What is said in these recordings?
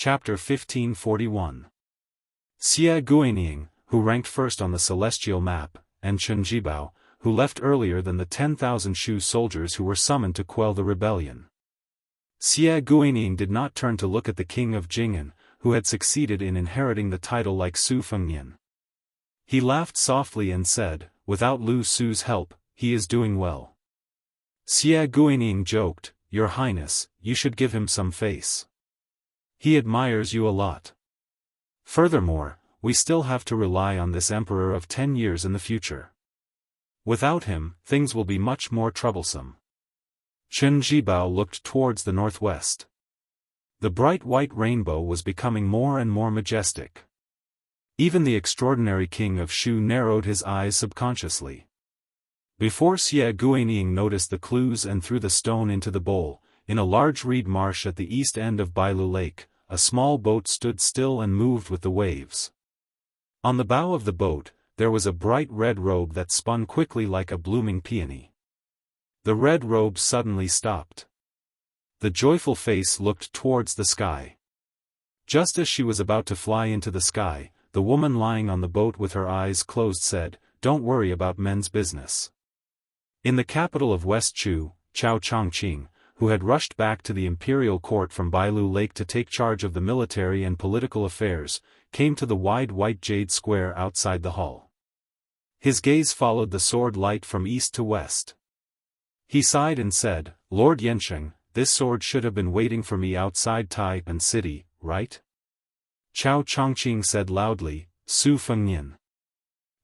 Chapter 1541. Xie Guaniying, who ranked first on the celestial map, and Chen Jibao, who left earlier than the 10,000 Shu soldiers who were summoned to quell the rebellion. Xie Guaniying did not turn to look at the king of Jing'an, who had succeeded in inheriting the title like Su Fengnian. He laughed softly and said, "Without Lu Su's help, he is doing well." Xie Guaniying joked, "Your Highness, you should give him some face. He admires you a lot. Furthermore, we still have to rely on this emperor of 10 years in the future. Without him, things will be much more troublesome." Chen Jibao looked towards the northwest. The bright white rainbow was becoming more and more majestic. Even the extraordinary king of Shu narrowed his eyes subconsciously. Before Xie Guaniying noticed the clues and threw the stone into the bowl, in a large reed marsh at the east end of Bailu Lake, a small boat stood still and moved with the waves. On the bow of the boat, there was a bright red robe that spun quickly like a blooming peony. The red robe suddenly stopped. The joyful face looked towards the sky. Just as she was about to fly into the sky, the woman lying on the boat with her eyes closed said, "Don't worry about men's business." In the capital of West Chu, Chao Chongqing, who had rushed back to the imperial court from Bailu Lake to take charge of the military and political affairs, came to the wide white jade square outside the hall. His gaze followed the sword light from east to west. He sighed and said, "Lord Yansheng, this sword should have been waiting for me outside Taipan City, right?" Chao Chongqing said loudly, "Su Fengnian.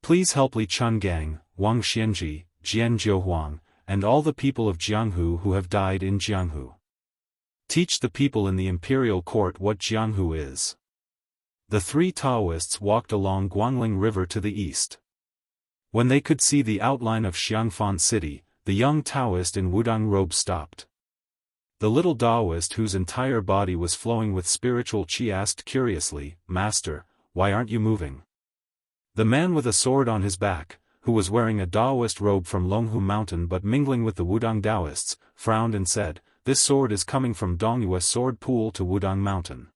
Please help Li Chungang, Wang Xianji, Jian Jiuhuang, and all the people of Jianghu who have died in Jianghu. Teach the people in the imperial court what Jianghu is." The three Daoists walked along Guangling River to the east. When they could see the outline of Xiangfan City, the young Taoist in Wudang robe stopped. The little Daoist whose entire body was flowing with spiritual qi asked curiously, "Master, why aren't you moving?" The man with a sword on his back, who was wearing a Daoist robe from Longhu Mountain but mingling with the Wudang Daoists, frowned and said, "This sword is coming from Dongyue Sword Pool to Wudang Mountain."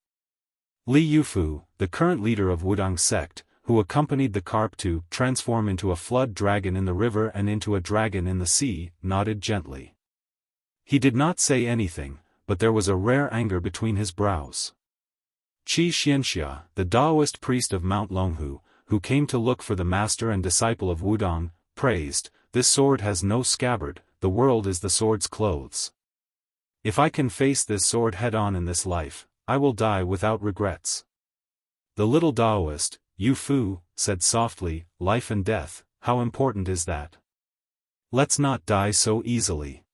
Li Yufu, the current leader of Wudang sect, who accompanied the carp to transform into a flood dragon in the river and into a dragon in the sea, nodded gently. He did not say anything, but there was a rare anger between his brows. Wuxia Xianxia, the Daoist priest of Mount Longhu, who came to look for the master and disciple of Wudang, praised, "This sword has no scabbard, the world is the sword's clothes. If I can face this sword head-on in this life, I will die without regrets." The little Daoist, Yu Fu, said softly, "Life and death, how important is that? Let's not die so easily."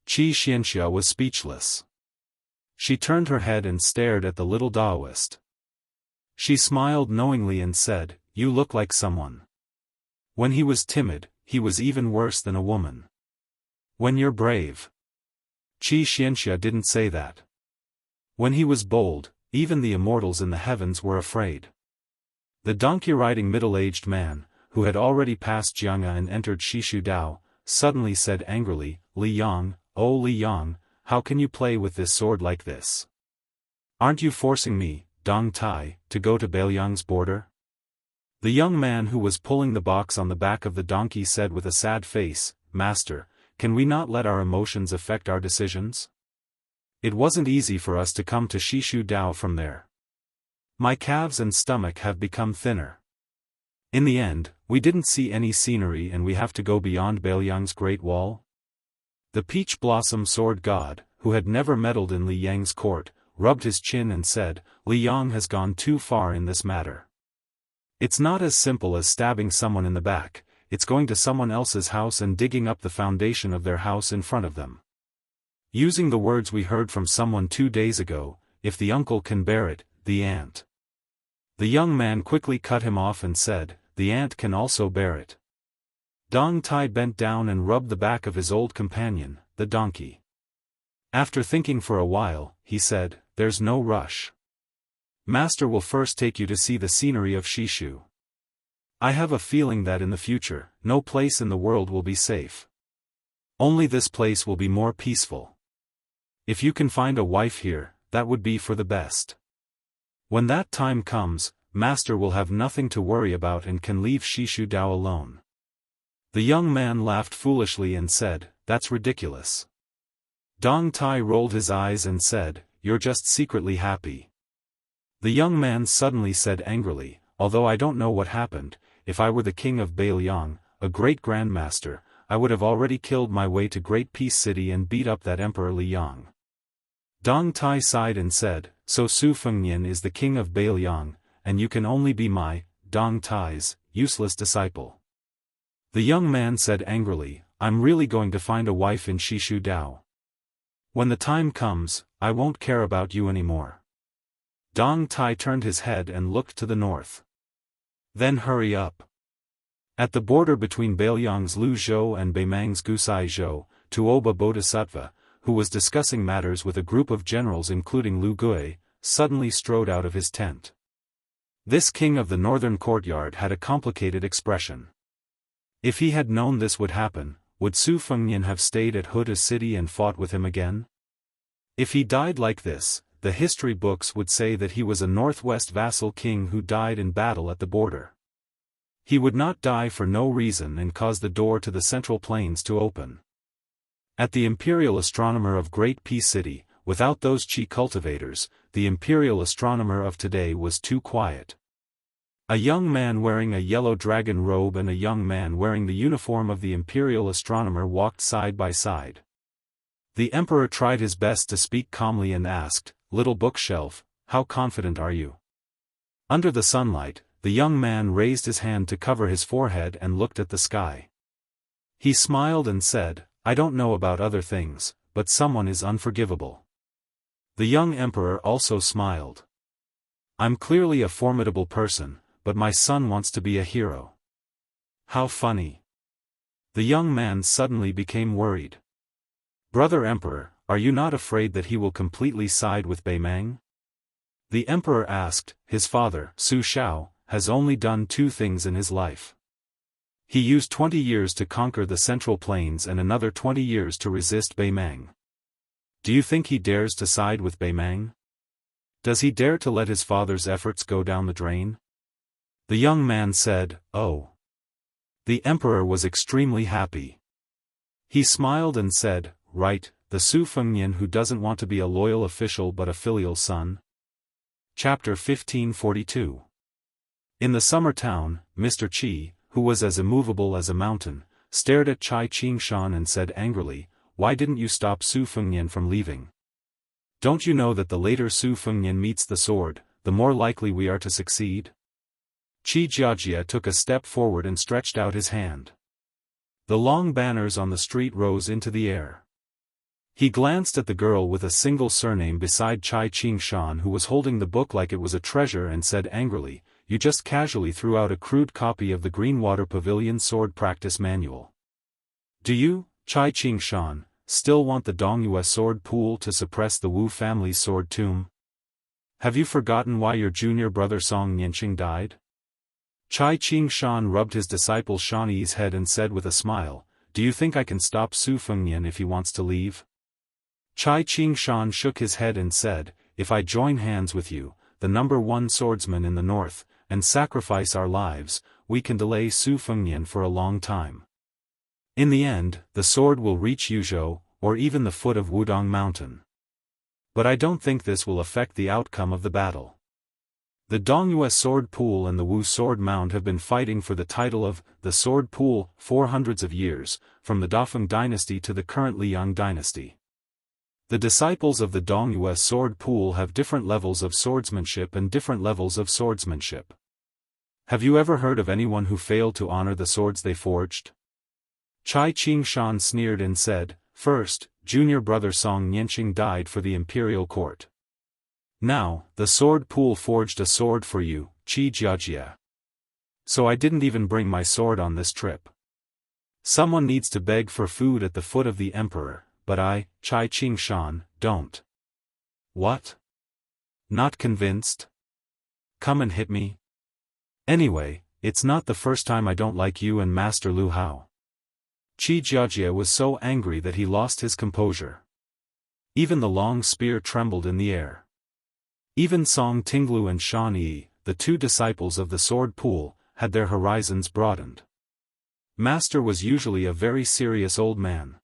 Wuxia Xianxia was speechless. She turned her head and stared at the little Daoist. She smiled knowingly and said, "You look like someone. When he was timid, he was even worse than a woman. When you're brave." Wuxia Xianxia didn't say that. When he was bold, even the immortals in the heavens were afraid. The donkey-riding middle-aged man, who had already passed Jianghu and entered Shishu Dao, suddenly said angrily, "Li Yang, oh Li Yang, how can you play with this sword like this? Aren't you forcing me, Dong Tai, to go to Beiliang's border?" The young man who was pulling the box on the back of the donkey said with a sad face, "Master, can we not let our emotions affect our decisions? It wasn't easy for us to come to Shishu Dao from there. My calves and stomach have become thinner. In the end, we didn't see any scenery and we have to go beyond Beiliang's Great Wall." The peach blossom sword god, who had never meddled in Li Yang's court, rubbed his chin and said, "Li Yang has gone too far in this matter. It's not as simple as stabbing someone in the back, it's going to someone else's house and digging up the foundation of their house in front of them. Using the words we heard from someone 2 days ago, if the uncle can bear it, the aunt." The young man quickly cut him off and said, "The aunt can also bear it." Dong Tai bent down and rubbed the back of his old companion, the donkey. After thinking for a while, he said, "There's no rush. Master will first take you to see the scenery of Shishu. I have a feeling that in the future, no place in the world will be safe. Only this place will be more peaceful. If you can find a wife here, that would be for the best. When that time comes, Master will have nothing to worry about and can leave Shishu Dao alone. The young man laughed foolishly and said, "That's ridiculous." Dong Tai rolled his eyes and said, "You're just secretly happy." The young man suddenly said angrily, "Although I don't know what happened, if I were the king of Bailiang, a great grandmaster, I would have already killed my way to Great Peace City and beat up that Emperor Liang." Dong Tai sighed and said, "So Su Fengnian is the king of Bailiang, and you can only be my, Dong Tai's, useless disciple." The young man said angrily, "I'm really going to find a wife in Shishu Dao. When the time comes, I won't care about you anymore." Dong Tai turned his head and looked to the north. "Then hurry up." At the border between Bailiang's Lu Zhou and Beimang's Gusai Zhou, Tuoba Bodhisattva, who was discussing matters with a group of generals including Lu Gui, suddenly strode out of his tent. This king of the northern courtyard had a complicated expression. If he had known this would happen, would Su Fengnian have stayed at Huda City and fought with him again? If he died like this, the history books would say that he was a northwest vassal king who died in battle at the border. He would not die for no reason and cause the door to the Central Plains to open. At the imperial astronomer of Great Peace City, without those Qi cultivators, the imperial astronomer of today was too quiet. A young man wearing a yellow dragon robe and a young man wearing the uniform of the imperial astronomer walked side by side. The emperor tried his best to speak calmly and asked, "Little bookshelf, how confident are you?" Under the sunlight, the young man raised his hand to cover his forehead and looked at the sky. He smiled and said, "I don't know about other things, but someone is unforgivable." The young emperor also smiled. "I'm clearly a formidable person, but my son wants to be a hero." How funny. The young man suddenly became worried. "Brother Emperor, are you not afraid that he will completely side with Beimang?" The emperor asked. His father, Su Shao, has only done two things in his life. He used 20 years to conquer the Central Plains and another 20 years to resist Beimang. Do you think he dares to side with Beimang? Does he dare to let his father's efforts go down the drain? The young man said, "Oh." The emperor was extremely happy. He smiled and said, "Right, the Su Fengnian who doesn't want to be a loyal official but a filial son." Chapter 1542. In the summer town, Mr. Qi, who was as immovable as a mountain, stared at Chai Qingshan and said angrily, "Why didn't you stop Su Fengnian from leaving? Don't you know that the later Su Fengnian meets the sword, the more likely we are to succeed?" Qi Jiajia took a step forward and stretched out his hand. The long banners on the street rose into the air. He glanced at the girl with a single surname beside Chai Qingshan who was holding the book like it was a treasure and said angrily, "You just casually threw out a crude copy of the Greenwater Pavilion Sword Practice Manual. Do you, Chai Qingshan, still want the Dongyue sword pool to suppress the Wu family's sword tomb? Have you forgotten why your junior brother Song Nianqing died?" Chai Qingshan rubbed his disciple Shani's head and said with a smile, "Do you think I can stop Su Fengnian if he wants to leave?" Chai Qingshan shook his head and said, "If I join hands with you, the #1 swordsman in the north, and sacrifice our lives, we can delay Su Fengnian for a long time. In the end, the sword will reach Yuzhou, or even the foot of Wudong Mountain. But I don't think this will affect the outcome of the battle. The Dongyue sword pool and the Wu sword mound have been fighting for the title of the sword pool for hundreds of years, from the Dafeng dynasty to the current Liang dynasty. The disciples of the Dongyue sword pool have different levels of swordsmanship and different levels of swordsmanship. Have you ever heard of anyone who failed to honor the swords they forged?" Chai Qingshan sneered and said, "First, junior brother Song Nianqing died for the imperial court. Now, the sword pool forged a sword for you, Qi Jiajia. So I didn't even bring my sword on this trip. Someone needs to beg for food at the foot of the emperor, but I, Chai Qingshan, don't." "What? Not convinced? Come and hit me. Anyway, it's not the first time I don't like you and Master Lu Hao." Qi Jiajia was so angry that he lost his composure. Even the long spear trembled in the air. Even Song Tinglu and Shan Yi, the two disciples of the sword pool, had their horizons broadened. Master was usually a very serious old man.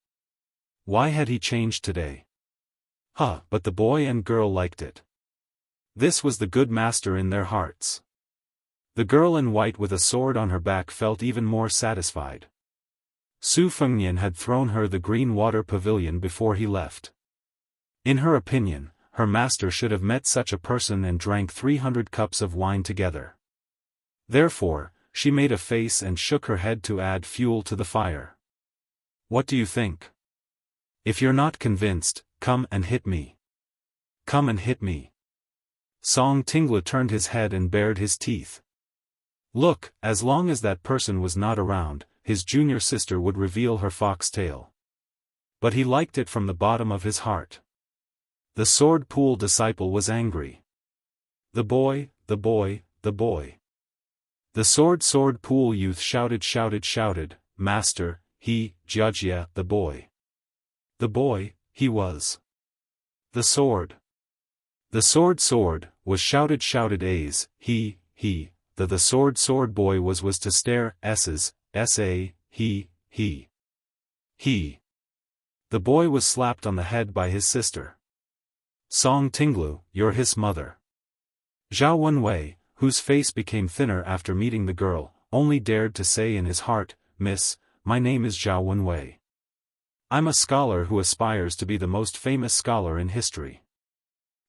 Why had he changed today? But the boy and girl liked it. This was the good master in their hearts. The girl in white with a sword on her back felt even more satisfied. Su Fengnian had thrown her the green water pavilion before he left. In her opinion, her master should have met such a person and drank 300 cups of wine together. Therefore, she made a face and shook her head to add fuel to the fire. What do you think? If you're not convinced, come and hit me. Come and hit me. Song Tingla turned his head and bared his teeth. Look, as long as that person was not around, his junior sister would reveal her foxtail. But he liked it from the bottom of his heart. The sword pool disciple was angry. The boy, the boy, the boy. The sword pool youth shouted, Master, he, Jiajia, the boy. The boy, he was. The sword. The sword, was shouted A's, he, the sword boy was to stare, S's, S-A, he. The boy was slapped on the head by his sister. Song Tinglu, you're his mother. Zhao Wenwei, whose face became thinner after meeting the girl, only dared to say in his heart, Miss, my name is Zhao Wenwei. I'm a scholar who aspires to be the most famous scholar in history.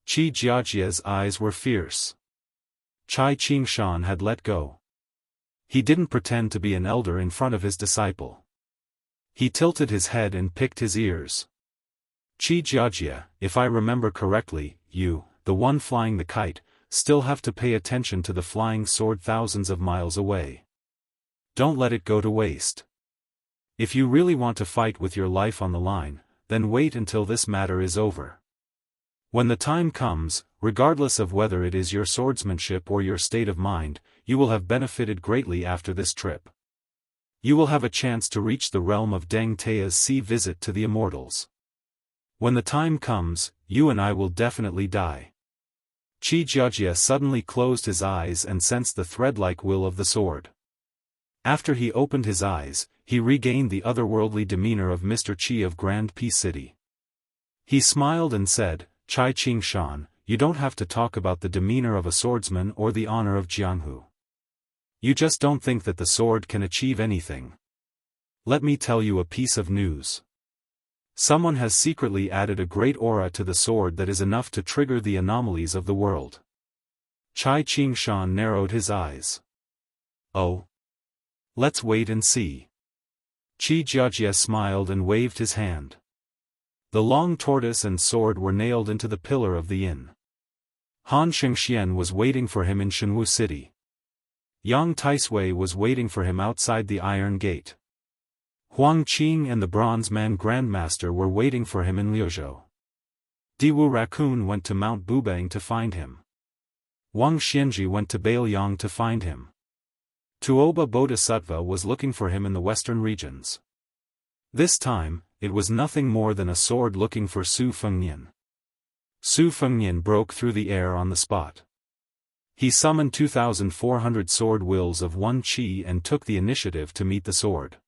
Qi Jiajia's eyes were fierce. Chai Qingshan had let go. He didn't pretend to be an elder in front of his disciple. He tilted his head and picked his ears. Qi Jiajia, if I remember correctly, you, the one flying the kite, still have to pay attention to the flying sword thousands of miles away. Don't let it go to waste. If you really want to fight with your life on the line, then wait until this matter is over. When the time comes, regardless of whether it is your swordsmanship or your state of mind, you will have benefited greatly after this trip. You will have a chance to reach the realm of Deng Tea's sea visit to the immortals. When the time comes, you and I will definitely die. Qi Jiajia suddenly closed his eyes and sensed the thread-like will of the sword. After he opened his eyes, he regained the otherworldly demeanor of Mr. Qi of Grand Peace City. He smiled and said, Chai Qingshan, you don't have to talk about the demeanor of a swordsman or the honor of Jianghu. You just don't think that the sword can achieve anything. Let me tell you a piece of news. Someone has secretly added a great aura to the sword that is enough to trigger the anomalies of the world. Chai Qingshan narrowed his eyes. Oh? Let's wait and see. Qi Jiajia smiled and waved his hand. The long tortoise and sword were nailed into the pillar of the inn. Han Shengxian was waiting for him in Jianghu City. Yang Taisui was waiting for him outside the Iron Gate. Huang Qing and the Bronze Man Grandmaster were waiting for him in Liuzhou. Diwu Raccoon went to Mount Bubang to find him. Wang Xianji went to Baoyang to find him. Tuoba Bodhisattva was looking for him in the western regions. This time, it was nothing more than a sword looking for Su Fengnian. Su Fengnian broke through the air on the spot. He summoned 2,400 sword wills of one qi and took the initiative to meet the sword.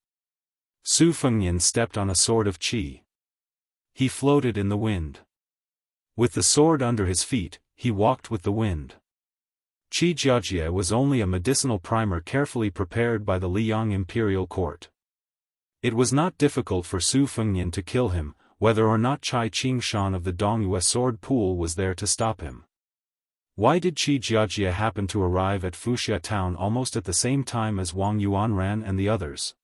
Su Fengnian stepped on a sword of qi. He floated in the wind. With the sword under his feet, he walked with the wind. Qi Jiajia was only a medicinal primer carefully prepared by the Liang imperial court. It was not difficult for Su Fengnian to kill him, whether or not Chai Qingshan of the Dongyue sword pool was there to stop him. Why did Qi Jiajia happen to arrive at Fuxia town almost at the same time as Wang Yuanran and the others?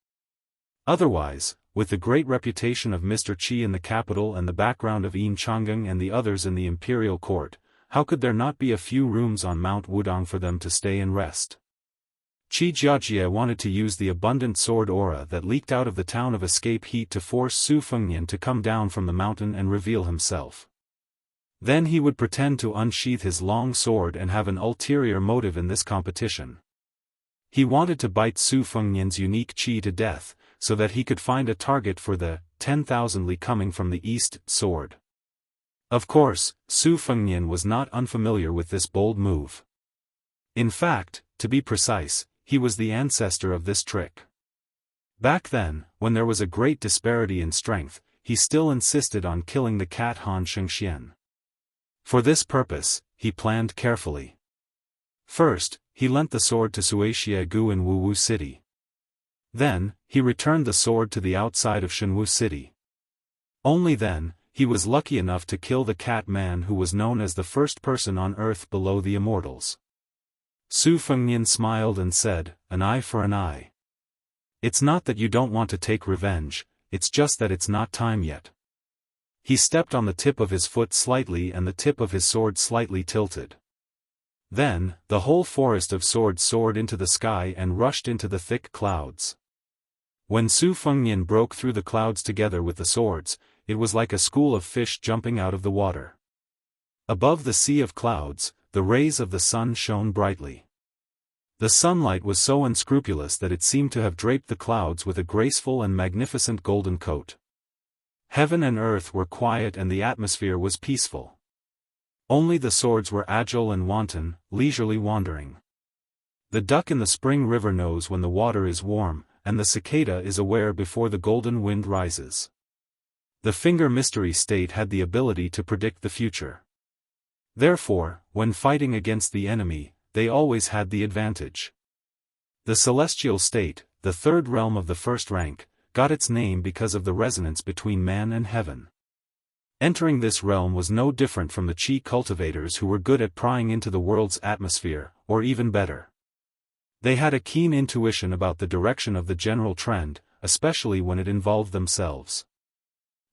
Otherwise, with the great reputation of Mr. Qi in the capital and the background of Yin Chang'eng and the others in the imperial court, how could there not be a few rooms on Mount Wudang for them to stay and rest? Qi Jiajia wanted to use the abundant sword aura that leaked out of the town of escape heat to force Su Fengnian to come down from the mountain and reveal himself. Then he would pretend to unsheath his long sword and have an ulterior motive in this competition. He wanted to bite Su Fengnian's unique qi to death, so that he could find a target for the 10,000 li coming from the east sword. Of course, Su Fengnian was not unfamiliar with this bold move. In fact, to be precise, he was the ancestor of this trick. Back then, when there was a great disparity in strength, he still insisted on killing the cat Han Shengxian. For this purpose, he planned carefully. First, he lent the sword to Sui Xiegu in Wuwu City. Then, he returned the sword to the outside of Shenwu City. Only then, he was lucky enough to kill the cat man who was known as the first person on earth below the immortals. Su Fengnian smiled and said, "An eye for an eye. It's not that you don't want to take revenge, it's just that it's not time yet." He stepped on the tip of his foot slightly and the tip of his sword slightly tilted. Then, the whole forest of swords soared into the sky and rushed into the thick clouds. When Su Fengnian broke through the clouds together with the swords, it was like a school of fish jumping out of the water. Above the sea of clouds, the rays of the sun shone brightly. The sunlight was so unscrupulous that it seemed to have draped the clouds with a graceful and magnificent golden coat. Heaven and earth were quiet and the atmosphere was peaceful. Only the swords were agile and wanton, leisurely wandering. The duck in the spring river knows when the water is warm, and the cicada is aware before the golden wind rises. The finger mystery state had the ability to predict the future. Therefore, when fighting against the enemy, they always had the advantage. The celestial state, the third realm of the first rank, got its name because of the resonance between man and heaven. Entering this realm was no different from the chi cultivators who were good at prying into the world's atmosphere, or even better. They had a keen intuition about the direction of the general trend, especially when it involved themselves.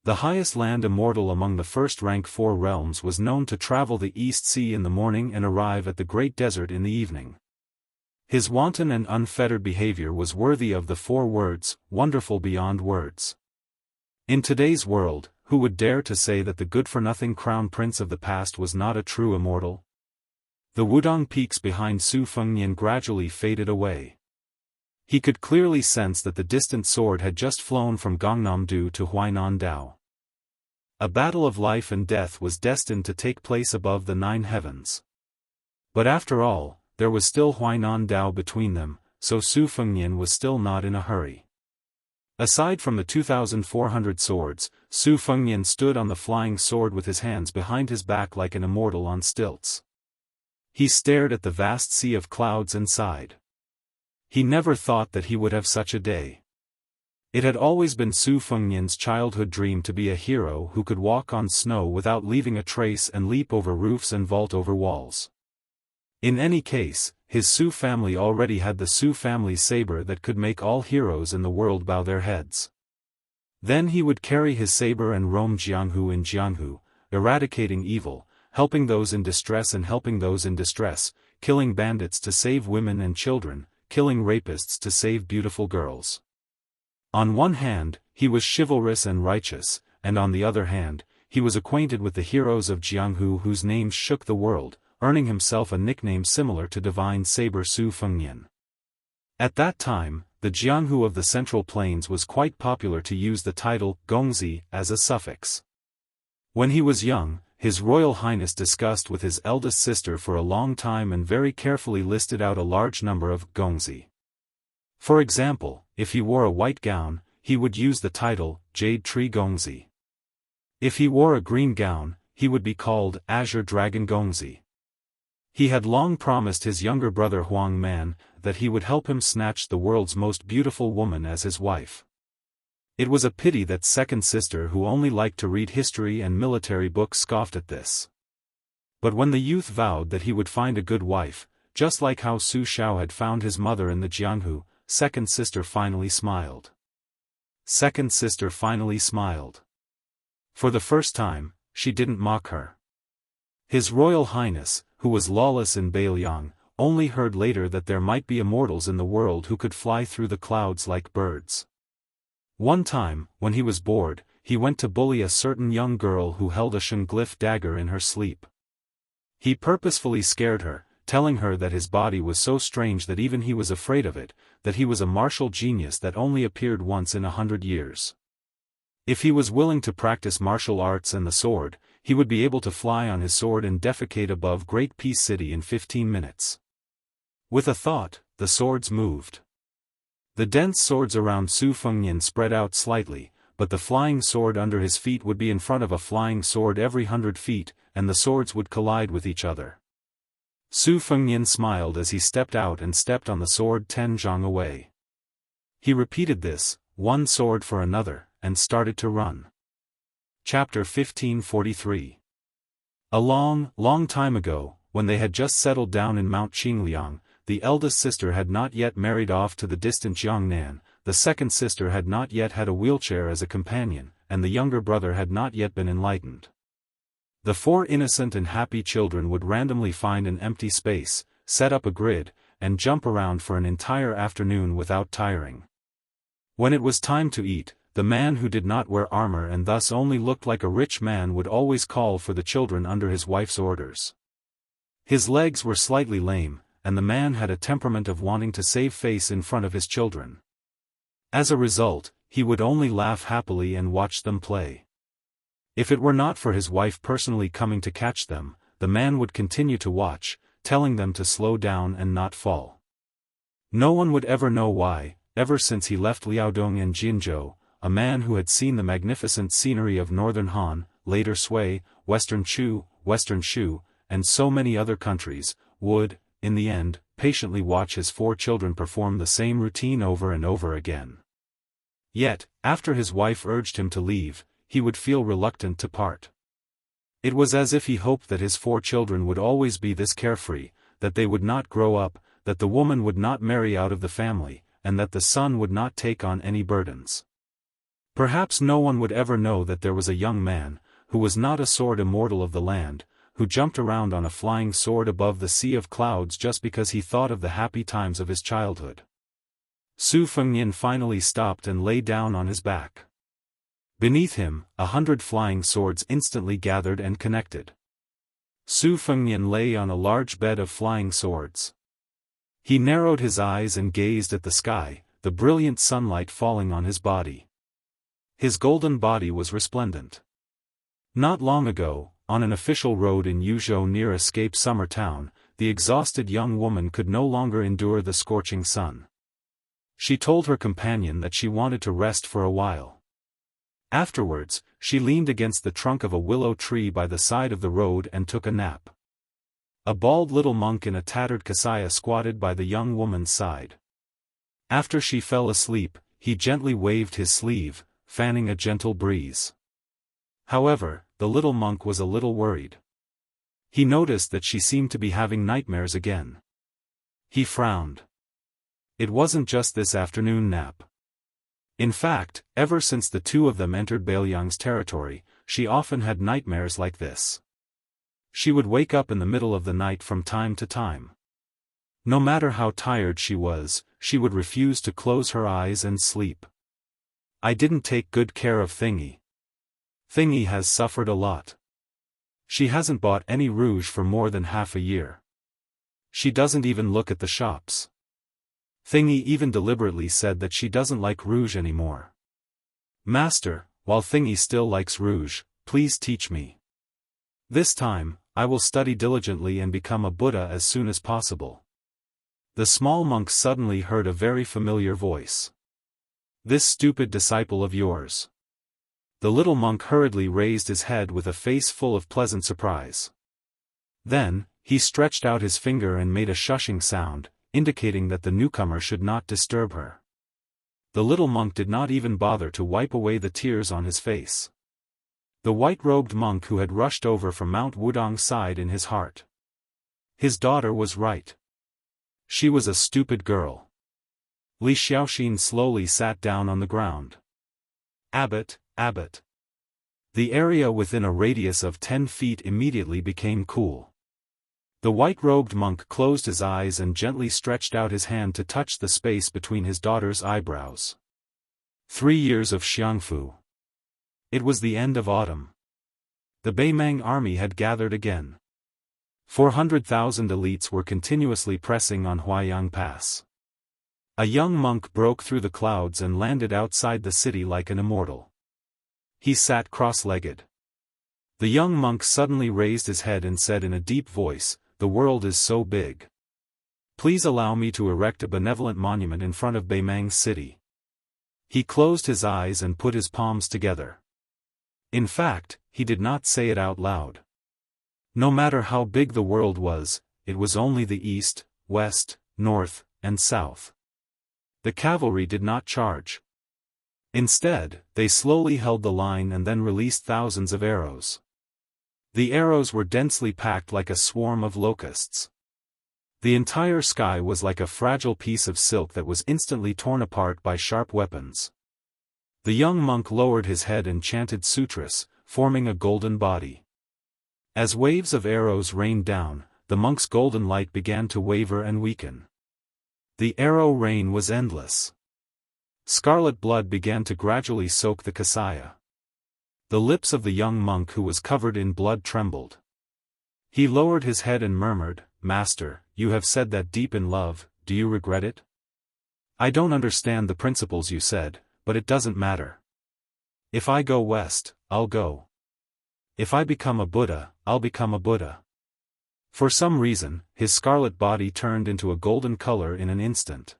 The highest land immortal among the first-rank 4 realms was known to travel the East Sea in the morning and arrive at the Great Desert in the evening. His wanton and unfettered behavior was worthy of the 4 words, wonderful beyond words. In today's world, who would dare to say that the good-for-nothing crown prince of the past was not a true immortal? The Wudong peaks behind Su Fengnian gradually faded away. He could clearly sense that the distant sword had just flown from Gangnam-do to Huainan-dao. A battle of life and death was destined to take place above the 9 heavens. But after all, there was still Huainan-dao between them, so Su Fengnian was still not in a hurry. Aside from the 2,400 swords, Su Fengnian stood on the flying sword with his hands behind his back like an immortal on stilts. He stared at the vast sea of clouds and sighed. He never thought that he would have such a day. It had always been Su Fengnian's childhood dream to be a hero who could walk on snow without leaving a trace and leap over roofs and vault over walls. In any case, his Su family already had the Su family saber that could make all heroes in the world bow their heads. Then he would carry his saber and roam Jianghu in Jianghu, eradicating evil, helping those in distress and helping those in distress, killing bandits to save women and children, killing rapists to save beautiful girls. On one hand, he was chivalrous and righteous, and on the other hand, he was acquainted with the heroes of Jianghu whose names shook the world, earning himself a nickname similar to Divine Saber Su Fengnian. At that time, the Jianghu of the Central Plains was quite popular to use the title Gongzi as a suffix. When he was young, His Royal Highness discussed with his eldest sister for a long time and very carefully listed out a large number of gongzi. For example, if he wore a white gown, he would use the title Jade Tree Gongzi. If he wore a green gown, he would be called Azure Dragon Gongzi. He had long promised his younger brother Huang Man that he would help him snatch the world's most beautiful woman as his wife. It was a pity that second sister who only liked to read history and military books scoffed at this. But when the youth vowed that he would find a good wife, just like how Su Xiao had found his mother in the Jianghu, second sister finally smiled. Second sister finally smiled. For the first time, she didn't mock her. His Royal Highness, who was lawless in Beiliang, only heard later that there might be immortals in the world who could fly through the clouds like birds. One time, when he was bored, he went to bully a certain young girl who held a Shenglyph dagger in her sleep. He purposefully scared her, telling her that his body was so strange that even he was afraid of it, that he was a martial genius that only appeared once in 100 years. If he was willing to practice martial arts and the sword, he would be able to fly on his sword and defecate above Great Peace City in 15 minutes. With a thought, the swords moved. The dense swords around Su Fengnian spread out slightly, but the flying sword under his feet would be in front of a flying sword every 100 feet, and the swords would collide with each other. Su Fengnian smiled as he stepped out and stepped on the sword 10 zhang away. He repeated this, one sword for another, and started to run. Chapter 1543. A long, long time ago, when they had just settled down in Mount Qingliang, the eldest sister had not yet married off to the distant Jiangnan, the second sister had not yet had a wheelchair as a companion, and the younger brother had not yet been enlightened. The 4 innocent and happy children would randomly find an empty space, set up a grid, and jump around for an entire afternoon without tiring. When it was time to eat, the man who did not wear armor and thus only looked like a rich man would always call for the children under his wife's orders. His legs were slightly lame, and the man had a temperament of wanting to save face in front of his children. As a result, he would only laugh happily and watch them play. If it were not for his wife personally coming to catch them, the man would continue to watch, telling them to slow down and not fall. No one would ever know why, ever since he left Liaodong and Jinzhou, a man who had seen the magnificent scenery of northern Han, later Sui, western Chu, western Shu, and so many other countries, would, in the end, patiently watch his 4 children perform the same routine over and over again. Yet, after his wife urged him to leave, he would feel reluctant to part. It was as if he hoped that his 4 children would always be this carefree, that they would not grow up, that the woman would not marry out of the family, and that the son would not take on any burdens. Perhaps no one would ever know that there was a young man, who was not a sword immortal of the land, who jumped around on a flying sword above the sea of clouds just because he thought of the happy times of his childhood. Su Fengnian finally stopped and lay down on his back. Beneath him, 100 flying swords instantly gathered and connected. Su Fengnian lay on a large bed of flying swords. He narrowed his eyes and gazed at the sky, the brilliant sunlight falling on his body. His golden body was resplendent. Not long ago, on an official road in Yuzhou near Escape Summer Town, the exhausted young woman could no longer endure the scorching sun. She told her companion that she wanted to rest for a while. Afterwards, she leaned against the trunk of a willow tree by the side of the road and took a nap. A bald little monk in a tattered kasaya squatted by the young woman's side. After she fell asleep, he gently waved his sleeve, fanning a gentle breeze. However, the little monk was a little worried. He noticed that she seemed to be having nightmares again. He frowned. It wasn't just this afternoon nap. In fact, ever since the 2 of them entered Bailiang's territory, she often had nightmares like this. She would wake up in the middle of the night from time to time. No matter how tired she was, she would refuse to close her eyes and sleep. I didn't take good care of Thingy. Thingy has suffered a lot. She hasn't bought any rouge for more than half a year. She doesn't even look at the shops. Thingy even deliberately said that she doesn't like rouge anymore. Master, while Thingy still likes rouge, please teach me. This time, I will study diligently and become a Buddha as soon as possible. The small monk suddenly heard a very familiar voice. This stupid disciple of yours. The little monk hurriedly raised his head with a face full of pleasant surprise. Then, he stretched out his finger and made a shushing sound, indicating that the newcomer should not disturb her. The little monk did not even bother to wipe away the tears on his face. The white-robed monk who had rushed over from Mount Wudong sighed in his heart. His daughter was right. She was a stupid girl. Li Xiaoxin slowly sat down on the ground. Abbot, Abbot. The area within a radius of 10 feet immediately became cool. The white-robed monk closed his eyes and gently stretched out his hand to touch the space between his daughter's eyebrows. 3 years of Jianghu. It was the end of autumn. The Beimang army had gathered again. 400,000 elites were continuously pressing on Huaiyang Pass. A young monk broke through the clouds and landed outside the city like an immortal. He sat cross-legged. The young monk suddenly raised his head and said in a deep voice, "The world is so big. Please allow me to erect a benevolent monument in front of Beimang's city." He closed his eyes and put his palms together. In fact, he did not say it out loud. No matter how big the world was, it was only the east, west, north, and south. The cavalry did not charge. Instead, they slowly held the line and then released thousands of arrows. The arrows were densely packed like a swarm of locusts. The entire sky was like a fragile piece of silk that was instantly torn apart by sharp weapons. The young monk lowered his head and chanted sutras, forming a golden body. As waves of arrows rained down, the monk's golden light began to waver and weaken. The arrow rain was endless. Scarlet blood began to gradually soak the Kasaya. The lips of the young monk who was covered in blood trembled. He lowered his head and murmured, "Master, you have said that deep in love, do you regret it? I don't understand the principles you said, but it doesn't matter. If I go west, I'll go. If I become a Buddha, I'll become a Buddha." For some reason, his scarlet body turned into a golden color in an instant.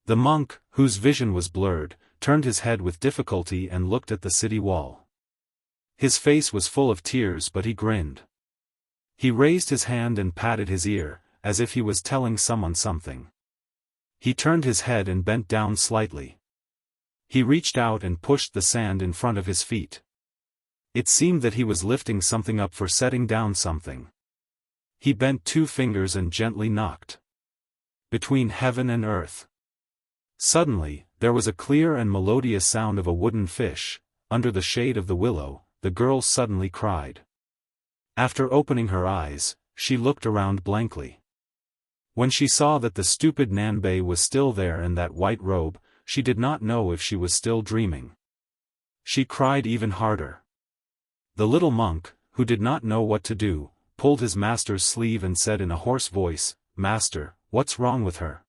The monk, whose vision was blurred, turned his head with difficulty and looked at the city wall. His face was full of tears but he grinned. He raised his hand and patted his ear, as if he was telling someone something. He turned his head and bent down slightly. He reached out and pushed the sand in front of his feet. It seemed that he was lifting something up for setting down something. He bent 2 fingers and gently knocked. Between heaven and earth. Suddenly, there was a clear and melodious sound of a wooden fish. Under the shade of the willow, the girl suddenly cried. After opening her eyes, she looked around blankly. When she saw that the stupid Nanbei was still there in that white robe, she did not know if she was still dreaming. She cried even harder. The little monk, who did not know what to do, pulled his master's sleeve and said in a hoarse voice, "Master, what's wrong with her?"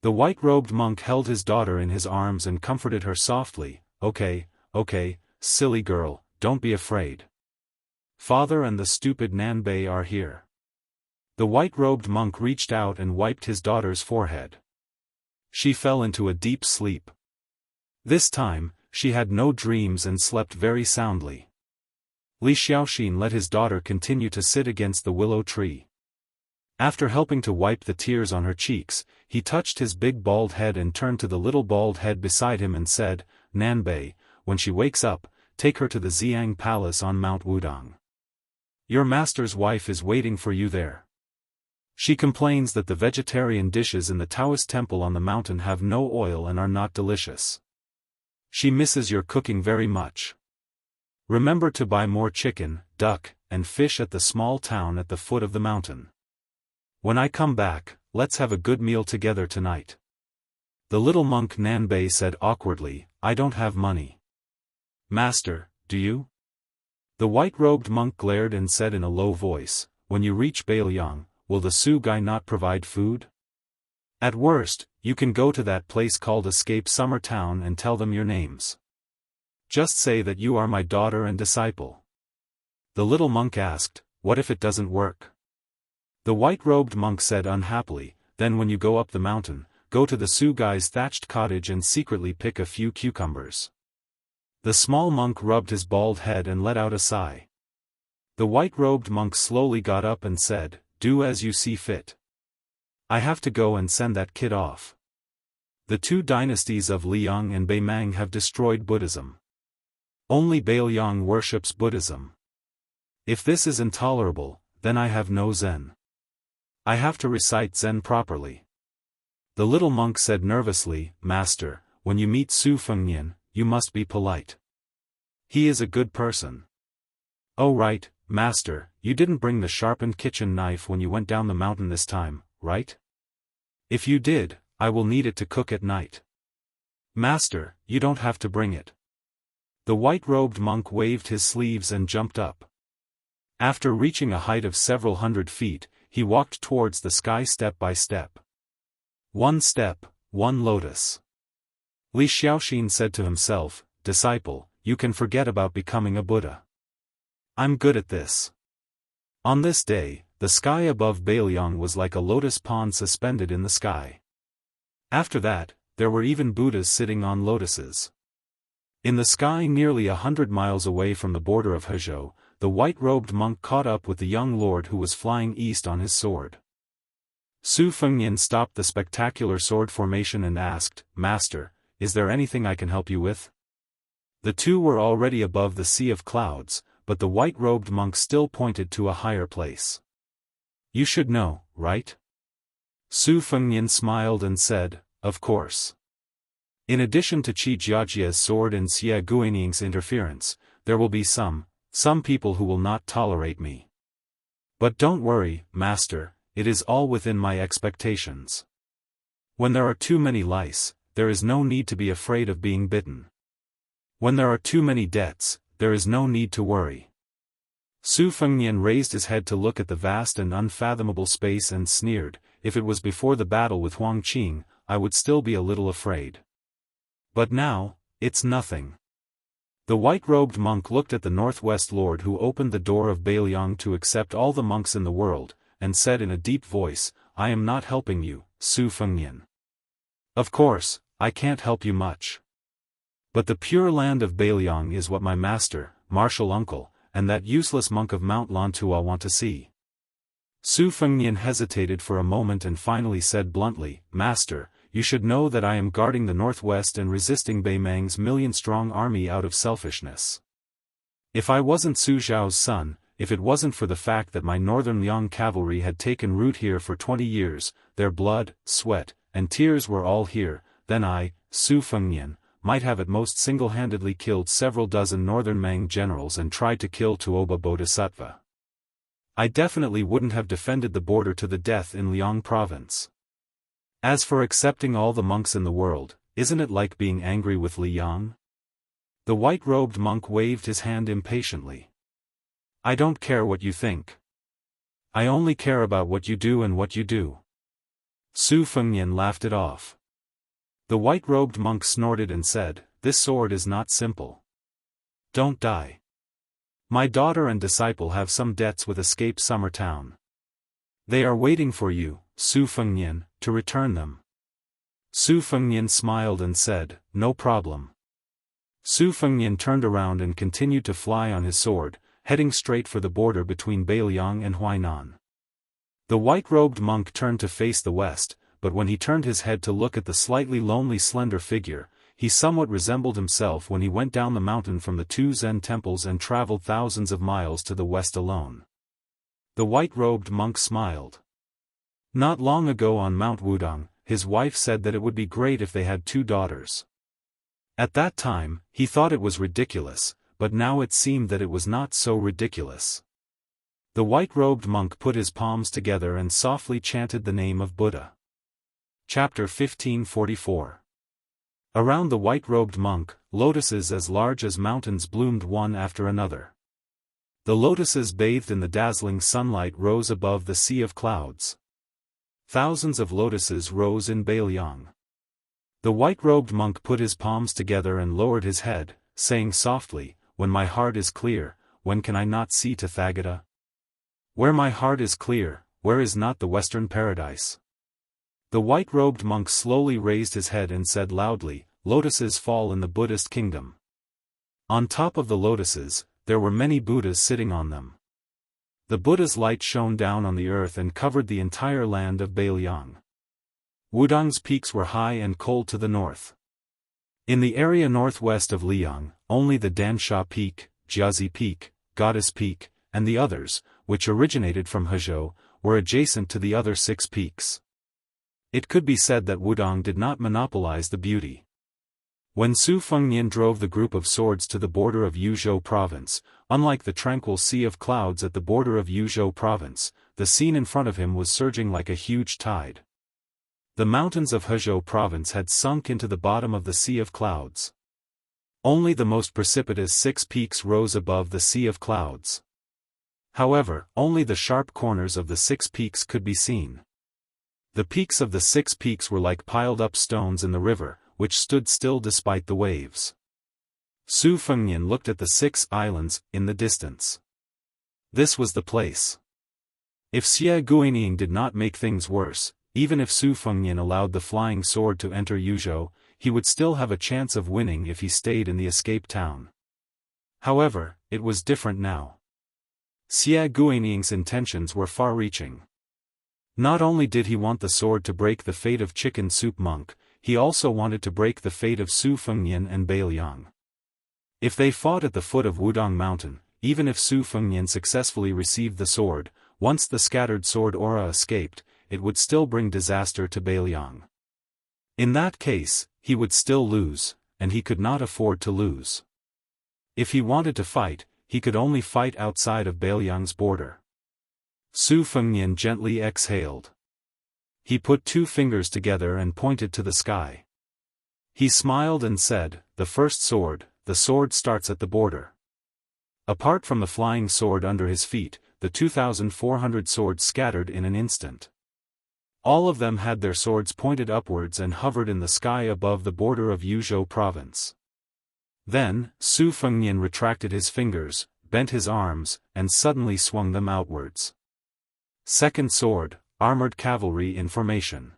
The white-robed monk held his daughter in his arms and comforted her softly. Okay, silly girl, don't be afraid. Father and the stupid Nanbei are here." The white-robed monk reached out and wiped his daughter's forehead. She fell into a deep sleep. This time, she had no dreams and slept very soundly. Li Xiaoxin let his daughter continue to sit against the willow tree. After helping to wipe the tears on her cheeks, he touched his big bald head and turned to the little bald head beside him and said, "Nanbei, when she wakes up, take her to the Xiang Palace on Mount Wudong. Your master's wife is waiting for you there. She complains that the vegetarian dishes in the Taoist temple on the mountain have no oil and are not delicious. She misses your cooking very much. Remember to buy more chicken, duck, and fish at the small town at the foot of the mountain. When I come back, let's have a good meal together tonight." The little monk Nanbei said awkwardly, "I don't have money." "Master, do you?" The white-robed monk glared and said in a low voice, "When you reach Bailiang, will the Su guy not provide food? At worst, you can go to that place called Escape Summer Town and tell them your names. Just say that you are my daughter and disciple." The little monk asked, "What if it doesn't work?" The white-robed monk said unhappily, "Then when you go up the mountain, go to the Su guy's thatched cottage and secretly pick a few cucumbers." The small monk rubbed his bald head and let out a sigh. The white-robed monk slowly got up and said, "Do as you see fit. I have to go and send that kid off. The 2 dynasties of Liang and Beimang have destroyed Buddhism. Only Bailiang worships Buddhism. If this is intolerable, then I have no Zen. I have to recite Zen properly." The little monk said nervously, "Master, when you meet Su Fengnian, you must be polite. He is a good person." "Oh right, Master, you didn't bring the sharpened kitchen knife when you went down the mountain this time, right? If you did, I will need it to cook at night." "Master, you don't have to bring it." The white-robed monk waved his sleeves and jumped up. After reaching a height of several hundred feet, he walked towards the sky step by step. One step, one lotus. Li Xiaoxin said to himself, "Disciple, you can forget about becoming a Buddha. I'm good at this. On this day, the sky above Bailiang was like a lotus pond suspended in the sky. After that, there were even Buddhas sitting on lotuses. In the sky nearly 100 miles away from the border of Hezhou, the white-robed monk caught up with the young lord who was flying east on his sword. Su Fengnian stopped the spectacular sword formation and asked, "Master, is there anything I can help you with?" The two were already above the sea of clouds, but the white-robed monk still pointed to a higher place. "You should know, right?" Su Fengnian smiled and said, "Of course. In addition to Qi Jiajia's sword and Xie Guaniying's interference, there will be some people who will not tolerate me. But don't worry, Master, it is all within my expectations. When there are too many lice, there is no need to be afraid of being bitten. When there are too many debts, there is no need to worry." Su Fengnian raised his head to look at the vast and unfathomable space and sneered, "If it was before the battle with Huang Qing, I would still be a little afraid. But now, it's nothing." The white-robed monk looked at the northwest lord who opened the door of Bailiang to accept all the monks in the world, and said in a deep voice, "I am not helping you, Su Fengnian. Of course, I can't help you much. But the pure land of Bailiang is what my master, martial uncle, and that useless monk of Mount Lantua want to see." Su Fengnian hesitated for a moment and finally said bluntly, "Master, you should know that I am guarding the northwest and resisting Bei Meng's million-strong army out of selfishness. If I wasn't Su Zhao's son, if it wasn't for the fact that my northern Liang cavalry had taken root here for 20 years, their blood, sweat, and tears were all here, then I, Su Fengnian, might have at most single-handedly killed several dozen northern Mang generals and tried to kill Tuoba Bodhisattva. I definitely wouldn't have defended the border to the death in Liang province. As for accepting all the monks in the world, isn't it like being angry with Liang?" The white-robed monk waved his hand impatiently. "I don't care what you think. I only care about what you do and what you do." Su Fengnian laughed it off. The white-robed monk snorted and said, "This sword is not simple. Don't die. My daughter and disciple have some debts with Escape Summer Town. They are waiting for you, Su Fengnian, to return them." Su Fengnian smiled and said, "No problem." Su Fengnian turned around and continued to fly on his sword, heading straight for the border between Bailiang and Huainan. The white-robed monk turned to face the west, but when he turned his head to look at the slightly lonely slender figure, he somewhat resembled himself when he went down the mountain from the two Zen temples and traveled thousands of miles to the west alone. The white-robed monk smiled. Not long ago on Mount Wudang, his wife said that it would be great if they had 2 daughters. At that time, he thought it was ridiculous, but now it seemed that it was not so ridiculous. The white-robed monk put his palms together and softly chanted the name of Buddha. Chapter 1544. Around the white-robed monk, lotuses as large as mountains bloomed one after another. The lotuses bathed in the dazzling sunlight rose above the sea of clouds. Thousands of lotuses rose in Bailiang. The white-robed monk put his palms together and lowered his head, saying softly, "When my heart is clear, when can I not see Tathagata? Where my heart is clear, where is not the Western paradise?" The white-robed monk slowly raised his head and said loudly, "Lotuses fall in the Buddhist kingdom. On top of the lotuses, there were many Buddhas sitting on them. The Buddha's light shone down on the earth and covered the entire land of Bailiang. Wudang's peaks were high and cold to the north. In the area northwest of Liang, only the Dansha Peak, Jiazi Peak, Goddess Peak, and the others, which originated from Hezhou, were adjacent to the other 6 peaks. It could be said that Wudang did not monopolize the beauty. When Su Fengnian drove the group of swords to the border of Yuzhou province, unlike the tranquil sea of clouds at the border of Yuzhou province, the scene in front of him was surging like a huge tide. The mountains of Hezhou province had sunk into the bottom of the sea of clouds. Only the most precipitous 6 peaks rose above the sea of clouds. However, only the sharp corners of the 6 peaks could be seen. The peaks of the 6 peaks were like piled-up stones in the river, which stood still despite the waves. Su Fengnian looked at the 6 islands, in the distance. This was the place. If Xie Guinying did not make things worse, even if Su Fengnian allowed the flying sword to enter Yuzhou, he would still have a chance of winning if he stayed in the escape town. However, it was different now. Xie Guinying's intentions were far-reaching. Not only did he want the sword to break the fate of Chicken Soup Monk, he also wanted to break the fate of Su Fengnian and Bai Liang. If they fought at the foot of Wudong Mountain, even if Su Fengnian successfully received the sword, once the scattered sword aura escaped, it would still bring disaster to Bai Liang. In that case, he would still lose, and he could not afford to lose. If he wanted to fight, he could only fight outside of Bai Liang's border. Su Fengnian gently exhaled. He put two fingers together and pointed to the sky. He smiled and said, "The first sword, the sword starts at the border." Apart from the flying sword under his feet, the 2,400 swords scattered in an instant. All of them had their swords pointed upwards and hovered in the sky above the border of Yuzhou province. Then, Su Fengnian retracted his fingers, bent his arms, and suddenly swung them outwards. Second sword, armored cavalry in formation.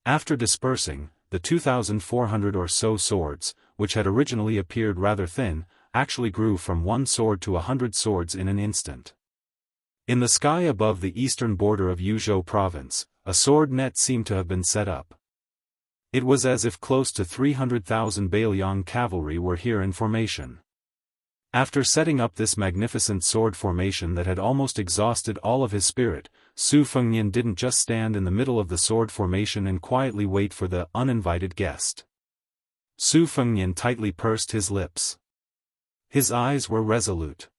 After dispersing, the 2,400 or so swords, which had originally appeared rather thin, actually grew from one sword to 100 swords in an instant. In the sky above the eastern border of Yuzhou province, a sword net seemed to have been set up. It was as if close to 300,000 Bai Liang cavalry were here in formation. After setting up this magnificent sword formation that had almost exhausted all of his spirit, Su Fengnian didn't just stand in the middle of the sword formation and quietly wait for the uninvited guest. Su Fengnian tightly pursed his lips. His eyes were resolute.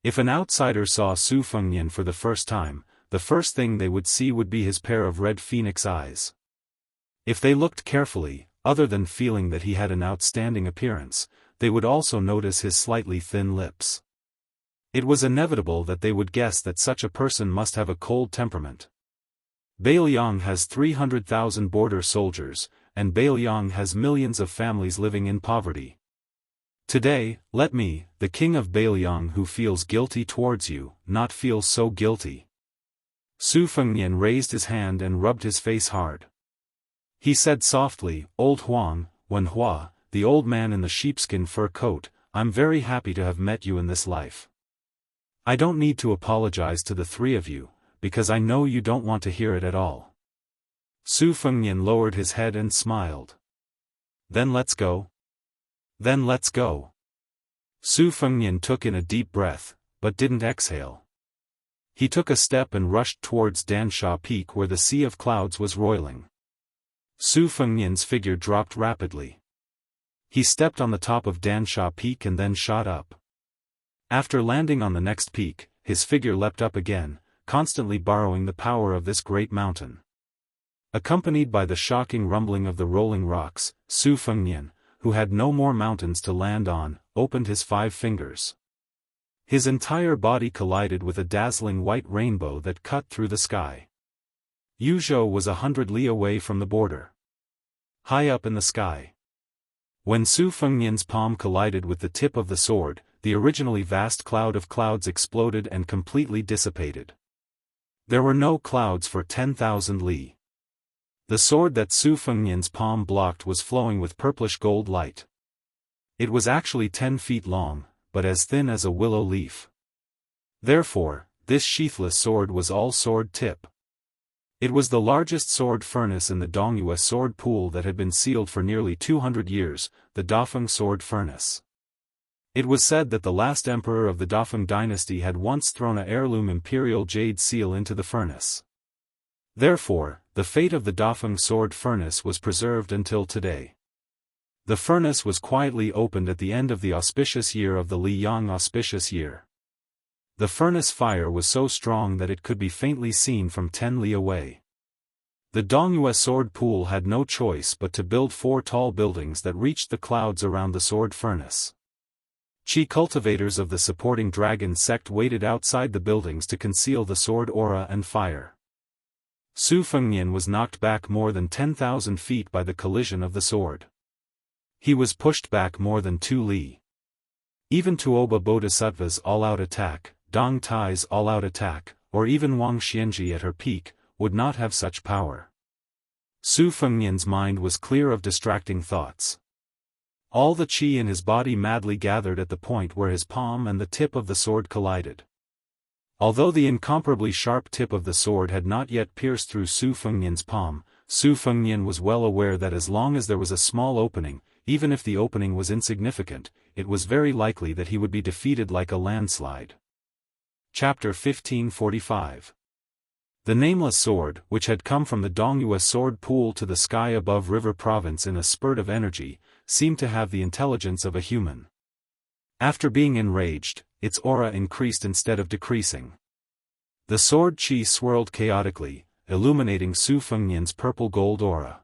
If an outsider saw Su Fengnian for the first time, the first thing they would see would be his pair of red phoenix eyes. If they looked carefully, other than feeling that he had an outstanding appearance, they would also notice his slightly thin lips. It was inevitable that they would guess that such a person must have a cold temperament. Bai Liang has 300,000 border soldiers, and Bai Liang has millions of families living in poverty. Today, let me, the king of Bai Liang who feels guilty towards you, not feel so guilty. Su Fengnian raised his hand and rubbed his face hard. He said softly, "Old Huang, Wen Hua, the old man in the sheepskin fur coat, I'm very happy to have met you in this life. I don't need to apologize to the three of you, because I know you don't want to hear it at all." Su Fengnian lowered his head and smiled. "Then let's go." "Then let's go." Su Fengnian took in a deep breath, but didn't exhale. He took a step and rushed towards Dansha Peak where the sea of clouds was roiling. Su Fengnian's figure dropped rapidly. He stepped on the top of Dansha Peak and then shot up. After landing on the next peak, his figure leapt up again, constantly borrowing the power of this great mountain. Accompanied by the shocking rumbling of the rolling rocks, Su Fengnian, who had no more mountains to land on, opened his 5 fingers. His entire body collided with a dazzling white rainbow that cut through the sky. Yuzhou was 100 li away from the border. High up in the sky. When Su Fengnian's palm collided with the tip of the sword, the originally vast cloud of clouds exploded and completely dissipated. There were no clouds for 10,000 li. The sword that Su Fengnian's palm blocked was flowing with purplish gold light. It was actually 10 feet long, but as thin as a willow leaf. Therefore, this sheathless sword was all sword tip. It was the largest sword furnace in the Dongyue sword pool that had been sealed for nearly 200 years, the Dafeng sword furnace. It was said that the last emperor of the Dafeng dynasty had once thrown an heirloom imperial jade seal into the furnace. Therefore, the fate of the Dafeng sword furnace was preserved until today. The furnace was quietly opened at the end of the auspicious year of the Li Yang auspicious year. The furnace fire was so strong that it could be faintly seen from 10 li away. The Dongyue sword pool had no choice but to build 4 tall buildings that reached the clouds around the sword furnace. Qi cultivators of the supporting dragon sect waited outside the buildings to conceal the sword aura and fire. Su Fengnian was knocked back more than 10,000 feet by the collision of the sword. He was pushed back more than 2 li. Even Tuoba Bodhisattva's all-out attack, Dong Tai's all-out attack, or even Wang Xianji at her peak, would not have such power. Su Fengnian's mind was clear of distracting thoughts. All the qi in his body madly gathered at the point where his palm and the tip of the sword collided. Although the incomparably sharp tip of the sword had not yet pierced through Su Fengnian's palm, Su Fengnian was well aware that as long as there was a small opening, even if the opening was insignificant, it was very likely that he would be defeated like a landslide. Chapter 1545. The nameless sword, which had come from the Dongyue sword pool to the sky above River Province in a spurt of energy, seemed to have the intelligence of a human. After being enraged, its aura increased instead of decreasing. The sword qi swirled chaotically, illuminating Su Fengnian's purple-gold aura.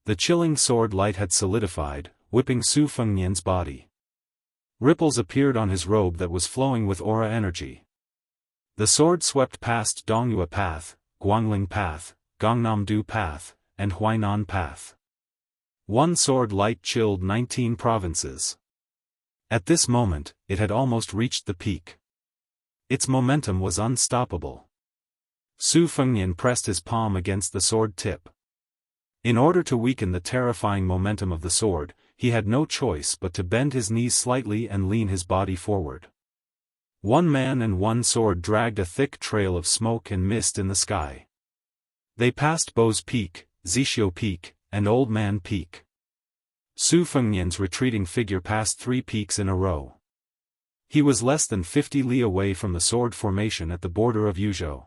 The chilling sword light had solidified, whipping Su Fengnian's body. Ripples appeared on his robe that was flowing with aura energy. The sword swept past Dongyue Path, Guangling Path, Gangnam-do Path, and Huainan Path. One sword light chilled 19 provinces. At this moment, it had almost reached the peak. Its momentum was unstoppable. Su Fengnian pressed his palm against the sword tip. In order to weaken the terrifying momentum of the sword, he had no choice but to bend his knees slightly and lean his body forward. One man and one sword dragged a thick trail of smoke and mist in the sky. They passed Bo's Peak, Zixio Peak, and Old Man Peak. Su Fengnian's retreating figure passed 3 peaks in a row. He was less than 50 li away from the sword formation at the border of Yuzhou.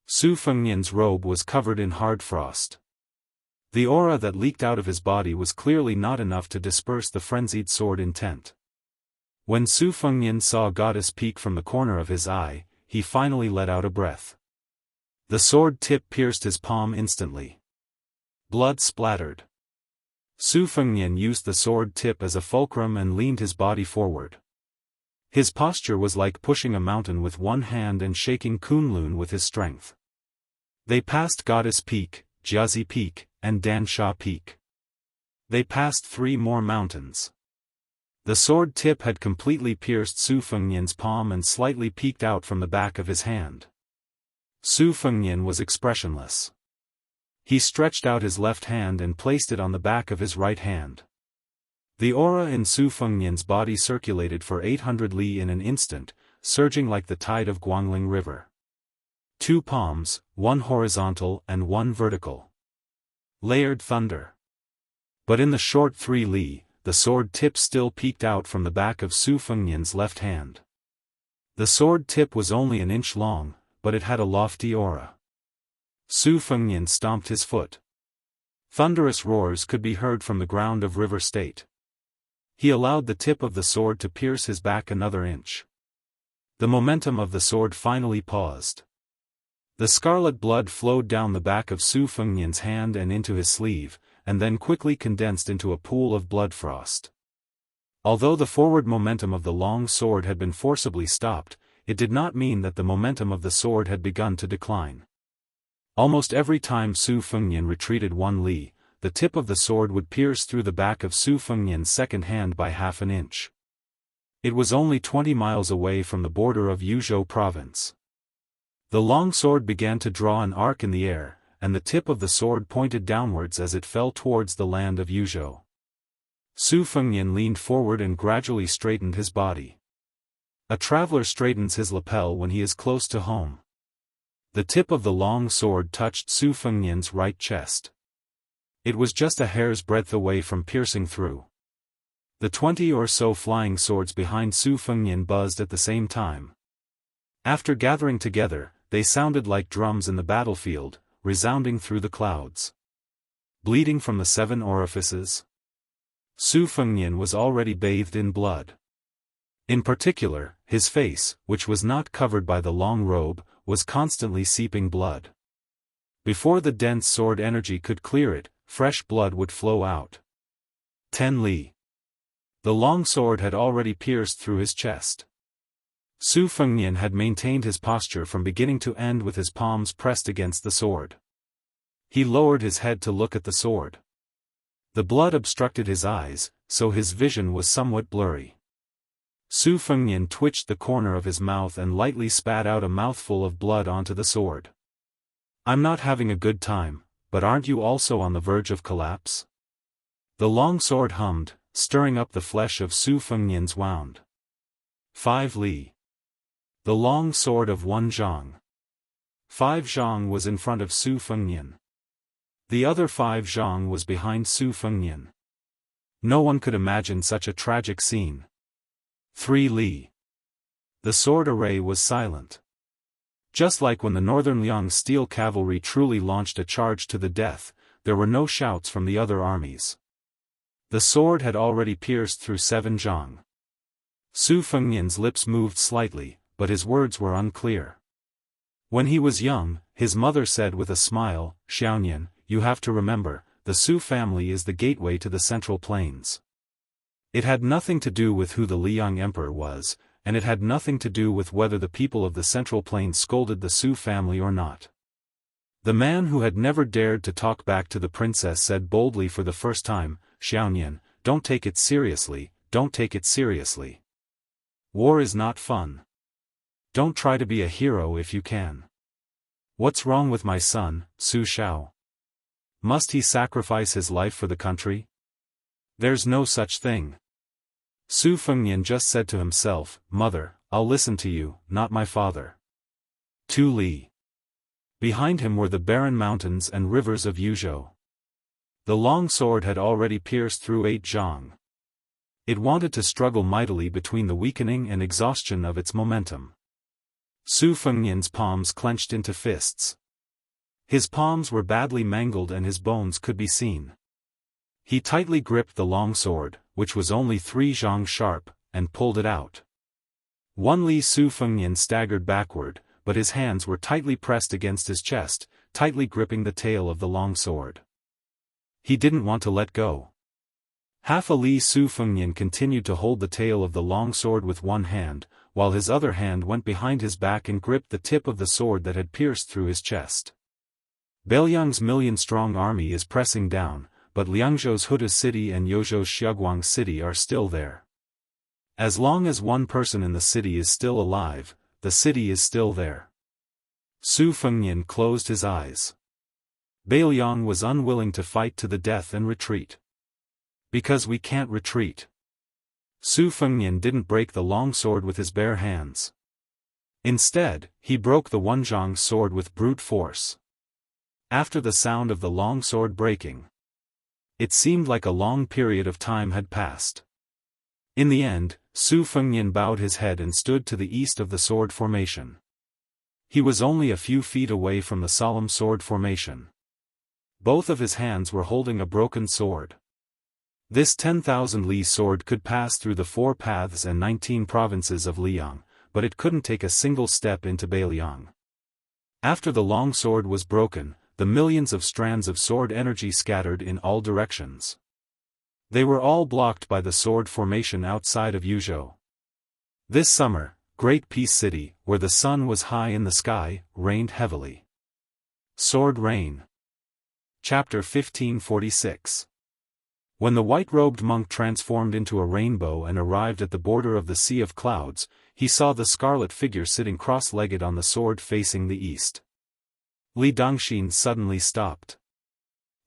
Su Fengnian's robe was covered in hard frost. The aura that leaked out of his body was clearly not enough to disperse the frenzied sword intent. When Su Fengnian saw Goddess Peak from the corner of his eye, he finally let out a breath. The sword tip pierced his palm instantly. Blood splattered. Su Fengnian used the sword tip as a fulcrum and leaned his body forward. His posture was like pushing a mountain with one hand and shaking Kunlun with his strength. They passed Goddess Peak, Jiazi Peak, and Dansha Peak. They passed 3 more mountains. The sword tip had completely pierced Su Fengnian's palm and slightly peeked out from the back of his hand. Su Fengnian was expressionless. He stretched out his left hand and placed it on the back of his right hand. The aura in Su Fengnian's body circulated for 800 li in an instant, surging like the tide of Guangling River. 2 palms, 1 horizontal and 1 vertical. Layered thunder. But in the short 3 li, the sword tip still peeked out from the back of Su Fengnian's left hand. The sword tip was only an inch long, but it had a lofty aura. Su Fengnian stomped his foot. Thunderous roars could be heard from the ground of River State. He allowed the tip of the sword to pierce his back another inch. The momentum of the sword finally paused. The scarlet blood flowed down the back of Su Fengnian's hand and into his sleeve, and then quickly condensed into a pool of blood frost. Although the forward momentum of the long sword had been forcibly stopped, it did not mean that the momentum of the sword had begun to decline. Almost every time Su Fengnian retreated 1 li, the tip of the sword would pierce through the back of Su Fengnian's second hand by half an inch. It was only 20 miles away from the border of Yuzhou province. The long sword began to draw an arc in the air, and the tip of the sword pointed downwards as it fell towards the land of Yuzhou. Su Fengnian leaned forward and gradually straightened his body. A traveler straightens his lapel when he is close to home. The tip of the long sword touched Su Fengnian's right chest. It was just a hair's breadth away from piercing through. The 20 or so flying swords behind Su Fengnian buzzed at the same time. After gathering together, they sounded like drums in the battlefield, resounding through the clouds. Bleeding from the 7 orifices. Su Fengnian was already bathed in blood. In particular, his face, which was not covered by the long robe, was constantly seeping blood. Before the dense sword energy could clear it, fresh blood would flow out. 10 li. The long sword had already pierced through his chest. Su Fengnian had maintained his posture from beginning to end with his palms pressed against the sword. He lowered his head to look at the sword. The blood obstructed his eyes, so his vision was somewhat blurry. Su Fengnian twitched the corner of his mouth and lightly spat out a mouthful of blood onto the sword. I'm not having a good time, but aren't you also on the verge of collapse? The long sword hummed, stirring up the flesh of Su Fengnian's wound. 5 li. The long sword of 1 zhang. 5 zhang was in front of Su Fengnian. The other 5 zhang was behind Su Fengnian. No one could imagine such a tragic scene. 3 li. The sword array was silent. Just like when the Northern Liang steel cavalry truly launched a charge to the death, there were no shouts from the other armies. The sword had already pierced through 7 zhang. Su Fengnian's lips moved slightly, but his words were unclear. When he was young, his mother said with a smile, "Xiaonian, you have to remember, the Su family is the gateway to the Central Plains." It had nothing to do with who the Liang emperor was, and it had nothing to do with whether the people of the Central Plains scolded the Su family or not. The man who had never dared to talk back to the princess said boldly for the first time, "Xiaonian, don't take it seriously, don't take it seriously. War is not fun. Don't try to be a hero if you can. What's wrong with my son, Su Shao? Must he sacrifice his life for the country? There's no such thing." Su Fengnian just said to himself, "Mother, I'll listen to you, not my father." 2 li. Behind him were the barren mountains and rivers of Yuzhou. The long sword had already pierced through 8 zhang. It wanted to struggle mightily between the weakening and exhaustion of its momentum. Su Fengnian's palms clenched into fists. His palms were badly mangled and his bones could be seen. He tightly gripped the long sword, which was only 3 zhang sharp, and pulled it out. 1 li. Su Fengnian staggered backward, but his hands were tightly pressed against his chest, tightly gripping the tail of the long sword. He didn't want to let go. Half a li. Su Fengnian continued to hold the tail of the long sword with one hand, while his other hand went behind his back and gripped the tip of the sword that had pierced through his chest. Beiliang's million-strong army is pressing down, but Liangzhou's Huda city and Yozhou's Xiaoguang city are still there. As long as one person in the city is still alive, the city is still there. Su Fengnian closed his eyes. Beiliang was unwilling to fight to the death and retreat. Because we can't retreat. Su Fengnian didn't break the long sword with his bare hands. Instead, he broke the 1 zhang sword with brute force. After the sound of the long sword breaking, it seemed like a long period of time had passed. In the end, Su Fengnian bowed his head and stood to the east of the sword formation. He was only a few feet away from the solemn sword formation. Both of his hands were holding a broken sword. This 10,000 li sword could pass through the 4 paths and 19 provinces of Liang, but it couldn't take a single step into Beiliang. After the long sword was broken, the millions of strands of sword energy scattered in all directions. They were all blocked by the sword formation outside of Yuzhou. This summer, Great Peace City, where the sun was high in the sky, rained heavily. Sword Rain. Chapter 1546. When the white-robed monk transformed into a rainbow and arrived at the border of the Sea of Clouds, he saw the scarlet figure sitting cross-legged on the sword facing the east. Li Dongxin suddenly stopped.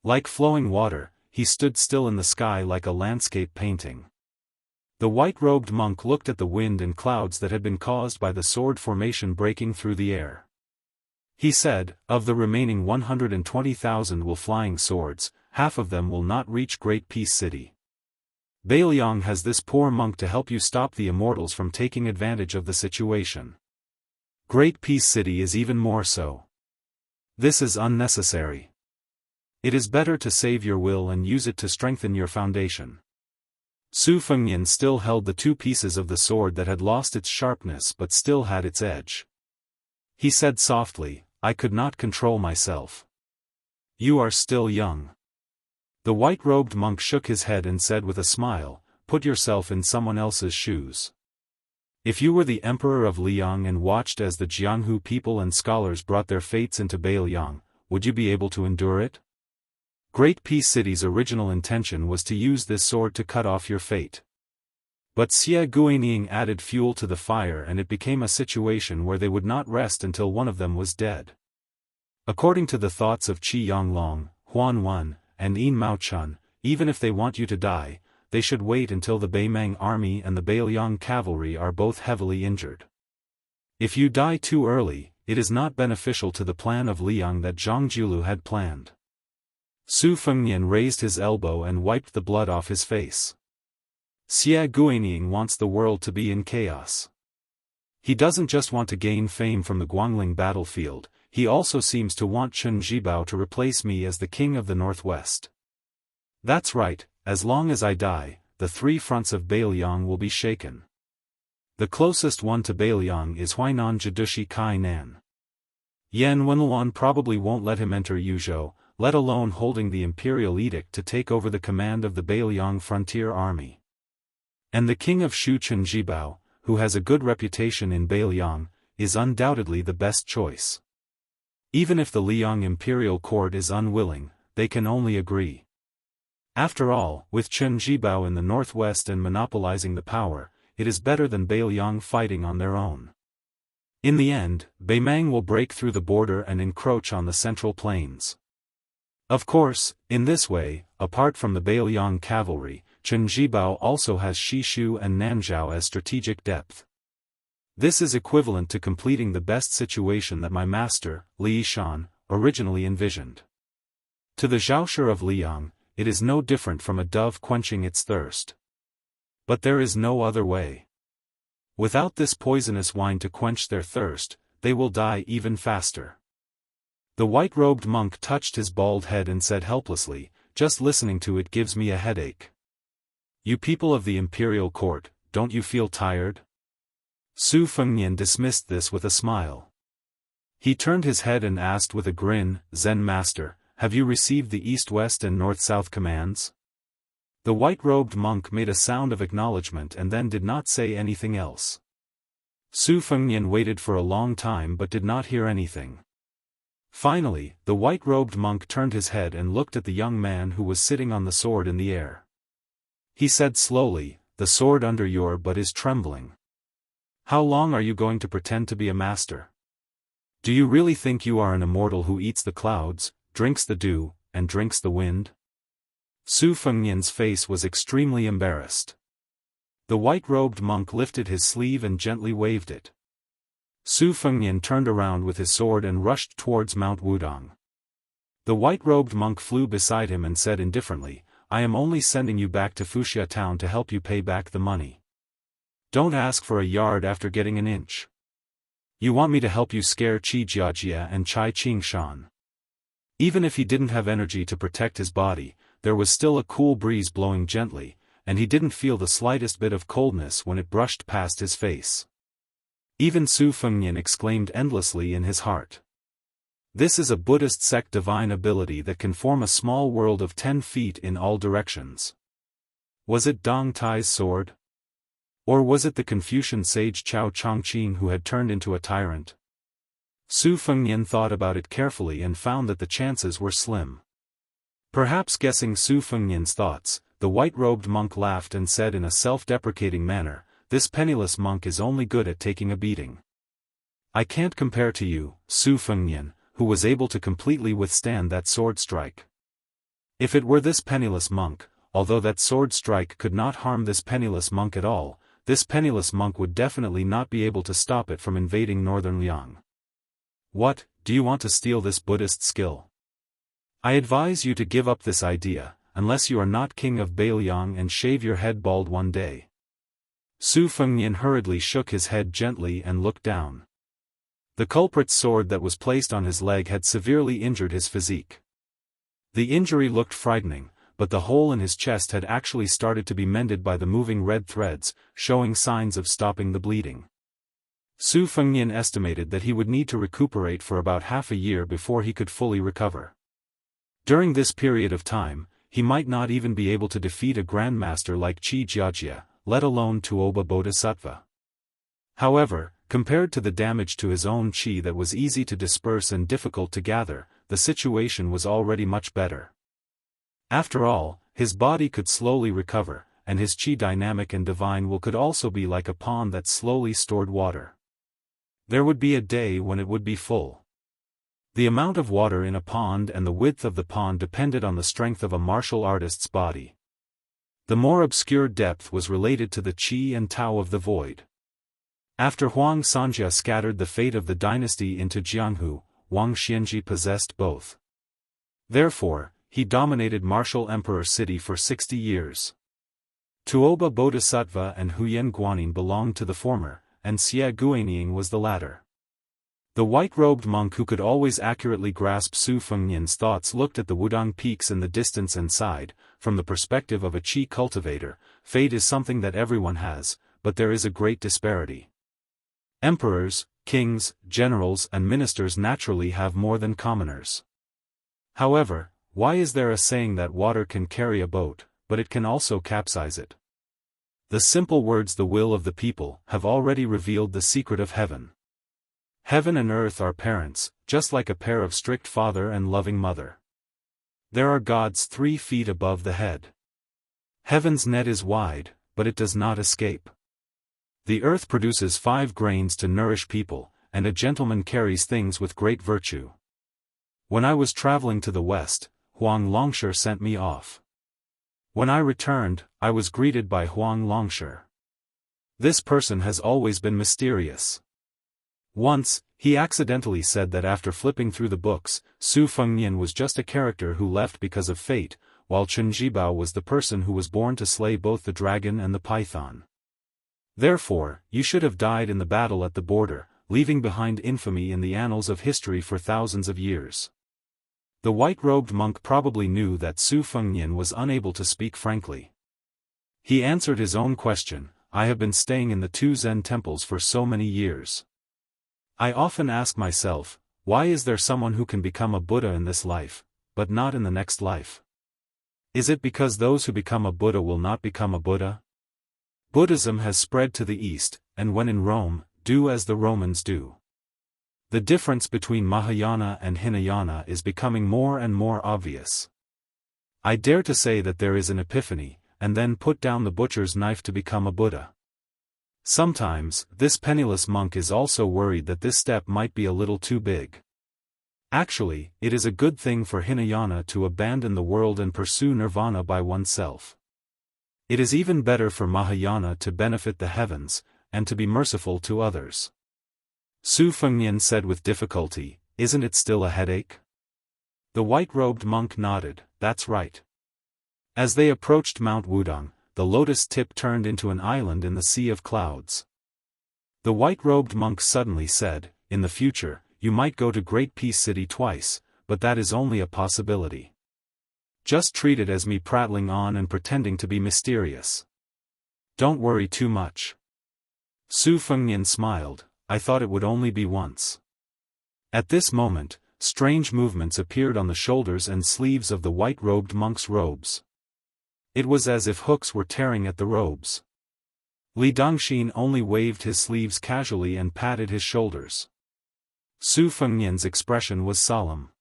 Like flowing water, he stood still in the sky like a landscape painting. The white-robed monk looked at the wind and clouds that had been caused by the sword formation breaking through the air. He said, "Of the remaining 120,000 flying swords, half of them will not reach Great Peace City. Beiliang has this poor monk to help you stop the immortals from taking advantage of the situation. Great Peace City is even more so. This is unnecessary. It is better to save your will and use it to strengthen your foundation." Su Fengnian still held the 2 pieces of the sword that had lost its sharpness but still had its edge. He said softly, "I could not control myself." "You are still young." The white-robed monk shook his head and said with a smile, "Put yourself in someone else's shoes. If you were the emperor of Liang and watched as the Jianghu people and scholars brought their fates into Beiliang, would you be able to endure it? Great Peace City's original intention was to use this sword to cut off your fate. But Xie Guaniying added fuel to the fire and it became a situation where they would not rest until one of them was dead. According to the thoughts of Qi Yonglong, Huan Wen, and Yin Mao Chun, even if they want you to die, they should wait until the Beimeng army and the Beiliang cavalry are both heavily injured. If you die too early, it is not beneficial to the plan of Liang that Zhang Jiulu had planned. Su Fengnian raised his elbow and wiped the blood off his face. Xie Guaniying wants the world to be in chaos. He doesn't just want to gain fame from the Guangling battlefield, he also seems to want Chen Zhibao to replace me as the king of the Northwest. That's right, as long as I die, the three fronts of Beiliang will be shaken. The closest one to Beiliang is Huainan Jidushi Kai Nan. Yan Wenluan probably won't let him enter Yuzhou, let alone holding the imperial edict to take over the command of the Beiliang frontier army. And the king of Shu Chen Zhibao, who has a good reputation in Beiliang, is undoubtedly the best choice. Even if the Liang imperial court is unwilling, they can only agree. After all, with Chen Zhibao in the northwest and monopolizing the power, it is better than Beiliang fighting on their own. In the end, Beimeng will break through the border and encroach on the central plains. Of course, in this way, apart from the Beiliang cavalry, Chen Zhibao also has Shishu and Nanzhao as strategic depth. This is equivalent to completing the best situation that my master, Li Shan, originally envisioned. To the Zhaoshe of Liang, it is no different from a dove quenching its thirst. But there is no other way. Without this poisonous wine to quench their thirst, they will die even faster. The white-robed monk touched his bald head and said helplessly, "Just listening to it gives me a headache. You people of the imperial court, don't you feel tired?" Su Fengnian dismissed this with a smile. He turned his head and asked with a grin, "Zen master, have you received the east-west and north-south commands?" The white-robed monk made a sound of acknowledgement and then did not say anything else. Su Fengnian waited for a long time but did not hear anything. Finally, the white-robed monk turned his head and looked at the young man who was sitting on the sword in the air. He said slowly, "The sword under your butt is trembling. How long are you going to pretend to be a master? Do you really think you are an immortal who eats the clouds, drinks the dew, and drinks the wind?" Su Fengnian's face was extremely embarrassed. The white-robed monk lifted his sleeve and gently waved it. Su Fengnian turned around with his sword and rushed towards Mount Wudong. The white-robed monk flew beside him and said indifferently, "I am only sending you back to Fuxia town to help you pay back the money. Don't ask for a yard after getting an inch. You want me to help you scare Qi Jiajia and Chai Qingshan." Even if he didn't have energy to protect his body, there was still a cool breeze blowing gently, and he didn't feel the slightest bit of coldness when it brushed past his face. Even Su Fengnian exclaimed endlessly in his heart. This is a Buddhist sect divine ability that can form a small world of 10 feet in all directions. Was it Dong Tai's sword? Or was it the Confucian sage Chao Chongqing who had turned into a tyrant? Su Fengnian thought about it carefully and found that the chances were slim. Perhaps guessing Su Fengnian's thoughts, the white-robed monk laughed and said in a self-deprecating manner, "This penniless monk is only good at taking a beating. I can't compare to you, Su Fengnian, who was able to completely withstand that sword strike. If it were this penniless monk, although that sword strike could not harm this penniless monk at all, this penniless monk would definitely not be able to stop it from invading northern Liang. What, do you want to steal this Buddhist skill? I advise you to give up this idea, unless you are not king of Beiliang and shave your head bald one day." Su Fengnian hurriedly shook his head gently and looked down. The culprit's sword that was placed on his leg had severely injured his physique. The injury looked frightening, but the hole in his chest had actually started to be mended by the moving red threads, showing signs of stopping the bleeding. Su Fengnian estimated that he would need to recuperate for about half a year before he could fully recover. During this period of time, he might not even be able to defeat a grandmaster like Qi Jiajia, let alone Tuoba Bodhisattva. However, compared to the damage to his own qi that was easy to disperse and difficult to gather, the situation was already much better. After all, his body could slowly recover, and his qi dynamic and divine will could also be like a pond that slowly stored water. There would be a day when it would be full. The amount of water in a pond and the width of the pond depended on the strength of a martial artist's body. The more obscure depth was related to the qi and tao of the void. After Wuxia Xianxia scattered the fate of the dynasty into Jianghu, Wuxia Xianxia possessed both. Therefore, he dominated martial emperor city for 60 years. Tuoba Bodhisattva and Huyen Guanyin belonged to the former, and Xia Guanyin was the latter. The white-robed monk who could always accurately grasp Su Fengnian's thoughts looked at the Wudang peaks in the distance and sighed. From the perspective of a qi cultivator, fate is something that everyone has, but there is a great disparity. Emperors, kings, generals and ministers naturally have more than commoners. However, why is there a saying that water can carry a boat, but it can also capsize it? The simple words "the will of the people" have already revealed the secret of heaven. Heaven and earth are parents, just like a pair of strict father and loving mother. There are gods 3 feet above the head. Heaven's net is wide, but it does not escape. The earth produces 5 grains to nourish people, and a gentleman carries things with great virtue. When I was traveling to the west, Huang Longshi sent me off. When I returned, I was greeted by Huang Longshi. This person has always been mysterious. Once, he accidentally said that after flipping through the books, Su Fengnian was just a character who left because of fate, while Chen Jibao was the person who was born to slay both the dragon and the python. Therefore, you should have died in the battle at the border, leaving behind infamy in the annals of history for thousands of years. The white-robed monk probably knew that Su Fengnian was unable to speak frankly. He answered his own question: I have been staying in the 2 Zen temples for so many years. I often ask myself, why is there someone who can become a Buddha in this life, but not in the next life? Is it because those who become a Buddha will not become a Buddha? Buddhism has spread to the east, and when in Rome, do as the Romans do. The difference between Mahayana and Hinayana is becoming more and more obvious. I dare to say that there is an epiphany, and then put down the butcher's knife to become a Buddha. Sometimes, this penniless monk is also worried that this step might be a little too big. Actually, it is a good thing for Hinayana to abandon the world and pursue nirvana by oneself. It is even better for Mahayana to benefit the heavens, and to be merciful to others. Su Fengnian said with difficulty, "Isn't it still a headache?" The white-robed monk nodded, "That's right." As they approached Mount Wudang, the lotus tip turned into an island in the sea of clouds. The white-robed monk suddenly said, "In the future, you might go to Great Peace City twice, but that is only a possibility. Just treat it as me prattling on and pretending to be mysterious. Don't worry too much." Su Fengnian smiled, "I thought it would only be once." At this moment, strange movements appeared on the shoulders and sleeves of the white-robed monk's robes. It was as if hooks were tearing at the robes. Li Dongxin only waved his sleeves casually and patted his shoulders. Su Fengnian's expression was solemn.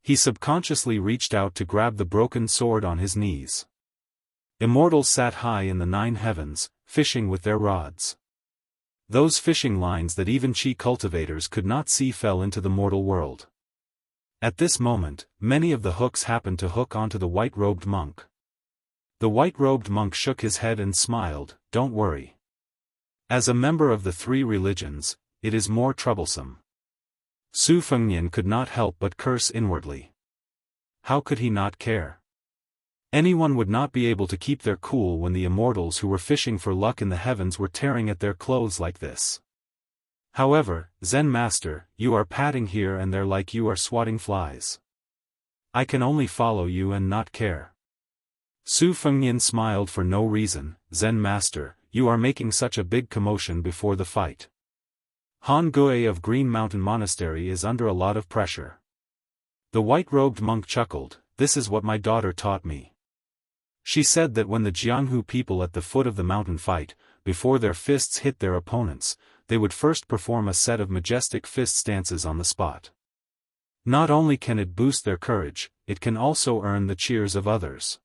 He subconsciously reached out to grab the broken sword on his knees. Immortals sat high in the 9 heavens, fishing with their rods. Those fishing lines that even qi cultivators could not see fell into the mortal world. At this moment, many of the hooks happened to hook onto the white-robed monk. The white-robed monk shook his head and smiled, "Don't worry. As a member of the 3 religions, it is more troublesome." Su Fengnian could not help but curse inwardly. How could he not care? Anyone would not be able to keep their cool when the immortals who were fishing for luck in the heavens were tearing at their clothes like this. However, Zen Master, you are patting here and there like you are swatting flies. I can only follow you and not care. Su Fengnian smiled for no reason. "Zen Master, you are making such a big commotion before the fight. Han Gui of Green Mountain Monastery is under a lot of pressure." The white-robed monk chuckled, "This is what my daughter taught me. She said that when the Jianghu people at the foot of the mountain fight, before their fists hit their opponents, they would first perform a set of majestic fist stances on the spot. Not only can it boost their courage, it can also earn the cheers of others."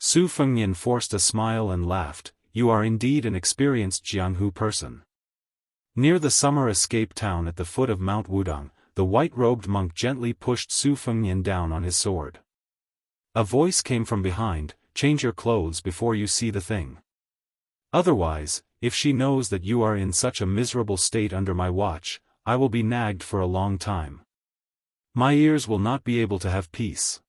Su Fengnian forced a smile and laughed. You are indeed an experienced Jianghu person. Near the summer escape town at the foot of Mount Wudong, the white-robed monk gently pushed Su Fengnian down on his sword. A voice came from behind, change your clothes before you see the thing. Otherwise, if she knows that you are in such a miserable state under my watch, I will be nagged for a long time. My ears will not be able to have peace.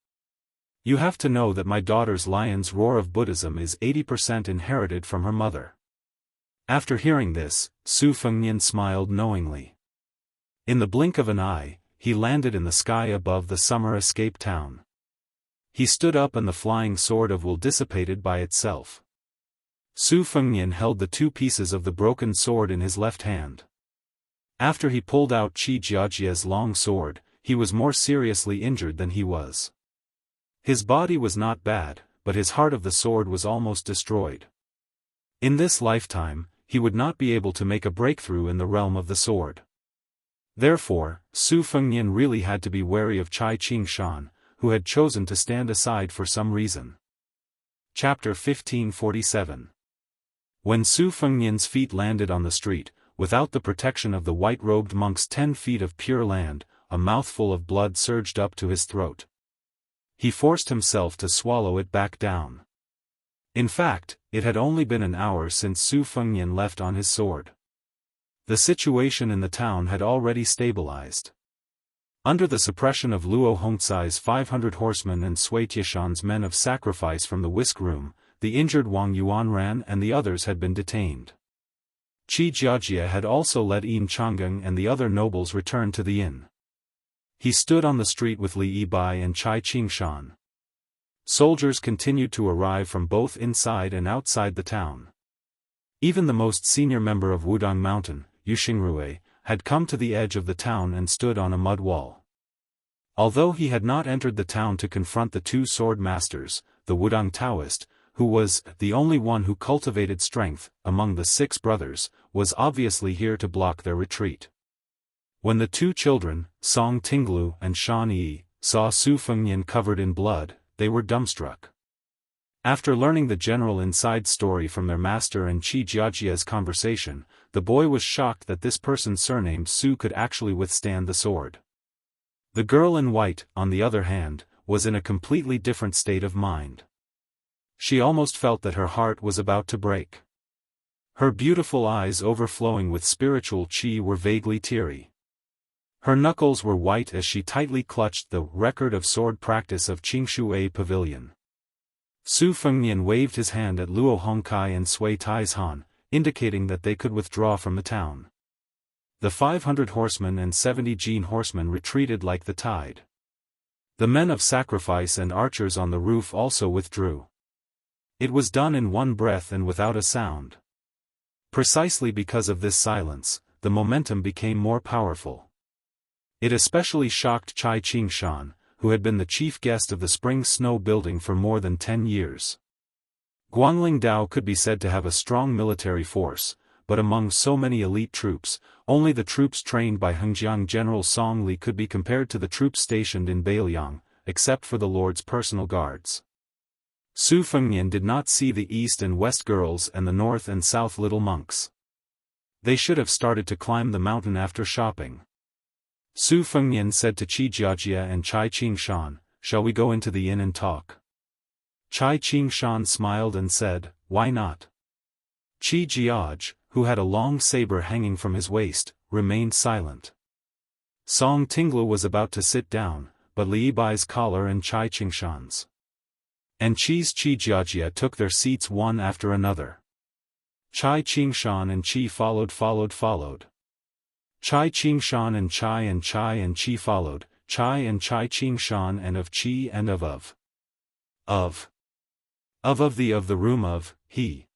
You have to know that my daughter's lion's roar of Buddhism is 80% inherited from her mother. After hearing this, Su Fengnian smiled knowingly. In the blink of an eye, he landed in the sky above the summer escape town. He stood up and the flying sword of will dissipated by itself. Su Fengnian held the two pieces of the broken sword in his left hand. After he pulled out Qi Jiajia's long sword, he was more seriously injured than he was. His body was not bad, but his heart of the sword was almost destroyed. In this lifetime, he would not be able to make a breakthrough in the realm of the sword. Therefore, Su Fengnian really had to be wary of Cai Qingshan, who had chosen to stand aside for some reason. Chapter 1547. When Su Fengnian's feet landed on the street, without the protection of the white-robed monk's 10 feet of pure land, a mouthful of blood surged up to his throat. He forced himself to swallow it back down. In fact, it had only been an hour since Su Fengnian left on his sword. The situation in the town had already stabilized. Under the suppression of Luo Hongcai's 500 horsemen and Sui Tieshan's men of sacrifice from the whisk room, the injured Wang Yuanran and the others had been detained. Qi Jiajia had also let Yin Changeng and the other nobles return to the inn. He stood on the street with Li Yibai and Cai Qingshan. Soldiers continued to arrive from both inside and outside the town. Even the most senior member of Wudong Mountain, Yu Xingrui, had come to the edge of the town and stood on a mud wall. Although he had not entered the town to confront the two sword masters, the Wudong Daoist, who was the only one who cultivated strength among the 6 brothers, was obviously here to block their retreat. When the two children, Song Tinglu and Shan Yi, saw Su Fengnian covered in blood, they were dumbstruck. After learning the general inside story from their master and Qi Jiajia's conversation, the boy was shocked that this person surnamed Su could actually withstand the sword. The girl in white, on the other hand, was in a completely different state of mind. She almost felt that her heart was about to break. Her beautiful eyes overflowing with spiritual qi were vaguely teary. Her knuckles were white as she tightly clutched the record of sword practice of Qingshui Pavilion. Su Fengnian waved his hand at Luo Hongcai and Sui Taishan, indicating that they could withdraw from the town. The 500 horsemen and 70 Jin horsemen retreated like the tide. The men of sacrifice and archers on the roof also withdrew. It was done in one breath and without a sound. Precisely because of this silence, the momentum became more powerful. It especially shocked Cai Qingshan, who had been the chief guest of the Spring Snow Building for more than 10 years. Guangling Dao could be said to have a strong military force, but among so many elite troops, only the troops trained by Hengjiang General Song Li could be compared to the troops stationed in Beiliang, except for the Lord's personal guards. Su Fengnian did not see the east and west girls and the north and south little monks. They should have started to climb the mountain after shopping. Su Fengnian said to Qi Jiajia and Cai Qingshan, "Shall we go into the inn and talk?" Cai Qingshan smiled and said, "Why not?" Qi Jiaj, who had a long saber hanging from his waist, remained silent. Song Tinglu was about to sit down, but Li Bai's collar and Cai Qingshan's and Qi's Qi Jiajia took their seats one after another. Cai Qingshan and Qi followed. Cai Qingshan and Cai and Qi followed, Cai and Cai Qingshan and of Qi and of the room of, he.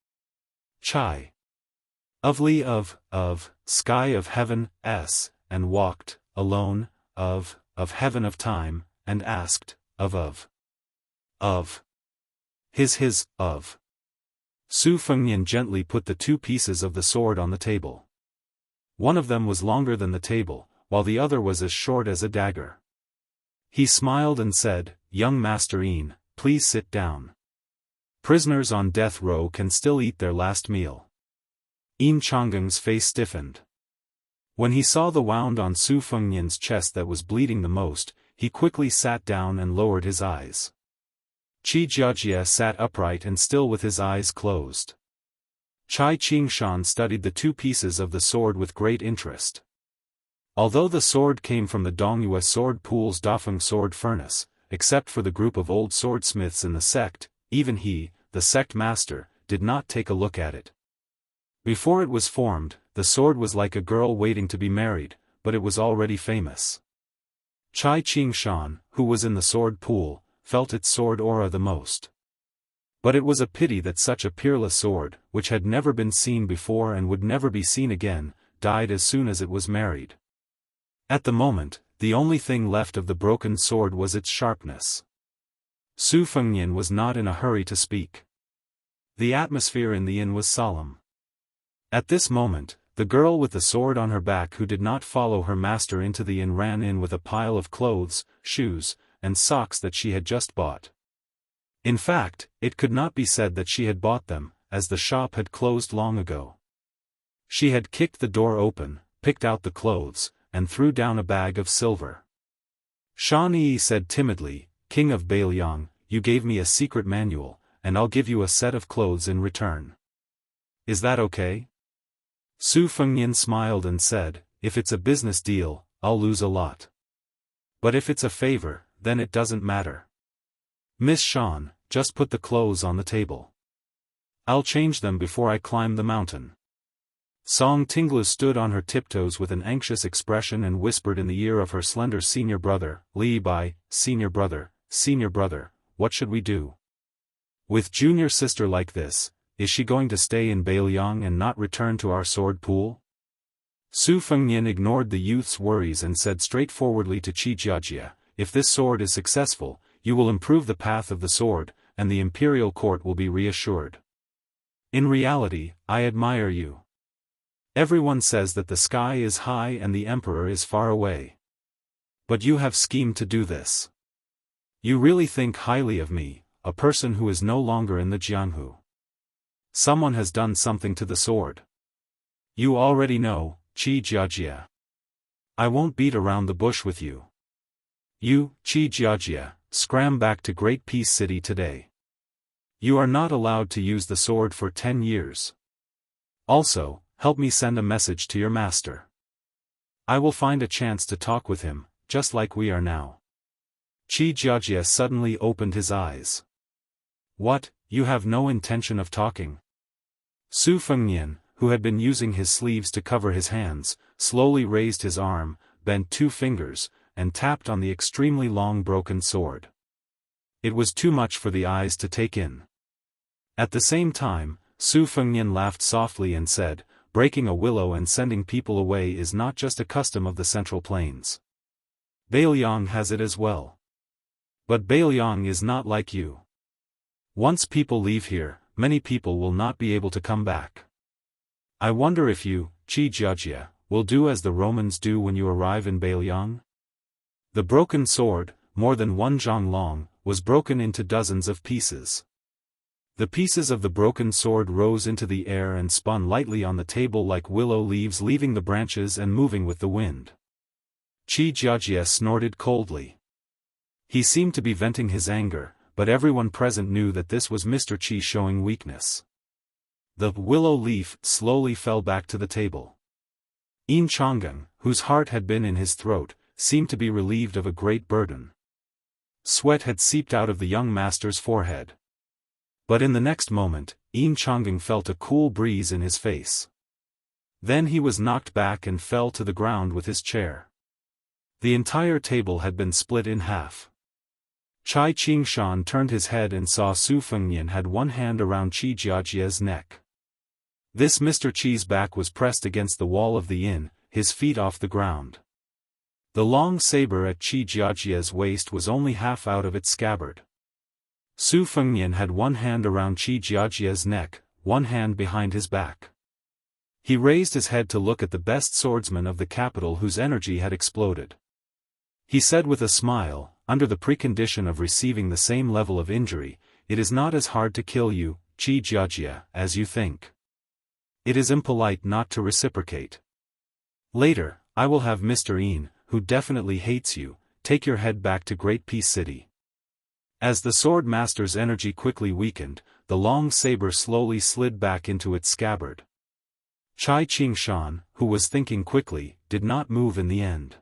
Chai. Of Li of, sky of heaven, s, and walked, alone, of heaven of time, and asked, of. His, of. Su Fengnian gently put the two pieces of the sword on the table. One of them was longer than the table, while the other was as short as a dagger. He smiled and said, "Young Master Yin, please sit down." Prisoners on death row can still eat their last meal. Yin Changeng's face stiffened. When he saw the wound on Su Fengnian's chest that was bleeding the most, he quickly sat down and lowered his eyes. Qi Jiajie sat upright and still with his eyes closed. Chai Qingshan studied the two pieces of the sword with great interest. Although the sword came from the Dongyue sword pool's Dafeng sword furnace, except for the group of old swordsmiths in the sect, even he, the sect master, did not take a look at it. Before it was formed, the sword was like a girl waiting to be married, but it was already famous. Chai Qingshan, who was in the sword pool, felt its sword aura the most. But it was a pity that such a peerless sword, which had never been seen before and would never be seen again, died as soon as it was married. At the moment, the only thing left of the broken sword was its sharpness. Su Fengnian was not in a hurry to speak. The atmosphere in the inn was solemn. At this moment, the girl with the sword on her back who did not follow her master into the inn ran in with a pile of clothes, shoes, and socks that she had just bought. In fact, it could not be said that she had bought them, as the shop had closed long ago. She had kicked the door open, picked out the clothes, and threw down a bag of silver. Shan Yi said timidly, "King of Bailiang, you gave me a secret manual, and I'll give you a set of clothes in return. Is that okay?" Su Fengnian smiled and said, "If it's a business deal, I'll lose a lot. But if it's a favor, then it doesn't matter. Miss Shan, just put the clothes on the table. I'll change them before I climb the mountain." Song Tinglu stood on her tiptoes with an anxious expression and whispered in the ear of her slender senior brother, Li Bai, senior brother, what should we do? With junior sister like this, is she going to stay in Bailiang and not return to our sword pool? Su Fengnian ignored the youth's worries and said straightforwardly to Qi Jiajie, "If this sword is successful, you will improve the path of the sword, and the imperial court will be reassured. In reality, I admire you. Everyone says that the sky is high and the emperor is far away. But you have schemed to do this. You really think highly of me, a person who is no longer in the Jianghu. Someone has done something to the sword. You already know, Qi Jiajie. I won't beat around the bush with you. You, Qi Jiajie, scram back to Great Peace City today. You are not allowed to use the sword for 10 years. Also, help me send a message to your master. I will find a chance to talk with him, just like we are now." Qi Jiajie suddenly opened his eyes. "What, you have no intention of talking?" Su Fengnian, who had been using his sleeves to cover his hands, slowly raised his arm, bent 2 fingers, and tapped on the extremely long broken sword. It was too much for the eyes to take in. At the same time, Su Fengnian laughed softly and said, "Breaking a willow and sending people away is not just a custom of the Central Plains. Bailiang has it as well. But Bailiang is not like you. Once people leave here, many people will not be able to come back. I wonder if you, Qi Jiajie, will do as the Romans do when you arrive in Bailiang?" The broken sword, more than 1 zhang long, was broken into dozens of pieces. The pieces of the broken sword rose into the air and spun lightly on the table like willow leaves leaving the branches and moving with the wind. Qi Jiajie snorted coldly. He seemed to be venting his anger, but everyone present knew that this was Mr. Qi showing weakness. The willow leaf slowly fell back to the table. Yin Changeng, whose heart had been in his throat, seemed to be relieved of a great burden. Sweat had seeped out of the young master's forehead. But in the next moment, Yin Changeng felt a cool breeze in his face. Then he was knocked back and fell to the ground with his chair. The entire table had been split in half. Chai Qingshan turned his head and saw Su Fengnian had one hand around Qi Jiajie's neck. This Mr. Qi's back was pressed against the wall of the inn, his feet off the ground. The long saber at Qi Jiajie's waist was only half out of its scabbard. Su Fengnian had one hand around Qi Jiajie's neck, one hand behind his back. He raised his head to look at the best swordsman of the capital whose energy had exploded. He said with a smile, under the precondition of receiving the same level of injury, it is not as hard to kill you, Qi Jiajia, as you think. It is impolite not to reciprocate. Later, I will have Mr. Yin, who definitely hates you, take your head back to Great Peace City. As the sword master's energy quickly weakened, the long saber slowly slid back into its scabbard. Chai Qingshan, who was thinking quickly, did not move in the end.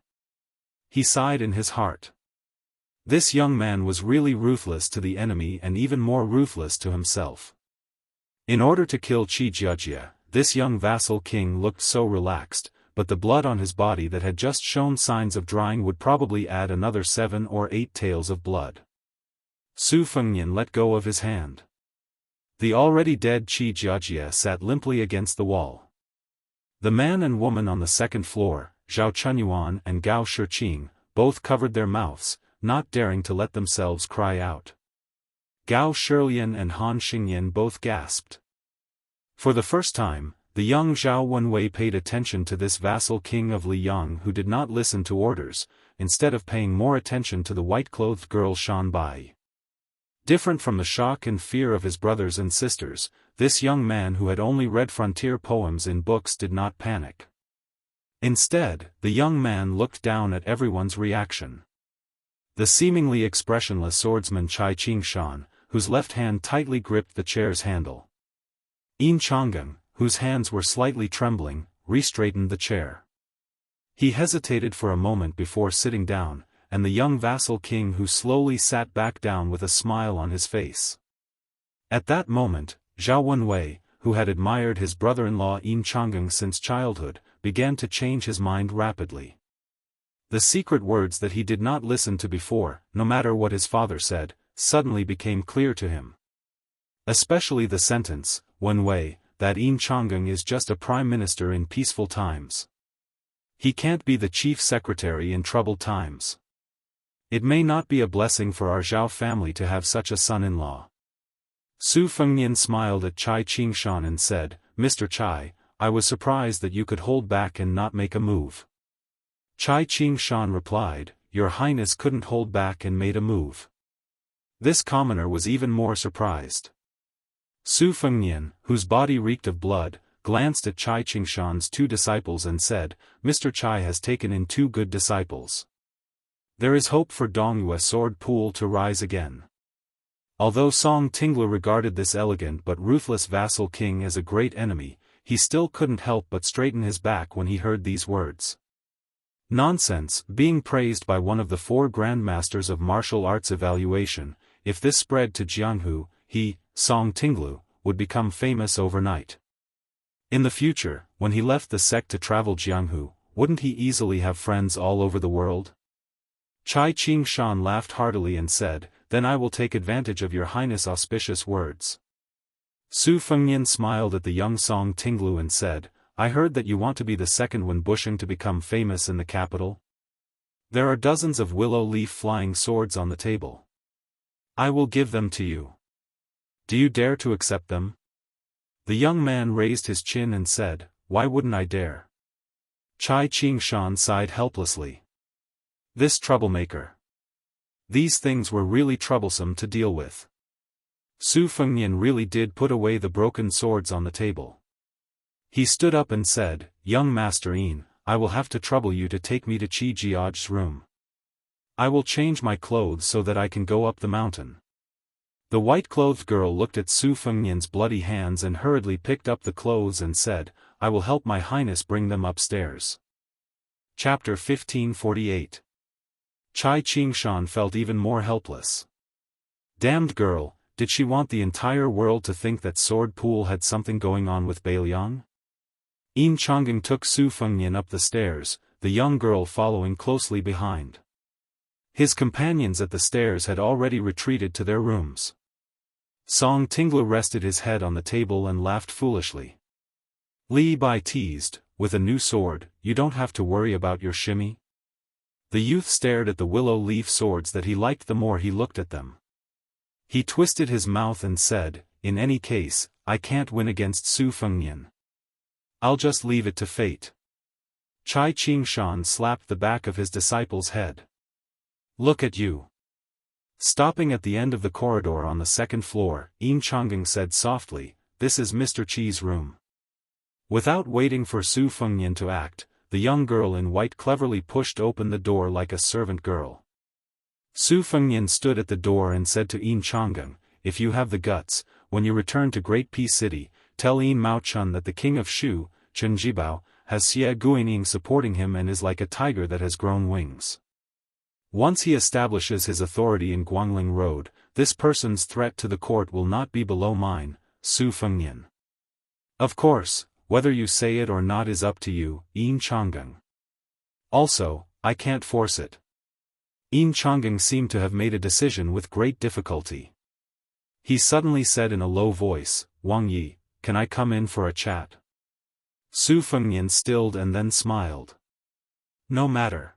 He sighed in his heart. This young man was really ruthless to the enemy and even more ruthless to himself. In order to kill Qi Jiajia, this young vassal king looked so relaxed, but the blood on his body that had just shown signs of drying would probably add another 7 or 8 tails of blood. Su Fengnian let go of his hand. The already dead Qi Jiajia sat limply against the wall. The man and woman on the second floor, Zhao Chunyuan and Gao Shiqing, both covered their mouths, not daring to let themselves cry out. Gao Shilian and Han Xingyan both gasped. For the first time, the young Zhao Wenwei paid attention to this vassal king of Liyang who did not listen to orders, instead of paying more attention to the white-clothed girl Shan Bai. Different from the shock and fear of his brothers and sisters, this young man who had only read frontier poems in books did not panic. Instead, the young man looked down at everyone's reaction. The seemingly expressionless swordsman Chai Qingshan, whose left hand tightly gripped the chair's handle. Yin Chang'eng, whose hands were slightly trembling, re-straightened the chair. He hesitated for a moment before sitting down, and the young vassal king who slowly sat back down with a smile on his face. At that moment, Zhao Wenwei, who had admired his brother-in-law Yin Chang'eng since childhood, began to change his mind rapidly. The secret words that he did not listen to before, no matter what his father said, suddenly became clear to him. Especially the sentence, Wenwei, that Yin Chang'eng is just a prime minister in peaceful times. He can't be the chief secretary in troubled times. It may not be a blessing for our Zhao family to have such a son-in-law. Su Fengnian smiled at Chai Qingshan and said, Mr. Chai, I was surprised that you could hold back and not make a move. Chai Qingshan replied, Your Highness couldn't hold back and made a move. This commoner was even more surprised. Su Fengnian, whose body reeked of blood, glanced at Chai Qingshan's 2 disciples and said, Mr. Chai has taken in 2 good disciples. There is hope for Dongyue sword pool to rise again. Although Song Tinglu regarded this elegant but ruthless vassal king as a great enemy, he still couldn't help but straighten his back when he heard these words. Nonsense, being praised by one of the 4 grandmasters of martial arts evaluation, if this spread to Jianghu, he, Song Tinglu, would become famous overnight. In the future, when he left the sect to travel Jianghu, wouldn't he easily have friends all over the world? Chai Qingshan laughed heartily and said, Then I will take advantage of your highness' auspicious words. Su Fengnian smiled at the young Song Tinglu and said, I heard that you want to be the second when bushing to become famous in the capital. There are dozens of willow leaf flying swords on the table. I will give them to you. Do you dare to accept them? The young man raised his chin and said, Why wouldn't I dare? Chai Qingshan sighed helplessly. This troublemaker. These things were really troublesome to deal with. Su Fengnian really did put away the broken swords on the table. He stood up and said, Young Master Yin, I will have to trouble you to take me to Qi Jiaj's room. I will change my clothes so that I can go up the mountain. The white-clothed girl looked at Su Fengnian's bloody hands and hurriedly picked up the clothes and said, I will help my highness bring them upstairs. Chapter 1548. Chai Qingshan felt even more helpless. Damned girl, did she want the entire world to think that Sword Pool had something going on with Beiliang? Yin Chang'eng took Su Fengnian up the stairs, the young girl following closely behind. His companions at the stairs had already retreated to their rooms. Song Tinglu rested his head on the table and laughed foolishly. Li Bai teased, with a new sword, you don't have to worry about your shimmy. The youth stared at the willow leaf swords that he liked the more he looked at them. He twisted his mouth and said, in any case, I can't win against Su Fengnian. I'll just leave it to fate. Chai Qingshan slapped the back of his disciple's head. Look at you. Stopping at the end of the corridor on the second floor, Yin Changeng said softly, "This is Mr. Qi's room." Without waiting for Su Fengnian to act, the young girl in white cleverly pushed open the door like a servant girl. Su Fengnian stood at the door and said to Yin Changeng, "If you have the guts, when you return to Great Peace City, tell Yin Mao Chun that the king of Shu, Chen Jibao, has Xie Guining supporting him and is like a tiger that has grown wings. Once he establishes his authority in Guangling Road, this person's threat to the court will not be below mine, Su Fengnian. Of course, whether you say it or not is up to you, Yin Changeng. Also, I can't force it." Yin Changeng seemed to have made a decision with great difficulty. He suddenly said in a low voice, "Wang Yi, can I come in for a chat?" Su Fengnian stilled and then smiled. "No matter."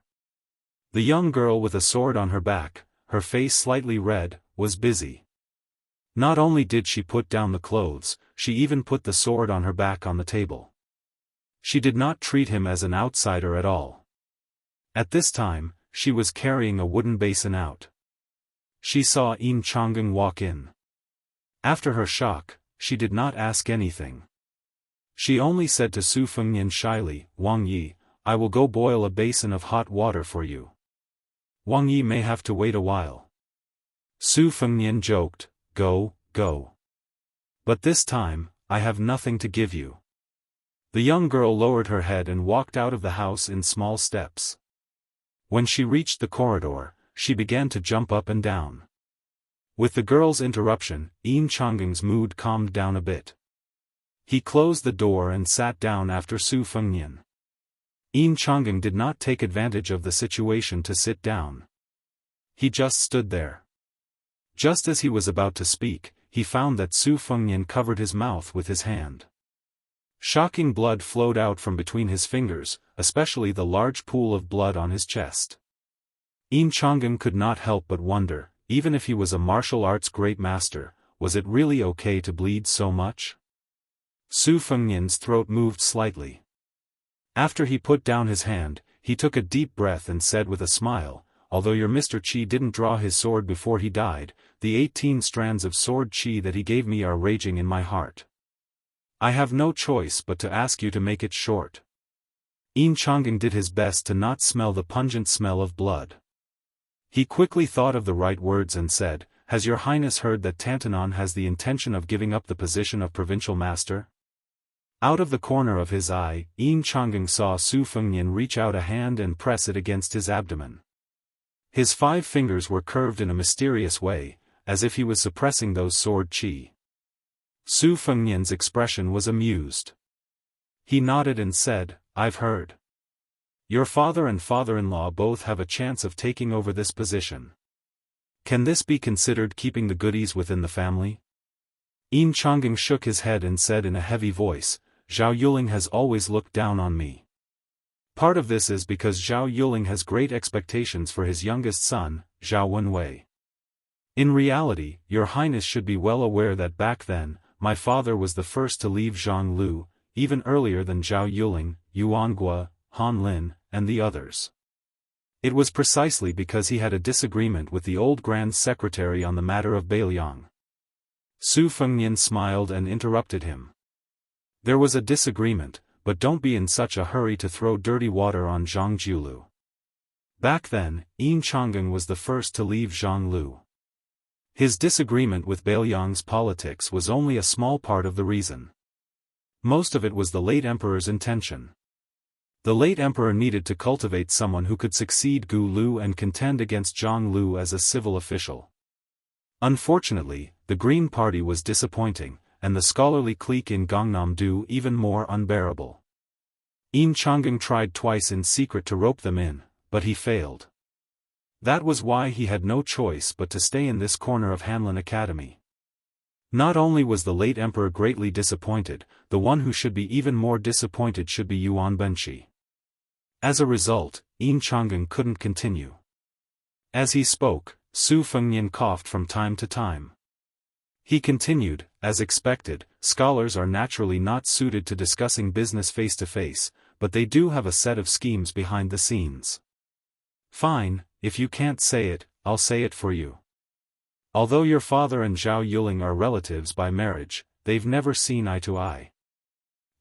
The young girl with a sword on her back, her face slightly red, was busy. Not only did she put down the clothes, she even put the sword on her back on the table. She did not treat him as an outsider at all. At this time, she was carrying a wooden basin out. She saw Yin Changeng walk in. After her shock, she did not ask anything. She only said to Su Fengnian shyly, "Wang Yi, I will go boil a basin of hot water for you. Wang Yi may have to wait a while." Su Fengnian joked, Go. But this time, I have nothing to give you." The young girl lowered her head and walked out of the house in small steps. When she reached the corridor, she began to jump up and down. With the girl's interruption, Yin Changeng's mood calmed down a bit. He closed the door and sat down after Su Fengnian. Yin Changeng did not take advantage of the situation to sit down. He just stood there. Just as he was about to speak, he found that Su Fengnian covered his mouth with his hand. Shocking blood flowed out from between his fingers, especially the large pool of blood on his chest. Yin Changeng could not help but wonder, even if he was a martial arts great master, was it really okay to bleed so much? Su Fengnian's throat moved slightly. After he put down his hand, he took a deep breath and said with a smile, "Although your Mr. Qi didn't draw his sword before he died, the 18 strands of sword qi that he gave me are raging in my heart. I have no choice but to ask you to make it short." Yin Changeng did his best to not smell the pungent smell of blood. He quickly thought of the right words and said, "Has your highness heard that Tantanon has the intention of giving up the position of provincial master?" Out of the corner of his eye, Yin Changeng saw Su Fengnian reach out a hand and press it against his abdomen. His 5 fingers were curved in a mysterious way, as if he was suppressing those sword qi. Su Fengnian's expression was amused. He nodded and said, "I've heard. Your father and father-in-law both have a chance of taking over this position. Can this be considered keeping the goodies within the family?" Yin Changeng shook his head and said in a heavy voice, "Zhao Yuling has always looked down on me. Part of this is because Zhao Yuling has great expectations for his youngest son, Zhao Wenwei. In reality, your highness should be well aware that back then, my father was the first to leave Jianghu, even earlier than Zhao Yuling, Yuan Gua, Han Lin, and the others. It was precisely because he had a disagreement with the old Grand Secretary on the matter of Beiliang." Su Fengnian smiled and interrupted him. "There was a disagreement, but don't be in such a hurry to throw dirty water on Zhang Jiulu. Back then, Yin Changeng was the first to leave Jianghu. His disagreement with Beiliang's politics was only a small part of the reason. Most of it was the late emperor's intention. The late emperor needed to cultivate someone who could succeed Gu Lu and contend against Zhang Lu as a civil official. Unfortunately, the Green Party was disappointing, and the scholarly clique in Gangnam-do even more unbearable. Yin Changeng tried twice in secret to rope them in, but he failed. That was why he had no choice but to stay in this corner of Hanlin Academy. Not only was the late emperor greatly disappointed, the one who should be even more disappointed should be Yuan Benshi. As a result, Yin Changeng couldn't continue. As he spoke, Su Fengnian coughed from time to time. He continued, "As expected, scholars are naturally not suited to discussing business face-to-face, but they do have a set of schemes behind the scenes. Fine, if you can't say it, I'll say it for you. Although your father and Zhao Yuling are relatives by marriage, they've never seen eye to eye.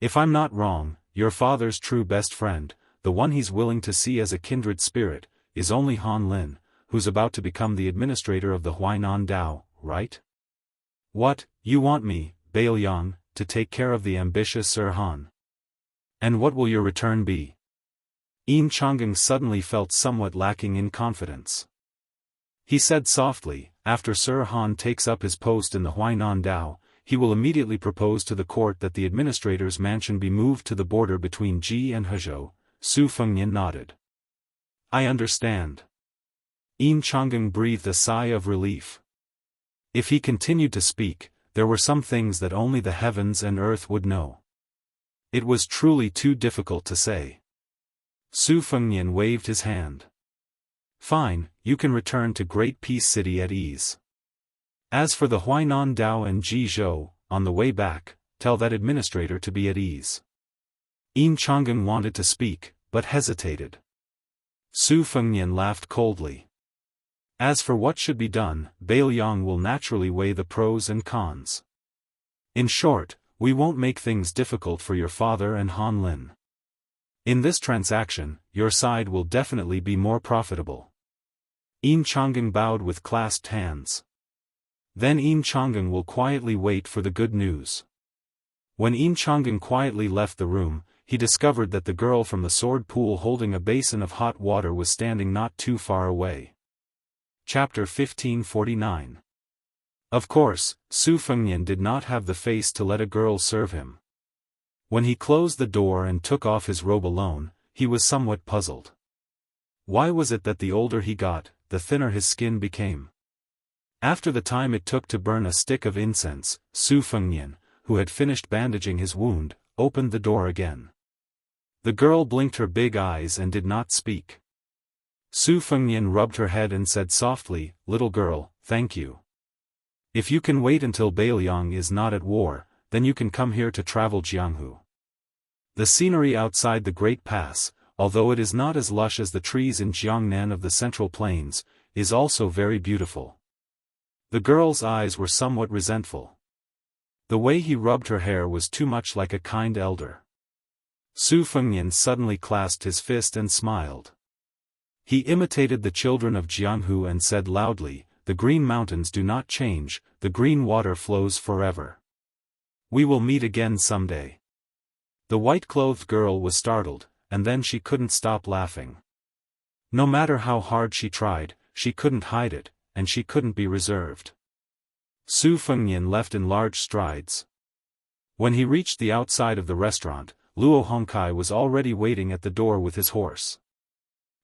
If I'm not wrong, your father's true best friend, the one he's willing to see as a kindred spirit, is only Han Lin, who's about to become the administrator of the Huainan Dao, right? What, you want me, Bail Yang, to take care of the ambitious Sir Han? And what will your return be? Yin Chang'eng suddenly felt somewhat lacking in confidence. He said softly, after Sir Han takes up his post in the Huainan Dao, he will immediately propose to the court that the administrator's mansion be moved to the border between Ji and Hezhou. Su Fengnian nodded. I understand. Yin Chang'eng breathed a sigh of relief. If he continued to speak, there were some things that only the heavens and earth would know. It was truly too difficult to say. Su Fengnian waved his hand. Fine, you can return to Great Peace City at ease. As for the Huainan Dao and Ji Zhou, on the way back, tell that administrator to be at ease. Yin Chang'eng wanted to speak, but hesitated. Su Fengnian laughed coldly. As for what should be done, Bail Yang will naturally weigh the pros and cons. In short, we won't make things difficult for your father and Han Lin. In this transaction, your side will definitely be more profitable. Yin Chang'eng bowed with clasped hands. Then Yin Chang'eng will quietly wait for the good news. When Yin Chang'eng quietly left the room, he discovered that the girl from the sword pool holding a basin of hot water was standing not too far away. Chapter 1549. Of course, Su Fengnian did not have the face to let a girl serve him. When he closed the door and took off his robe alone, he was somewhat puzzled. Why was it that the older he got, the thinner his skin became? After the time it took to burn a stick of incense, Su Fengnian, who had finished bandaging his wound, opened the door again. The girl blinked her big eyes and did not speak. Su Fengnian rubbed her head and said softly, "Little girl, thank you. If you can wait until Bail Yang is not at war, then you can come here to travel Jianghu. The scenery outside the Great Pass, although it is not as lush as the trees in Jiangnan of the Central Plains, is also very beautiful." The girl's eyes were somewhat resentful. The way he rubbed her hair was too much like a kind elder. Su Fengnian suddenly clasped his fist and smiled. He imitated the children of Jianghu and said loudly, "The green mountains do not change, the green water flows forever. We will meet again someday." The white-clothed girl was startled, and then she couldn't stop laughing. No matter how hard she tried, she couldn't hide it, and she couldn't be reserved. Su Fengnian left in large strides. When he reached the outside of the restaurant, Luo Hongkai was already waiting at the door with his horse.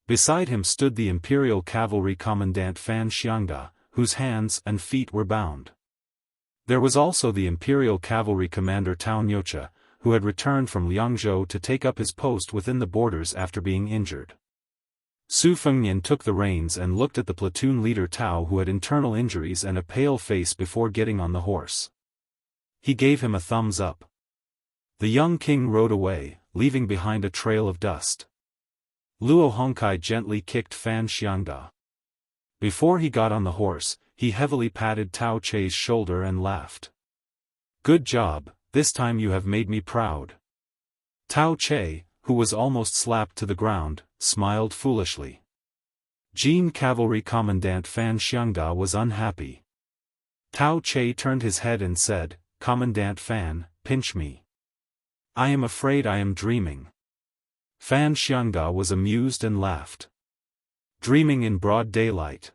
Beside him stood the Imperial Cavalry Commandant Fan Xiangda, whose hands and feet were bound. There was also the Imperial Cavalry Commander Tao Nyocha, who had returned from Liangzhou to take up his post within the borders after being injured. Su Fengnian took the reins and looked at the platoon leader Tao, who had internal injuries and a pale face, before getting on the horse. He gave him a thumbs up. The young king rode away, leaving behind a trail of dust. Luo Hongkai gently kicked Fan Xiangda. Before he got on the horse, he heavily patted Tao Chei's shoulder and laughed. "Good job, this time you have made me proud." Tao Chei, who was almost slapped to the ground, smiled foolishly. Jin Cavalry Commandant Fan Xiangda was unhappy. Tao Chei turned his head and said, "Commandant Fan, pinch me. I am afraid I am dreaming." Fan Xiangda was amused and laughed. "Dreaming in broad daylight."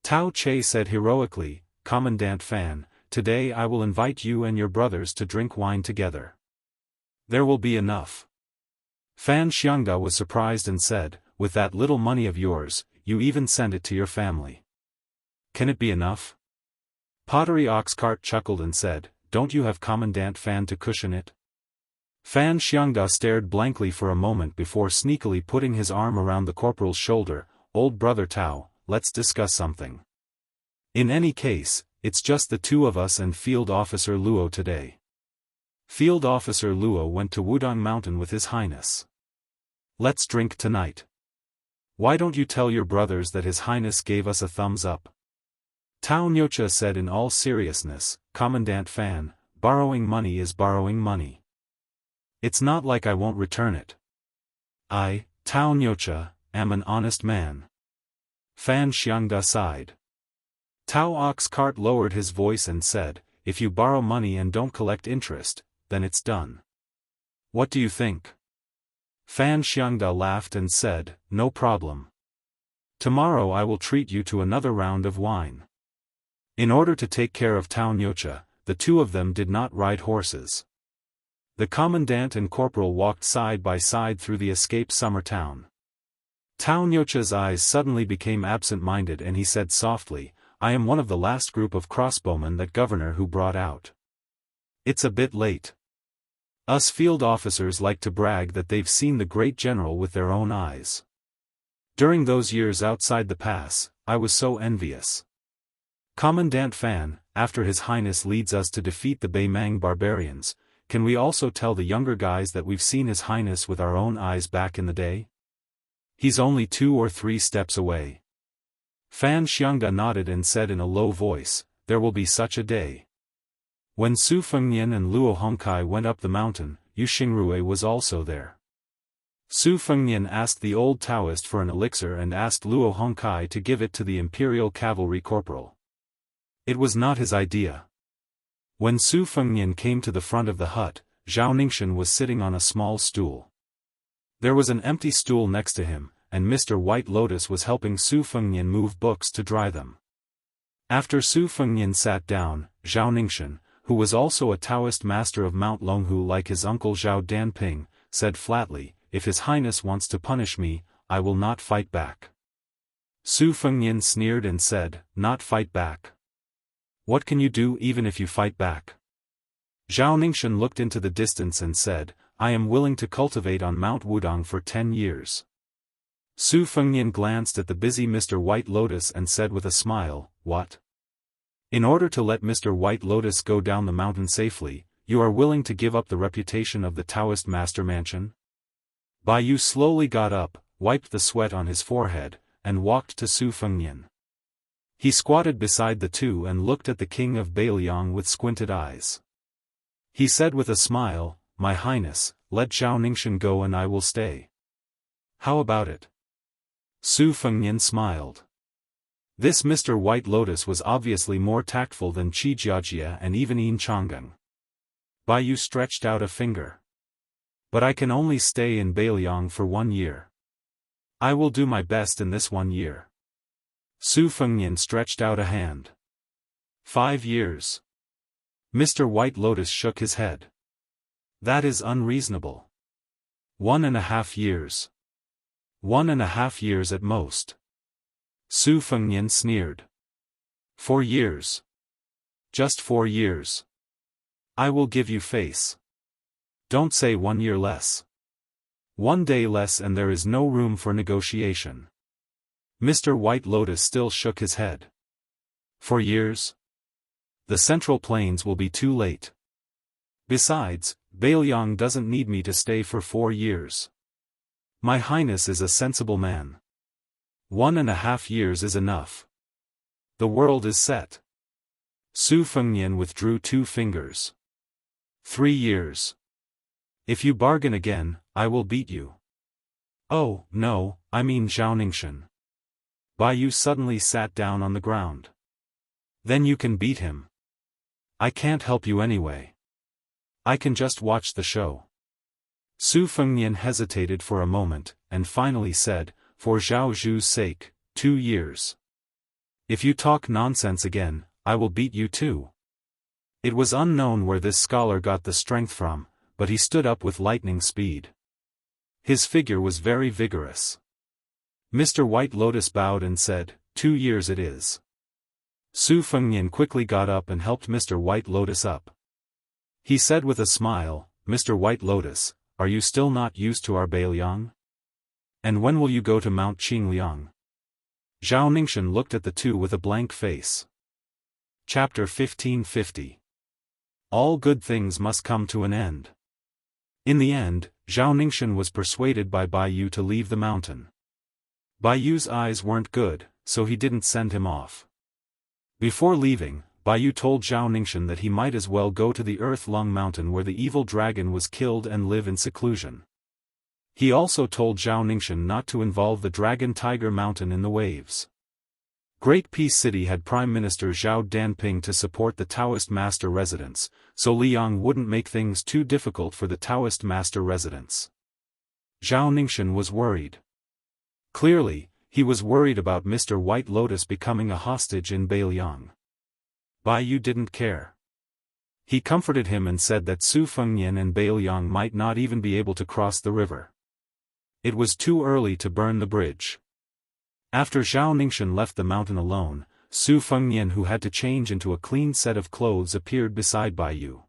Tao Chei said heroically, "Commandant Fan, today I will invite you and your brothers to drink wine together. There will be enough." Fan Xiangda was surprised and said, "With that little money of yours, you even send it to your family. Can it be enough?" Pottery Oxcart chuckled and said, "Don't you have Commandant Fan to cushion it?" Fan Xiangda stared blankly for a moment before sneakily putting his arm around the corporal's shoulder. "Old brother Tao, let's discuss something. In any case, it's just the two of us and Field Officer Luo today." Field Officer Luo went to Wudong Mountain with His Highness. "Let's drink tonight. Why don't you tell your brothers that His Highness gave us a thumbs up?" Tao Nyocha said in all seriousness, Commandant Fan, borrowing money is borrowing money. It's not like I won't return it. I, Tao Nyocha, am an honest man. Fan Xiangda sighed. Tao Oxcart lowered his voice and said, if you borrow money and don't collect interest, then it's done. What do you think? Fan Xiangda laughed and said, no problem. Tomorrow I will treat you to another round of wine. In order to take care of Tao Nyocha, the two of them did not ride horses. The commandant and corporal walked side by side through the escaped summer town. Tao Nyocha's eyes suddenly became absent-minded and he said softly, I am one of the last group of crossbowmen that governor who brought out. It's a bit late. Us field officers like to brag that they've seen the great general with their own eyes. During those years outside the pass, I was so envious. Commandant Fan, after His Highness leads us to defeat the Beimang barbarians, can we also tell the younger guys that we've seen His Highness with our own eyes back in the day? He's only 2 or 3 steps away. Fan Xiangda nodded and said in a low voice, there will be such a day. When Su Fengnian and Luo Hongkai went up the mountain, Yu Xingrui was also there. Su Fengnian asked the old Taoist for an elixir and asked Luo Hongkai to give it to the imperial cavalry corporal. It was not his idea. When Su Fengnian came to the front of the hut, Zhao Ningxin was sitting on a small stool. There was an empty stool next to him, and Mr. White Lotus was helping Su Fengnian move books to dry them. After Su Fengnian sat down, Zhao Ningxin, who was also a Taoist master of Mount Longhu like his uncle Zhao Danping, said flatly, if His Highness wants to punish me, I will not fight back. Su Fengnian sneered and said, not fight back. What can you do even if you fight back? Zhao Ningxin looked into the distance and said, I am willing to cultivate on Mount Wudong for 10 years. Su Fengnian glanced at the busy Mr. White Lotus and said with a smile, what? In order to let Mr. White Lotus go down the mountain safely, you are willing to give up the reputation of the Taoist master mansion? Bai Yu slowly got up, wiped the sweat on his forehead, and walked to Su Fengnian. He squatted beside the two and looked at the king of Beiliang with squinted eyes. He said with a smile, My Highness, let Zhao Ningxin go and I will stay. How about it? Su Fengnian smiled. This Mr. White Lotus was obviously more tactful than Qi Jiajia and even Yin Changgang. Bai Yu stretched out a finger. But I can only stay in Beiliang for 1 year. I will do my best in this 1 year. Su Fengnian stretched out a hand. 5 years. Mr. White Lotus shook his head. That is unreasonable. 1.5 years. 1.5 years at most. Su Fengnian sneered. 4 years. Just 4 years. I will give you face. Don't say 1 year less. 1 day less and there is no room for negotiation. Mr. White Lotus still shook his head. 4 years? The Central Plains will be too late. Besides, Beiliang doesn't need me to stay for 4 years. My Highness is a sensible man. 1.5 years is enough. The world is set. Su Fengnian withdrew 2 fingers. 3 years. If you bargain again, I will beat you. Oh, no, I mean Zhao Ningxin. Bai Yu suddenly sat down on the ground. Then you can beat him. I can't help you anyway. I can just watch the show. Su Fengnian hesitated for a moment, and finally said, for Zhao Zhu's sake, 2 years. If you talk nonsense again, I will beat you too. It was unknown where this scholar got the strength from, but he stood up with lightning speed. His figure was very vigorous. Mr. White Lotus bowed and said, 2 years it is. Su Fengnian quickly got up and helped Mr. White Lotus up. He said with a smile, Mr. White Lotus, are you still not used to our Beiliang? And when will you go to Mount Qingliang? Zhao Ningxin looked at the two with a blank face. Chapter 1550. All good things must come to an end. In the end, Zhao Ningxin was persuaded by Bai Yu to leave the mountain. Bai Yu's eyes weren't good, so he didn't send him off. Before leaving, Baiyu told Zhao Ningxin that he might as well go to the Earth Lung Mountain where the evil dragon was killed and live in seclusion. He also told Zhao Ningxin not to involve the Dragon Tiger Mountain in the waves. Great Peace City had Prime Minister Zhao Danping to support the Taoist master residents, so Liang wouldn't make things too difficult for the Taoist master residents. Zhao Ningxin was worried. Clearly, he was worried about Mr. White Lotus becoming a hostage in Beiliang. Baiyu didn't care. He comforted him and said that Su Fengnian and Beiliang might not even be able to cross the river. It was too early to burn the bridge. After Zhao Ningxin left the mountain alone, Su Fengnian, who had to change into a clean set of clothes, appeared beside Baiyu.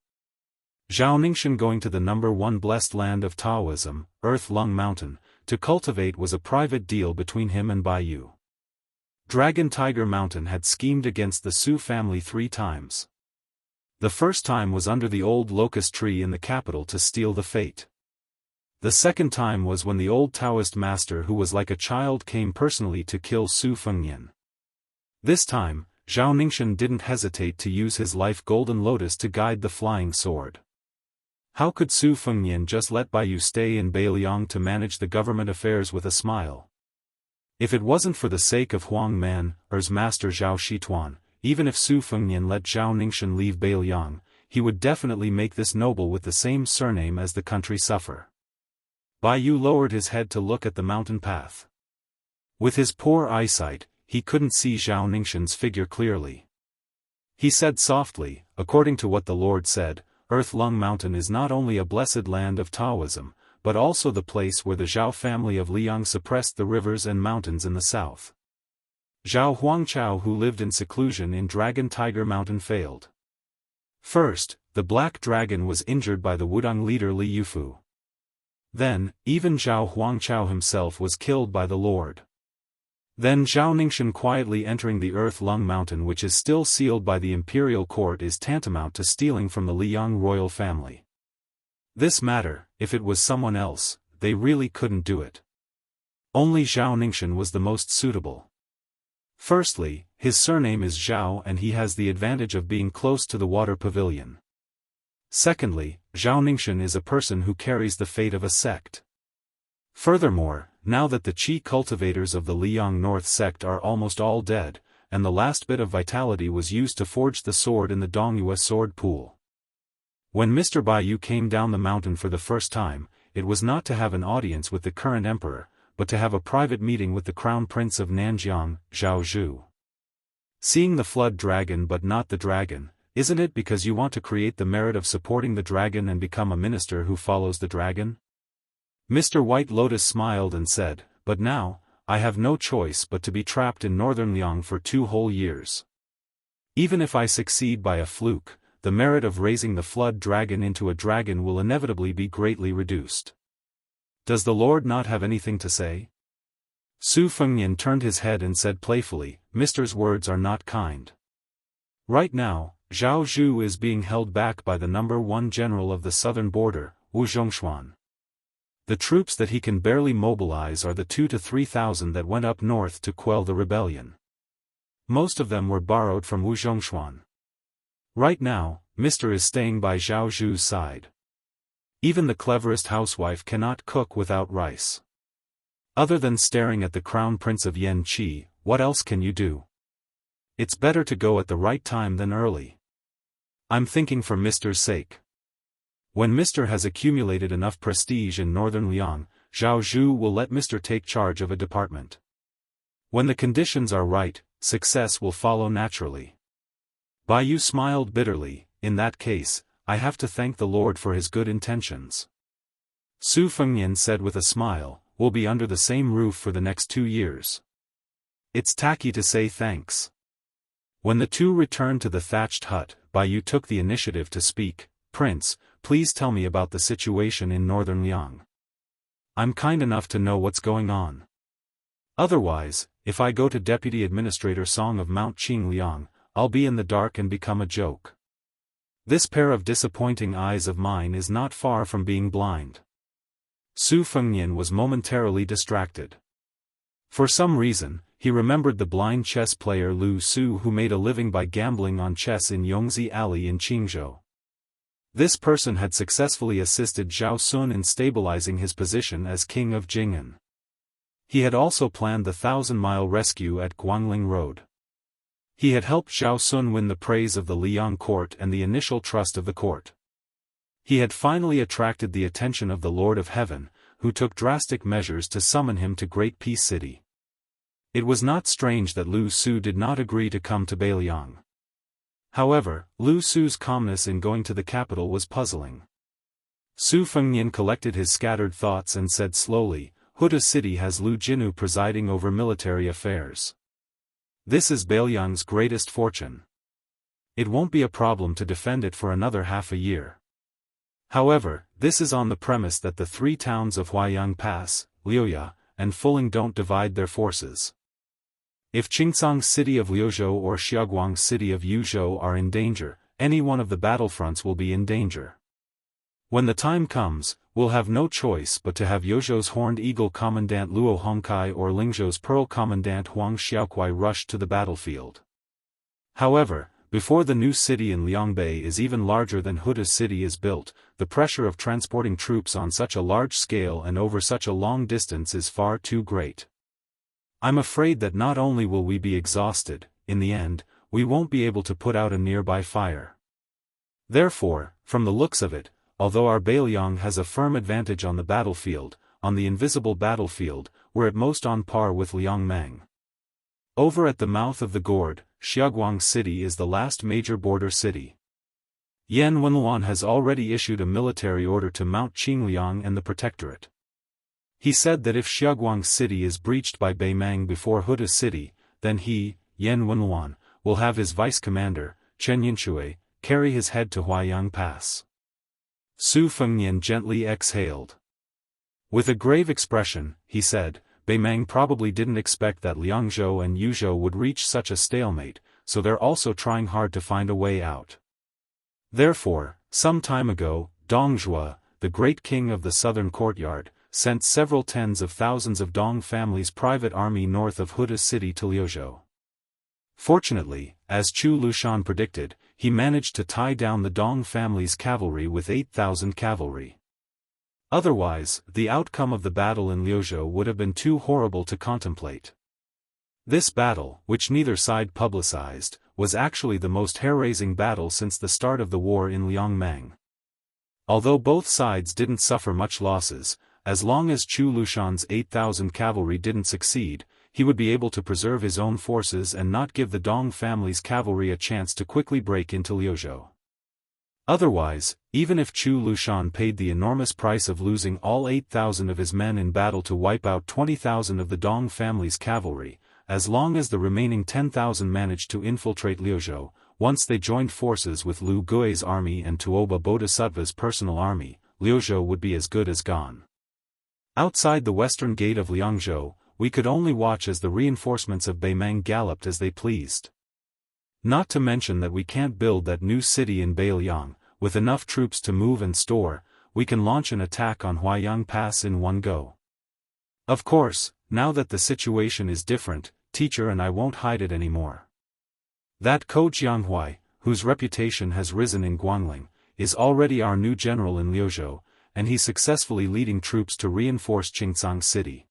Zhao Ningxin going to the number 1 blessed land of Taoism, Earth Lung Mountain, to cultivate was a private deal between him and Baiyu. Dragon Tiger Mountain had schemed against the Su family 3 times. The first time was under the old locust tree in the capital to steal the fate. The second time was when the old Taoist master who was like a child came personally to kill Su Fengnian. This time, Zhao Ningxin didn't hesitate to use his life golden lotus to guide the flying sword. How could Su Fengnian just let Baiyu stay in Beiliang to manage the government affairs with a smile? If it wasn't for the sake of Huang Man, Er's master Zhao Shituan, even if Su Fengnian let Zhao Ningxin leave Beiliang, he would definitely make this noble with the same surname as the country suffer. Baiyu lowered his head to look at the mountain path. With his poor eyesight, he couldn't see Zhao Ningxin's figure clearly. He said softly, according to what the Lord said, Earth Lung Mountain is not only a blessed land of Taoism, but also the place where the Zhao family of Liang suppressed the rivers and mountains in the south. Zhao Huangchao, who lived in seclusion in Dragon Tiger Mountain, failed. First, the Black Dragon was injured by the Wudang leader Li Yufu. Then, even Zhao Huangchao himself was killed by the Lord. Then Zhao Ningxin quietly entering the Earth Lung Mountain, which is still sealed by the imperial court, is tantamount to stealing from the Liang royal family. This matter, if it was someone else, they really couldn't do it. Only Zhao Ningxin was the most suitable. Firstly, his surname is Zhao and he has the advantage of being close to the water pavilion. Secondly, Zhao Ningxin is a person who carries the fate of a sect. Furthermore, now that the Qi cultivators of the Liang North sect are almost all dead, and the last bit of vitality was used to forge the sword in the Dongyue sword pool. When Mr. Baiyu came down the mountain for the first time, it was not to have an audience with the current emperor, but to have a private meeting with the crown prince of Nanjiang, Zhao Zhu. Seeing the flood dragon but not the dragon, isn't it because you want to create the merit of supporting the dragon and become a minister who follows the dragon? Mr. White Lotus smiled and said, but now, I have no choice but to be trapped in northern Liang for 2 whole years. Even if I succeed by a fluke, the merit of raising the flood dragon into a dragon will inevitably be greatly reduced. Does the Lord not have anything to say? Su Fengnian turned his head and said playfully, Mister's words are not kind. Right now, Zhao Zhu is being held back by the number 1 general of the southern border, Wu Zhongshuan. The troops that he can barely mobilize are the 2,000 to 3,000 that went up north to quell the rebellion. Most of them were borrowed from Wu Zhongshuan. Right now, Mr. is staying by Zhao Zhu's side. Even the cleverest housewife cannot cook without rice. Other than staring at the crown prince of Yan Qi, what else can you do? It's better to go at the right time than early. I'm thinking for Mr.'s sake. When Mr. has accumulated enough prestige in northern Liang, Zhao Zhu will let Mr. take charge of a department. When the conditions are right, success will follow naturally. Baiyu smiled bitterly, in that case, I have to thank the Lord for his good intentions. Su Fengnian said with a smile, we'll be under the same roof for the next 2 years. It's tacky to say thanks. When the two returned to the thatched hut, Baiyu took the initiative to speak, Prince, please tell me about the situation in northern Liang. I'm kind enough to know what's going on. Otherwise, if I go to Deputy Administrator Song of Mount Qing Liang, I'll be in the dark and become a joke. This pair of disappointing eyes of mine is not far from being blind. Su Fengnian was momentarily distracted. For some reason, he remembered the blind chess player Lu Su who made a living by gambling on chess in Yongzi Alley in Qingzhou. This person had successfully assisted Zhao Sun in stabilizing his position as king of Jing'an. He had also planned the 1,000-mile rescue at Guangling Road. He had helped Zhao Sun win the praise of the Liang court and the initial trust of the court. He had finally attracted the attention of the Lord of Heaven, who took drastic measures to summon him to Great Peace City. It was not strange that Lu Su did not agree to come to Beiliang. However, Lu Su's calmness in going to the capital was puzzling. Su Fengnian collected his scattered thoughts and said slowly, Huda City has Lu Jinu presiding over military affairs. This is Beiliang's greatest fortune. It won't be a problem to defend it for another half a year. However, this is on the premise that the three towns of Huaiyang Pass, Liuya, and Fuling don't divide their forces. If Qingcang city of Liuzhou or Xiaoguang city of Yuzhou are in danger, any one of the battlefronts will be in danger. When the time comes, we'll have no choice but to have Yuzhou's Horned Eagle Commandant Luo Hongkai or Lingzhou's Pearl Commandant Huang Xiaokuai rush to the battlefield. However, before the new city in Liangbei is even larger than Huda city is built, the pressure of transporting troops on such a large scale and over such a long distance is far too great. I'm afraid that not only will we be exhausted, in the end, we won't be able to put out a nearby fire. Therefore, from the looks of it, although our Beiliang has a firm advantage on the battlefield, on the invisible battlefield, we're at most on par with Liangmang. Over at the mouth of the gourd, Xiaoguang city is the last major border city. Yan Wenluan has already issued a military order to Mount Qingliang and the Protectorate. He said that if Xiaoguang city is breached by Beimang before Huda city, then he, Yan Wenluan, will have his vice-commander, Chen Yinshui, carry his head to Huaiyang Pass. Su Fengnian gently exhaled. With a grave expression, he said, Beimang probably didn't expect that Liangzhou and Yuzhou would reach such a stalemate, so they're also trying hard to find a way out. Therefore, some time ago, Dongzhua, the great king of the southern courtyard, sent several tens of thousands of Dong family's private army north of Huda city to Liuzhou. Fortunately, as Chu Lushan predicted, he managed to tie down the Dong family's cavalry with 8,000 cavalry. Otherwise, the outcome of the battle in Liuzhou would have been too horrible to contemplate. This battle, which neither side publicized, was actually the most hair-raising battle since the start of the war in Liangmang. Although both sides didn't suffer much losses, as long as Chu Lushan's 8,000 cavalry didn't succeed, he would be able to preserve his own forces and not give the Dong family's cavalry a chance to quickly break into Liuzhou. Otherwise, even if Chu Lushan paid the enormous price of losing all 8,000 of his men in battle to wipe out 20,000 of the Dong family's cavalry, as long as the remaining 10,000 managed to infiltrate Liuzhou, once they joined forces with Lu Gui's army and Tuoba Bodhisattva's personal army, Liuzhou would be as good as gone. Outside the western gate of Liangzhou, we could only watch as the reinforcements of Beimang galloped as they pleased. Not to mention that we can't build that new city in Beiliang, with enough troops to move and store, we can launch an attack on Huaiyang Pass in one go. Of course, now that the situation is different, teacher and I won't hide it anymore. That Ko Jianghui, whose reputation has risen in Guangling, is already our new general in Liuzhou, and he's successfully leading troops to reinforce Qingcang city.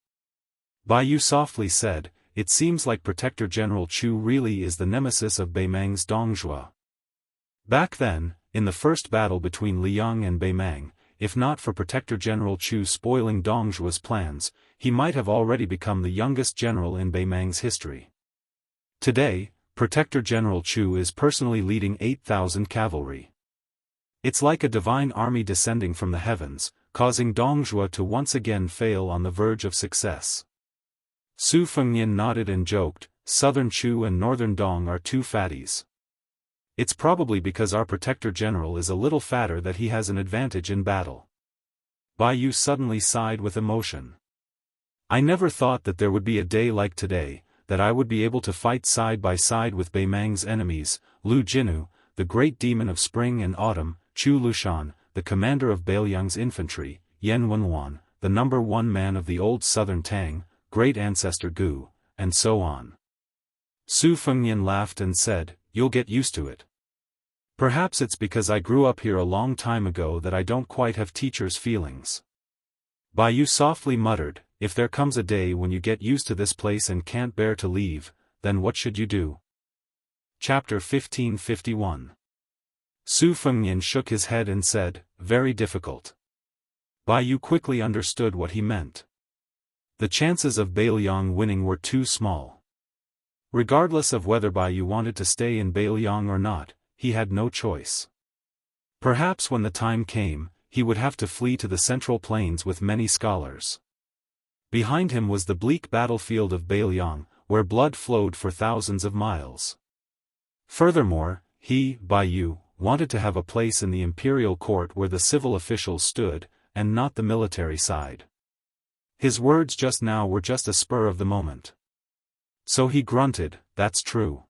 Bai Yu softly said, it seems like Protector General Chu really is the nemesis of Beimang's Dongzhua. Back then, in the first battle between Liang and Beimang, if not for Protector General Chu spoiling Dongzhua's plans, he might have already become the youngest general in Beimang's history. Today, Protector General Chu is personally leading 8,000 cavalry. It's like a divine army descending from the heavens, causing Dongzhua to once again fail on the verge of success. Su Fengnian nodded and joked, Southern Chu and Northern Dong are two fatties. It's probably because our Protector General is a little fatter that he has an advantage in battle. Bai Yu suddenly sighed with emotion. I never thought that there would be a day like today, that I would be able to fight side by side with Beimang's enemies, Lu Jinu, the great demon of spring and autumn, Chu Lushan, the commander of Beiliang's infantry, Yan Wenluan, the #1 man of the old southern Tang, great ancestor Gu, and so on. Su Fengnian laughed and said, "You'll get used to it. Perhaps it's because I grew up here a long time ago that I don't quite have teacher's feelings." Bai Yu softly muttered, "If there comes a day when you get used to this place and can't bear to leave, then what should you do?" Chapter 1551. Su Fengnian shook his head and said, "Very difficult." Bai Yu quickly understood what he meant. The chances of Beiliang winning were too small. Regardless of whether Bai Yu wanted to stay in Beiliang or not, he had no choice. Perhaps when the time came, he would have to flee to the central plains with many scholars. Behind him was the bleak battlefield of Beiliang, where blood flowed for thousands of miles. Furthermore, he, Bai Yu, wanted to have a place in the imperial court where the civil officials stood, and not the military side. His words just now were just a spur of the moment. So he grunted, "That's true."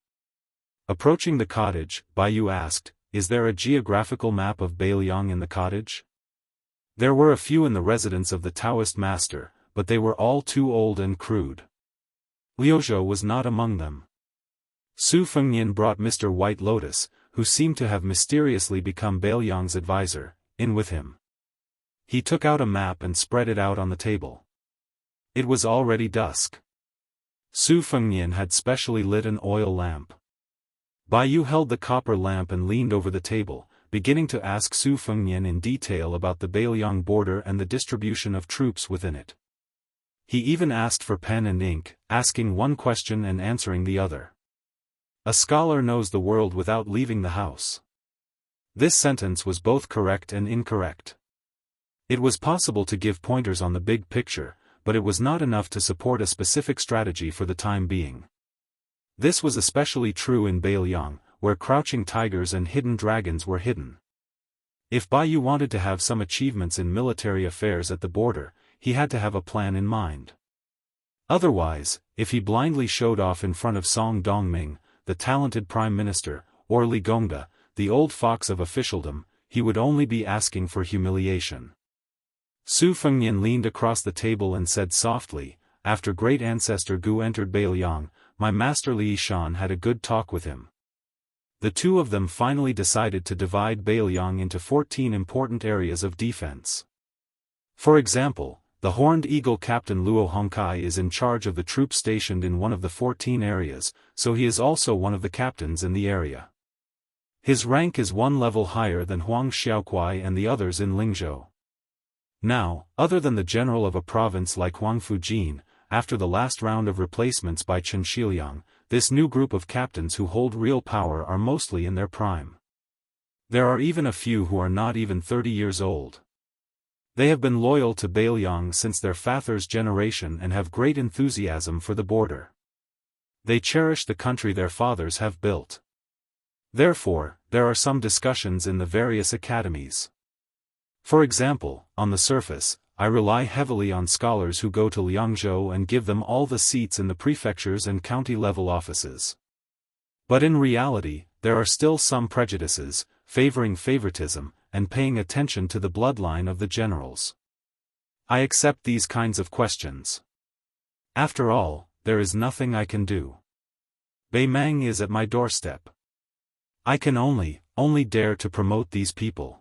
Approaching the cottage, Bai Yu asked, "Is there a geographical map of Beiliang in the cottage?" There were a few in the residence of the Daoist master, but they were all too old and crude. Liuzhou was not among them. Su Fengnian brought Mr. White Lotus, who seemed to have mysteriously become Beiliang's advisor, in with him. He took out a map and spread it out on the table. It was already dusk. Su Fengnian had specially lit an oil lamp. Bai Yu held the copper lamp and leaned over the table, beginning to ask Su Fengnian in detail about the Beiliang border and the distribution of troops within it. He even asked for pen and ink, asking one question and answering the other. A scholar knows the world without leaving the house. This sentence was both correct and incorrect. It was possible to give pointers on the big picture, but it was not enough to support a specific strategy for the time being. This was especially true in Beiliang, where crouching tigers and hidden dragons were hidden. If Bai Yu wanted to have some achievements in military affairs at the border, he had to have a plan in mind. Otherwise, if he blindly showed off in front of Song Dongming, the talented prime minister, or Li Gongda, the old fox of officialdom, he would only be asking for humiliation. Su Fengnian leaned across the table and said softly, "After great ancestor Gu entered Beiliang, my master Li Yishan had a good talk with him. The two of them finally decided to divide Beiliang into 14 important areas of defense. For example, the Horned Eagle Captain Luo Hongkai is in charge of the troops stationed in one of the 14 areas, so he is also one of the captains in the area. His rank is one level higher than Huang Xiaokuai and the others in Lingzhou. Now, other than the general of a province like Huang Fujin, after the last round of replacements by Chen Shiliang, this new group of captains who hold real power are mostly in their prime. There are even a few who are not even 30 years old. They have been loyal to Beiliang since their father's generation and have great enthusiasm for the border. They cherish the country their fathers have built. Therefore, there are some discussions in the various academies. For example, on the surface, I rely heavily on scholars who go to Liangzhou and give them all the seats in the prefectures and county-level offices. But in reality, there are still some prejudices, favoring favoritism, and paying attention to the bloodline of the generals. I accept these kinds of questions. After all, there is nothing I can do. Beimang is at my doorstep. I can only dare to promote these people.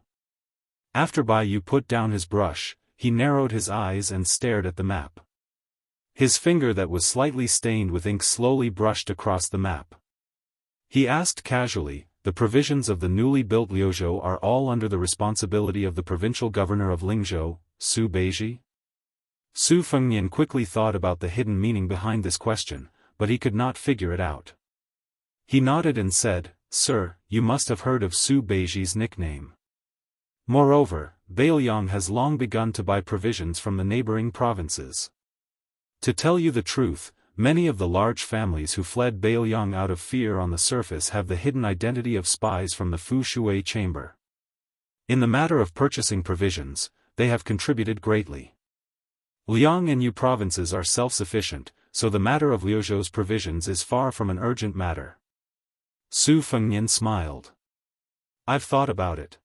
After Bai Yu put down his brush, he narrowed his eyes and stared at the map. His finger that was slightly stained with ink slowly brushed across the map. He asked casually, "The provisions of the newly built Liuzhou are all under the responsibility of the provincial governor of Lingzhou, Su Beiji?" Su Fengnian quickly thought about the hidden meaning behind this question, but he could not figure it out. He nodded and said, "Sir, you must have heard of Su Beiji's nickname. Moreover, Beiliang has long begun to buy provisions from the neighboring provinces. To tell you the truth, many of the large families who fled Beiliang out of fear on the surface have the hidden identity of spies from the Fu Shui chamber. In the matter of purchasing provisions, they have contributed greatly. Liang and Yu provinces are self-sufficient, so the matter of Liuzhou's provisions is far from an urgent matter." Su Fengnian smiled. "I've thought about it.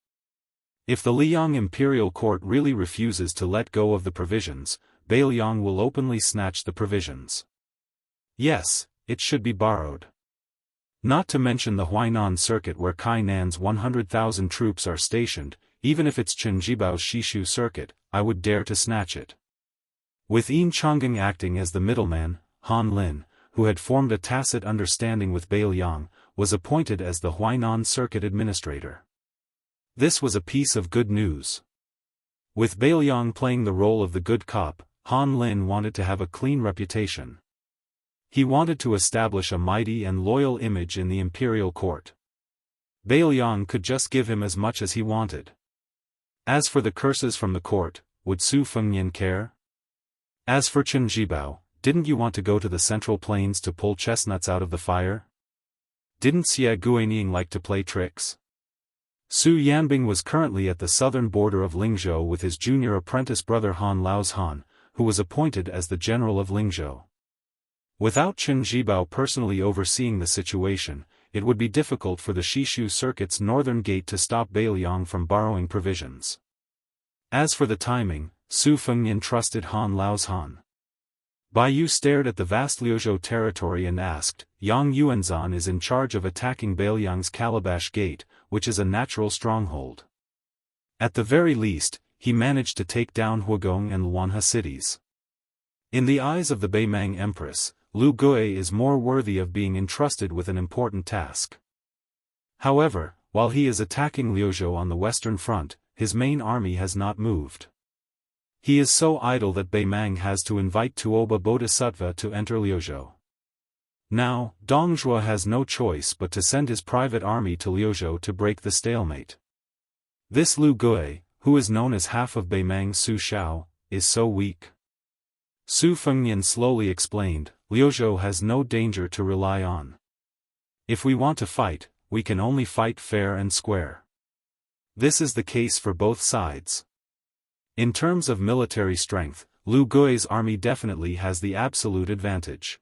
If the Liang imperial court really refuses to let go of the provisions, Beiliang will openly snatch the provisions. Yes, it should be borrowed. Not to mention the Huainan circuit where Kai Nan's 100,000 troops are stationed, even if it's Chen Jibao's Shishu circuit, I would dare to snatch it. With Yin Chongqing acting as the middleman, Han Lin, who had formed a tacit understanding with Bai Liang, was appointed as the Huainan circuit administrator. This was a piece of good news. With Bai Liang playing the role of the good cop, Han Lin wanted to have a clean reputation. He wanted to establish a mighty and loyal image in the imperial court. Bai Liang could just give him as much as he wanted. As for the curses from the court, would Su Fengnian care? As for Chen Jibao, didn't you want to go to the Central Plains to pull chestnuts out of the fire? Didn't Xia Guinying like to play tricks? Su Yanbing was currently at the southern border of Lingzhou with his junior apprentice brother Han Laozhan, who was appointed as the general of Lingzhou. Without Chen Jibao personally overseeing the situation, it would be difficult for the Shishu circuit's northern gate to stop Bai Liang from borrowing provisions. As for the timing, Su Fengnian trusted Han Laozhan. Bai Yu stared at the vast Liuzhou territory and asked, Yang Yuanzhan is in charge of attacking Bai Liang's Calabash Gate, which is a natural stronghold. At the very least, he managed to take down Huagong and Luanhe cities. In the eyes of the Beimang Empress, Lu Gui is more worthy of being entrusted with an important task. However, while he is attacking Liuzhou on the western front, his main army has not moved. He is so idle that Beimang has to invite Tuoba Bodhisattva to enter Liuzhou. Now, Dongzhuo has no choice but to send his private army to Liuzhou to break the stalemate. This Lu Gui, who is known as half of Beimang's Su Shao, is so weak. Su Fengnian slowly explained, Liuzhou has no danger to rely on. If we want to fight, we can only fight fair and square. This is the case for both sides. In terms of military strength, Lu Gui's army definitely has the absolute advantage.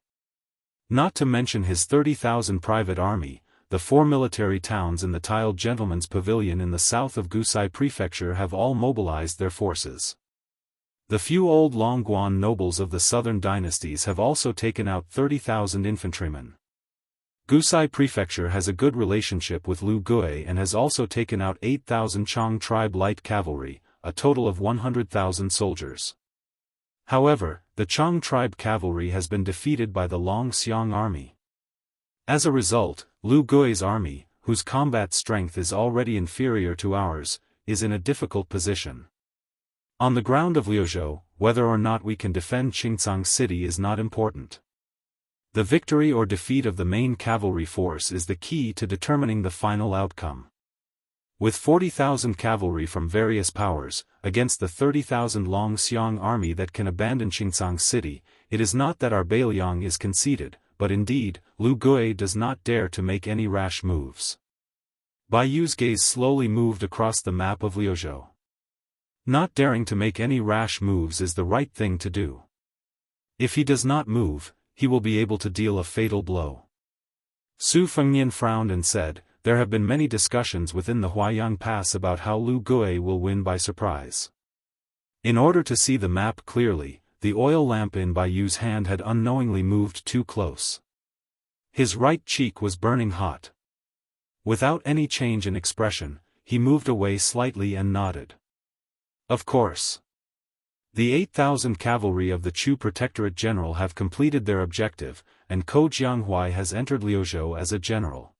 Not to mention his 30,000 private army, the 4 military towns in the tiled gentleman's pavilion in the south of Gusai Prefecture have all mobilized their forces. The few old Longguan nobles of the southern dynasties have also taken out 30,000 infantrymen. Gusai Prefecture has a good relationship with Lu Gui and has also taken out 8,000 Chang tribe light cavalry, a total of 100,000 soldiers. However, the Chang tribe cavalry has been defeated by the Longxiang army. As a result, Lu Gui's army, whose combat strength is already inferior to ours, is in a difficult position. On the ground of Liuzhou, whether or not we can defend Qingcang city is not important. The victory or defeat of the main cavalry force is the key to determining the final outcome. With 40,000 cavalry from various powers, against the 30,000 Longxiang army that can abandon Qingcang city, it is not that our Bai Liang is conceited, but indeed, Lu Gui does not dare to make any rash moves. Bai Yu's gaze slowly moved across the map of Liuzhou. Not daring to make any rash moves is the right thing to do. If he does not move, he will be able to deal a fatal blow. Su Fengnian frowned and said, there have been many discussions within the Huayang Pass about how Lu Gui will win by surprise. In order to see the map clearly, the oil lamp in Bai Yu's hand had unknowingly moved too close. His right cheek was burning hot. Without any change in expression, he moved away slightly and nodded. Of course. The 8,000 cavalry of the Chu Protectorate General have completed their objective, and Ko Jianghuai has entered Liuzhou as a general.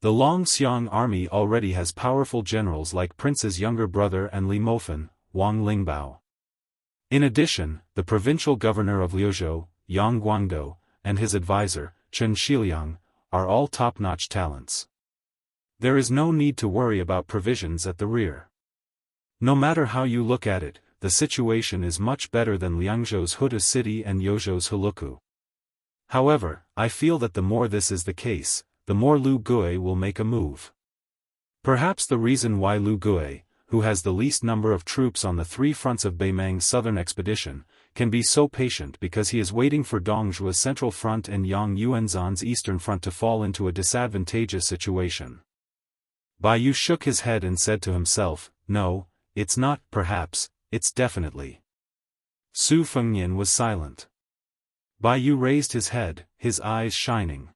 The Longxiang army already has powerful generals like Prince's younger brother and Li Mofen, Wang Lingbao. In addition, the provincial governor of Liuzhou, Yang Guangdou, and his advisor, Chen Shiliang, are all top-notch talents. There is no need to worry about provisions at the rear. No matter how you look at it, the situation is much better than Liangzhou's Huda city and Yozhou's Huluku. However, I feel that the more this is the case, the more Lu Gui will make a move. Perhaps the reason why Lu Gui, who has the least number of troops on the 3 fronts of Beimang's southern expedition, can be so patient because he is waiting for Dongzhuo's central front and Yang Yuanzhan's eastern front to fall into a disadvantageous situation. Bai Yu shook his head and said to himself, no, it's not perhaps, it's definitely. Su Fengnian was silent. Bai Yu raised his head, his eyes shining.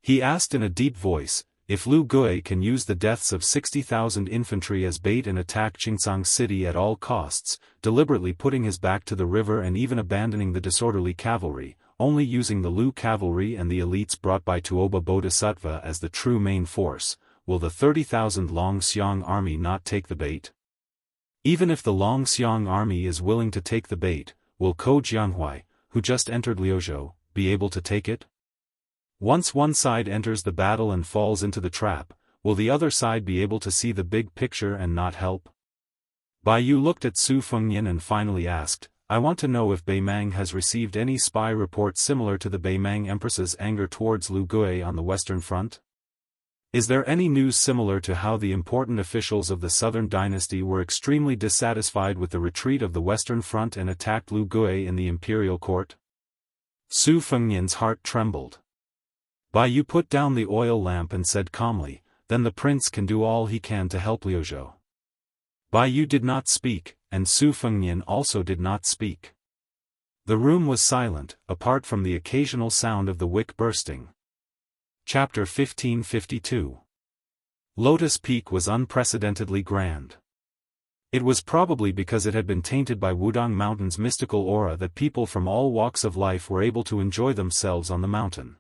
He asked in a deep voice, if Lu Gui can use the deaths of 60,000 infantry as bait and attack Qingcang city at all costs, deliberately putting his back to the river and even abandoning the disorderly cavalry, only using the Lu cavalry and the elites brought by Tuoba Bodhisattva as the true main force, will the 30,000 Long Xiong army not take the bait? Even if the Long Xiong army is willing to take the bait, will Ko Jianghui, who just entered Liuzhou, be able to take it? Once one side enters the battle and falls into the trap, will the other side be able to see the big picture and not help? Bai Yu looked at Su Fengnian and finally asked, I want to know if Beimang has received any spy reports similar to the Beimang Empress's anger towards Lu Gui on the Western Front? Is there any news similar to how the important officials of the Southern Dynasty were extremely dissatisfied with the retreat of the Western Front and attacked Lu Gui in the imperial court? Su Fengnian's heart trembled. Bai Yu put down the oil lamp and said calmly, then the prince can do all he can to help Liuzhou. Bai Yu did not speak, and Su Fengnian also did not speak. The room was silent, apart from the occasional sound of the wick bursting. Chapter 1552. Lotus Peak was unprecedentedly grand. It was probably because it had been tainted by Wudong Mountain's mystical aura that people from all walks of life were able to enjoy themselves on the mountain.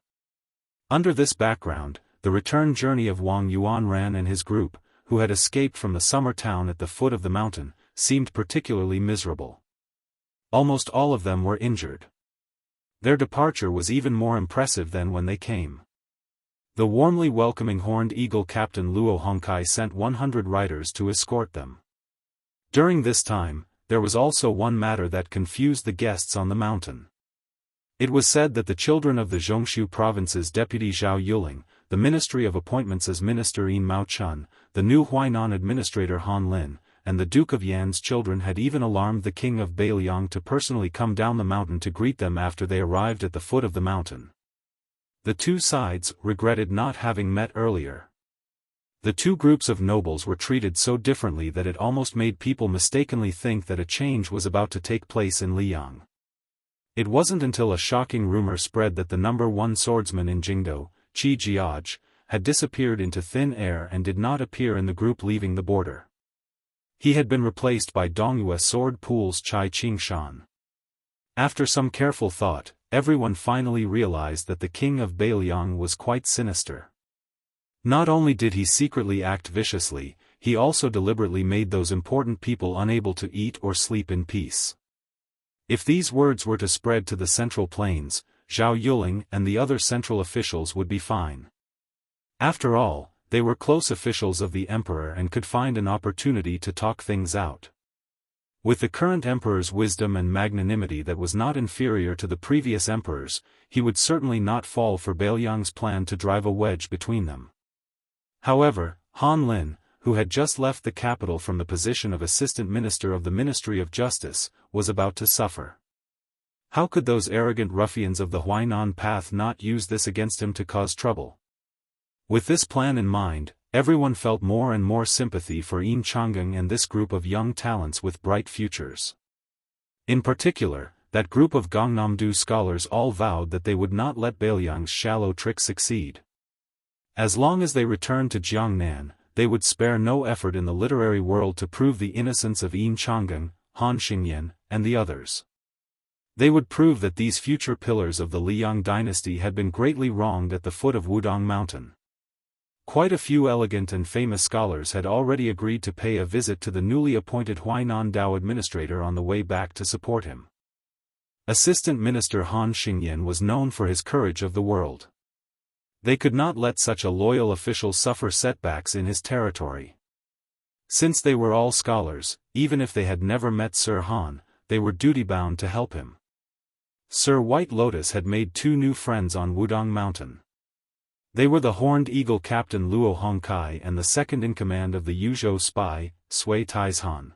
Under this background, the return journey of Wang Yuanran and his group, who had escaped from the summer town at the foot of the mountain, seemed particularly miserable. Almost all of them were injured. Their departure was even more impressive than when they came. The warmly welcoming Horned Eagle Captain Luo Hongkai sent 100 riders to escort them. During this time, there was also one matter that confused the guests on the mountain. It was said that the children of the Zhongshu province's deputy Zhao Yuling, the Ministry of Appointments as Minister Yin Mao Chun, the new Huainan administrator Han Lin, and the Duke of Yan's children had even alarmed the king of Beiliang to personally come down the mountain to greet them after they arrived at the foot of the mountain. The two sides regretted not having met earlier. The two groups of nobles were treated so differently that it almost made people mistakenly think that a change was about to take place in Liang. It wasn't until a shocking rumor spread that the number one swordsman in Jingdo, Qi Jiaj, had disappeared into thin air and did not appear in the group leaving the border. He had been replaced by Dongyue Sword Pool's Chai Qingshan. After some careful thought, everyone finally realized that the king of Beiliang was quite sinister. Not only did he secretly act viciously, he also deliberately made those important people unable to eat or sleep in peace. If these words were to spread to the Central Plains, Zhao Yuling and the other central officials would be fine. After all, they were close officials of the emperor and could find an opportunity to talk things out. With the current emperor's wisdom and magnanimity that was not inferior to the previous emperor's, he would certainly not fall for Beiliang's plan to drive a wedge between them. However, Han Lin, who had just left the capital from the position of assistant minister of the Ministry of Justice, was about to suffer. How could those arrogant ruffians of the Huainan Path not use this against him to cause trouble? With this plan in mind, everyone felt more and more sympathy for Yin Chang'eng and this group of young talents with bright futures. In particular, that group of Gangnam-do scholars all vowed that they would not let Beiliang's shallow tricks succeed. As long as they returned to Jiangnan, they would spare no effort in the literary world to prove the innocence of Yin Chang'eng, Han Xingyan, and the others. They would prove that these future pillars of the Liang dynasty had been greatly wronged at the foot of Wudong Mountain. Quite a few elegant and famous scholars had already agreed to pay a visit to the newly appointed Huainan Dao administrator on the way back to support him. Assistant Minister Han Xingyan was known for his courage of the world. They could not let such a loyal official suffer setbacks in his territory. Since they were all scholars, even if they had never met Sir Han, they were duty-bound to help him. Sir White Lotus had made 2 new friends on Wudong Mountain. They were the Horned Eagle Captain Luo Hongkai and the second-in-command of the Yuzhou spy, Sui Taizhan.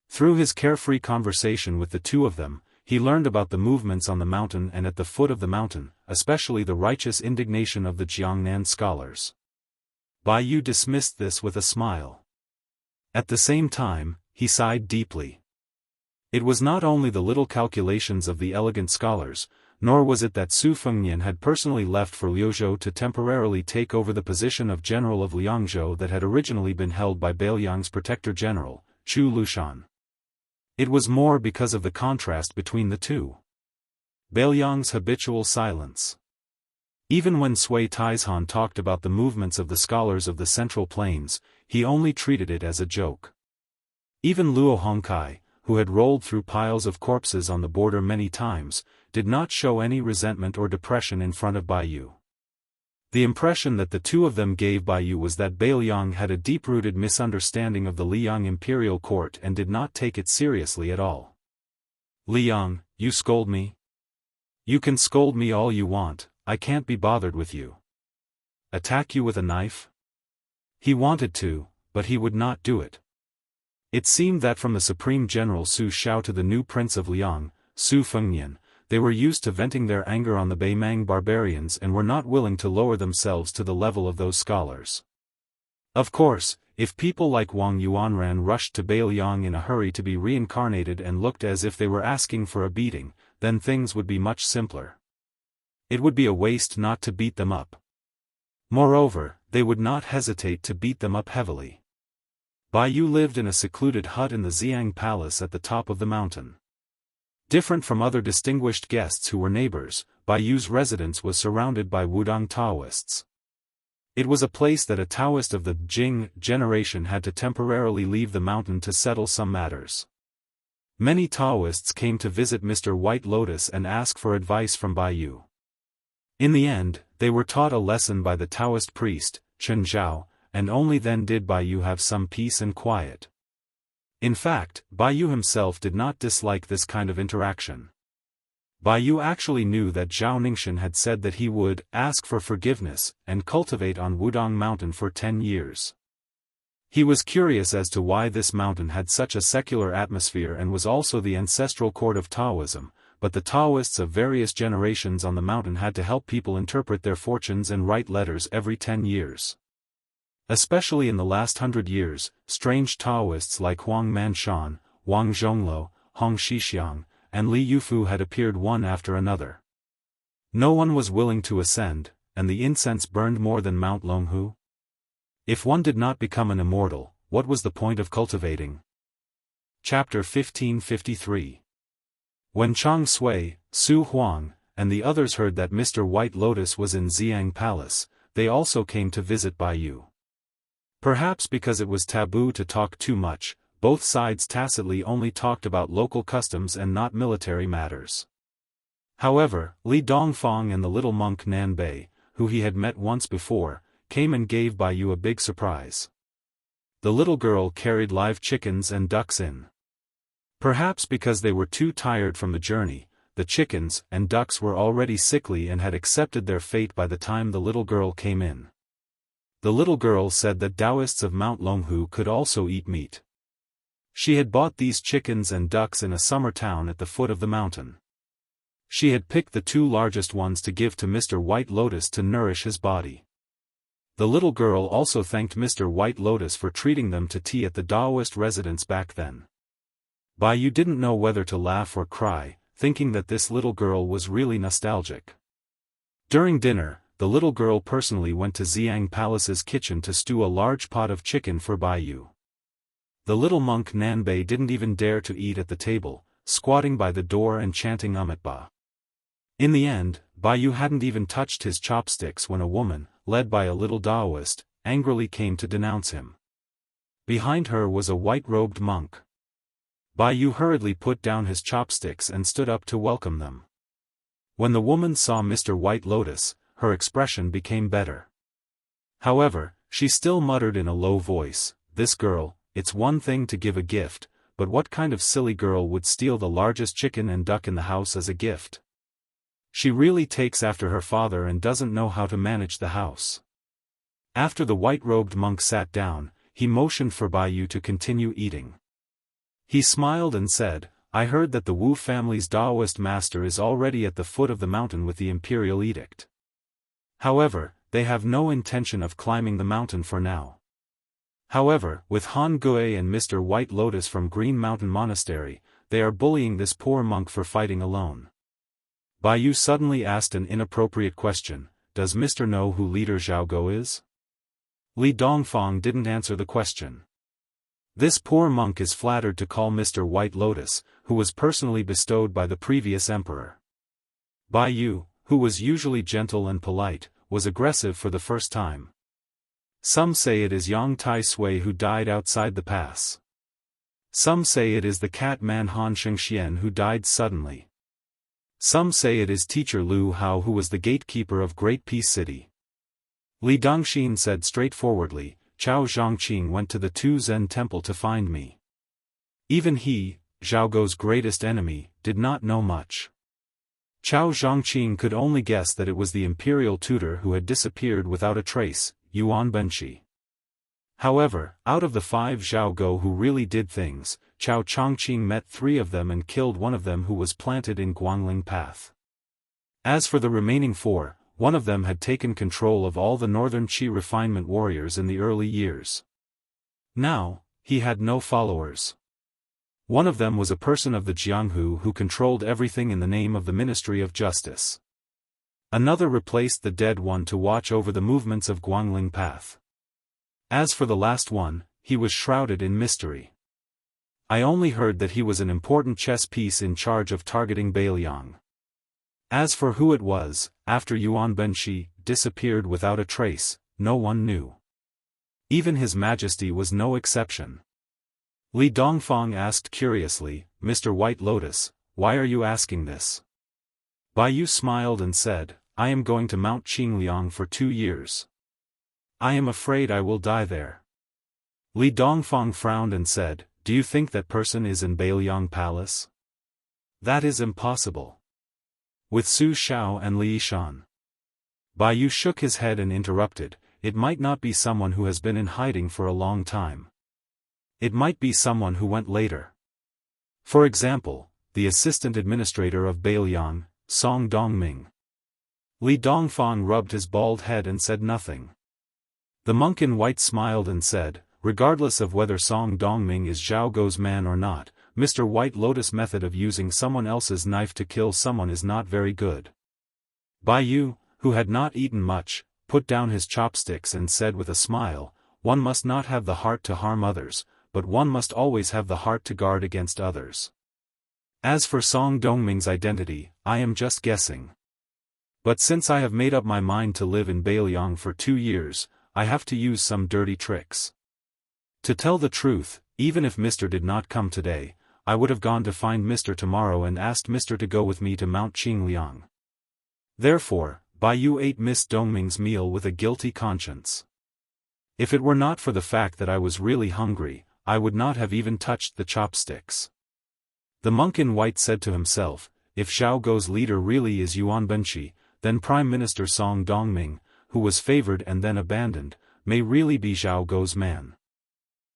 Through his carefree conversation with the two of them, he learned about the movements on the mountain and at the foot of the mountain, especially the righteous indignation of the Jiangnan scholars. Bai Yu dismissed this with a smile. At the same time, he sighed deeply. It was not only the little calculations of the elegant scholars, nor was it that Su Fengnian had personally left for Liuzhou to temporarily take over the position of general of Liangzhou that had originally been held by Bailiang's protector general, Chu Lushan. It was more because of the contrast between the two. Bailiang's habitual silence. Even when Sui Taizhan talked about the movements of the scholars of the Central Plains, he only treated it as a joke. Even Luo Hongkai, who had rolled through piles of corpses on the border many times, did not show any resentment or depression in front of Baiyu. The impression that the two of them gave Baiyu was that Bailiang had a deep-rooted misunderstanding of the Liang imperial court and did not take it seriously at all. "Liang, you scold me? You can scold me all you want, I can't be bothered with you. Attack you with a knife?" He wanted to, but he would not do it. It seemed that from the Supreme General Su Xiao to the new Prince of Liang, Su Fengnian, they were used to venting their anger on the Beimang barbarians and were not willing to lower themselves to the level of those scholars. Of course, if people like Wang Yuanran rushed to Bailiang in a hurry to be reincarnated and looked as if they were asking for a beating, then things would be much simpler. It would be a waste not to beat them up. Moreover, they would not hesitate to beat them up heavily. Baiyu lived in a secluded hut in the Xiang Palace at the top of the mountain. Different from other distinguished guests who were neighbors, Baiyu's residence was surrounded by Wudang Taoists. It was a place that a Taoist of the Jing generation had to temporarily leave the mountain to settle some matters. Many Taoists came to visit Mr. White Lotus and ask for advice from Baiyu. In the end, they were taught a lesson by the Taoist priest, Chen Zhao, and only then did Baiyu have some peace and quiet. In fact, Baiyu himself did not dislike this kind of interaction. Baiyu actually knew that Zhao Ningxian had said that he would ask for forgiveness and cultivate on Wudang Mountain for 10 years. He was curious as to why this mountain had such a secular atmosphere and was also the ancestral court of Taoism, but the Taoists of various generations on the mountain had to help people interpret their fortunes and write letters every 10 years. Especially in the last 100 years, strange Taoists like Huang Manshan, Wang Zhongluo, Hong Shixiang, and Li Yufu had appeared one after another. No one was willing to ascend, and the incense burned more than Mount Longhu. If one did not become an immortal, what was the point of cultivating? Chapter 1553. When Chang Sui, Su Huang, and the others heard that Mr. White Lotus was in Xiang Palace, they also came to visit Baiyu. Perhaps because it was taboo to talk too much, both sides tacitly only talked about local customs and not military matters. However, Li Dongfang and the little monk Nanbei, who he had met once before, came and gave Baiyu a big surprise. The little girl carried live chickens and ducks in. Perhaps because they were too tired from the journey, the chickens and ducks were already sickly and had accepted their fate by the time the little girl came in. The little girl said that Daoists of Mount Longhu could also eat meat. She had bought these chickens and ducks in a summer town at the foot of the mountain. She had picked the two largest ones to give to Mr. White Lotus to nourish his body. The little girl also thanked Mr. White Lotus for treating them to tea at the Daoist residence back then. Baiyu didn't know whether to laugh or cry, thinking that this little girl was really nostalgic. During dinner, the little girl personally went to Xiang Palace's kitchen to stew a large pot of chicken for Baiyu. The little monk Nanbei didn't even dare to eat at the table, squatting by the door and chanting Amitabha. In the end, Baiyu hadn't even touched his chopsticks when a woman, led by a little Daoist, angrily came to denounce him. Behind her was a white-robed monk. Baiyu hurriedly put down his chopsticks and stood up to welcome them. When the woman saw Mr. White Lotus, her expression became better. However, she still muttered in a low voice, "This girl, it's one thing to give a gift, but what kind of silly girl would steal the largest chicken and duck in the house as a gift? She really takes after her father and doesn't know how to manage the house." After the white-robed monk sat down, he motioned for Baiyu to continue eating. He smiled and said, "I heard that the Wu family's Daoist master is already at the foot of the mountain with the imperial edict. However, they have no intention of climbing the mountain for now. However, with Han Gui and Mr. White Lotus from Green Mountain Monastery, they are bullying this poor monk for fighting alone. Bai Yu suddenly asked an inappropriate question, does Mr. know who leader Jianghu is? Li Dongfang didn't answer the question. This poor monk is flattered to call Mr. White Lotus, who was personally bestowed by the previous emperor. Bai Yu, who was usually gentle and polite, was aggressive for the first time. Some say it is Yang Tai Sui who died outside the pass. Some say it is the cat man Han Shengxian who died suddenly. Some say it is teacher Lu Hao who was the gatekeeper of Great Peace City. Li Dongxin said straightforwardly, Chao Zhongqing went to the Tu Zen temple to find me. Even he, Jianghu's greatest enemy, did not know much. Chao Zhongqing could only guess that it was the imperial tutor who had disappeared without a trace, Yuan Benshi. However, out of the 5 Jianghu who really did things, Chao Chongqing met 3 of them and killed one of them who was planted in Guangling Path. As for the remaining 4, one of them had taken control of all the northern Qi refinement warriors in the early years. Now, he had no followers. One of them was a person of the Jianghu who controlled everything in the name of the Ministry of Justice. Another replaced the dead one to watch over the movements of Guangling Path. As for the last one, he was shrouded in mystery. I only heard that he was an important chess piece in charge of targeting Beiliang. As for who it was, after Yuan Benshi disappeared without a trace, no one knew. Even His Majesty was no exception. Li Dongfang asked curiously, Mr. White Lotus, why are you asking this? Bai Yu smiled and said, I am going to Mount Qingliang for 2 years. I am afraid I will die there. Li Dongfang frowned and said, do you think that person is in Beiliang Palace? That is impossible. With Su Xiao and Li Yishan. Bai Yu shook his head and interrupted, it might not be someone who has been in hiding for a long time. It might be someone who went later. For example, the assistant administrator of Beiliang, Song Dongming. Li Dongfang rubbed his bald head and said nothing. The monk in white smiled and said, regardless of whether Song Dongming is Jianghu's man or not, Mr. White Lotus' method of using someone else's knife to kill someone is not very good. Bai Yu, who had not eaten much, put down his chopsticks and said with a smile, one must not have the heart to harm others, but one must always have the heart to guard against others. As for Song Dongming's identity, I am just guessing. But since I have made up my mind to live in Beiliang for 2 years, I have to use some dirty tricks. To tell the truth, even if Mr. did not come today, I would have gone to find Mr. tomorrow and asked Mr. to go with me to Mount Qingliang. Therefore, Bai Yu ate Miss Dongming's meal with a guilty conscience. If it were not for the fact that I was really hungry, I would not have even touched the chopsticks. The monk in white said to himself, if Jianghu's leader really is Yuan Benshi, then Prime Minister Song Dongming, who was favored and then abandoned, may really be Jianghu's man.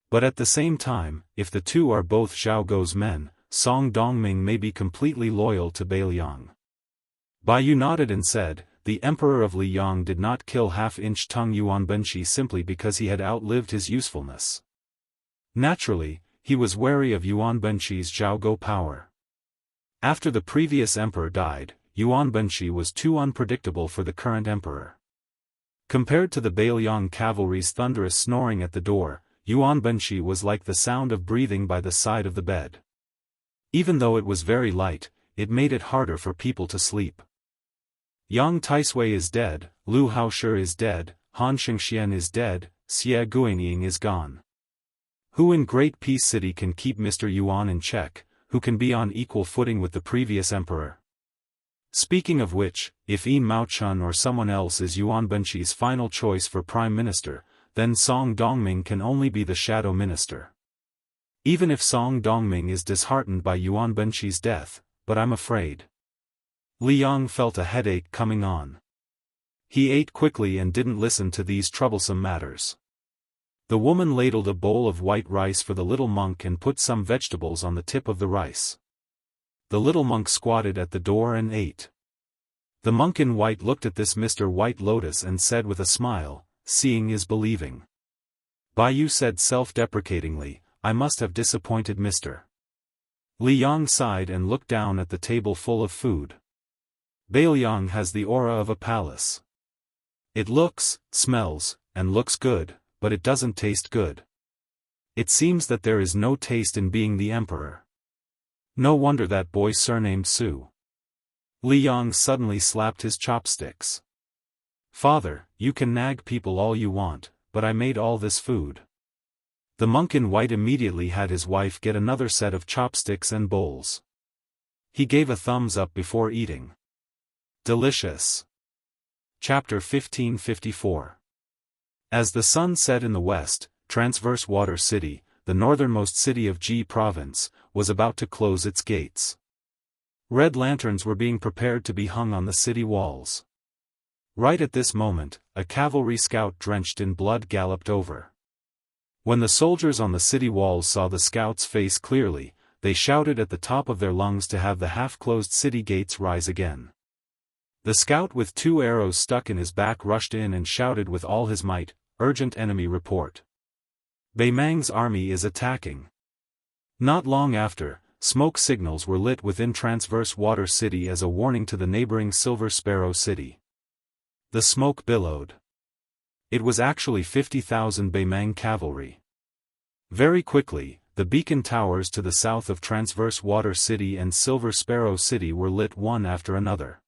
But at the same time, if the two are both Jianghu's men, Song Dongming may be completely loyal to Beiliang. Bai Yu nodded and said, the Emperor of Liyang did not kill half-inch tongue Yuan Benshi simply because he had outlived his usefulness. Naturally, he was wary of Yuan Benshi's Jianghu power. After the previous emperor died, Yuan Benshi was too unpredictable for the current emperor. Compared to the Beiliang cavalry's thunderous snoring at the door, Yuan Benshi was like the sound of breathing by the side of the bed. Even though it was very light, it made it harder for people to sleep. Yang Taisui is dead, Lu Haoshi is dead, Han Shengxian is dead, Xie Guinying is gone. Who in Great Peace City can keep Mr. Yuan in check, who can be on equal footing with the previous emperor? Speaking of which, if Yin Maochun or someone else is Yuan Benshi's final choice for prime minister, then Song Dongming can only be the shadow minister. Even if Song Dongming is disheartened by Yuan Benshi's death, but I'm afraid. Li Yang felt a headache coming on. He ate quickly and didn't listen to these troublesome matters. The woman ladled a bowl of white rice for the little monk and put some vegetables on the tip of the rice. The little monk squatted at the door and ate. The monk in white looked at this Mr. White Lotus and said with a smile, seeing is believing. Bai Yu said self-deprecatingly, I must have disappointed Mr. Li Yang sighed and looked down at the table full of food. Bailiang has the aura of a palace. It looks, smells, and looks good, but it doesn't taste good. It seems that there is no taste in being the emperor. No wonder that boy surnamed Su. Li Yang suddenly slapped his chopsticks. Father, you can nag people all you want, but I made all this food. The monk in white immediately had his wife get another set of chopsticks and bowls. He gave a thumbs up before eating. Delicious. Chapter 1554. As the sun set in the west, Transverse Water City, the northernmost city of Ji Province, was about to close its gates. Red lanterns were being prepared to be hung on the city walls. Right at this moment, a cavalry scout drenched in blood galloped over. When the soldiers on the city walls saw the scout's face clearly, they shouted at the top of their lungs to have the half-closed city gates rise again. The scout with 2 arrows stuck in his back rushed in and shouted with all his might, "Urgent enemy report. Beimang's army is attacking." Not long after, smoke signals were lit within Transverse Water City as a warning to the neighboring Silver Sparrow City. The smoke billowed. It was actually 50,000 Beimang cavalry. Very quickly, the beacon towers to the south of Transverse Water City and Silver Sparrow City were lit one after another.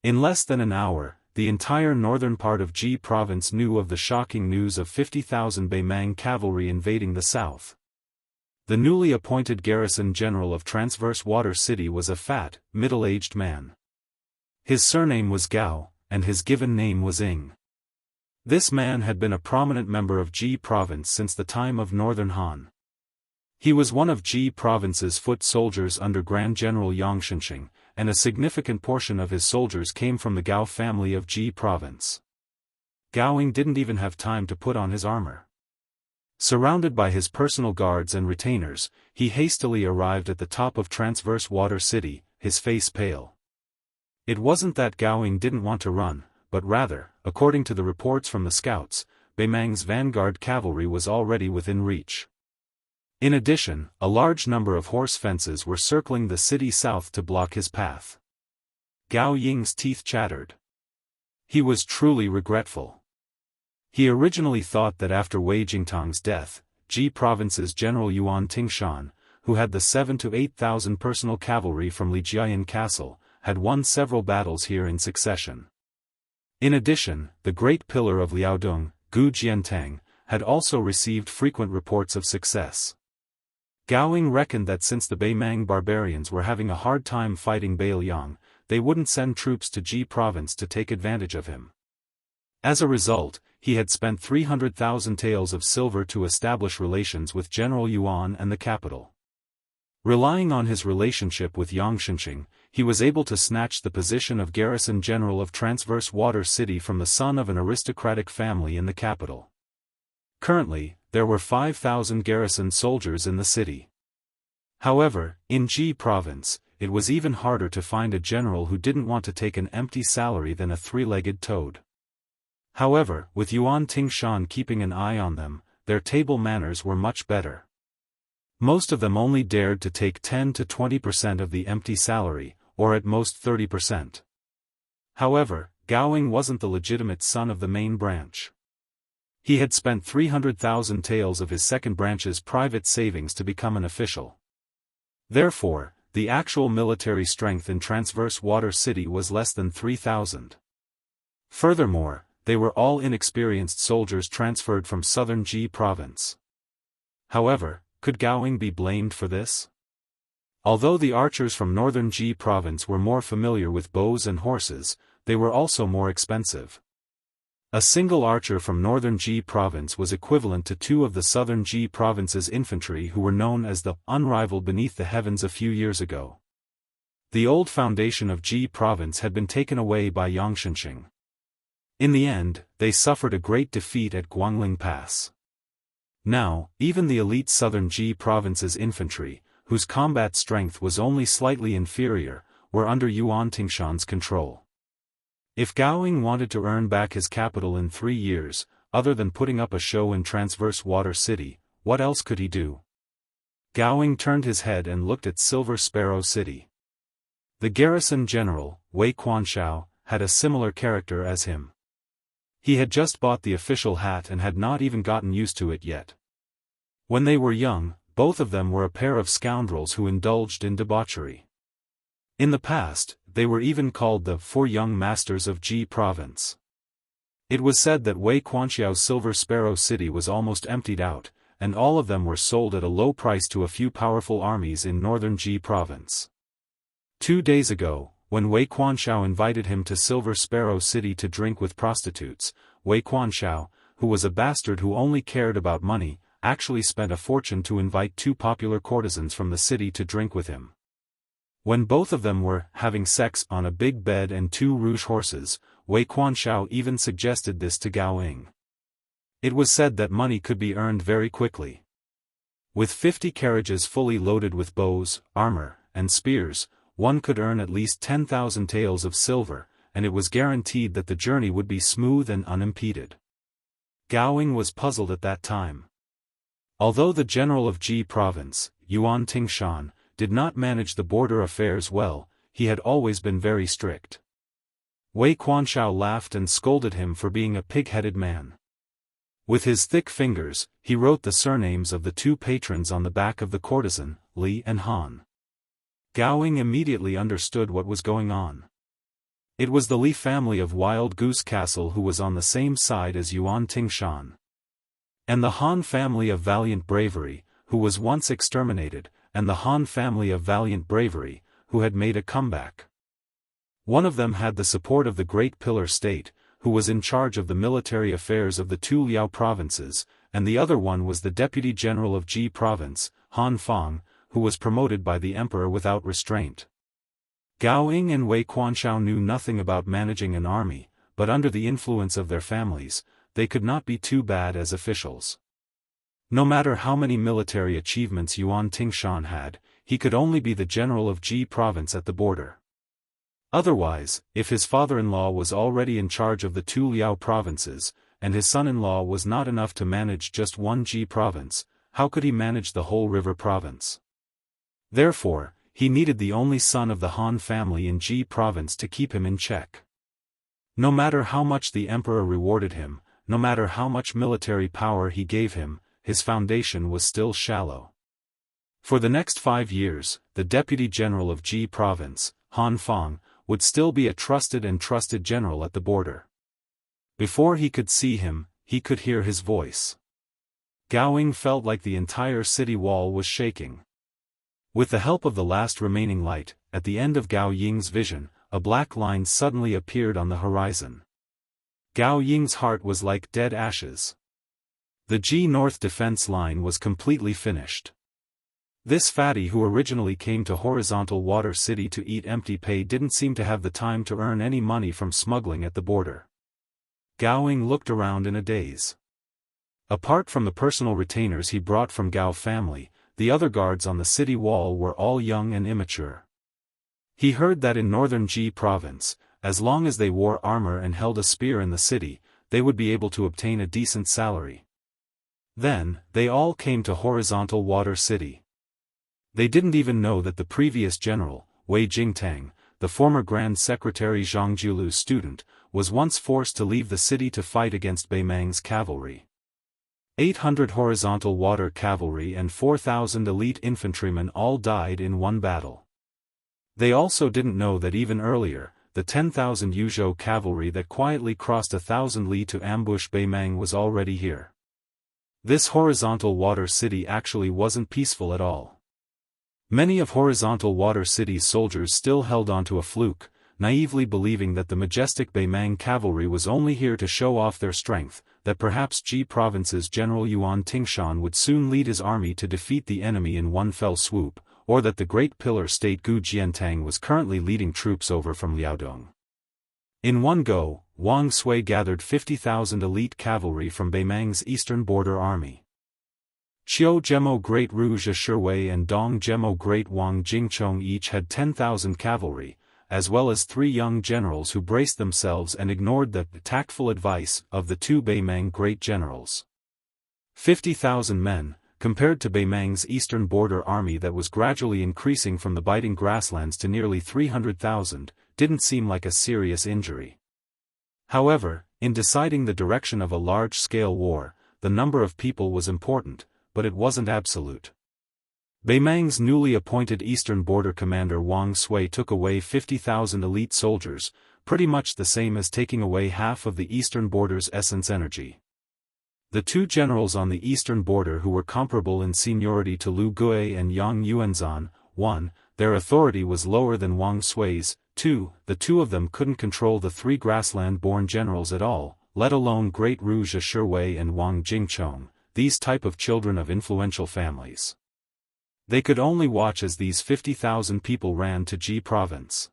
In less than an hour, the entire northern part of Ji Province knew of the shocking news of 50,000 Beimang cavalry invading the south. The newly appointed garrison general of Transverse Water City was a fat, middle-aged man. His surname was Gao, and his given name was Ing. This man had been a prominent member of Ji Province since the time of Northern Han. He was one of Ji Province's foot soldiers under Grand General Yang Xianxia, and a significant portion of his soldiers came from the Gao family of Ji Province. Gao Ing didn't even have time to put on his armor. Surrounded by his personal guards and retainers, he hastily arrived at the top of Transverse Water City, his face pale. It wasn't that Gao Ing didn't want to run, but rather, according to the reports from the scouts, Beimang's vanguard cavalry was already within reach. In addition, a large number of horse fences were circling the city south to block his path. Gao Ying's teeth chattered. He was truly regretful. He originally thought that after Wei Jingtang's death, Ji Province's General Yuan Tingshan, who had the 7,000 to 8,000 personal cavalry from Lijiayan Castle, had won several battles here in succession. In addition, the Great Pillar of Liaodong, Gu Jiantang, had also received frequent reports of success. Gao Ing reckoned that since the Beimang barbarians were having a hard time fighting Bailiang, they wouldn't send troops to Ji Province to take advantage of him. As a result, he had spent 300,000 taels of silver to establish relations with General Yuan and the capital. Relying on his relationship with Yang Xianxia, he was able to snatch the position of garrison general of Transverse Water City from the son of an aristocratic family in the capital. Currently, there were 5,000 garrison soldiers in the city. However, in Ji Province, it was even harder to find a general who didn't want to take an empty salary than a 3-legged toad. However, with Yuan Tingshan keeping an eye on them, their table manners were much better. Most of them only dared to take 10 to 20% of the empty salary, or at most 30%. However, Gao Ing wasn't the legitimate son of the main branch. He had spent 300,000 taels of his second branch's private savings to become an official. Therefore, the actual military strength in Transverse Water City was less than 3,000. Furthermore, they were all inexperienced soldiers transferred from southern Ji Province. However, could Gao Ing be blamed for this? Although the archers from northern Ji Province were more familiar with bows and horses, they were also more expensive. A single archer from northern Ji Province was equivalent to 2 of the southern Ji Province's infantry who were known as the unrivaled beneath the heavens a few years ago. The old foundation of Ji Province had been taken away by Yang Xianxia. In the end, they suffered a great defeat at Guangling Pass. Now, even the elite southern Ji Province's infantry, whose combat strength was only slightly inferior, were under Yuan Tingshan's control. If Gao Ing wanted to earn back his capital in 3 years, other than putting up a show in Transverse Water City, what else could he do? Gao Ing turned his head and looked at Silver Sparrow City. The garrison general, Wei Quanshao, had a similar character as him. He had just bought the official hat and had not even gotten used to it yet. When they were young, both of them were a pair of scoundrels who indulged in debauchery. In the past, they were even called the Four Young Masters of Ji Province. It was said that Wei Quanxiao's Silver Sparrow City was almost emptied out, and all of them were sold at a low price to a few powerful armies in northern Ji Province. 2 days ago, when Wei Quanxiao invited him to Silver Sparrow City to drink with prostitutes, Wei Quanxiao, who was a bastard who only cared about money, actually spent a fortune to invite 2 popular courtesans from the city to drink with him. When both of them were having sex on a big bed and 2 rouge horses, Wei Quanxiao even suggested this to Gao Ying. It was said that money could be earned very quickly. With 50 carriages fully loaded with bows, armor, and spears, one could earn at least 10,000 taels of silver, and it was guaranteed that the journey would be smooth and unimpeded. Gao Ying was puzzled at that time. Although the general of Ji Province, Yuan Tingshan, did not manage the border affairs well, he had always been very strict. Wei Quanxiao laughed and scolded him for being a pig-headed man. With his thick fingers, he wrote the surnames of the 2 patrons on the back of the courtesan, Li and Han. Gao Ying immediately understood what was going on. It was the Li family of Wild Goose Castle who was on the same side as Yuan Tingshan. And the Han family of Valiant Bravery, who was once exterminated, and the Han family of Valiant Bravery, who had made a comeback. One of them had the support of the Great Pillar State, who was in charge of the military affairs of the 2 Liao provinces, and the other one was the Deputy General of Ji Province, Han Fang, who was promoted by the Emperor without restraint. Gao Ying and Wei Quanxiao knew nothing about managing an army, but under the influence of their families, they could not be too bad as officials. No matter how many military achievements Yuan Tingshan had, he could only be the general of Ji Province at the border. Otherwise, if his father-in-law was already in charge of the 2 Liao provinces, and his son-in-law was not enough to manage just one Ji province, how could he manage the whole river province? Therefore, he needed the only son of the Han family in Ji province to keep him in check. No matter how much the emperor rewarded him, no matter how much military power he gave him, his foundation was still shallow. For the next 5 years, the deputy general of Ji province, Han Fang, would still be a trusted general at the border. Before he could see him, he could hear his voice. Gao Ying felt like the entire city wall was shaking. With the help of the last remaining light, at the end of Gao Ying's vision, a black line suddenly appeared on the horizon. Gao Ying's heart was like dead ashes. The Ji North defense line was completely finished. This fatty who originally came to Horizontal Water City to eat empty pay didn't seem to have the time to earn any money from smuggling at the border. Gao Ying looked around in a daze. Apart from the personal retainers he brought from Gao family, the other guards on the city wall were all young and immature. He heard that in northern Ji province, as long as they wore armor and held a spear in the city, they would be able to obtain a decent salary. Then, they all came to Horizontal Water City. They didn't even know that the previous general, Wei Jingtang, the former Grand Secretary Zhang Jiulu's student, was once forced to leave the city to fight against Bei Mang's cavalry. 800 horizontal water cavalry and 4,000 elite infantrymen all died in one battle. They also didn't know that even earlier, the 10,000 Yuzhou cavalry that quietly crossed 1,000 li to ambush Bei Mang was already here. This horizontal water city actually wasn't peaceful at all. Many of Horizontal Water City's soldiers still held onto a fluke, naively believing that the majestic Bei Mang cavalry was only here to show off their strength, that perhaps Ji Province's General Yuan Tingshan would soon lead his army to defeat the enemy in one fell swoop, or that the Great Pillar State Gu Jiantang was currently leading troops over from Liaodong. In one go, Wang Sui gathered 50,000 elite cavalry from Bei Mang's eastern border army. Qiu Zhemo Great Rouge Ashurwei and Dong Zhemo Great Wang Jingchong each had 10,000 cavalry, as well as 3 young generals who braced themselves and ignored the tactful advice of the 2 Bei Mang great generals. 50,000 men, compared to Beimang's eastern border army that was gradually increasing from the biting grasslands to nearly 300,000, didn't seem like a serious injury. However, in deciding the direction of a large-scale war, the number of people was important, but it wasn't absolute. Beimang's newly appointed eastern border commander Wang Sui took away 50,000 elite soldiers, pretty much the same as taking away half of the eastern border's essence energy. The two generals on the eastern border who were comparable in seniority to Lu Gui and Yang Yuanzhan, 1, their authority was lower than Wang Sui's, 2, the two of them couldn't control the three grassland-born generals at all, let alone Great Wuxia Xianxia and Wang Jingchong, these type of children of influential families. They could only watch as these 50,000 people ran to Ji province.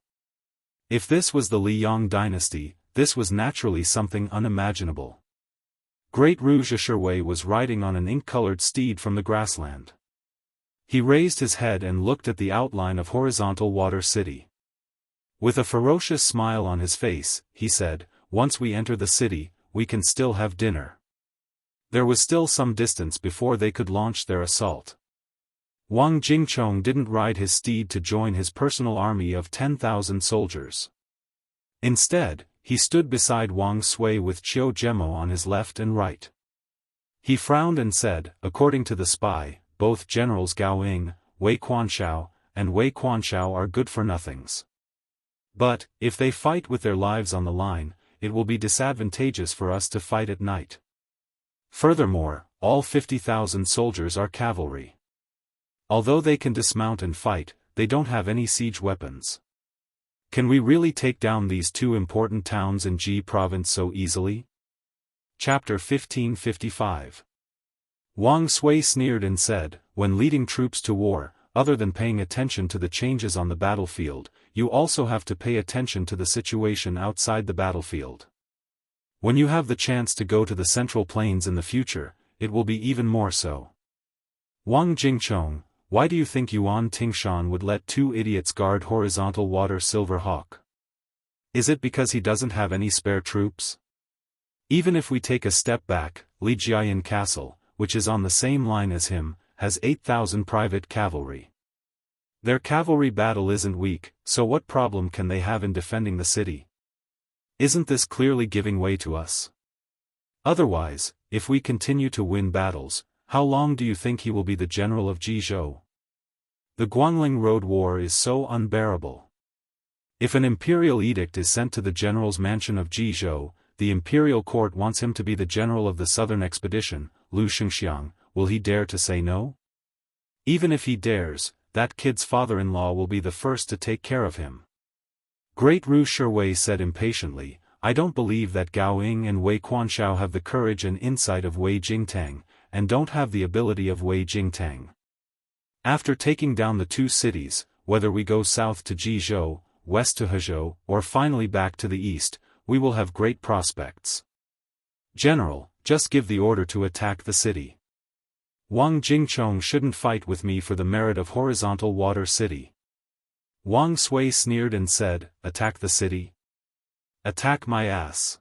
If this was the Liang dynasty, this was naturally something unimaginable. Great Wuxia Xianxia was riding on an ink-colored steed from the grassland. He raised his head and looked at the outline of horizontal water city. With a ferocious smile on his face, he said, "Once we enter the city, we can still have dinner." There was still some distance before they could launch their assault. Wang Jingchong didn't ride his steed to join his personal army of 10,000 soldiers. Instead, he stood beside Wang Sui with Qiu Zhemo on his left and right. He frowned and said, "According to the spy, both generals Gao Ying, Wei Quanshao, and Wei Quanshao are good-for-nothings. But, if they fight with their lives on the line, it will be disadvantageous for us to fight at night. Furthermore, all 50,000 soldiers are cavalry. Although they can dismount and fight, they don't have any siege weapons. Can we really take down these two important towns in Ji province so easily?" Chapter 1555. Wang Sui sneered and said, "When leading troops to war, other than paying attention to the changes on the battlefield, you also have to pay attention to the situation outside the battlefield. When you have the chance to go to the Central Plains in the future, it will be even more so. Wang Jingchong, why do you think Yuan Tingshan would let two idiots guard horizontal water Silver Hawk? Is it because he doesn't have any spare troops? Even if we take a step back, Lijiayan Castle, which is on the same line as him, has 8,000 private cavalry. Their cavalry battle isn't weak, so what problem can they have in defending the city? Isn't this clearly giving way to us? Otherwise, if we continue to win battles, how long do you think he will be the general of Jizhou? The Guangling Road War is so unbearable. If an imperial edict is sent to the general's mansion of Jizhou, the imperial court wants him to be the general of the southern expedition, Lu Shengxiang, will he dare to say no? Even if he dares, that kid's father-in-law will be the first to take care of him." Great Wuxia Xianxia said impatiently, "I don't believe that Gao Ying and Wei Quanshao have the courage and insight of Wei Jingtang, and don't have the ability of Wei Jingtang. After taking down the two cities, whether we go south to Jizhou, west to Hezhou, or finally back to the east, we will have great prospects. General, just give the order to attack the city. Wang Jingchong shouldn't fight with me for the merit of horizontal water city." Wang Sui sneered and said, "Attack the city? Attack my ass.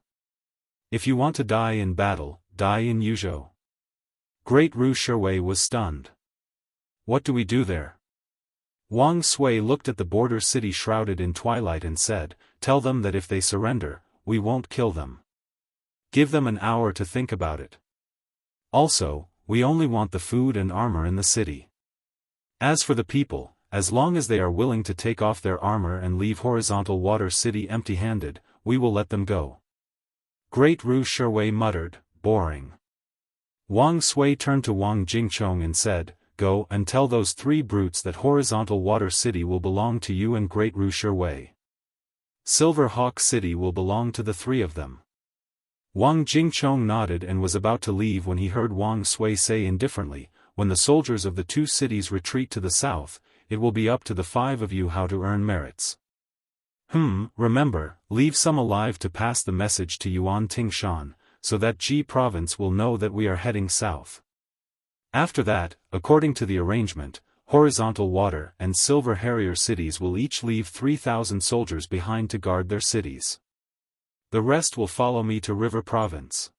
If you want to die in battle, die in Yuzhou." Great Wuxia Xianxia was stunned. "What do we do there?" Wang Sui looked at the border city shrouded in twilight and said, "Tell them that if they surrender, we won't kill them. Give them an hour to think about it. Also, we only want the food and armor in the city. As for the people, as long as they are willing to take off their armor and leave horizontal water city empty-handed, we will let them go." Great Wuxia Xianxia muttered, "Boring." Wang Sui turned to Wang Jingchong and said, "Go and tell those three brutes that horizontal water city will belong to you and Great Wuxia Xianxia. Silver Hawk City will belong to the three of them." Wang Jingchong nodded and was about to leave when he heard Wang Sui say indifferently, "When the soldiers of the two cities retreat to the south, it will be up to the five of you how to earn merits. Remember, leave some alive to pass the message to Yuan Tingshan, so that Ji province will know that we are heading south. After that, according to the arrangement, horizontal water and silver harrier cities will each leave 3,000 soldiers behind to guard their cities. The rest will follow me to River Province."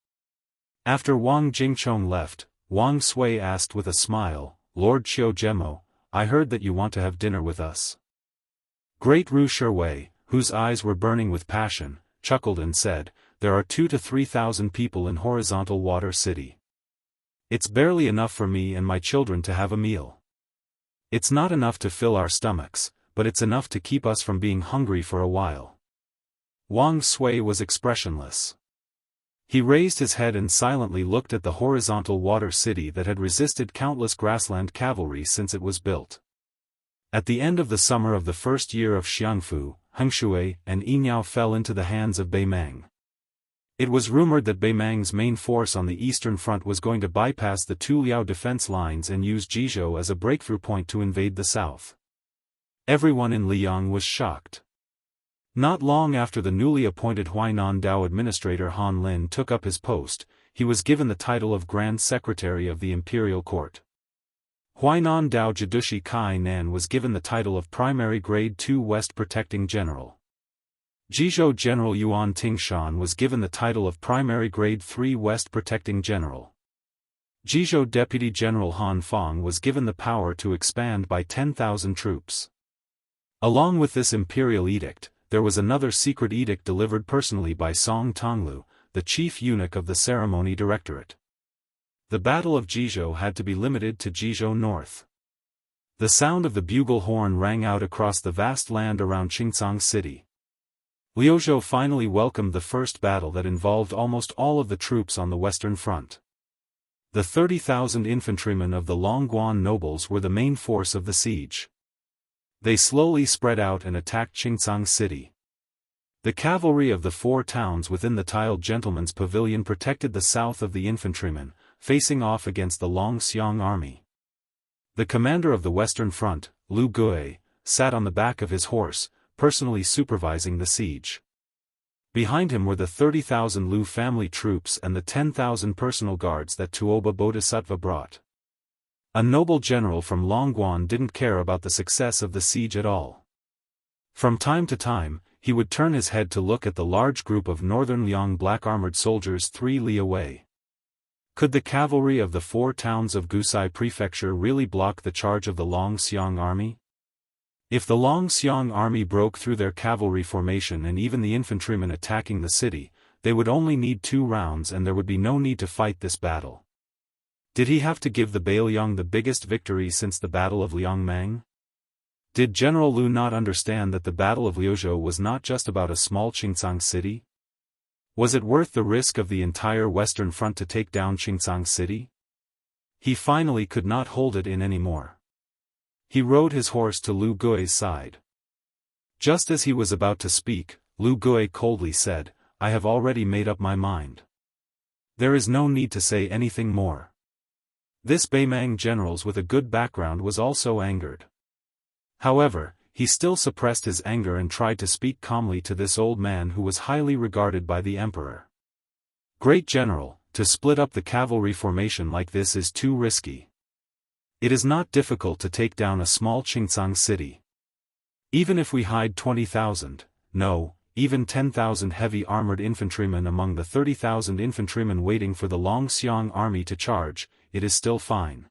After Wang Jingchong left, Wang Sui asked with a smile, "Lord Qiu Zhenmo, I heard that you want to have dinner with us." Great Ru Shiwei, whose eyes were burning with passion, chuckled and said, "There are 2,000 to 3,000 people in Horizontal Water City. It's barely enough for me and my children to have a meal. It's not enough to fill our stomachs, but it's enough to keep us from being hungry for a while." Wang Sui was expressionless. He raised his head and silently looked at the horizontal water city that had resisted countless grassland cavalry since it was built. At the end of the summer of the first year of Xiangfu, Hengshui and Yinyao fell into the hands of Beimang. It was rumored that Beimang's main force on the eastern front was going to bypass the two Liao defense lines and use Jizhou as a breakthrough point to invade the south. Everyone in Liang was shocked. Not long after the newly appointed Huainan Dao administrator Han Lin took up his post, he was given the title of Grand Secretary of the Imperial Court. Huainan Dao Jidushi Kai Nan was given the title of Primary Grade 2 West Protecting General. Jizhou General Yuan Tingshan was given the title of Primary Grade 3 West Protecting General. Jizhou Deputy General Han Fong was given the power to expand by 10,000 troops. Along with this imperial edict, there was another secret edict delivered personally by Song Tonglu, the chief eunuch of the ceremony directorate. The Battle of Jizhou had to be limited to Jizhou North. The sound of the bugle horn rang out across the vast land around Qingcang City. Liuzhou finally welcomed the first battle that involved almost all of the troops on the Western Front. The 30,000 infantrymen of the Longguan nobles were the main force of the siege. They slowly spread out and attacked Qingcang City. The cavalry of the four towns within the tiled gentleman's pavilion protected the south of the infantrymen, facing off against the Longxiang army. The commander of the Western Front, Lu Gui, sat on the back of his horse, personally supervising the siege. Behind him were the 30,000 Lu family troops and the 10,000 personal guards that Tuoba Bodhisattva brought. A noble general from Longguan didn't care about the success of the siege at all. From time to time, he would turn his head to look at the large group of northern Liang black-armored soldiers 3 li away. Could the cavalry of the four towns of Gusai Prefecture really block the charge of the Longxiang army? If the Longxiang army broke through their cavalry formation and even the infantrymen attacking the city, they would only need 2 rounds and there would be no need to fight this battle. Did he have to give the Beiliang the biggest victory since the Battle of Liangmang? Did General Lu not understand that the Battle of Liuzhou was not just about a small Qingcang city? Was it worth the risk of the entire Western Front to take down Qingcang City? He finally could not hold it in anymore. He rode his horse to Lu Gui's side. Just as he was about to speak, Lu Gui coldly said, "I have already made up my mind. There is no need to say anything more." This Beimang general with a good background was also angered. However, he still suppressed his anger and tried to speak calmly to this old man who was highly regarded by the emperor. "Great general, to split up the cavalry formation like this is too risky. It is not difficult to take down a small Qingcang city. Even if we hide 20,000, no, even 10,000 heavy armored infantrymen among the 30,000 infantrymen waiting for the Longxiang army to charge, it is still fine.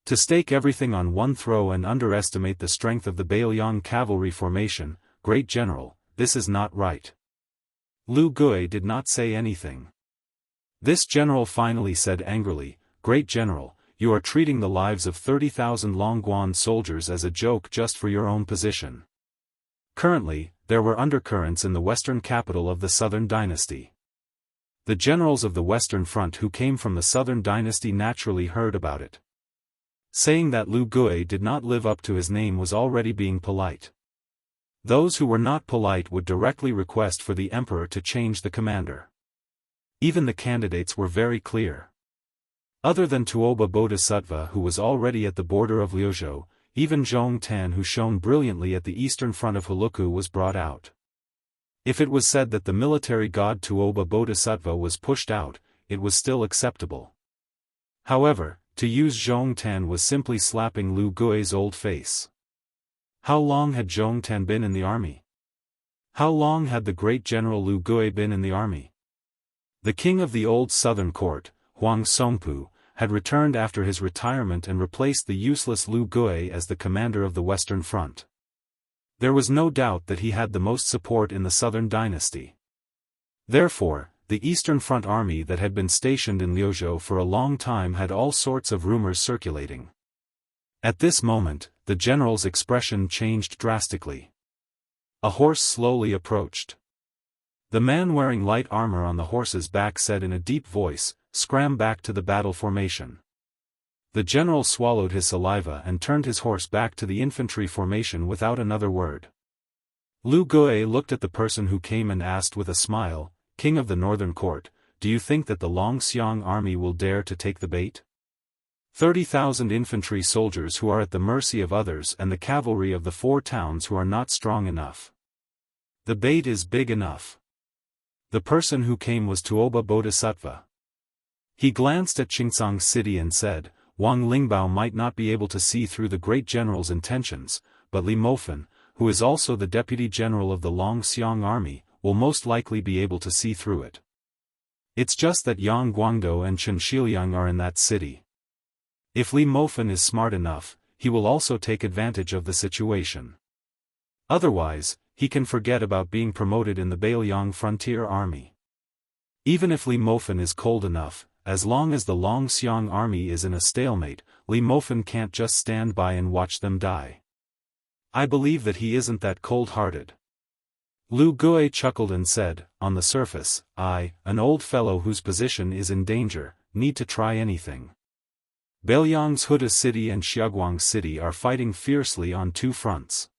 To stake everything on one throw and underestimate the strength of the Beiliang cavalry formation, great general, this is not right." Lu Gui did not say anything. This general finally said angrily, "Great general, you are treating the lives of 30,000 Longguan soldiers as a joke just for your own position." Currently, there were undercurrents in the western capital of the Southern Dynasty. The generals of the Western Front who came from the Southern Dynasty naturally heard about it. Saying that Lu Gui did not live up to his name was already being polite. Those who were not polite would directly request for the emperor to change the commander. Even the candidates were very clear. Other than Tuoba Bodhisattva who was already at the border of Liuzhou, even Zhong Tan who shone brilliantly at the eastern front of Huluku was brought out. If it was said that the military god Tuoba Bodhisattva was pushed out, it was still acceptable. However, to use Zhong Tan was simply slapping Lu Gui's old face. How long had Zhong Tan been in the army? How long had the great general Lu Gui been in the army? The king of the old southern court, Huang Songpu, had returned after his retirement and replaced the useless Lu Gui as the commander of the Western Front. There was no doubt that he had the most support in the Southern dynasty. Therefore, the Eastern Front army that had been stationed in Liuzhou for a long time had all sorts of rumors circulating. At this moment, the general's expression changed drastically. A horse slowly approached. The man wearing light armor on the horse's back said in a deep voice, "Scram back to the battle formation." The general swallowed his saliva and turned his horse back to the infantry formation without another word. Lu Gui looked at the person who came and asked with a smile, "King of the Northern Court, do you think that the Longxiang army will dare to take the bait? 30,000 infantry soldiers who are at the mercy of others and the cavalry of the 4 towns who are not strong enough. The bait is big enough." The person who came was Tuoba Bodhisattva. He glanced at Qingsong City and said, "Wang Lingbao might not be able to see through the great general's intentions, but Li Mofen, who is also the deputy general of the Longxiang army, will most likely be able to see through it. It's just that Yang Guangdou and Chen Shiliang are in that city. If Li Mofen is smart enough, he will also take advantage of the situation. Otherwise, he can forget about being promoted in the Bailiang frontier army. Even if Li Mofen is cold enough, as long as the Longxiang army is in a stalemate, Li Mofen can't just stand by and watch them die. I believe that he isn't that cold-hearted." Lu Gui chuckled and said, "On the surface, I, an old fellow whose position is in danger, need to try anything. Bailiang's Huda city and Xiaoguang city are fighting fiercely on 2 fronts.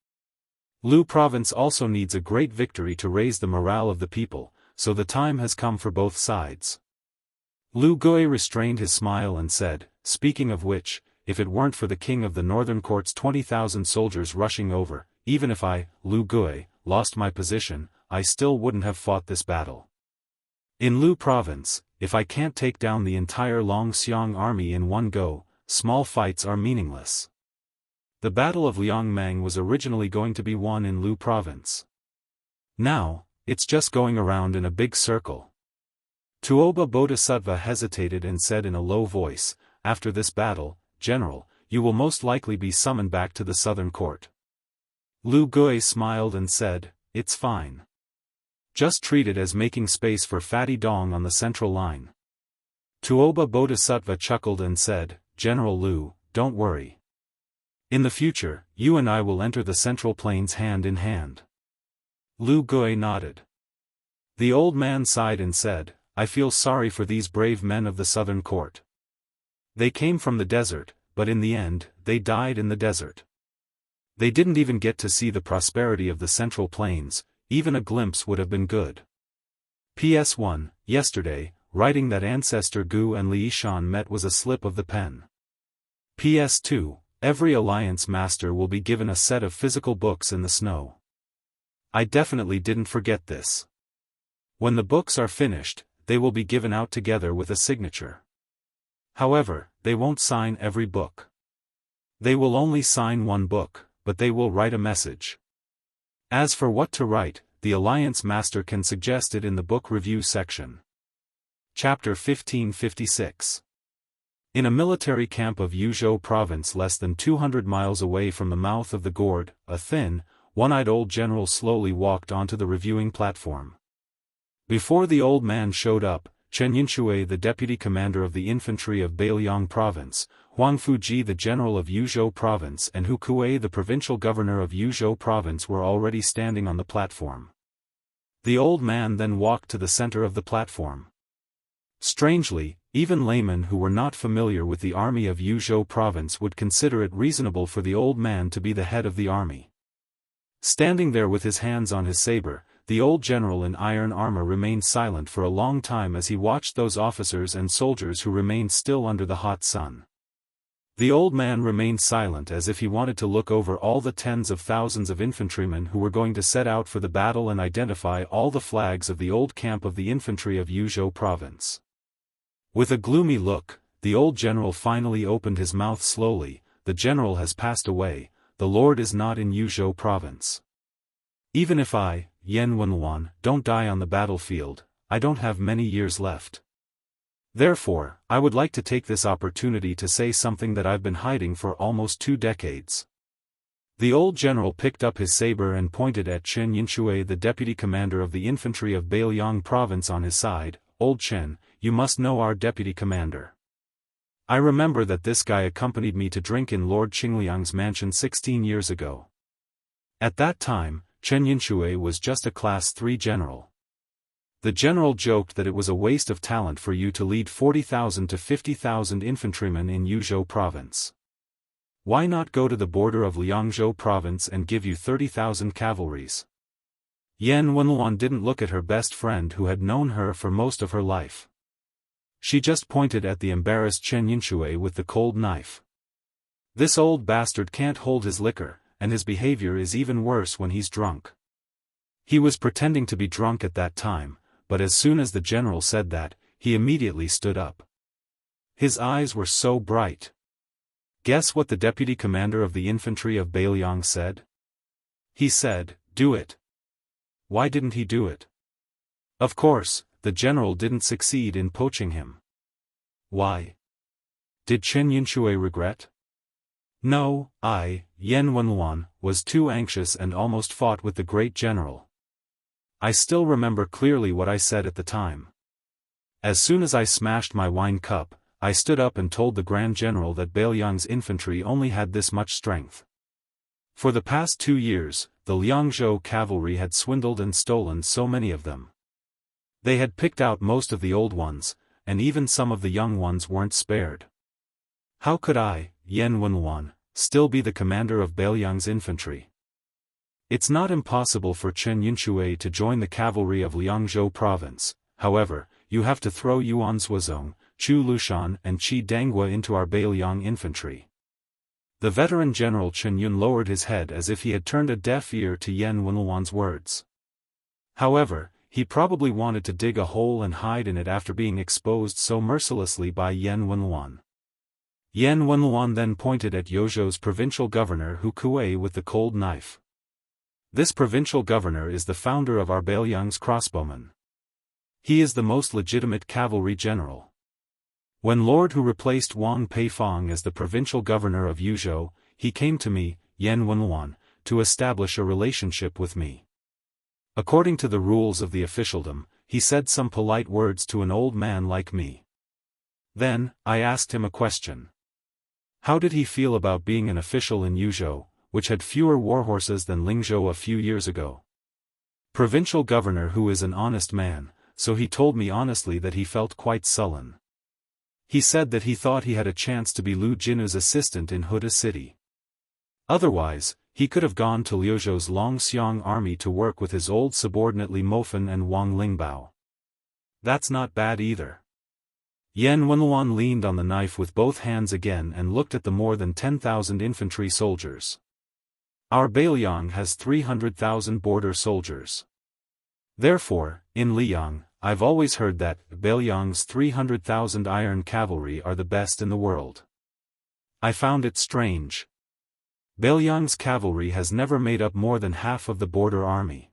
Lu province also needs a great victory to raise the morale of the people, so the time has come for both sides." Lu Gui restrained his smile and said, "Speaking of which, if it weren't for the king of the Northern Court's 20,000 soldiers rushing over, even if I, Lu Gui, lost my position, I still wouldn't have fought this battle. In Lu province, if I can't take down the entire Longxiang army in one go, small fights are meaningless. The Battle of Liangmang was originally going to be won in Lu province. Now, it's just going around in a big circle." Tuoba Bodhisattva hesitated and said in a low voice, "After this battle, General, you will most likely be summoned back to the Southern Court." Lu Gui smiled and said, "It's fine. Just treat it as making space for Fatty Dong on the central line." Tuoba Bodhisattva chuckled and said, "General Lu, don't worry. In the future, you and I will enter the Central Plains hand in hand." Lu Gui nodded. The old man sighed and said, "I feel sorry for these brave men of the Southern Court. They came from the desert, but in the end, they died in the desert. They didn't even get to see the prosperity of the Central Plains, even a glimpse would have been good. PS1, yesterday, writing that ancestor Gu and Li Yishan met was a slip of the pen. PS2, every Alliance Master will be given a set of physical books in the snow. I definitely didn't forget this. When the books are finished, they will be given out together with a signature. However, they won't sign every book. They will only sign one book, but they will write a message. As for what to write, the Alliance Master can suggest it in the book review section. Chapter 1556. In a military camp of Yuzhou province less than 200 miles away from the mouth of the gourd, a thin, one-eyed old general slowly walked onto the reviewing platform. Before the old man showed up, Chen Yinshui, the deputy commander of the infantry of Bailiang province, Huang Fuji, the general of Yuzhou province, and Hu Kuei, the provincial governor of Yuzhou province, were already standing on the platform. The old man then walked to the center of the platform. Strangely, even laymen who were not familiar with the army of Yuzhou province would consider it reasonable for the old man to be the head of the army. Standing there with his hands on his saber, the old general in iron armor remained silent for a long time as he watched those officers and soldiers who remained still under the hot sun. The old man remained silent as if he wanted to look over all the tens of thousands of infantrymen who were going to set out for the battle and identify all the flags of the old camp of the infantry of Yuzhou province. With a gloomy look, the old general finally opened his mouth slowly. "The general has passed away, the Lord is not in Yuzhou province. Even if I, Yan Wenwan, don't die on the battlefield, I don't have many years left. Therefore, I would like to take this opportunity to say something that I've been hiding for almost 2 decades. The old general picked up his saber and pointed at Chen Yinxue, the deputy commander of the infantry of Beiliang province, on his side. Old Chen, you must know our deputy commander. I remember that this guy accompanied me to drink in Lord Qingliang's mansion 16 years ago. At that time, Chen Yinxue was just a class 3 general. The general joked that it was a waste of talent for you to lead 40,000 to 50,000 infantrymen in Yuzhou province. Why not go to the border of Liangzhou province and give you 30,000 cavalries? Yan Wenluan didn't look at her best friend who had known her for most of her life. She just pointed at the embarrassed Chen Yinxue with the cold knife. This old bastard can't hold his liquor, and his behavior is even worse when he's drunk. He was pretending to be drunk at that time, but as soon as the general said that, he immediately stood up. His eyes were so bright. Guess what the deputy commander of the infantry of Beiliang said? He said, "Do it." Why didn't he do it? Of course, the general didn't succeed in poaching him. Why? Did Chen Yinxue regret? No, Yan Wenluan, was too anxious and almost fought with the great general. I still remember clearly what I said at the time. As soon as I smashed my wine cup, I stood up and told the Grand General that Beiliang's infantry only had this much strength. For the past 2 years, the Liangzhou cavalry had swindled and stolen so many of them. They had picked out most of the old ones, and even some of the young ones weren't spared. How could I, Yan Wenluan, still be the commander of Beiliang's infantry? It's not impossible for Chen Yinxue to join the cavalry of Liangzhou province. However, you have to throw Yuan Zuozong, Chu Lushan and Qi Danghua into our Beiliang infantry. The veteran General Chen Yun lowered his head as if he had turned a deaf ear to Yan Wenluan's words. However, he probably wanted to dig a hole and hide in it after being exposed so mercilessly by Yan Wenluan. Yan Wenluan then pointed at Yozhou's provincial governor Hu Kuei with the cold knife. This provincial governor is the founder of our Beiliang's crossbowmen. He is the most legitimate cavalry general. When Lord Hu replaced Wang Peifong as the provincial governor of Yuzhou, he came to me, Yan Wenluan, to establish a relationship with me. According to the rules of the officialdom, he said some polite words to an old man like me. Then, I asked him a question. How did he feel about being an official in Yuzhou, which had fewer warhorses than Lingzhou a few years ago? Provincial governor who is an honest man, so he told me honestly that he felt quite sullen. He said that he thought he had a chance to be Lu Jinu's assistant in Huda City. Otherwise, he could have gone to Liuzhou's Longxiang army to work with his old subordinate Li Mofan and Wang Lingbao. That's not bad either. Yan Wenluan leaned on the knife with both hands again and looked at the more than 10,000 infantry soldiers. Our Beiliang has 300,000 border soldiers. Therefore, in Liang, I've always heard that Beiliang's 300,000 iron cavalry are the best in the world. I found it strange. Beiliang's cavalry has never made up more than half of the border army.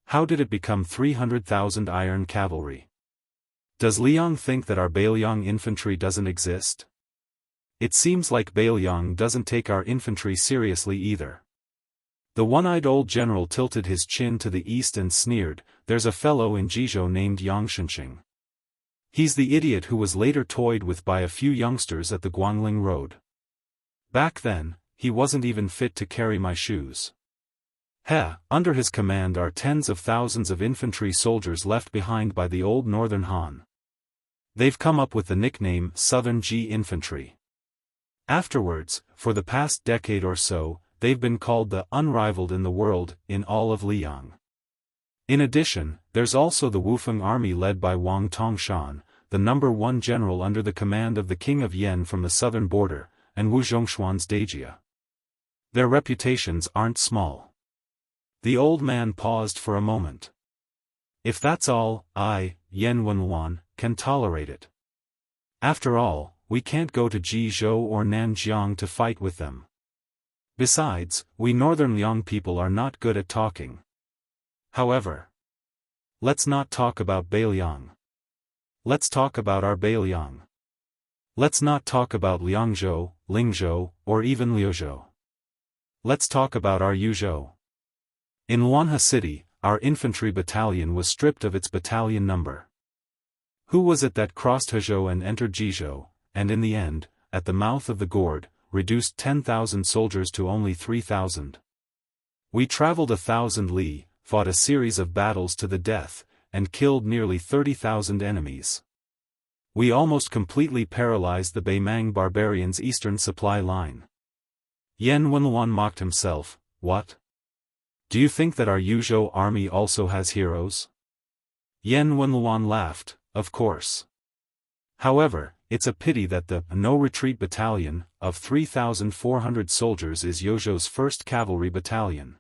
How did it become 300,000 iron cavalry? Does Liang think that our Beiliang infantry doesn't exist? It seems like Beiliang doesn't take our infantry seriously either. The one-eyed old general tilted his chin to the east and sneered, "There's a fellow in Jizhou named Yang Shenxing. He's the idiot who was later toyed with by a few youngsters at the Guangling Road. Back then, he wasn't even fit to carry my shoes. Under his command are tens of thousands of infantry soldiers left behind by the old Northern Han. They've come up with the nickname Southern Ji Infantry. Afterwards, for the past decade or so, they've been called the unrivaled in the world, in all of Liang. In addition, there's also the Wufeng army led by Wang Tongshan, the #1 general under the command of the king of Yen from the southern border, and Wu Zhongshuan's Dejia. Their reputations aren't small." The old man paused for a moment. "If that's all, I, Yan Wenluan, can tolerate it. After all, we can't go to Jizhou or Nanjiang to fight with them. Besides, we northern Liang people are not good at talking. However, let's not talk about Beiliang. let's talk about our Beiliang. Let's not talk about Liangzhou, Lingzhou, or even Liuzhou. Let's talk about our Yuzhou. In Wanhe City, our infantry battalion was stripped of its battalion number. Who was it that crossed Hezhou and entered Jizhou, and in the end, at the mouth of the gourd, reduced 10,000 soldiers to only 3,000? We traveled 1,000 li, fought a series of battles to the death, and killed nearly 30,000 enemies. We almost completely paralyzed the Beimang barbarians' eastern supply line. Yan Wenluan mocked himself. What? Do you think that our Yuzhou army also has heroes? Yan Wenluan laughed, of course. However, it's a pity that the no-retreat battalion, of 3,400 soldiers is Yuzhou's 1st Cavalry Battalion.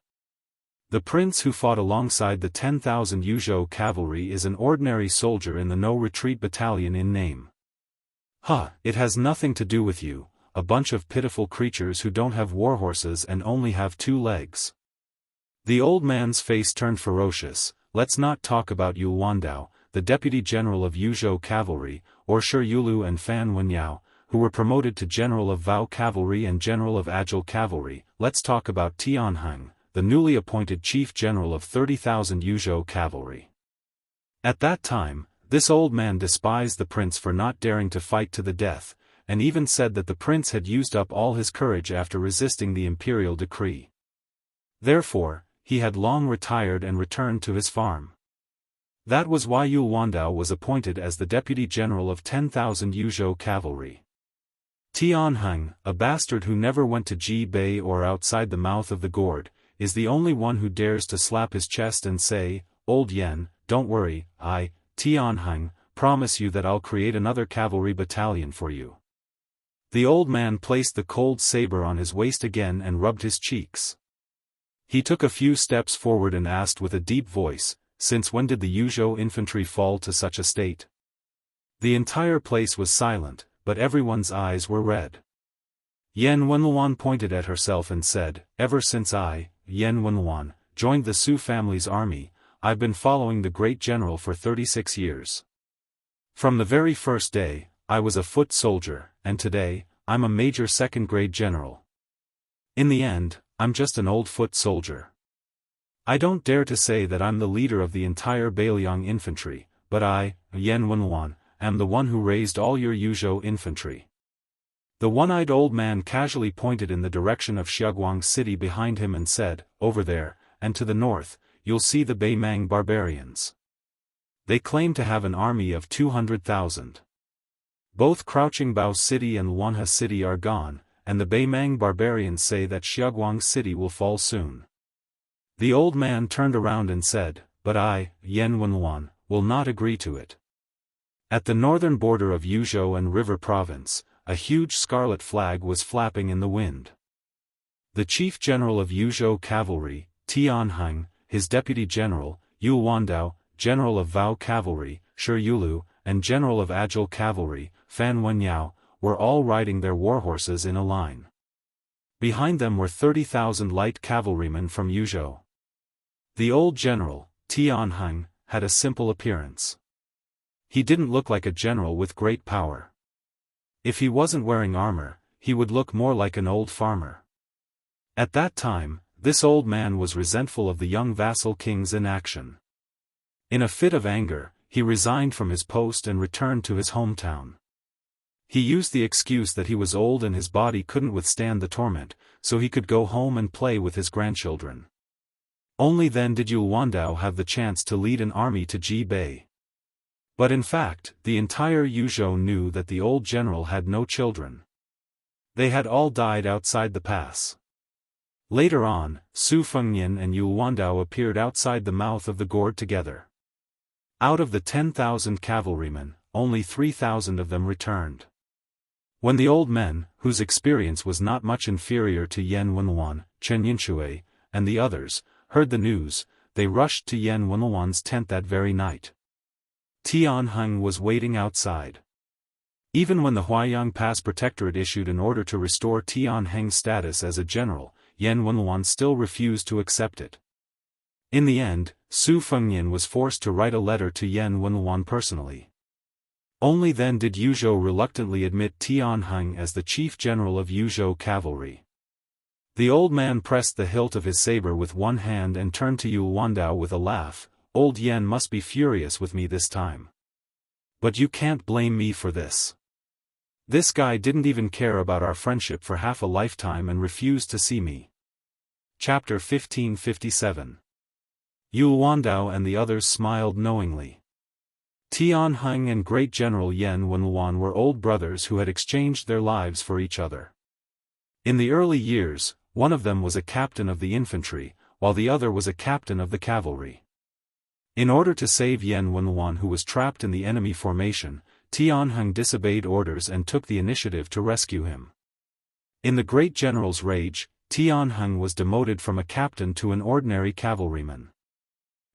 The prince who fought alongside the 10,000 Yuzhou cavalry is an ordinary soldier in the no-retreat battalion in name. It has nothing to do with you, a bunch of pitiful creatures who don't have warhorses and only have 2 legs. The old man's face turned ferocious. Let's not talk about Yu Wandao, the deputy general of Yuzhou cavalry, or Shi Yulu and Fan Wenyao, who were promoted to general of Vao cavalry and general of Agile cavalry. Let's talk about Tianheng, the newly appointed chief general of 30,000 Yuzhou cavalry. At that time, this old man despised the prince for not daring to fight to the death, and even said that the prince had used up all his courage after resisting the imperial decree. Therefore, he had long retired and returned to his farm. That was why Yu Wandao was appointed as the deputy general of 10,000 Yuzhou cavalry. Tianheng, a bastard who never went to Ji Bei or outside the mouth of the gourd, is the only one who dares to slap his chest and say, "Old Yan, don't worry, I, Tianheng, promise you that I'll create another cavalry battalion for you." The old man placed the cold saber on his waist again and rubbed his cheeks. He took a few steps forward and asked with a deep voice, "Since when did the Yuzhou infantry fall to such a state?" The entire place was silent, but everyone's eyes were red. Yan Wenluan pointed at herself and said, "Ever since I, Yan Wenluan, joined the Su family's army, I've been following the great general for 36 years. From the very first day, I was a foot soldier, and today, I'm a major second-grade general. In the end, I'm just an old foot soldier. I don't dare to say that I'm the leader of the entire Beiliang infantry, but I, Yan Wenluan, am the one who raised all your Yuzhou infantry." The one-eyed old man casually pointed in the direction of Xiaguang city behind him and said, "Over there, and to the north, you'll see the Beimang barbarians. They claim to have an army of 200,000. Both Crouching Bao city and Wanhe city are gone, and the Beimang barbarians say that Xiaguang city will fall soon." The old man turned around and said, "But I, Yan Wenluan, will not agree to it." At the northern border of Yuzhou and River Province, a huge scarlet flag was flapping in the wind. The chief general of Yuzhou cavalry, Tianheng, his deputy general, Yu Wandao, general of Vao cavalry, Shi Yulu, and general of Agile cavalry, Fan Wenyao, were all riding their warhorses in a line. Behind them were 30,000 light cavalrymen from Yuzhou. The old general, Tianheng, had a simple appearance. He didn't look like a general with great power. If he wasn't wearing armor, he would look more like an old farmer. At that time, this old man was resentful of the young vassal king's inaction. In a fit of anger, he resigned from his post and returned to his hometown. He used the excuse that he was old and his body couldn't withstand the torment, so he could go home and play with his grandchildren. Only then did Yu Wandao have the chance to lead an army to Ji Bei. But in fact, the entire Yuzhou knew that the old general had no children. They had all died outside the pass. Later on, Su Fengnian and Yu Wandao appeared outside the mouth of the gourd together. Out of the 10,000 cavalrymen, only 3,000 of them returned. When the old men, whose experience was not much inferior to Yan Wenluan, Chen Yinshui, and the others, heard the news, they rushed to Yan Wenluan's tent that very night. Tianheng was waiting outside. Even when the Huaiyang Pass Protectorate issued an order to restore Tianheng's status as a general, Yan Wenluan still refused to accept it. In the end, Su Fengnian was forced to write a letter to Yan Wenluan personally. Only then did Yuzhou reluctantly admit Tianheng as the chief general of Yuzhou cavalry. The old man pressed the hilt of his saber with one hand and turned to Yu Wandao with a laugh. Old Yen must be furious with me this time. But you can't blame me for this. This guy didn't even care about our friendship for half a lifetime and refused to see me. Chapter 1557. Yu Wandao and the others smiled knowingly. Tianheng and Great General Yen Wenluan were old brothers who had exchanged their lives for each other. In the early years, one of them was a captain of the infantry, while the other was a captain of the cavalry. In order to save Yen Wenluan, who was trapped in the enemy formation, Tianheng disobeyed orders and took the initiative to rescue him. In the Great General's rage, Tianheng was demoted from a captain to an ordinary cavalryman.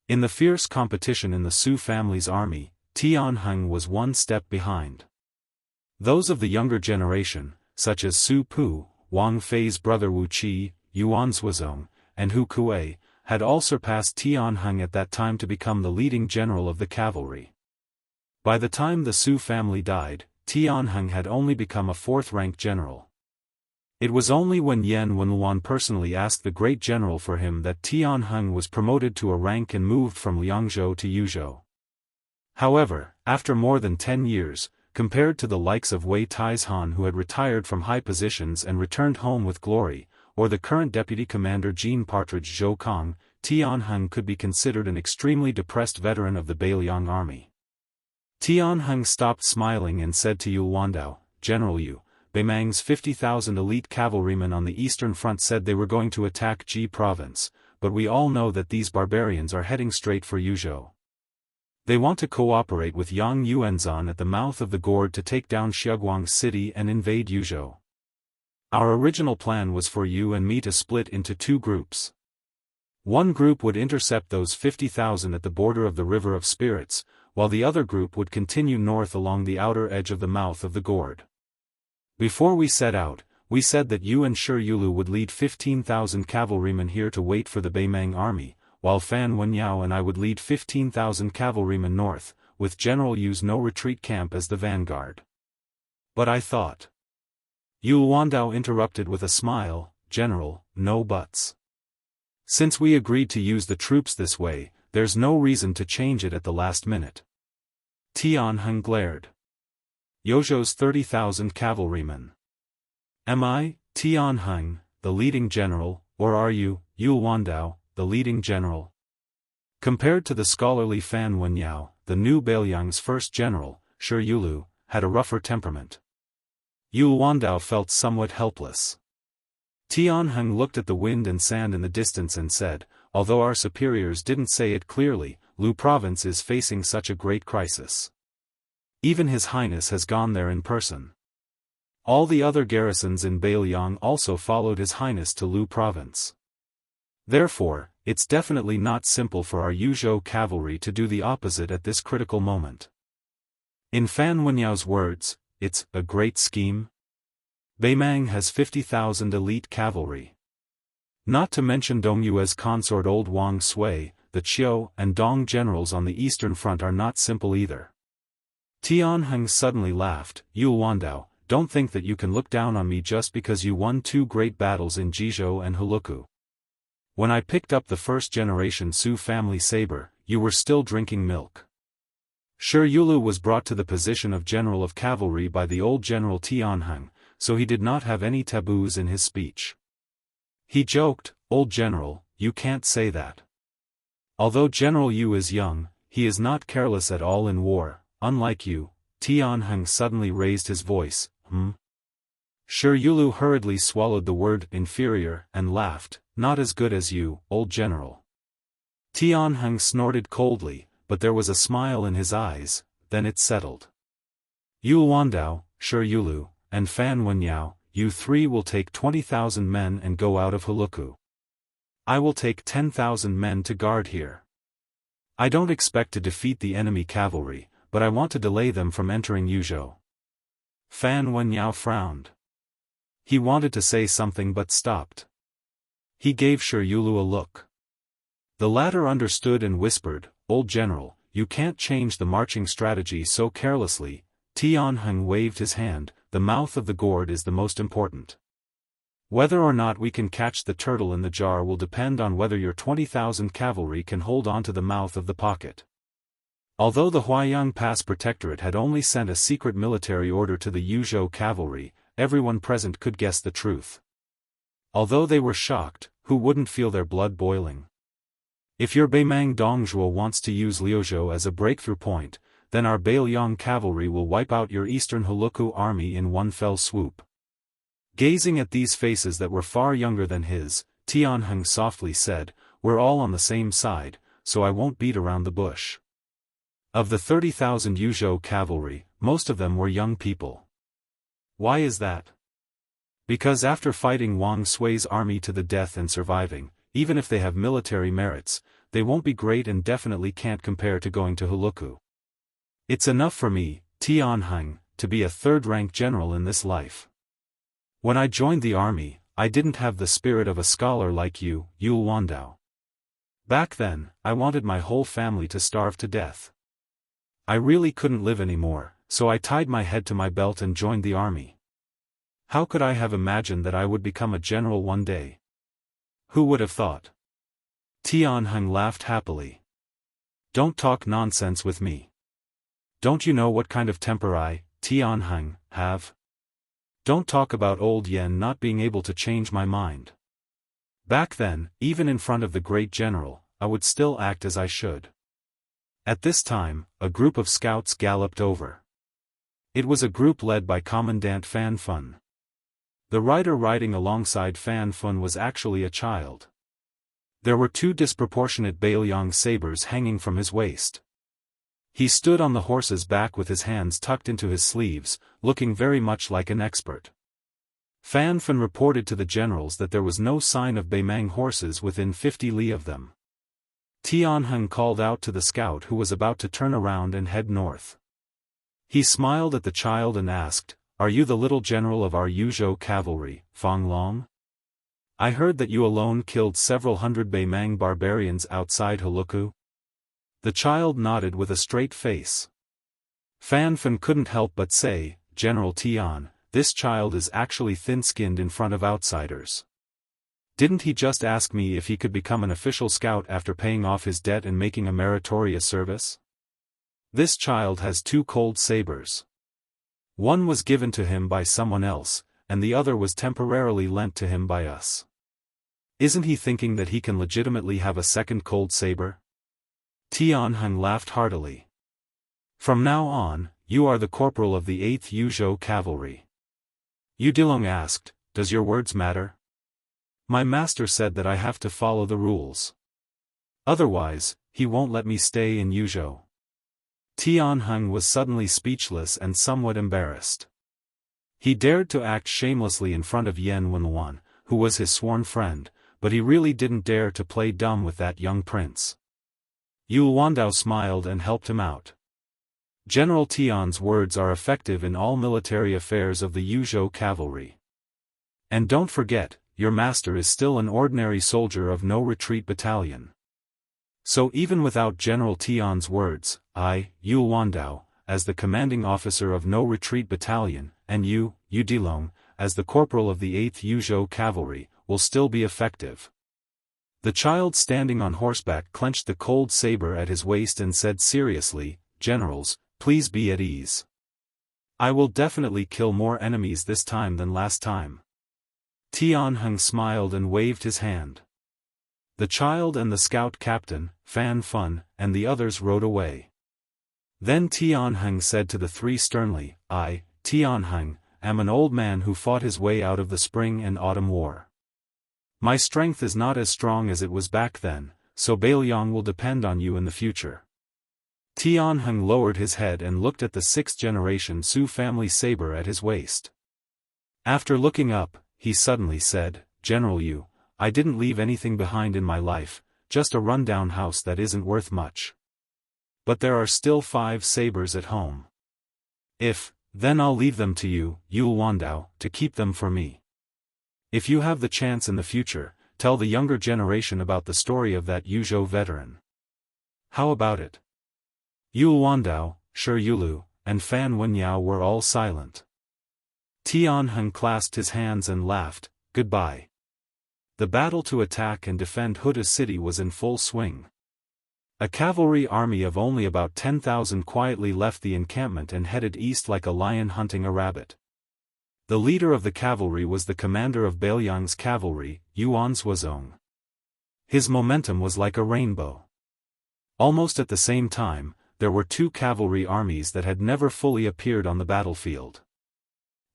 In the fierce competition in the Su family's army, Tianheng was one step behind. Those of the younger generation, such as Su Pu, Wang Fei's brother Wu Qi, Yuan Zhuozong, and Hu Kuei, had all surpassed Tianheng at that time to become the leading general of the cavalry. By the time the Su family died, Tianheng had only become a fourth-rank general. It was only when Yen Wenluan personally asked the great general for him that Tianheng was promoted to a rank and moved from Liangzhou to Yuzhou. However, after more than 10 years, compared to the likes of Wei Taizhan who had retired from high positions and returned home with glory, or the current deputy commander Jean Partridge Zhou Kong, Tianheng could be considered an extremely depressed veteran of the Beiliang army. Tianheng stopped smiling and said to Yu Wandao, "General Yu, Beimang's 50,000 elite cavalrymen on the eastern front said they were going to attack Ji province, but we all know that these barbarians are heading straight for Yuzhou. They want to cooperate with Yang Yuanzan at the mouth of the gorge to take down Xiaoguang city and invade Yuzhou. Our original plan was for you and me to split into two groups. One group would intercept those 50,000 at the border of the River of Spirits, while the other group would continue north along the outer edge of the mouth of the gorge. Before we set out, we said that you and Shi Yulu would lead 15,000 cavalrymen here to wait for the Beimang army, while Fan Wenyao and I would lead 15,000 cavalrymen north, with General Yu's no-retreat camp as the vanguard. But I thought." Yu Wandao interrupted with a smile, "General, no buts. Since we agreed to use the troops this way, there's no reason to change it at the last minute." Tianheng glared. "Yozhou's 30,000 cavalrymen. Am I, Tianheng, the leading general, or are you, Yu Wandao, the leading general?" Compared to the scholarly Fan Wenyao, the new Beiliang's first general, Shi Yulu, had a rougher temperament. Yu Wandao felt somewhat helpless. Tianheng looked at the wind and sand in the distance and said, "Although our superiors didn't say it clearly, Lu province is facing such a great crisis. Even His Highness has gone there in person. All the other garrisons in Beiliang also followed His Highness to Lu province. Therefore, it's definitely not simple for our Yuzhou cavalry to do the opposite at this critical moment." In Fan Wenyao's words, "It's a great scheme. Beimang has 50,000 elite cavalry. Not to mention Dongyue's consort old Wang Sui, the Qiu and Dong generals on the eastern front are not simple either." Tianheng suddenly laughed. "Yu Wandao, don't think that you can look down on me just because you won 2 great battles in Jizhou and Huluku. When I picked up the first-generation Su family saber, you were still drinking milk." Shi Yulu was brought to the position of general of cavalry by the old general Tianheng, so he did not have any taboos in his speech. He joked, "Old general, you can't say that. Although General Yu is young, he is not careless at all in war, unlike you." Tianheng suddenly raised his voice, Shi Yulu hurriedly swallowed the word inferior and laughed, "Not as good as you, old general." Tianheng snorted coldly, but there was a smile in his eyes, then it settled. "Yu Wandao, Shi Yulu, and Fan Wenyao, you 3 will take 20,000 men and go out of Huluku. I will take 10,000 men to guard here. I don't expect to defeat the enemy cavalry, but I want to delay them from entering Yuzhou." Fan Wenyao frowned. He wanted to say something but stopped. He gave Shi Yulu a look. The latter understood and whispered, "Old general, you can't change the marching strategy so carelessly. Tianheng waved his hand, the mouth of the gourd is the most important. Whether or not we can catch the turtle in the jar will depend on whether your 20,000 cavalry can hold on to the mouth of the pocket. Although the Huaiyang Pass Protectorate had only sent a secret military order to the Yuzhou cavalry, everyone present could guess the truth. Although they were shocked, who wouldn't feel their blood boiling? If your Beimang Dongzhuo wants to use Liuzhou as a breakthrough point, then our Beiliang cavalry will wipe out your eastern Huluku army in one fell swoop. Gazing at these faces that were far younger than his, Tianheng softly said, "We're all on the same side, so I won't beat around the bush." Of the 30,000 Yuzhou cavalry, most of them were young people. Why is that? Because after fighting Wang Sui's army to the death and surviving, even if they have military merits, they won't be great and definitely can't compare to going to Huluku. It's enough for me, Tianheng, to be a third-rank general in this life. When I joined the army, I didn't have the spirit of a scholar like you, Yul Wandao. Back then, I wanted my whole family to starve to death. I really couldn't live anymore, so I tied my head to my belt and joined the army. How could I have imagined that I would become a general one day? Who would have thought? Tianheng laughed happily. Don't talk nonsense with me. Don't you know what kind of temper I, Tianheng, have? Don't talk about old Yen not being able to change my mind. Back then, even in front of the great general, I would still act as I should. At this time, a group of scouts galloped over. It was a group led by Commandant Fan Fun. The rider riding alongside Fan Fun was actually a child. There were two disproportionate Beiliang sabers hanging from his waist. He stood on the horse's back with his hands tucked into his sleeves, looking very much like an expert. Fan Fun reported to the generals that there was no sign of Beimang horses within 50 li of them. Tianheng called out to the scout who was about to turn around and head north. He smiled at the child and asked, "Are you the little general of our Yuzhou cavalry, Fang Long? I heard that you alone killed several hundred Beimang barbarians outside Huluku." The child nodded with a straight face. Fan Fan couldn't help but say, "General Tian, this child is actually thin-skinned in front of outsiders. Didn't he just ask me if he could become an official scout after paying off his debt and making a meritorious service? This child has two cold sabers. One was given to him by someone else, and the other was temporarily lent to him by us. Isn't he thinking that he can legitimately have a second cold saber?" Tianheng laughed heartily. "From now on, you are the corporal of the 8th Yuzhou cavalry." Yu Dilong asked, "Does your words matter?" "My master said that I have to follow the rules. Otherwise, he won't let me stay in Yuzhou." Tianheng was suddenly speechless and somewhat embarrassed. He dared to act shamelessly in front of Yan Wenwan, who was his sworn friend, but he really didn't dare to play dumb with that young prince. Yul Wandao smiled and helped him out. General Tian's words are effective in all military affairs of the Yuzhou cavalry. And don't forget, your master is still an ordinary soldier of no retreat battalion. So even without General Tian's words, I, Yul Wandao, as the commanding officer of no retreat battalion, and you, Yu Dilong, as the corporal of the 8th Yuzhou cavalry, will still be effective. The child standing on horseback clenched the cold saber at his waist and said seriously, "Generals, please be at ease. I will definitely kill more enemies this time than last time." Tianheng smiled and waved his hand. The child and the scout captain, Fan Fun, and the others rode away. Then Tianheng said to the three sternly, "I, Tianheng, am an old man who fought his way out of the Spring and Autumn War. My strength is not as strong as it was back then, so Beiliang will depend on you in the future." Tianheng lowered his head and looked at the 6th-generation Su family saber at his waist. After looking up, he suddenly said, "General Yu, I didn't leave anything behind in my life, just a rundown house that isn't worth much. But there are still 5 sabers at home. Then I'll leave them to you, Yul Wandao, to keep them for me. If you have the chance in the future, tell the younger generation about the story of that Yuzhou veteran. How about it?" Yul Wandao, Shi Yulu, and Fan Wenyao were all silent. Tianheng clasped his hands and laughed, "Goodbye." The battle to attack and defend Huda city was in full swing. A cavalry army of only about 10,000 quietly left the encampment and headed east like a lion hunting a rabbit. The leader of the cavalry was the commander of Beiliang's cavalry, Yuan Zhuozong. His momentum was like a rainbow. Almost at the same time, there were two cavalry armies that had never fully appeared on the battlefield.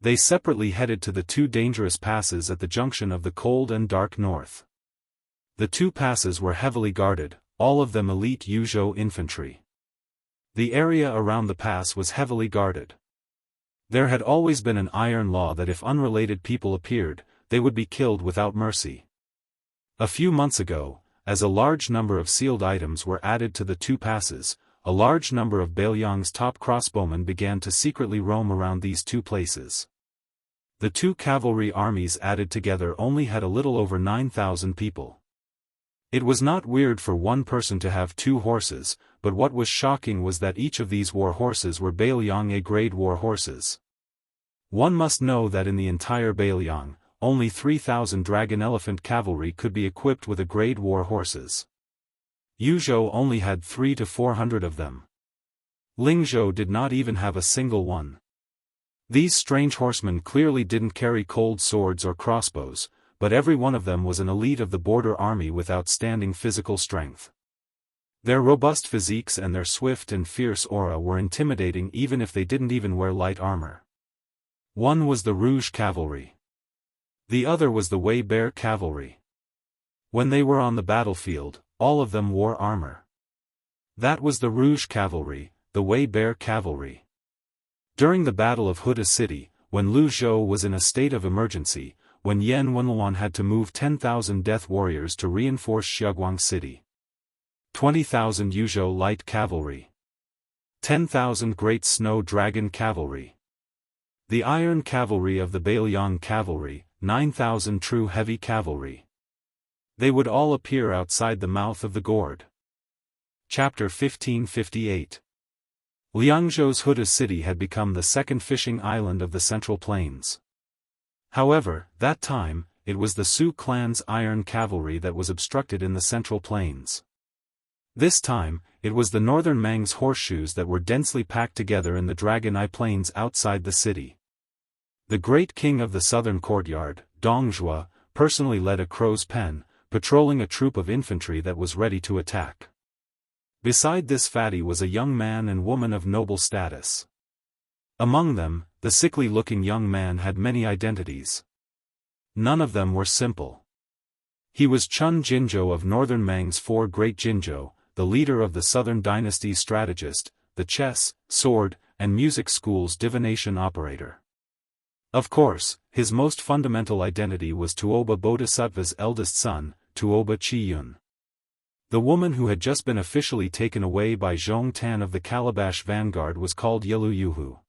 They separately headed to the two dangerous passes at the junction of the cold and dark north. The two passes were heavily guarded, all of them elite Yuzhou infantry. The area around the pass was heavily guarded. There had always been an iron law that if unrelated people appeared, they would be killed without mercy. A few months ago, as a large number of sealed items were added to the two passes, a large number of Beiliang's top crossbowmen began to secretly roam around these two places. The two cavalry armies added together only had a little over 9,000 people. It was not weird for one person to have two horses, but what was shocking was that each of these war horses were Beiliang A-grade war horses. One must know that in the entire Beiliang, only 3,000 dragon elephant cavalry could be equipped with A-grade war horses. Yuzhou only had 300 to 400 of them. Lingzhou did not even have a single one. These strange horsemen clearly didn't carry cold swords or crossbows, but every one of them was an elite of the border army with outstanding physical strength. Their robust physiques and their swift and fierce aura were intimidating even if they didn't even wear light armor. One was the Rouge Cavalry. The other was the Wei Bear Cavalry. When they were on the battlefield, all of them wore armor. That was the Rouge Cavalry, the Wei Bear Cavalry. During the Battle of Huda City, when Lu Zhou was in a state of emergency, when Yan Wenluan had to move 10,000 death warriors to reinforce Xiaoguang City. 20,000 Yuzhou Light Cavalry. 10,000 Great Snow Dragon Cavalry. The Iron Cavalry of the Beiliang Cavalry, 9,000 True Heavy Cavalry. They would all appear outside the mouth of the gourd. Chapter 1558. Liangzhou's Huda city had become the second fishing island of the Central Plains. However, that time, it was the Su clan's Iron Cavalry that was obstructed in the Central Plains. This time, it was the Northern Mang's horseshoes that were densely packed together in the Dragon Eye Plains outside the city. The great king of the southern courtyard, Dongzhua, personally led a crow's pen, patrolling a troop of infantry that was ready to attack. Beside this fatty was a young man and woman of noble status. Among them, the sickly-looking young man had many identities. None of them were simple. He was Chun Jinzhou of Northern Mang's four great Jinzhou, the leader of the Southern Dynasty's strategist, the chess, sword, and music school's divination operator. Of course, his most fundamental identity was Tuoba Bodhisattva's eldest son, Tuoba Qiyun. The woman who had just been officially taken away by Zhong Tan of the Calabash Vanguard was called Yelu Yuhu.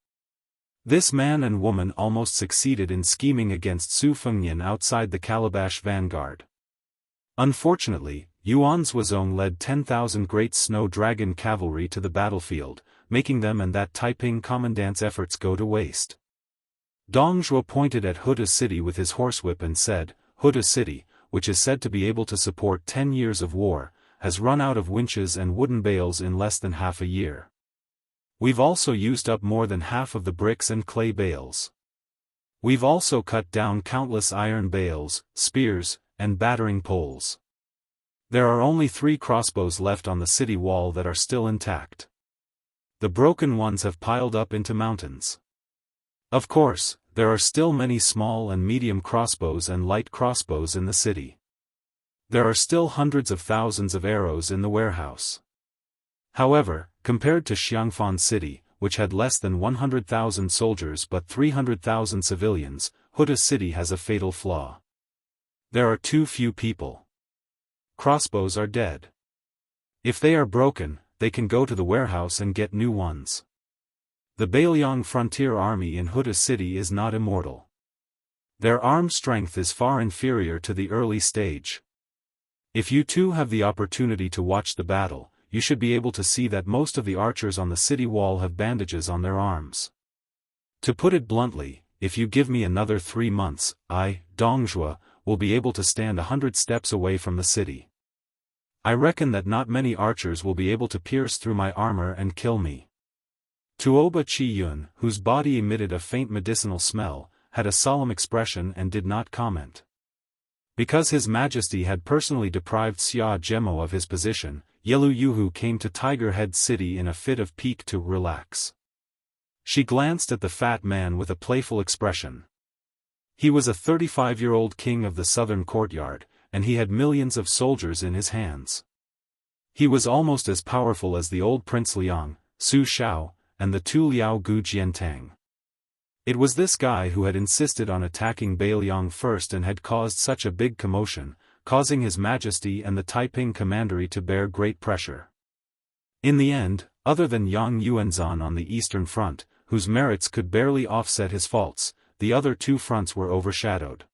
This man and woman almost succeeded in scheming against Su Fengnian outside the Calabash Vanguard. Unfortunately, Yuan Zhuozong led 10,000 Great Snow Dragon Cavalry to the battlefield, making them and that Taiping commandant's efforts go to waste. Dongzhuo pointed at Huda City with his horsewhip and said, "Huda City, which is said to be able to support 10 years of war, has run out of winches and wooden bales in less than half a year. We've also used up more than half of the bricks and clay bales. We've also cut down countless iron bales, spears, and battering poles. There are only 3 crossbows left on the city wall that are still intact. The broken ones have piled up into mountains. Of course, there are still many small and medium crossbows and light crossbows in the city. There are still hundreds of thousands of arrows in the warehouse. However, compared to Xiangfan City, which had less than 100,000 soldiers but 300,000 civilians, Huda City has a fatal flaw. There are too few people. Crossbows are dead. If they are broken, they can go to the warehouse and get new ones. The Beiliang Frontier Army in Huda City is not immortal. Their armed strength is far inferior to the early stage. If you too have the opportunity to watch the battle, you should be able to see that most of the archers on the city wall have bandages on their arms. To put it bluntly, if you give me another 3 months, I, Dongzhuo, will be able to stand 100 steps away from the city. I reckon that not many archers will be able to pierce through my armor and kill me. Tuoba Chi-yun, whose body emitted a faint medicinal smell, had a solemn expression and did not comment. Because His Majesty had personally deprived Xia Zhemo of his position, Yelu Yuhu came to Tiger Head City in a fit of pique to relax. She glanced at the fat man with a playful expression. He was a 35-year-old king of the southern courtyard, and he had millions of soldiers in his hands. He was almost as powerful as the old Prince Liang, Su Shao, and the 2 Liao Gu Jiantang. It was this guy who had insisted on attacking Bai Liang first and had caused such a big commotion, causing His Majesty and the Taiping Commandery to bear great pressure. In the end, other than Yang Yuanzhan on the Eastern Front, whose merits could barely offset his faults, the other 2 fronts were overshadowed.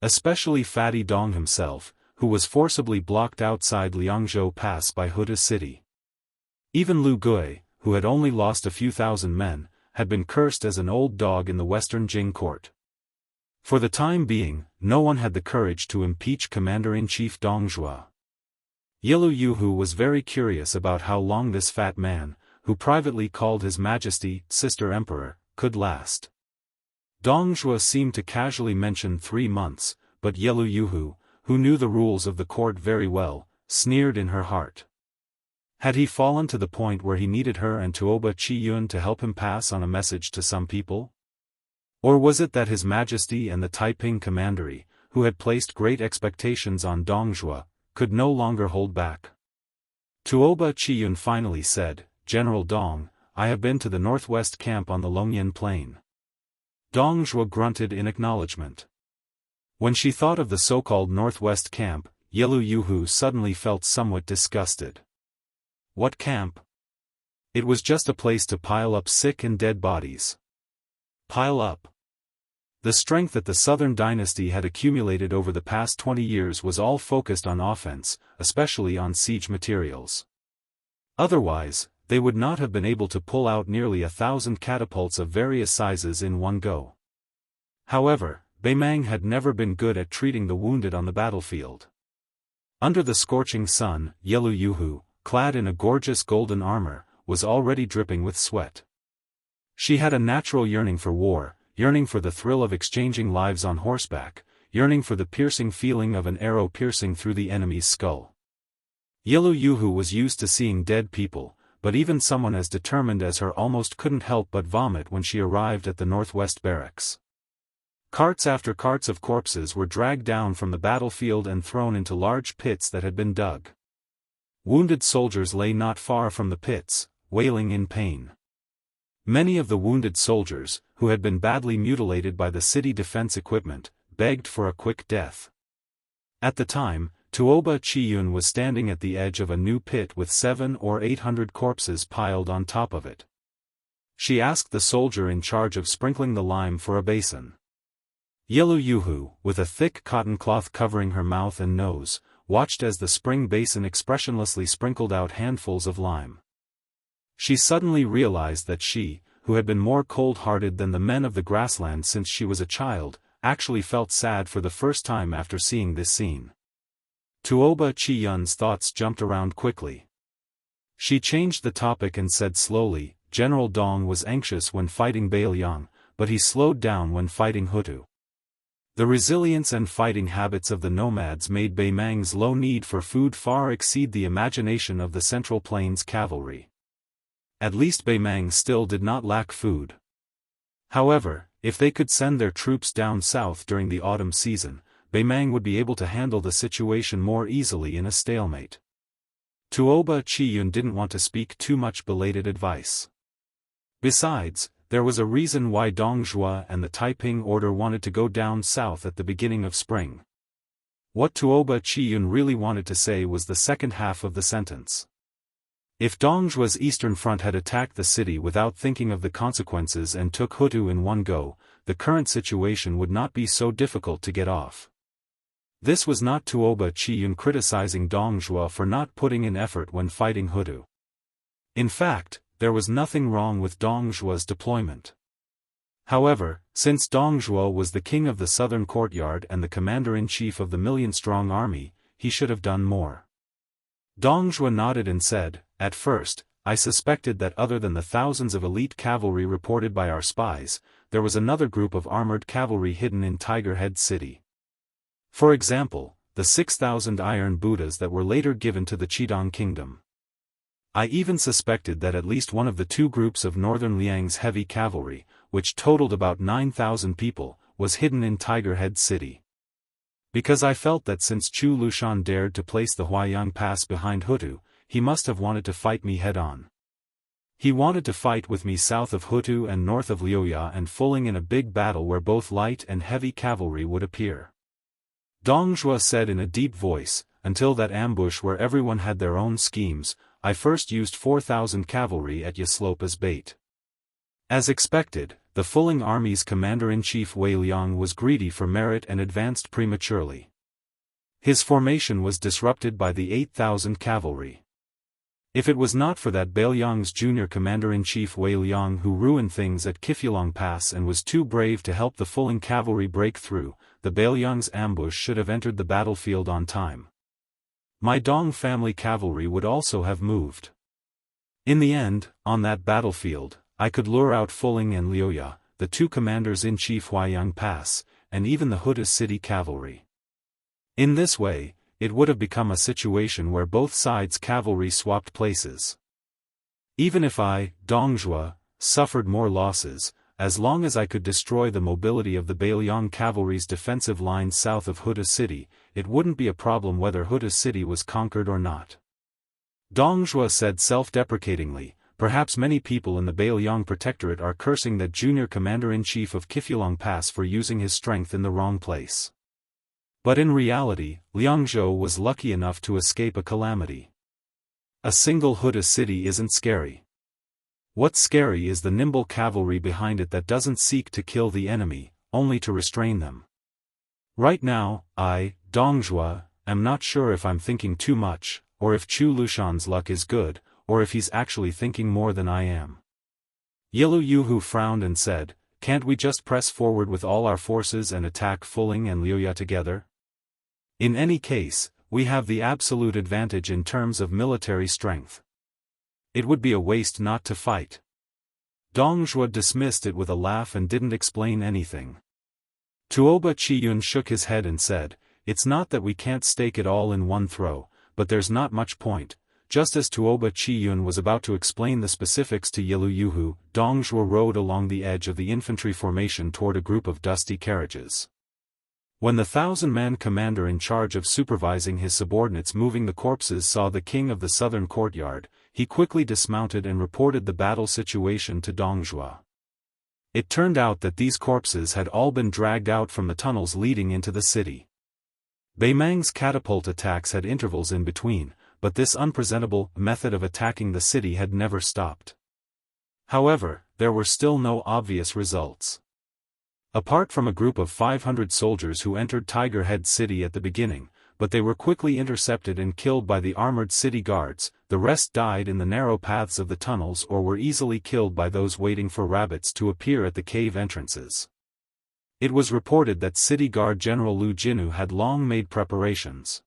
Especially Fatty Dong himself, who was forcibly blocked outside Liangzhou Pass by Huda City. Even Lu Gui, who had only lost a few thousand men, had been cursed as an old dog in the Western Jing court. For the time being, no one had the courage to impeach Commander-in-Chief Dongzhuo. Yelu Yuhu was very curious about how long this fat man, who privately called His Majesty, Sister Emperor, could last. Dongzhuo seemed to casually mention 3 months, but Yelu Yuhu, who knew the rules of the court very well, sneered in her heart. Had he fallen to the point where he needed her and Tuoba Chi-yun to help him pass on a message to some people? Or was it that His Majesty and the Taiping Commandery, who had placed great expectations on Dongzhuo, could no longer hold back? Tuoba Chi-yun finally said, "General Dong, I have been to the northwest camp on the Longyan Plain." Dongzhuo grunted in acknowledgement. When she thought of the so-called northwest camp, Yelu Yuhu suddenly felt somewhat disgusted. What camp? It was just a place to pile up sick and dead bodies. Pile up. The strength that the Southern dynasty had accumulated over the past 20 years was all focused on offense, especially on siege materials. Otherwise, they would not have been able to pull out nearly 1,000 catapults of various sizes in one go. However, Beimang had never been good at treating the wounded on the battlefield. Under the scorching sun, Yelu Yuhu, clad in a gorgeous golden armor, was already dripping with sweat. She had a natural yearning for war, yearning for the thrill of exchanging lives on horseback, yearning for the piercing feeling of an arrow piercing through the enemy's skull. Yelu Yuhu was used to seeing dead people, but even someone as determined as her almost couldn't help but vomit when she arrived at the northwest barracks. Carts after carts of corpses were dragged down from the battlefield and thrown into large pits that had been dug. Wounded soldiers lay not far from the pits, wailing in pain. Many of the wounded soldiers, who had been badly mutilated by the city defense equipment, begged for a quick death. At the time, Tuoba Chi-yun was standing at the edge of a new pit with 700 or 800 corpses piled on top of it. She asked the soldier in charge of sprinkling the lime for a basin. Yelu Yuhu, with a thick cotton cloth covering her mouth and nose, watched as the spring basin expressionlessly sprinkled out handfuls of lime. She suddenly realized that she, who had been more cold-hearted than the men of the grassland since she was a child, actually felt sad for the first time after seeing this scene. Tuoba Chi-yun's thoughts jumped around quickly. She changed the topic and said slowly, "General Dong was anxious when fighting Bai Liang, but he slowed down when fighting Hutu. The resilience and fighting habits of the nomads made Beimang's low need for food far exceed the imagination of the Central Plains cavalry. At least Beimang still did not lack food. However, if they could send their troops down south during the autumn season, Beimang would be able to handle the situation more easily in a stalemate." Tuoba Chi-yun didn't want to speak too much belated advice. Besides, there was a reason why Dongzhuo and the Taiping Order wanted to go down south at the beginning of spring. What Tuoba Chi-yun really wanted to say was the second half of the sentence. If Dongzhuo's eastern front had attacked the city without thinking of the consequences and took Hutu in one go, the current situation would not be so difficult to get off. This was not Tuoba Chiyun criticizing Dong Zhuo for not putting in effort when fighting Hutu. In fact, there was nothing wrong with Dong Zhuo's deployment. However, since Dong Zhuo was the king of the southern courtyard and the commander-in-chief of the million-strong army, he should have done more. Dong Zhuo nodded and said, "At first, I suspected that other than the thousands of elite cavalry reported by our spies, there was another group of armored cavalry hidden in Tiger Head City. For example, the 6,000 iron Buddhas that were later given to the Qidong kingdom. I even suspected that at least one of the two groups of northern Liang's heavy cavalry, which totaled about 9,000 people, was hidden in Tiger Head City. Because I felt that since Chu Lushan dared to place the Huaiyang Pass behind Hutu, he must have wanted to fight me head-on. He wanted to fight with me south of Hutu and north of Liuya and Fuling in a big battle where both light and heavy cavalry would appear." Dong Zhuo said in a deep voice, "Until that ambush where everyone had their own schemes, I first used 4,000 cavalry at Yaslope as bait." As expected, the Fuling army's commander-in-chief Wei Liang was greedy for merit and advanced prematurely. His formation was disrupted by the 8,000 cavalry. If it was not for that Beiliang's junior commander-in-chief Wei Liang who ruined things at Kifulong Pass and was too brave to help the Fuling cavalry break through, the Beiliang's ambush should have entered the battlefield on time. My Dong family cavalry would also have moved. In the end, on that battlefield, I could lure out Fuling and Liuya, the two commanders-in-chief Huaiyang Pass, and even the Huta city cavalry. In this way, it would have become a situation where both sides' cavalry swapped places. Even if I, Dong Zhuo, suffered more losses, as long as I could destroy the mobility of the Beiliang cavalry's defensive lines south of Huta city, it wouldn't be a problem whether Huta city was conquered or not. Dong Zhuo said self-deprecatingly, "Perhaps many people in the Beiliang protectorate are cursing that junior commander-in-chief of Kifulong Pass for using his strength in the wrong place. But in reality, Liangzhou was lucky enough to escape a calamity. A single Huta city isn't scary. What's scary is the nimble cavalry behind it that doesn't seek to kill the enemy, only to restrain them. Right now, I, Dong Zhuo, am not sure if I'm thinking too much, or if Chu Lushan's luck is good, or if he's actually thinking more than I am." Yilu Yuhu frowned and said, "Can't we just press forward with all our forces and attack Fuling and Liuya together? In any case, we have the absolute advantage in terms of military strength. It would be a waste not to fight." Dong Zhuo dismissed it with a laugh and didn't explain anything. Tuoba Chiyun shook his head and said, "It's not that we can't stake it all in one throw, but there's not much point." Just as Tuoba Chiyun was about to explain the specifics to Yilu Yuhu, Dong Zhuo rode along the edge of the infantry formation toward a group of dusty carriages. When the 1,000-man commander in charge of supervising his subordinates moving the corpses saw the king of the southern courtyard, he quickly dismounted and reported the battle situation to Dong Zhuo. It turned out that these corpses had all been dragged out from the tunnels leading into the city. Beimang's catapult attacks had intervals in between, but this unpresentable method of attacking the city had never stopped. However, there were still no obvious results. Apart from a group of 500 soldiers who entered Tiger Head City at the beginning, but they were quickly intercepted and killed by the armored city guards, the rest died in the narrow paths of the tunnels or were easily killed by those waiting for rabbits to appear at the cave entrances. It was reported that City Guard General Lu Jinu had long made preparations.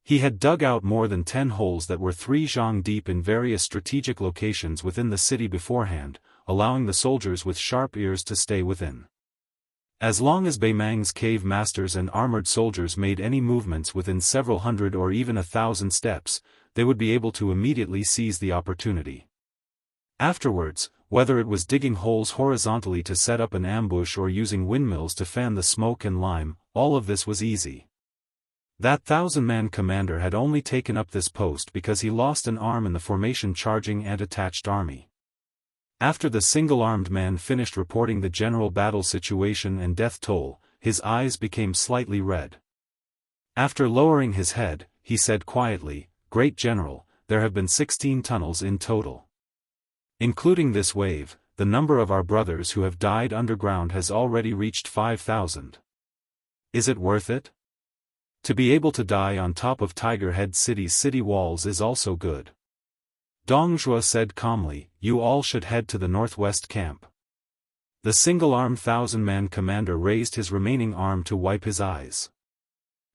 He had dug out more than 10 holes that were 3 zhang deep in various strategic locations within the city beforehand, allowing the soldiers with sharp ears to stay within. As long as Beimang's cave masters and armored soldiers made any movements within several hundred or even 1,000 steps, they would be able to immediately seize the opportunity. Afterwards, whether it was digging holes horizontally to set up an ambush or using windmills to fan the smoke and lime, all of this was easy. That 1,000-man commander had only taken up this post because he lost an arm in the formation charging and attached army. After the single-armed man finished reporting the general battle situation and death toll, his eyes became slightly red. After lowering his head, he said quietly, "Great General, there have been 16 tunnels in total. Including this wave, the number of our brothers who have died underground has already reached 5,000. Is it worth it?" To be able to die on top of Tiger Head City's city walls is also good. Dong Zhuo said calmly, you all should head to the northwest camp. The single-armed 1,000-man commander raised his remaining arm to wipe his eyes.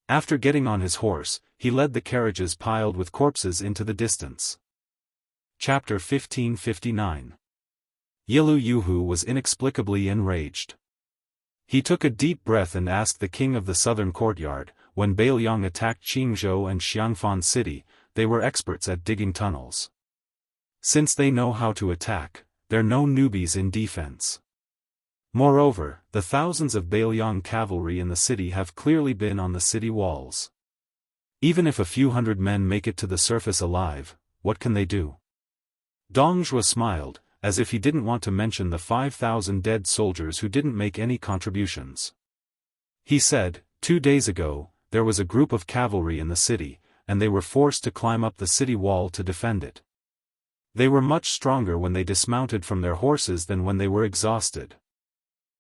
After getting on his horse, he led the carriages piled with corpses into the distance. Chapter 1559. Yilu Yuhu was inexplicably enraged. He took a deep breath and asked the king of the southern courtyard, when Bailiang attacked Qingzhou and Xiangfan City, they were experts at digging tunnels. Since they know how to attack, they're no newbies in defense. Moreover, the thousands of Bailiang cavalry in the city have clearly been on the city walls. Even if a few hundred men make it to the surface alive, what can they do? Dong Zhuo smiled, as if he didn't want to mention the 5,000 dead soldiers who didn't make any contributions. He said, 2 days ago, there was a group of cavalry in the city, and they were forced to climb up the city wall to defend it. They were much stronger when they dismounted from their horses than when they were exhausted.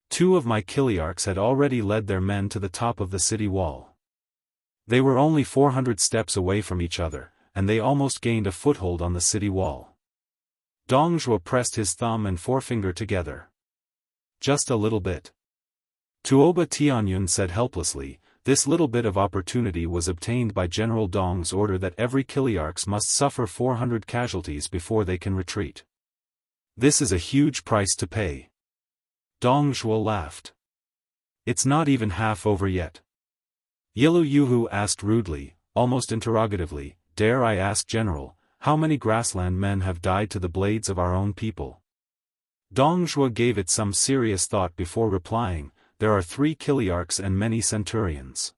2 of my Kiliarchs had already led their men to the top of the city wall. They were only 400 steps away from each other, and they almost gained a foothold on the city wall. Dong Zhuo pressed his thumb and forefinger together. Just a little bit. Tuoba Tianyun said helplessly, this little bit of opportunity was obtained by General Dong's order that every Kiliarchs must suffer 400 casualties before they can retreat. This is a huge price to pay. Dong Zhuo laughed. It's not even half over yet. Yilu Yuhu asked rudely, almost interrogatively, dare I ask General, how many grassland men have died to the blades of our own people? Dong Zhuo gave it some serious thought before replying, there are 3 Kiliarchs and many centurions.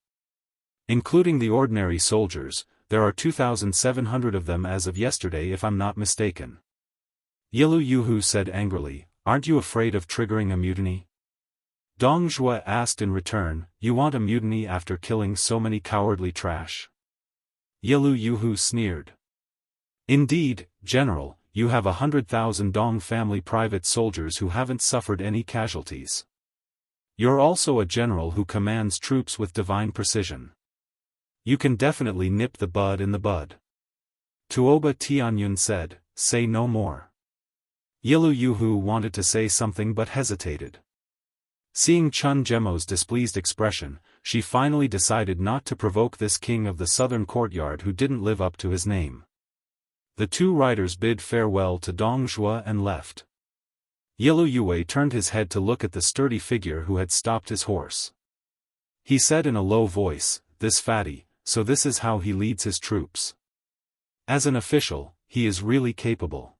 Including the ordinary soldiers, there are 2,700 of them as of yesterday if I'm not mistaken. Yilu Yuhu said angrily, aren't you afraid of triggering a mutiny? Dong Zhuo asked in return, you want a mutiny after killing so many cowardly trash? Yilu Yuhu sneered. Indeed, General, you have 100,000 Dong family private soldiers who haven't suffered any casualties. You're also a general who commands troops with divine precision. You can definitely nip the bud in the bud. Tuoba Tianyun said, say no more. Yilu Yuhu wanted to say something but hesitated. Seeing Chun Jemo's displeased expression, she finally decided not to provoke this king of the southern courtyard who didn't live up to his name. The 2 riders bid farewell to Dong Zhuo and left. Yilu Yue turned his head to look at the sturdy figure who had stopped his horse. He said in a low voice, this fatty, so this is how he leads his troops. As an official, he is really capable.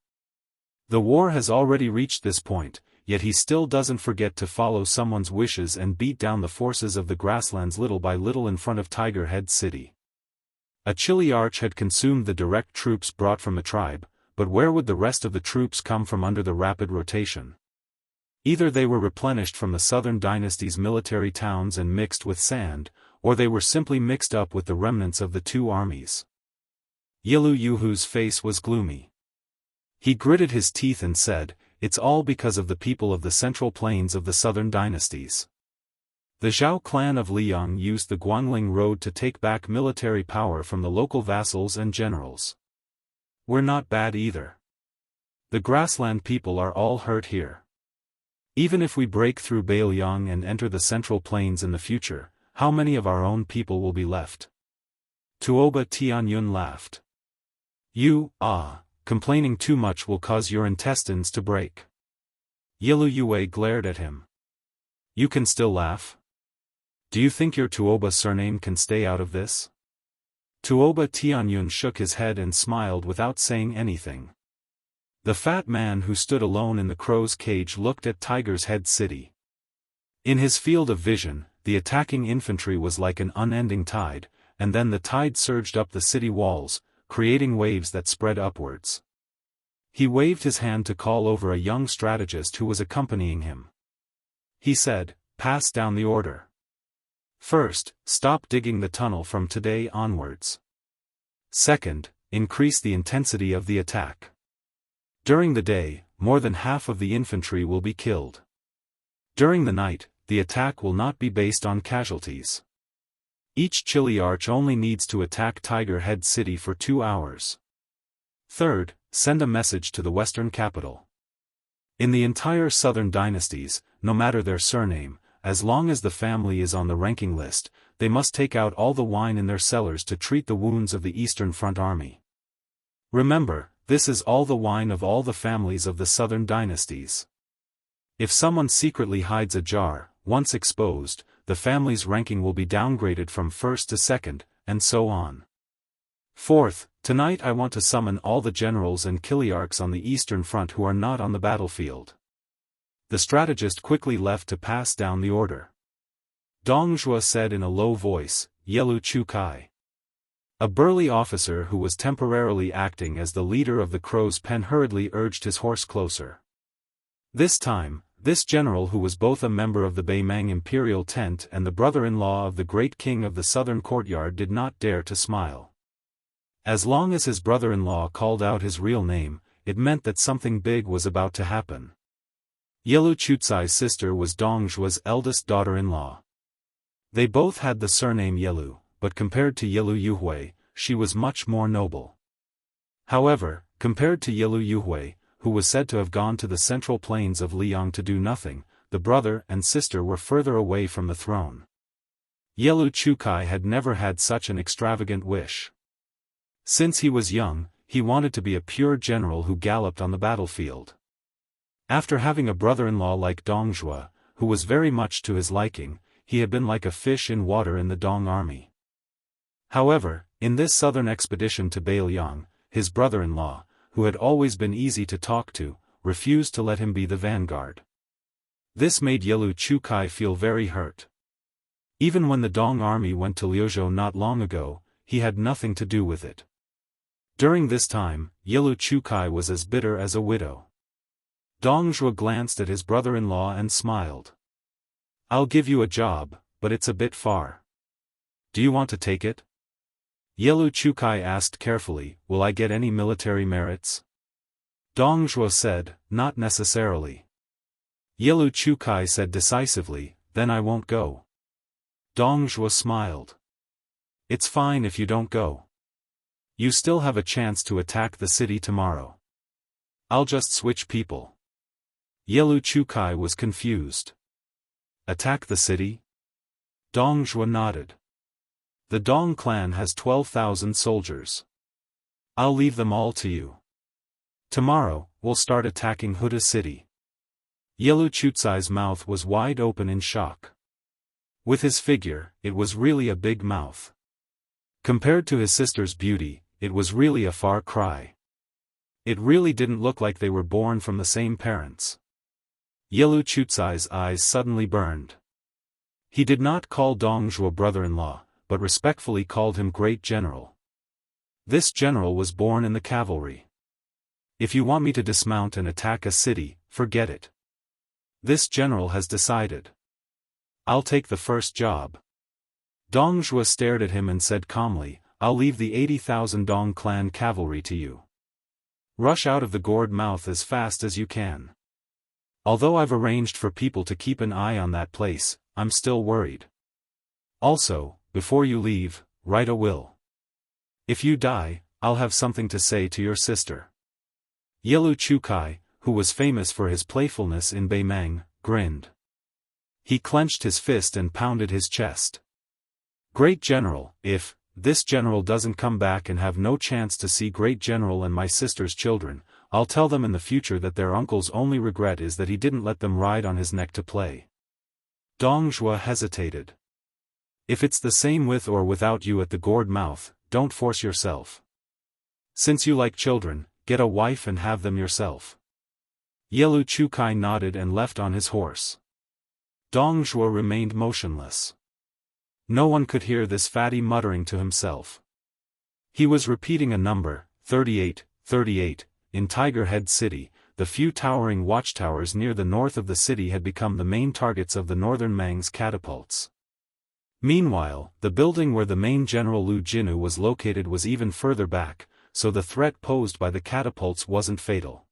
The war has already reached this point, yet he still doesn't forget to follow someone's wishes and beat down the forces of the grasslands little by little in front of Tiger Head City. A chilly arch had consumed the direct troops brought from the tribe, but where would the rest of the troops come from under the rapid rotation? Either they were replenished from the southern dynasty's military towns and mixed with sand, or they were simply mixed up with the remnants of the 2 armies. Yilu Yuhu's face was gloomy. He gritted his teeth and said, it's all because of the people of the central plains of the southern dynasties. The Zhao clan of Liang used the Guangling Road to take back military power from the local vassals and generals. We're not bad either. The grassland people are all hurt here. Even if we break through Bailiang and enter the central plains in the future, how many of our own people will be left? Tuoba Tianyun laughed. Complaining too much will cause your intestines to break. Yilu Yue glared at him. You can still laugh? Do you think your Tuoba surname can stay out of this? Tuoba Tianyun shook his head and smiled without saying anything. The fat man who stood alone in the crow's cage looked at Tiger's Head City. In his field of vision, the attacking infantry was like an unending tide, and then the tide surged up the city walls, creating waves that spread upwards. He waved his hand to call over a young strategist who was accompanying him. He said, pass down the order. First, stop digging the tunnel from today onwards. Second, increase the intensity of the attack. During the day, more than half of the infantry will be killed. During the night, the attack will not be based on casualties. Each chili arch only needs to attack Tiger Head City for 2 hours. Third, send a message to the western capital. In the entire southern dynasties, no matter their surname, as long as the family is on the ranking list, they must take out all the wine in their cellars to treat the wounds of the Eastern Front Army. Remember, this is all the wine of all the families of the southern dynasties. If someone secretly hides a jar, once exposed, the family's ranking will be downgraded from first to second, and so on. Fourth, tonight I want to summon all the generals and kiliarchs on the Eastern Front who are not on the battlefield. The strategist quickly left to pass down the order. Dong Zhuo said in a low voice, "Yelu Chu Kai." A burly officer who was temporarily acting as the leader of the Crow's Pen hurriedly urged his horse closer. This time, this general who was both a member of the Beimang imperial tent and the brother-in-law of the great king of the southern courtyard did not dare to smile. As long as his brother-in-law called out his real name, it meant that something big was about to happen. Yelu Chucai's sister was Dong Zhuo's eldest daughter-in-law. They both had the surname Yelu, but compared to Yelu Yuhui, she was much more noble. However, compared to Yelu Yuhui, who was said to have gone to the central plains of Liang to do nothing, the brother and sister were further away from the throne. Yelu Chukai had never had such an extravagant wish. Since he was young, he wanted to be a pure general who galloped on the battlefield. After having a brother-in-law like Dong Zhuo, who was very much to his liking, he had been like a fish in water in the Dong army. However, in this southern expedition to Beiliang, his brother-in-law, who had always been easy to talk to, refused to let him be the vanguard. This made Yelu Chukai feel very hurt. Even when the Dong army went to Liuzhou not long ago, he had nothing to do with it. During this time, Yelu Chukai was as bitter as a widow. Dong Zhuo glanced at his brother-in-law and smiled. "I'll give you a job, but it's a bit far. Do you want to take it?" Yelu Chukai asked carefully, "Will I get any military merits?" Dong Zhuo said, "Not necessarily." Yelu Chukai said decisively, "Then I won't go." Dong Zhuo smiled. "It's fine if you don't go. You still have a chance to attack the city tomorrow. I'll just switch people." Yelu Chukai was confused. "Attack the city?" Dong Zhuo nodded. "The Dong clan has 12,000 soldiers. I'll leave them all to you. Tomorrow, we'll start attacking Huda city." Yelu Chucai's mouth was wide open in shock. With his figure, it was really a big mouth. Compared to his sister's beauty, it was really a far cry. It really didn't look like they were born from the same parents. Yelu Chucai's eyes suddenly burned. He did not call Dong Zhuo brother-in-law, but respectfully called him great general. This general was born in the cavalry. "If you want me to dismount and attack a city, forget it. This general has decided. I'll take the first job." Dong Zhuo stared at him and said calmly, "I'll leave the 80,000 Dong clan cavalry to you. Rush out of the gourd mouth as fast as you can. Although I've arranged for people to keep an eye on that place, I'm still worried. Also, before you leave, write a will. If you die, I'll have something to say to your sister." Yelu Chukai, who was famous for his playfulness in Beimang, grinned. He clenched his fist and pounded his chest. "Great General, if this general doesn't come back and have no chance to see Great General and my sister's children, I'll tell them in the future that their uncle's only regret is that he didn't let them ride on his neck to play." Dong Zhuo hesitated. "If it's the same with or without you at the gourd mouth, don't force yourself. Since you like children, get a wife and have them yourself." Yelu Chukai nodded and left on his horse. Dong Zhuo remained motionless. No one could hear this fatty muttering to himself. He was repeating a number, 38, 38, in Tiger Head City. The few towering watchtowers near the north of the city had become the main targets of the northern Mang's catapults. Meanwhile, the building where the main General Lu Jinu was located was even further back, so the threat posed by the catapults wasn't fatal.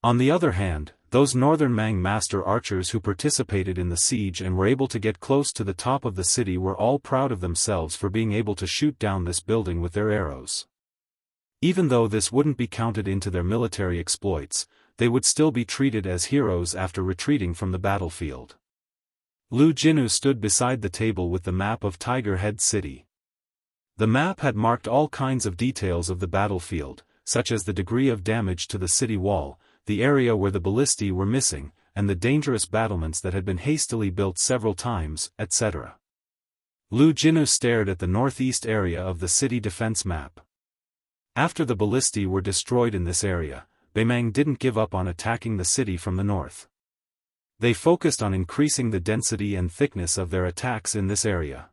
On the other hand, those northern Mang master archers who participated in the siege and were able to get close to the top of the city were all proud of themselves for being able to shoot down this building with their arrows. Even though this wouldn't be counted into their military exploits, they would still be treated as heroes after retreating from the battlefield. Lu Jinnu stood beside the table with the map of Tiger Head City. The map had marked all kinds of details of the battlefield, such as the degree of damage to the city wall, the area where the ballistae were missing, and the dangerous battlements that had been hastily built several times, etc. Lu Jinnu stared at the northeast area of the city defense map. After the ballistae were destroyed in this area, Beimang didn't give up on attacking the city from the north. They focused on increasing the density and thickness of their attacks in this area.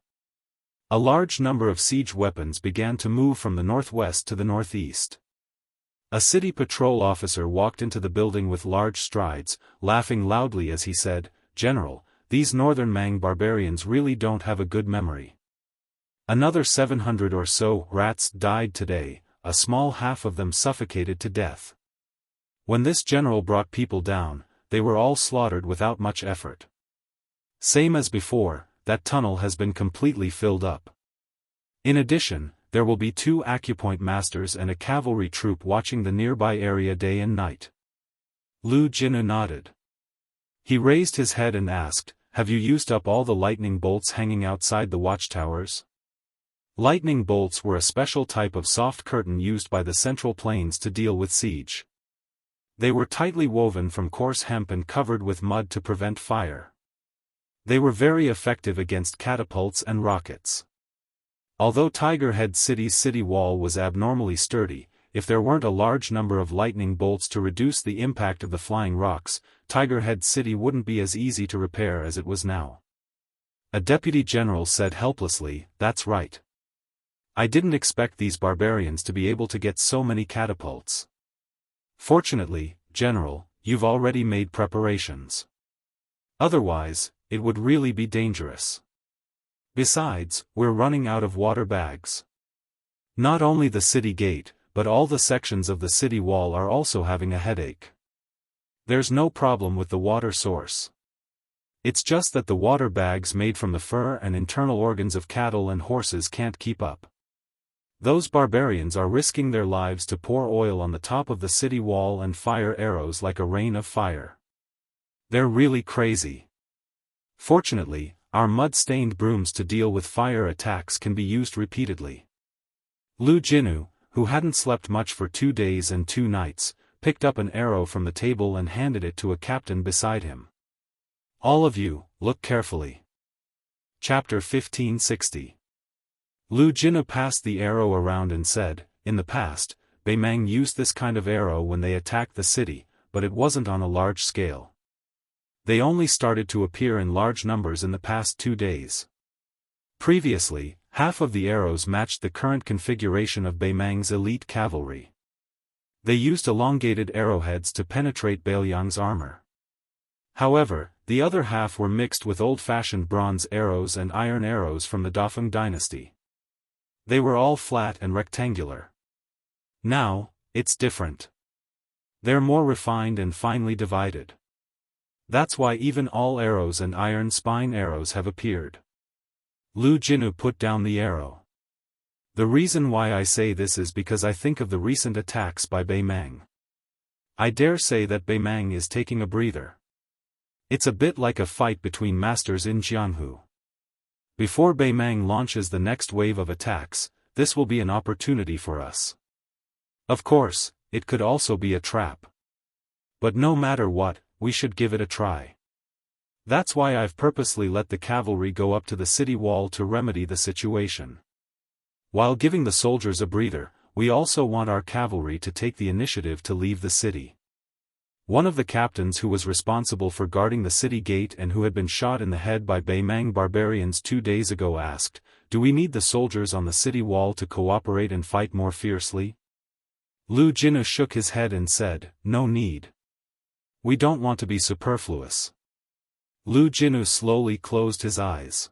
A large number of siege weapons began to move from the northwest to the northeast. A city patrol officer walked into the building with large strides, laughing loudly as he said, "General, these northern Mang barbarians really don't have a good memory. Another 700 or so rats died today, a small half of them suffocated to death. When this general brought people down, they were all slaughtered without much effort. Same as before, that tunnel has been completely filled up. In addition, there will be 2 acupoint masters and a cavalry troop watching the nearby area day and night." Lu Jinnu nodded. He raised his head and asked, "Have you used up all the lightning bolts hanging outside the watchtowers?" Lightning bolts were a special type of soft curtain used by the Central Plains to deal with siege. They were tightly woven from coarse hemp and covered with mud to prevent fire. They were very effective against catapults and rockets. Although Tiger Head City's city wall was abnormally sturdy, if there weren't a large number of lightning bolts to reduce the impact of the flying rocks, Tiger Head City wouldn't be as easy to repair as it was now. A deputy general said helplessly, "That's right. I didn't expect these barbarians to be able to get so many catapults. Fortunately, General, you've already made preparations. Otherwise, it would really be dangerous. Besides, we're running out of water bags. Not only the city gate, but all the sections of the city wall are also having a headache. There's no problem with the water source. It's just that the water bags made from the fur and internal organs of cattle and horses can't keep up. Those barbarians are risking their lives to pour oil on the top of the city wall and fire arrows like a rain of fire. They're really crazy. Fortunately, our mud-stained brooms to deal with fire attacks can be used repeatedly." Lu Jinnu, who hadn't slept much for 2 days and 2 nights, picked up an arrow from the table and handed it to a captain beside him. "All of you, look carefully." Chapter 1560. Lu Jinnu passed the arrow around and said, "In the past, Beimang used this kind of arrow when they attacked the city, but it wasn't on a large scale. They only started to appear in large numbers in the past 2 days. Previously, half of the arrows matched the current configuration of Beimang's elite cavalry. They used elongated arrowheads to penetrate Beiliang's armor. However, the other half were mixed with old-fashioned bronze arrows and iron arrows from the Dafeng dynasty. They were all flat and rectangular. Now, it's different. They're more refined and finely divided. That's why even all arrows and iron spine arrows have appeared." Lu Jinnu put down the arrow. "The reason why I say this is because I think of the recent attacks by Beimang. I dare say that Beimang is taking a breather. It's a bit like a fight between masters in Jianghu. Before Beimang launches the next wave of attacks, this will be an opportunity for us. Of course, it could also be a trap. But no matter what, we should give it a try. That's why I've purposely let the cavalry go up to the city wall to remedy the situation. While giving the soldiers a breather, we also want our cavalry to take the initiative to leave the city." One of the captains who was responsible for guarding the city gate and who had been shot in the head by Beimang barbarians 2 days ago asked, "Do we need the soldiers on the city wall to cooperate and fight more fiercely?" Lu Jinnu shook his head and said, "No need. We don't want to be superfluous." Lu Jinnu slowly closed his eyes.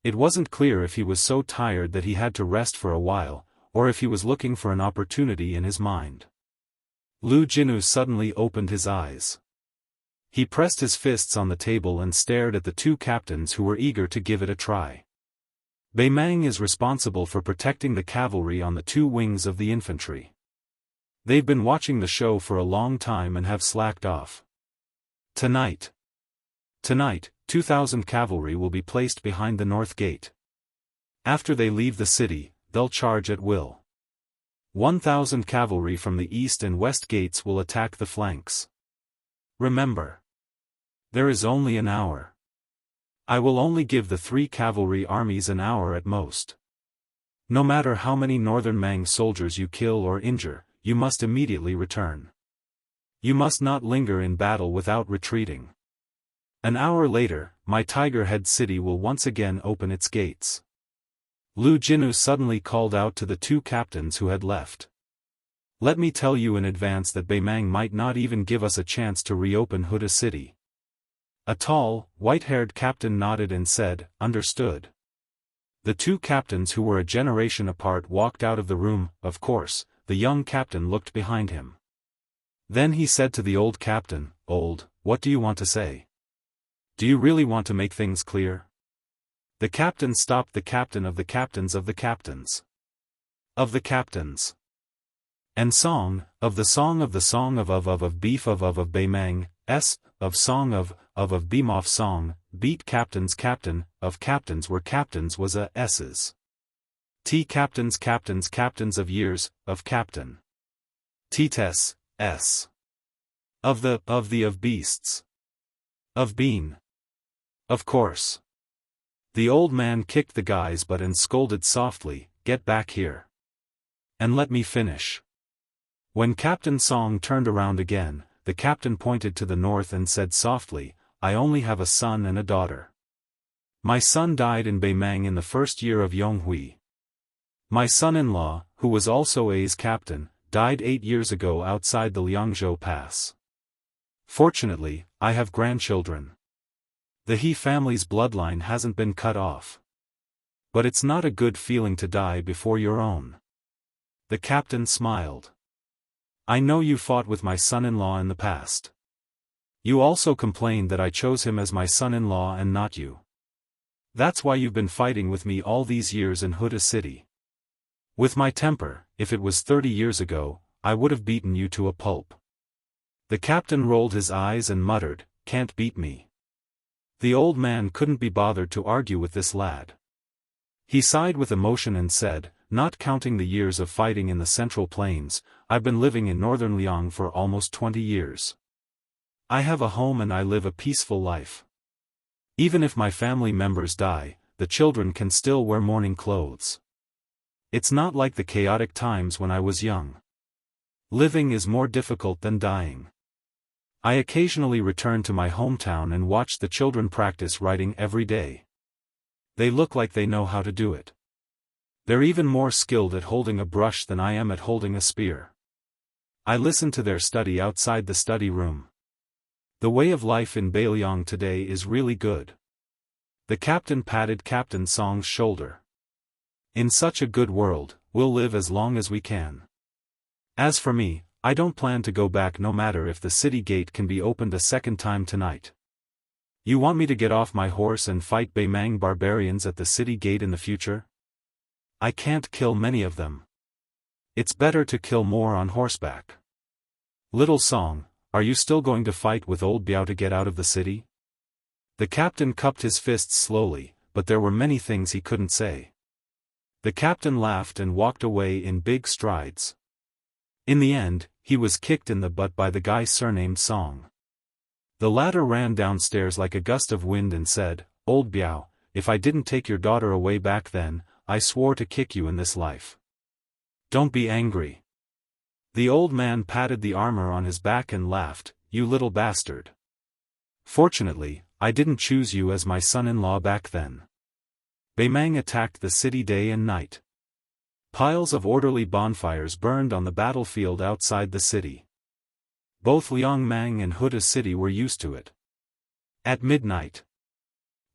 It wasn't clear if he was so tired that he had to rest for a while, or if he was looking for an opportunity in his mind. Lu Jinnu suddenly opened his eyes. He pressed his fists on the table and stared at the two captains who were eager to give it a try. Bei Mang is responsible for protecting the cavalry on the two wings of the infantry. They've been watching the show for a long time and have slacked off. Tonight, 2,000 cavalry will be placed behind the north gate. After they leave the city, they'll charge at will. 1,000 cavalry from the east and west gates will attack the flanks. Remember, there is only an hour. I will only give the 3 cavalry armies an hour at most. No matter how many northern Mang soldiers you kill or injure, you must immediately return. You must not linger in battle without retreating. An hour later, my Tiger Head city will once again open its gates. Lu Jinnu suddenly called out to the 2 captains who had left. Let me tell you in advance that Bei Mang might not even give us a chance to reopen Huda city. A tall, white-haired captain nodded and said, "Understood." The 2 captains who were a generation apart walked out of the room. Of course, the young captain looked behind him. Then he said to the old captain, "Old, what do you want to say? Do you really want to make things clear?" The captain stopped the captain of the captains of the captains. Of the captains. And song, of the song of the song of beef of Bei Mang, s, of song of beam off song, beat captains captain, of captains were captains was a s's. T captains captains of years, of captain. T-tes, s. Of beasts. Of bean. Of course. The old man kicked the guy's butt and scolded softly, "Get back here. And let me finish." When Captain Song turned around again, the captain pointed to the north and said softly, "I only have a son and a daughter. My son died in Bei Mang in the first year of Yonghui. My son-in-law, who was also A's captain, died 8 years ago outside the Liangzhou Pass. Fortunately, I have grandchildren. The He family's bloodline hasn't been cut off. But it's not a good feeling to die before your own." The captain smiled. "I know you fought with my son-in-law in the past. You also complained that I chose him as my son-in-law and not you. That's why you've been fighting with me all these years in Huda City. With my temper, if it was 30 years ago, I would have beaten you to a pulp." The captain rolled his eyes and muttered, "Can't beat me." The old man couldn't be bothered to argue with this lad. He sighed with emotion and said, "Not counting the years of fighting in the Central Plains, I've been living in northern Liang for almost 20 years. I have a home and I live a peaceful life. Even if my family members die, the children can still wear mourning clothes. It's not like the chaotic times when I was young. Living is more difficult than dying. I occasionally return to my hometown and watch the children practice writing every day. They look like they know how to do it. They're even more skilled at holding a brush than I am at holding a spear. I listen to their study outside the study room. The way of life in Beiliang today is really good." The captain patted Captain Song's shoulder. "In such a good world, we'll live as long as we can. As for me, I don't plan to go back no matter if the city gate can be opened a second time tonight. You want me to get off my horse and fight Bei Mang barbarians at the city gate in the future? I can't kill many of them. It's better to kill more on horseback. Little Song, are you still going to fight with old Biao to get out of the city?" The captain cupped his fists slowly, but there were many things he couldn't say. The captain laughed and walked away in big strides. In the end, he was kicked in the butt by the guy surnamed Song. The latter ran downstairs like a gust of wind and said, "Old Biao, if I didn't take your daughter away back then, I swore to kick you in this life. Don't be angry." The old man patted the armor on his back and laughed, "You little bastard. Fortunately, I didn't choose you as my son-in-law back then." Bei Mang attacked the city day and night. Piles of orderly bonfires burned on the battlefield outside the city. Both Liang Mang and Huda City were used to it. At midnight.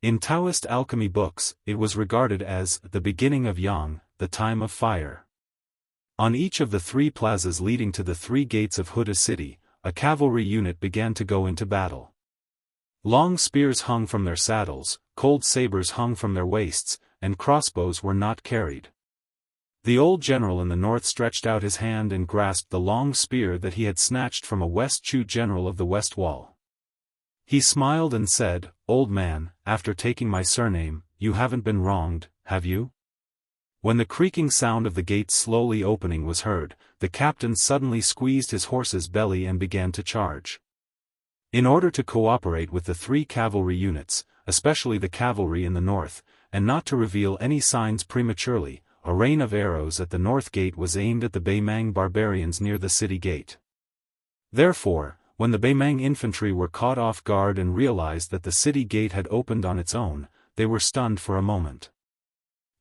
In Taoist alchemy books, it was regarded as the beginning of Yang, the time of fire. On each of the 3 plazas leading to the 3 gates of Huda City, a cavalry unit began to go into battle. Long spears hung from their saddles, cold sabers hung from their waists, and crossbows were not carried. The old general in the north stretched out his hand and grasped the long spear that he had snatched from a West Chu general of the West Wall. He smiled and said, "Old man, after taking my surname, you haven't been wronged, have you?" When the creaking sound of the gate slowly opening was heard, the captain suddenly squeezed his horse's belly and began to charge. In order to cooperate with the 3 cavalry units, especially the cavalry in the north, and not to reveal any signs prematurely, a rain of arrows at the north gate was aimed at the Baimang barbarians near the city gate. Therefore, when the Baimang infantry were caught off guard and realized that the city gate had opened on its own, they were stunned for a moment.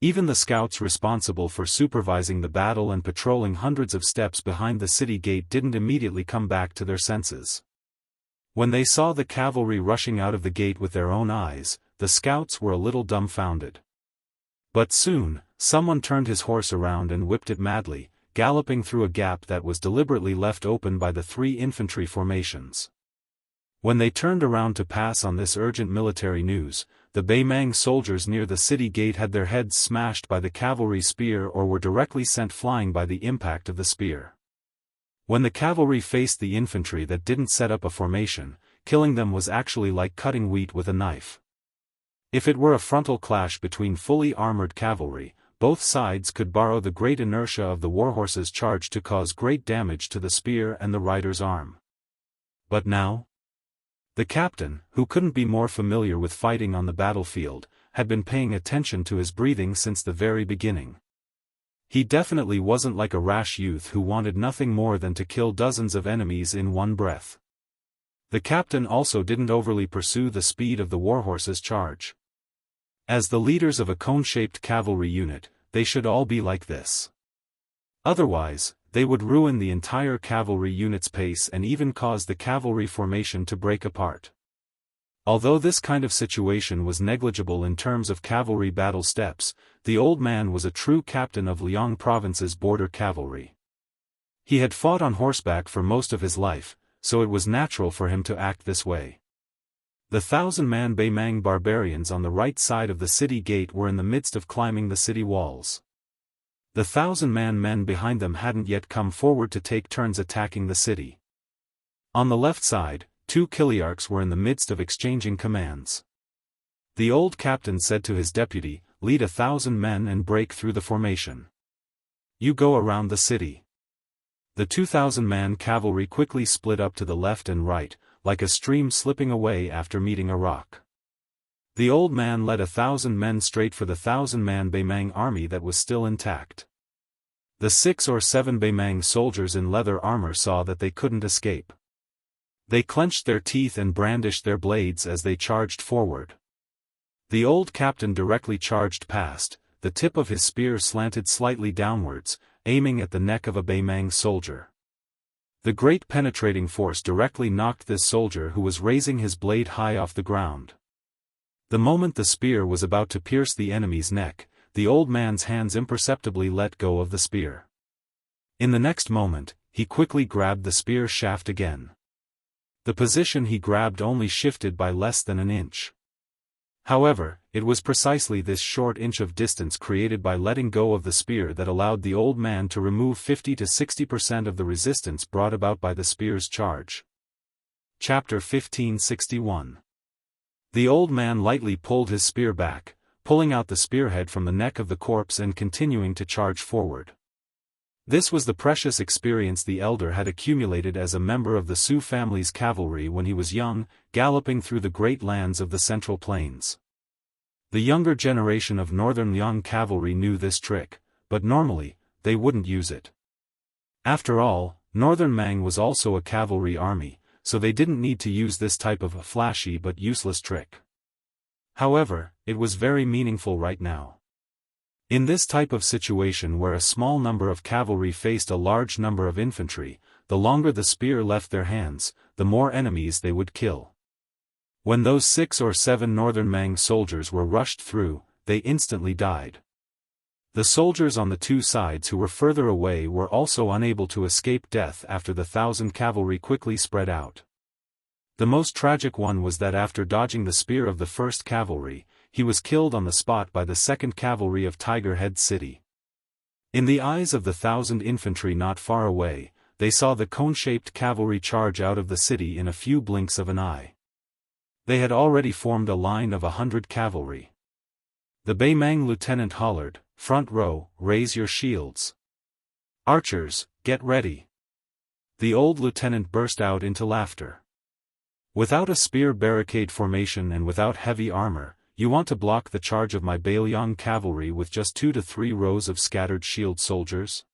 Even the scouts responsible for supervising the battle and patrolling hundreds of steps behind the city gate didn't immediately come back to their senses. When they saw the cavalry rushing out of the gate with their own eyes, the scouts were a little dumbfounded. But soon, someone turned his horse around and whipped it madly, galloping through a gap that was deliberately left open by the 3 infantry formations. When they turned around to pass on this urgent military news, the Baimang soldiers near the city gate had their heads smashed by the cavalry spear or were directly sent flying by the impact of the spear. When the cavalry faced the infantry that didn't set up a formation, killing them was actually like cutting wheat with a knife. If it were a frontal clash between fully armored cavalry, both sides could borrow the great inertia of the warhorse's charge to cause great damage to the spear and the rider's arm. But now? The captain, who couldn't be more familiar with fighting on the battlefield, had been paying attention to his breathing since the very beginning. He definitely wasn't like a rash youth who wanted nothing more than to kill dozens of enemies in one breath. The captain also didn't overly pursue the speed of the warhorse's charge. As the leaders of a cone-shaped cavalry unit, they should all be like this. Otherwise, they would ruin the entire cavalry unit's pace and even cause the cavalry formation to break apart. Although this kind of situation was negligible in terms of cavalry battle steps, the old man was a true captain of Liang province's border cavalry. He had fought on horseback for most of his life, so it was natural for him to act this way. The 1,000-man Baimang barbarians on the right side of the city gate were in the midst of climbing the city walls. The 1,000-man men behind them hadn't yet come forward to take turns attacking the city. On the left side, 2 Kiliarchs were in the midst of exchanging commands. The old captain said to his deputy, "Lead 1,000 men and break through the formation. You go around the city." The 2,000-man cavalry quickly split up to the left and right, like a stream slipping away after meeting a rock. The old man led 1,000 men straight for the 1,000-man Baimang army that was still intact. The 6 or 7 Baimang soldiers in leather armor saw that they couldn't escape. They clenched their teeth and brandished their blades as they charged forward. The old captain directly charged past, the tip of his spear slanted slightly downwards, aiming at the neck of a Baimang soldier. The great penetrating force directly knocked this soldier who was raising his blade high off the ground. The moment the spear was about to pierce the enemy's neck, the old man's hands imperceptibly let go of the spear. In the next moment, he quickly grabbed the spear shaft again. The position he grabbed only shifted by less than an inch. However, it was precisely this short inch of distance created by letting go of the spear that allowed the old man to remove 50 to 60% of the resistance brought about by the spear's charge. Chapter 1561. The old man lightly pulled his spear back, pulling out the spearhead from the neck of the corpse and continuing to charge forward. This was the precious experience the elder had accumulated as a member of the Su family's cavalry when he was young, galloping through the great lands of the Central Plains. The younger generation of northern Liang cavalry knew this trick, but normally, they wouldn't use it. After all, northern Mang was also a cavalry army, so they didn't need to use this type of a flashy but useless trick. However, it was very meaningful right now. In this type of situation where a small number of cavalry faced a large number of infantry, the longer the spear left their hands, the more enemies they would kill. When those 6 or 7 northern Mang soldiers were rushed through, they instantly died. The soldiers on the 2 sides who were further away were also unable to escape death after the 1,000 cavalry quickly spread out. The most tragic one was that after dodging the spear of the 1st Cavalry, he was killed on the spot by the 2nd Cavalry of Tiger Head City. In the eyes of the 1,000 infantry not far away, they saw the cone-shaped cavalry charge out of the city in a few blinks of an eye. They had already formed a line of 100 cavalry. The Beimang lieutenant hollered, "Front row, raise your shields. Archers, get ready." The old lieutenant burst out into laughter. "Without a spear barricade formation and without heavy armor, you want to block the charge of my Beiliang cavalry with just 2 to 3 rows of scattered shield soldiers?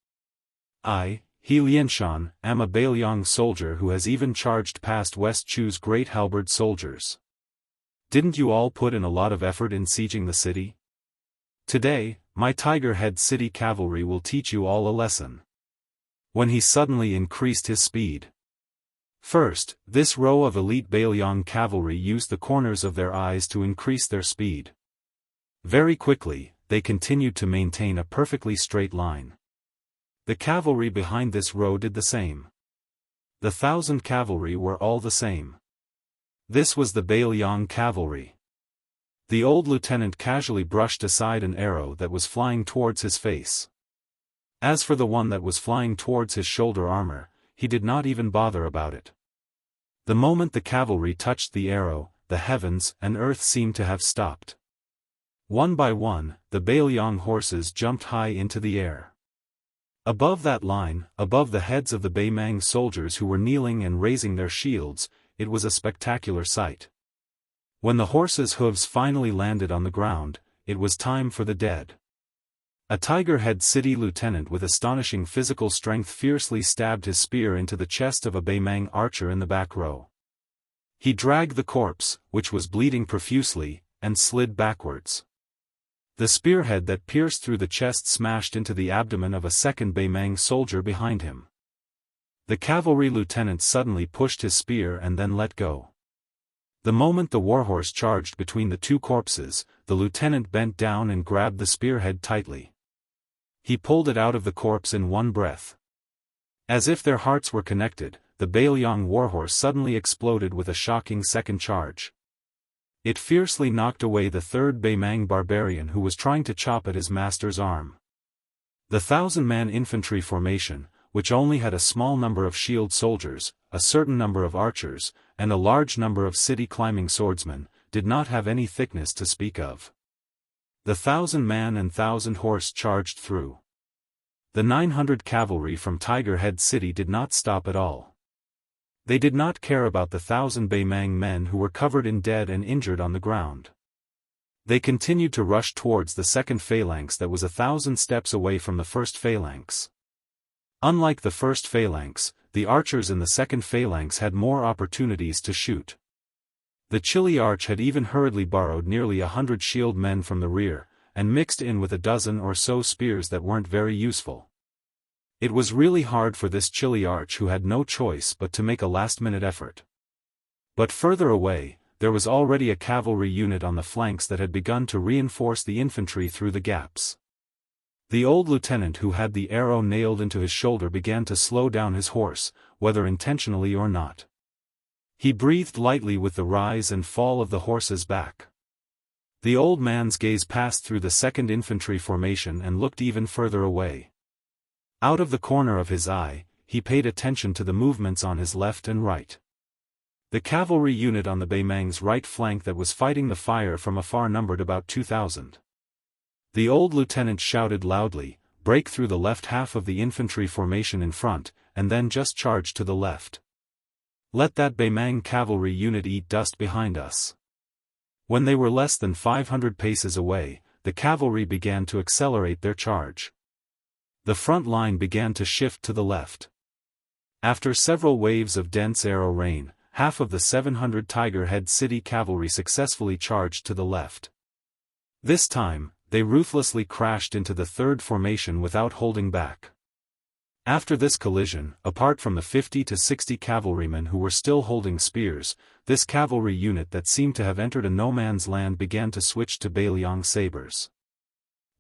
I, He Lianshan, am a Beiliang soldier who has even charged past West Chu's great halberd soldiers. Didn't you all put in a lot of effort in sieging the city? Today, my Tiger Head City cavalry will teach you all a lesson." When he suddenly increased his speed. First, this row of elite Beiliang cavalry used the corners of their eyes to increase their speed. Very quickly, they continued to maintain a perfectly straight line. The cavalry behind this row did the same. The 1,000 cavalry were all the same. This was the Beiliang cavalry. The old lieutenant casually brushed aside an arrow that was flying towards his face. As for the one that was flying towards his shoulder armor, he did not even bother about it. The moment the cavalry touched the arrow, the heavens and earth seemed to have stopped. One by one, the Beiliang horses jumped high into the air. Above that line, above the heads of the Beimang soldiers who were kneeling and raising their shields, it was a spectacular sight. When the horses' hooves finally landed on the ground, it was time for the dead. A Tiger Head City lieutenant with astonishing physical strength fiercely stabbed his spear into the chest of a Beimang archer in the back row. He dragged the corpse, which was bleeding profusely, and slid backwards. The spearhead that pierced through the chest smashed into the abdomen of a second Beimang soldier behind him. The cavalry lieutenant suddenly pushed his spear and then let go. The moment the warhorse charged between the two corpses, the lieutenant bent down and grabbed the spearhead tightly. He pulled it out of the corpse in one breath. As if their hearts were connected, the Beiliang warhorse suddenly exploded with a shocking second charge. It fiercely knocked away the third Beimang barbarian who was trying to chop at his master's arm. The 1,000-man infantry formation, which only had a small number of shield soldiers, a certain number of archers, and a large number of city-climbing swordsmen, did not have any thickness to speak of. The 1,000-man and 1,000-horse charged through. The 900 cavalry from Tiger Head City did not stop at all. They did not care about the 1,000 Beimang men who were covered in dead and injured on the ground. They continued to rush towards the second phalanx that was 1,000 steps away from the first phalanx. Unlike the first phalanx, the archers in the second phalanx had more opportunities to shoot. The Chili Arch had even hurriedly borrowed nearly 100 shield men from the rear, and mixed in with a dozen or so spears that weren't very useful. It was really hard for this Chili Arch who had no choice but to make a last-minute effort. But further away, there was already a cavalry unit on the flanks that had begun to reinforce the infantry through the gaps. The old lieutenant who had the arrow nailed into his shoulder began to slow down his horse, whether intentionally or not. He breathed lightly with the rise and fall of the horse's back. The old man's gaze passed through the second infantry formation and looked even further away. Out of the corner of his eye, he paid attention to the movements on his left and right. The cavalry unit on the Beimang's right flank that was fighting the fire from afar numbered about 2,000. The old lieutenant shouted loudly, "Break through the left half of the infantry formation in front, and then just charge to the left. Let that Beimang cavalry unit eat dust behind us." When they were less than 500 paces away, the cavalry began to accelerate their charge. The front line began to shift to the left. After several waves of dense arrow rain, half of the 700 Tiger Head City cavalry successfully charged to the left. This time, they ruthlessly crashed into the third formation without holding back. After this collision, apart from the 50 to 60 cavalrymen who were still holding spears, this cavalry unit that seemed to have entered a no-man's land began to switch to Beiliang sabers.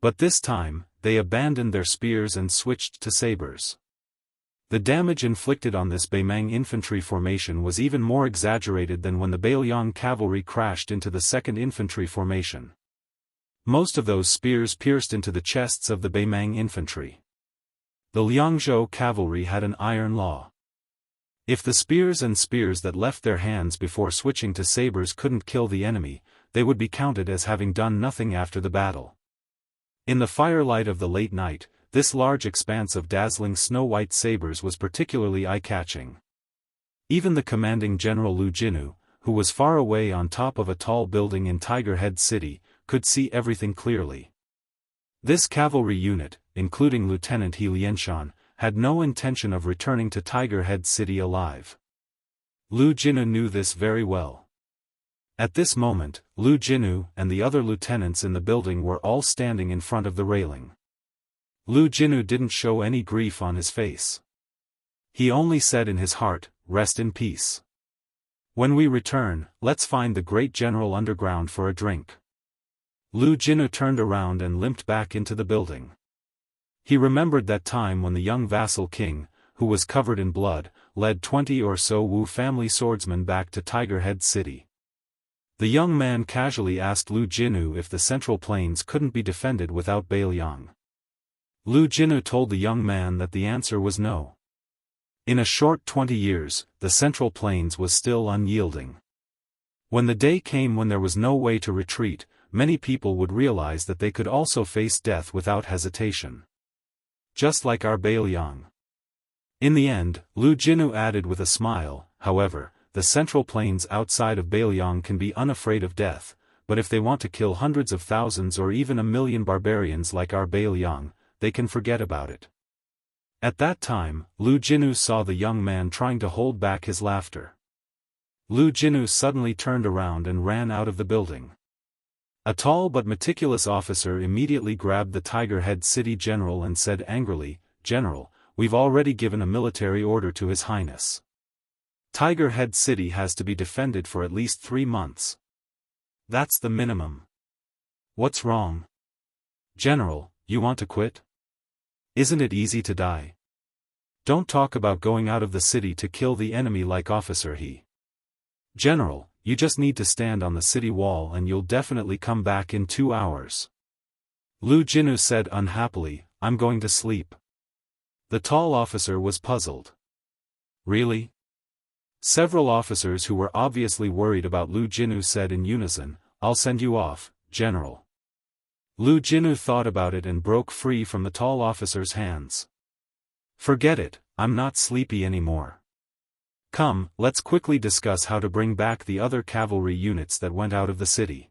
But this time, they abandoned their spears and switched to sabers. The damage inflicted on this Beimang infantry formation was even more exaggerated than when the Beiliang cavalry crashed into the 2nd Infantry formation. Most of those spears pierced into the chests of the Beimang infantry. The Liangzhou cavalry had an iron law. If the spears that left their hands before switching to sabers couldn't kill the enemy, they would be counted as having done nothing after the battle. In the firelight of the late night, this large expanse of dazzling snow-white sabers was particularly eye-catching. Even the commanding General Lu Jinu, who was far away on top of a tall building in Tiger Head City, could see everything clearly. This cavalry unit, including Lieutenant He Lianshan, had no intention of returning to Tiger Head City alive. Lu Jinu knew this very well. At this moment, Lu Jinu and the other lieutenants in the building were all standing in front of the railing. Lu Jinu didn't show any grief on his face. He only said in his heart, "Rest in peace. When we return, let's find the great general underground for a drink." Lu Jinu turned around and limped back into the building. He remembered that time when the young vassal king, who was covered in blood, led 20 or so Wu family swordsmen back to Tiger Head City. The young man casually asked Lu Jinu if the Central Plains couldn't be defended without Beiliang. Lu Jinu told the young man that the answer was no. In a short 20 years, the Central Plains was still unyielding. When the day came when there was no way to retreat, many people would realize that they could also face death without hesitation. Just like our Beiliang. In the end, Lu Jinu added with a smile, however, the Central Plains outside of Beiliang can be unafraid of death, but if they want to kill hundreds of thousands or even 1,000,000 barbarians like our Beiliang, they can forget about it. At that time, Lu Jinu saw the young man trying to hold back his laughter. Lu Jinu suddenly turned around and ran out of the building. A tall but meticulous officer immediately grabbed the Tiger Head City general and said angrily, "General, we've already given a military order to His Highness. Tiger Head City has to be defended for at least 3 months. That's the minimum. What's wrong? General, you want to quit? Isn't it easy to die? Don't talk about going out of the city to kill the enemy like Officer He. General, you just need to stand on the city wall and you'll definitely come back in 2 hours." Lu Jinu said unhappily, "I'm going to sleep." The tall officer was puzzled. Really? Several officers who were obviously worried about Lu Jinu said in unison, "I'll send you off, General." Lu Jinu thought about it and broke free from the tall officer's hands. "Forget it, I'm not sleepy anymore. Come, let's quickly discuss how to bring back the other cavalry units that went out of the city."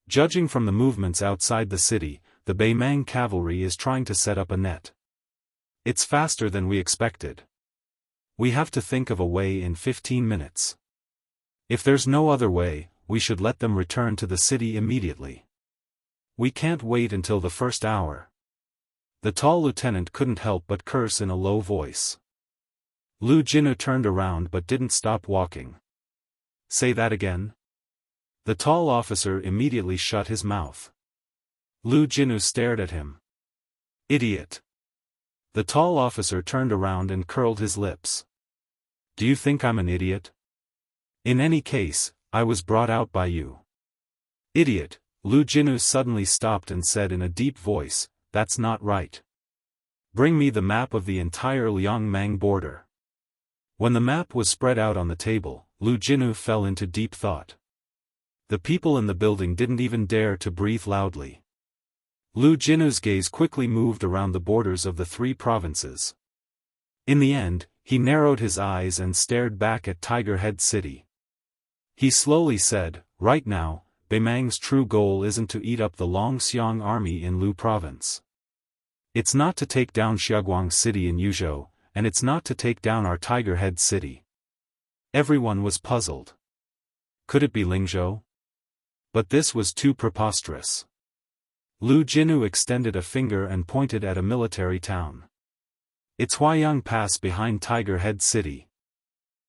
Judging from the movements outside the city, the Beimang cavalry is trying to set up a net. It's faster than we expected. We have to think of a way in 15 minutes. If there's no other way, we should let them return to the city immediately. We can't wait until the first hour. The tall lieutenant couldn't help but curse in a low voice. Lu Jinu turned around but didn't stop walking. "Say that again?" The tall officer immediately shut his mouth. Lu Jinu stared at him. "Idiot." The tall officer turned around and curled his lips. "Do you think I'm an idiot? In any case, I was brought out by you." "Idiot," Lu Jinu suddenly stopped and said in a deep voice, "That's not right. Bring me the map of the entire Liangmang border." When the map was spread out on the table, Lu Jinu fell into deep thought. The people in the building didn't even dare to breathe loudly. Lu Jinu's gaze quickly moved around the borders of the 3 provinces. In the end, he narrowed his eyes and stared back at Tiger Head City. He slowly said, "Right now, Beimang's true goal isn't to eat up the Longxiang army in Lu province. It's not to take down Xiaguang City in Yuzhou, and it's not to take down our Tiger Head City." Everyone was puzzled. Could it be Lingzhou? But this was too preposterous. Lu Jinu extended a finger and pointed at a military town. "It's Huayang Pass behind Tiger Head City.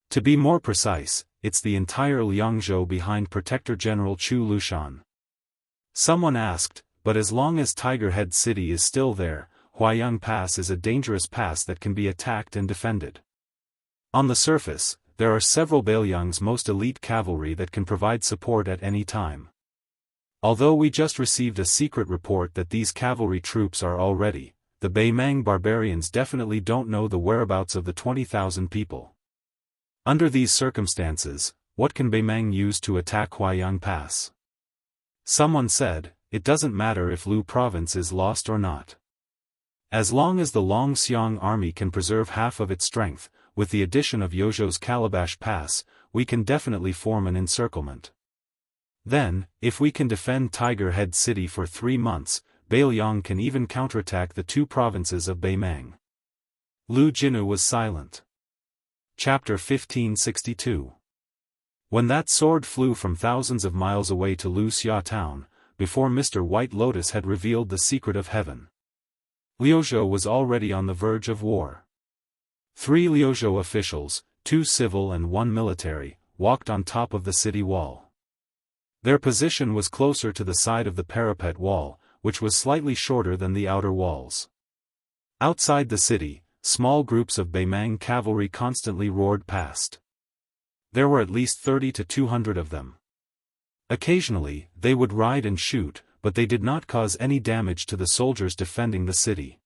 To be more precise, it's the entire Liangzhou behind Protector General Chu Lushan." Someone asked, "But as long as Tiger Head City is still there, Huaiyang Pass is a dangerous pass that can be attacked and defended. On the surface, there are several Beiliang's most elite cavalry that can provide support at any time. Although we just received a secret report that these cavalry troops are all ready, the Beimang barbarians definitely don't know the whereabouts of the 20,000 people. Under these circumstances, what can Beimang use to attack Huaiyang Pass? Someone said, it doesn't matter if Lu province is lost or not. As long as the Longxiang army can preserve half of its strength, with the addition of Yozhou's Calabash Pass, we can definitely form an encirclement. Then, if we can defend Tiger Head City for 3 months, Beiliang can even counterattack the 2 provinces of Beimang. Lu Jinu was silent. Chapter 1562. When that sword flew from thousands of miles away to Lu Xia town, before Mr. White Lotus had revealed the secret of heaven, Liuzhou was already on the verge of war. 3 Liuzhou officials, 2 civil and 1 military, walked on top of the city wall. Their position was closer to the side of the parapet wall, which was slightly shorter than the outer walls. Outside the city, small groups of Beimang cavalry constantly roared past. There were at least 30 to 200 of them. Occasionally, they would ride and shoot, but they did not cause any damage to the soldiers defending the city.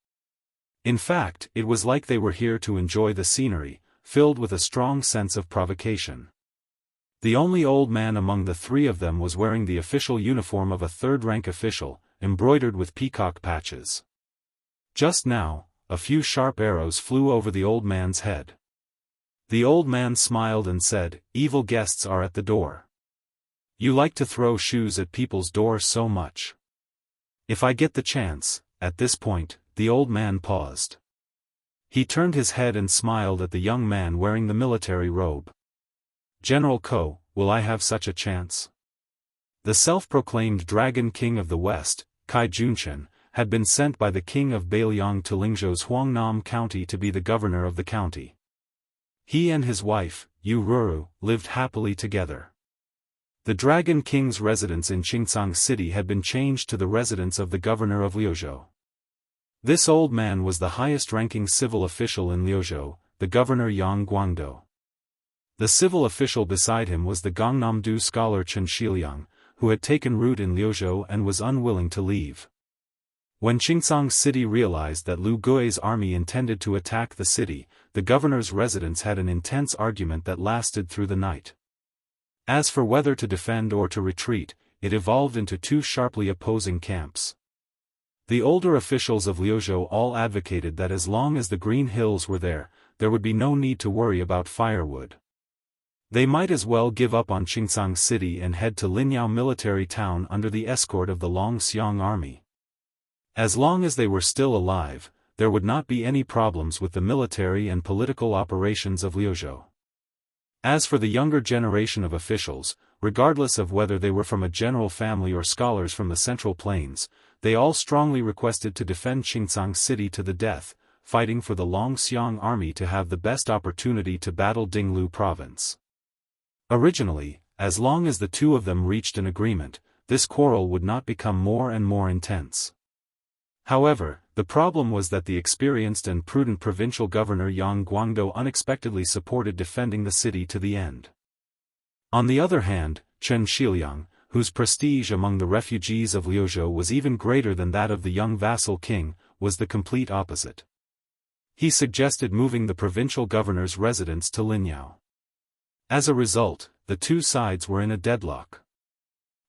In fact, it was like they were here to enjoy the scenery, filled with a strong sense of provocation. The only old man among the 3 of them was wearing the official uniform of a 3rd-rank official, embroidered with peacock patches. Just now, a few sharp arrows flew over the old man's head. The old man smiled and said, "Evil guests are at the door. You like to throw shoes at people's doors so much. If I get the chance." At this point, the old man paused. He turned his head and smiled at the young man wearing the military robe. "General Ko, will I have such a chance?" The self-proclaimed Dragon King of the West, Kai Junchen, had been sent by the King of Beiliang to Lingzhou's Huangnam County to be the governor of the county. He and his wife, Yu Ruru, lived happily together. The Dragon King's residence in Qingcang City had been changed to the residence of the governor of Liuzhou. This old man was the highest-ranking civil official in Liuzhou, the governor Yang Guangdou. The civil official beside him was the Gangnam-do scholar Chen Shiliang, who had taken root in Liuzhou and was unwilling to leave. When Qingcang City realized that Lu Gui's army intended to attack the city, the governor's residence had an intense argument that lasted through the night. As for whether to defend or to retreat, it evolved into 2 sharply opposing camps. The older officials of Liuzhou all advocated that as long as the Green Hills were there would be no need to worry about firewood. They might as well give up on Qingcang City and head to Linyao military town under the escort of the Longxiang army. As long as they were still alive, there would not be any problems with the military and political operations of Liuzhou. As for the younger generation of officials, regardless of whether they were from a general family or scholars from the Central Plains, they all strongly requested to defend Qingcang City to the death, fighting for the Longxiang army to have the best opportunity to battle Dinglu province. Originally, as long as the 2 of them reached an agreement, this quarrel would not become more and more intense. However, the problem was that the experienced and prudent provincial governor Yang Guangdou unexpectedly supported defending the city to the end. On the other hand, Chen Shiliang, whose prestige among the refugees of Liuzhou was even greater than that of the young vassal king, was the complete opposite. He suggested moving the provincial governor's residence to Linyao. As a result, the 2 sides were in a deadlock.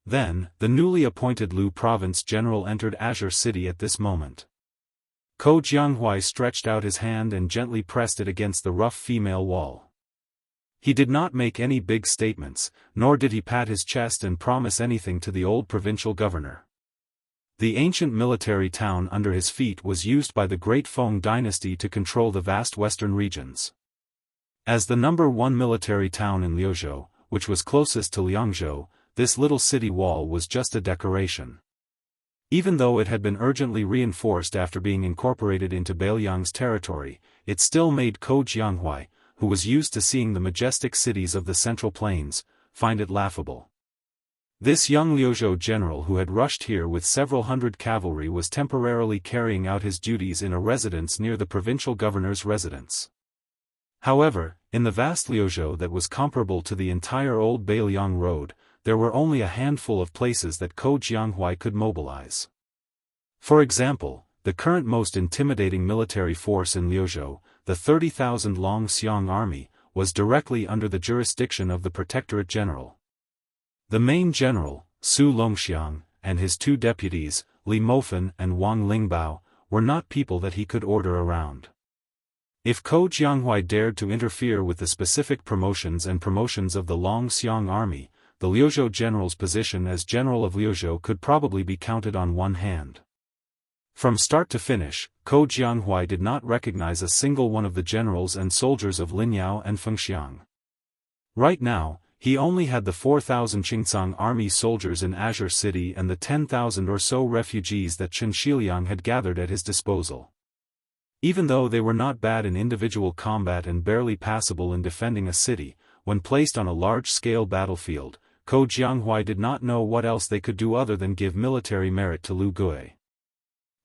Then, the newly appointed Lu province general entered Azure City at this moment. Ko Jianghui stretched out his hand and gently pressed it against the rough female wall. He did not make any big statements, nor did he pat his chest and promise anything to the old provincial governor. The ancient military town under his feet was used by the Great Feng dynasty to control the vast western regions. As the number 1 military town in Liuzhou, which was closest to Liangzhou, this little city wall was just a decoration. Even though it had been urgently reinforced after being incorporated into Beiliang's territory, it still made Ko Jianghui, who was used to seeing the majestic cities of the Central Plains, find it laughable. This young Liuzhou general who had rushed here with several hundred cavalry was temporarily carrying out his duties in a residence near the provincial governor's residence. However, in the vast Liuzhou that was comparable to the entire old Beiliang road, there were only a handful of places that Ko Jianghuai could mobilize. For example, the current most intimidating military force in Liuzhou, the 30,000 Long Xiang army, was directly under the jurisdiction of the Protectorate General. The main general, Su Longxiang, and his two deputies, Li Mofen and Wang Lingbao, were not people that he could order around. If Ko Jianghuai dared to interfere with the specific promotions of the Long Xiang army, the Liuzhou general's position as general of Liuzhou could probably be counted on one hand. From start to finish, Ko Jianghuai did not recognize a single one of the generals and soldiers of Linyao and Fengxiang. Right now, he only had the 4,000 Qingcang army soldiers in Azure City and the 10,000 or so refugees that Chen Shiliang had gathered at his disposal. Even though they were not bad in individual combat and barely passable in defending a city, when placed on a large-scale battlefield, Ko Jianghuai did not know what else they could do other than give military merit to Lu Gui.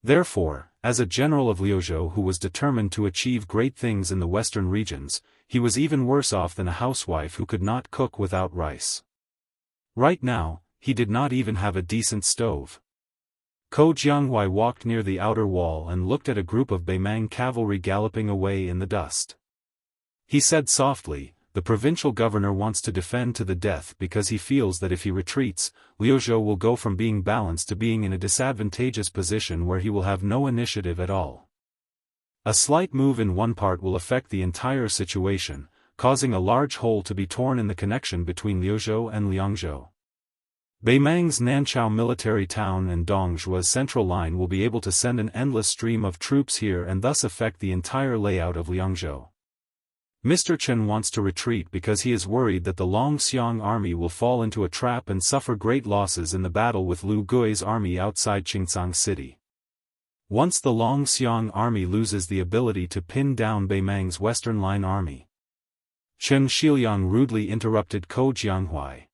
Therefore, as a general of Liuzhou who was determined to achieve great things in the western regions, he was even worse off than a housewife who could not cook without rice. Right now, he did not even have a decent stove. Ko Jianghuai walked near the outer wall and looked at a group of Beimang cavalry galloping away in the dust. He said softly, "The provincial governor wants to defend to the death because he feels that if he retreats, Liuzhou will go from being balanced to being in a disadvantageous position where he will have no initiative at all. A slight move in one part will affect the entire situation, causing a large hole to be torn in the connection between Liuzhou and Liangzhou. Beimang's Nanchao military town and Dongzhua's central line will be able to send an endless stream of troops here and thus affect the entire layout of Liangzhou. Mr. Chen wants to retreat because he is worried that the Long Xiang army will fall into a trap and suffer great losses in the battle with Lu Gui's army outside Qingcang City. Once the Long Xiang army loses the ability to pin down Beimang's Western Line army." Chen Shiliang rudely interrupted Ko Jianghuai.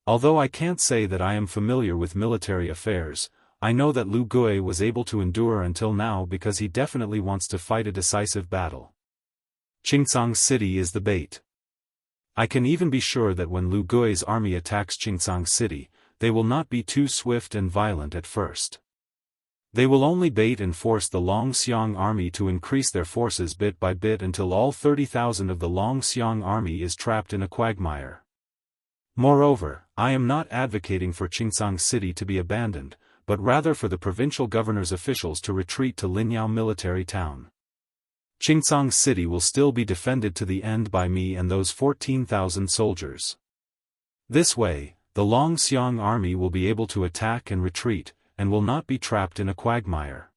"Although I can't say that I am familiar with military affairs, I know that Lu Gui was able to endure until now because he definitely wants to fight a decisive battle. Qingcang City is the bait. I can even be sure that when Lu Gui's army attacks Qingcang City, they will not be too swift and violent at first. They will only bait and force the Long Xiang army to increase their forces bit by bit until all 30,000 of the Long Xiang army is trapped in a quagmire. Moreover, I am not advocating for Qingcang City to be abandoned, but rather for the provincial governor's officials to retreat to Linyao military town. Qingcang City will still be defended to the end by me and those 14,000 soldiers. This way, the Long Xiang army will be able to attack and retreat, and will not be trapped in a quagmire."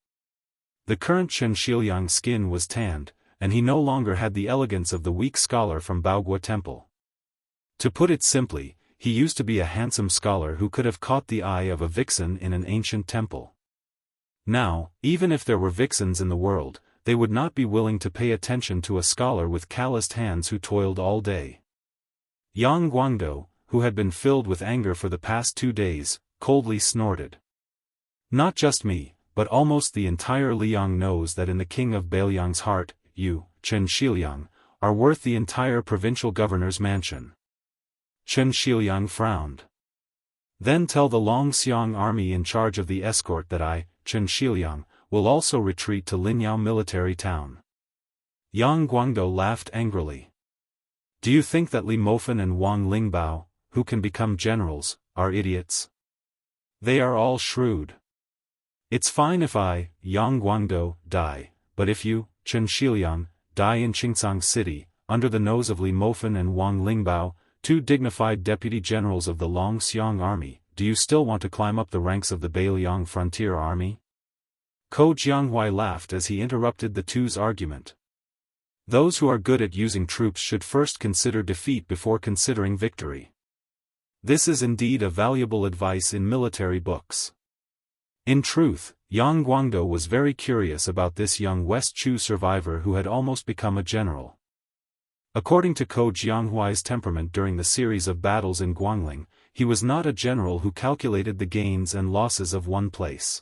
The current Chen Shiliang's skin was tanned, and he no longer had the elegance of the weak scholar from Baogua Temple. To put it simply, he used to be a handsome scholar who could have caught the eye of a vixen in an ancient temple. Now, even if there were vixens in the world, they would not be willing to pay attention to a scholar with calloused hands who toiled all day. Yang Guangdou, who had been filled with anger for the past 2 days, coldly snorted. "Not just me, but almost the entire Liang knows that in the king of Beiliang's heart, you, Chen Shiliang, are worth the entire provincial governor's mansion." Chen Shiliang frowned. "Then tell the Long Xiang army in charge of the escort that I, Chen Shiliang, will also retreat to Linyao military town." Yang Guangdou laughed angrily. "Do you think that Li Mofen and Wang Lingbao, who can become generals, are idiots? They are all shrewd. It's fine if I, Yang Guangdou, die, but if you, Chen Shiliang, die in Qingcang City, under the nose of Li Mofen and Wang Lingbao, 2 dignified deputy generals of the Long Xiang army, do you still want to climb up the ranks of the Beiliang frontier army?" Ko Jianghuai laughed as he interrupted the two's argument. "Those who are good at using troops should first consider defeat before considering victory. This is indeed a valuable advice in military books." In truth, Yang Guangdou was very curious about this young West Chu survivor who had almost become a general. According to Ko Jianghuai's temperament during the series of battles in Guangling, he was not a general who calculated the gains and losses of one place.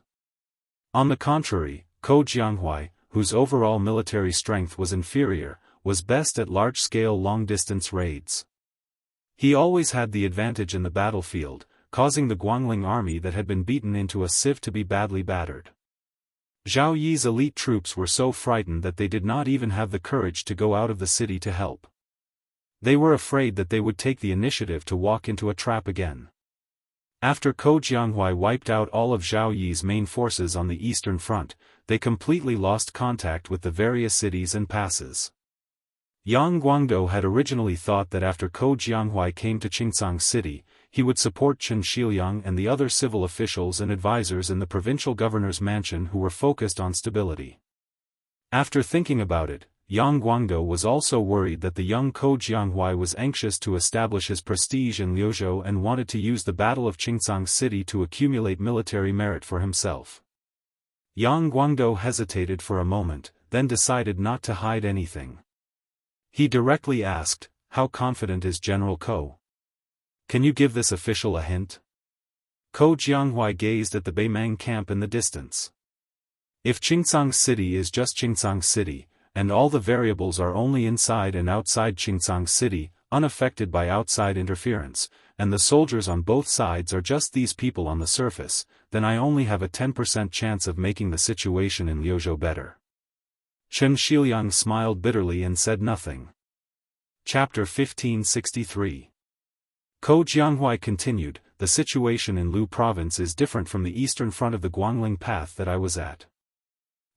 On the contrary, Ko Jianghui, whose overall military strength was inferior, was best at large-scale long-distance raids. He always had the advantage in the battlefield, causing the Guangling army that had been beaten into a sieve to be badly battered. Zhao Yi's elite troops were so frightened that they did not even have the courage to go out of the city to help. They were afraid that they would take the initiative to walk into a trap again. After Ko Jianghui wiped out all of Zhao Yi's main forces on the eastern front, they completely lost contact with the various cities and passes. Yang Guangdou had originally thought that after Ko Jianghui came to Qingcang City, he would support Chen Shiliang and the other civil officials and advisors in the provincial governor's mansion who were focused on stability. After thinking about it, Yang Guangdou was also worried that the young Ko Jianghui was anxious to establish his prestige in Liuzhou and wanted to use the Battle of Qingcang City to accumulate military merit for himself. Yang Guangdou hesitated for a moment, then decided not to hide anything. He directly asked, "How confident is General Ko? Can you give this official a hint?" Ko Jianghui gazed at the Beimang camp in the distance. If Qingcang City is just Qingcang City, and all the variables are only inside and outside Qingcang City, unaffected by outside interference, and the soldiers on both sides are just these people on the surface, then I only have a 10% chance of making the situation in Liuzhou better. Chen Shiliang smiled bitterly and said nothing. Chapter 1563. Ko Jianghui continued, "The situation in Lu province is different from the eastern front of the Guangling path that I was at.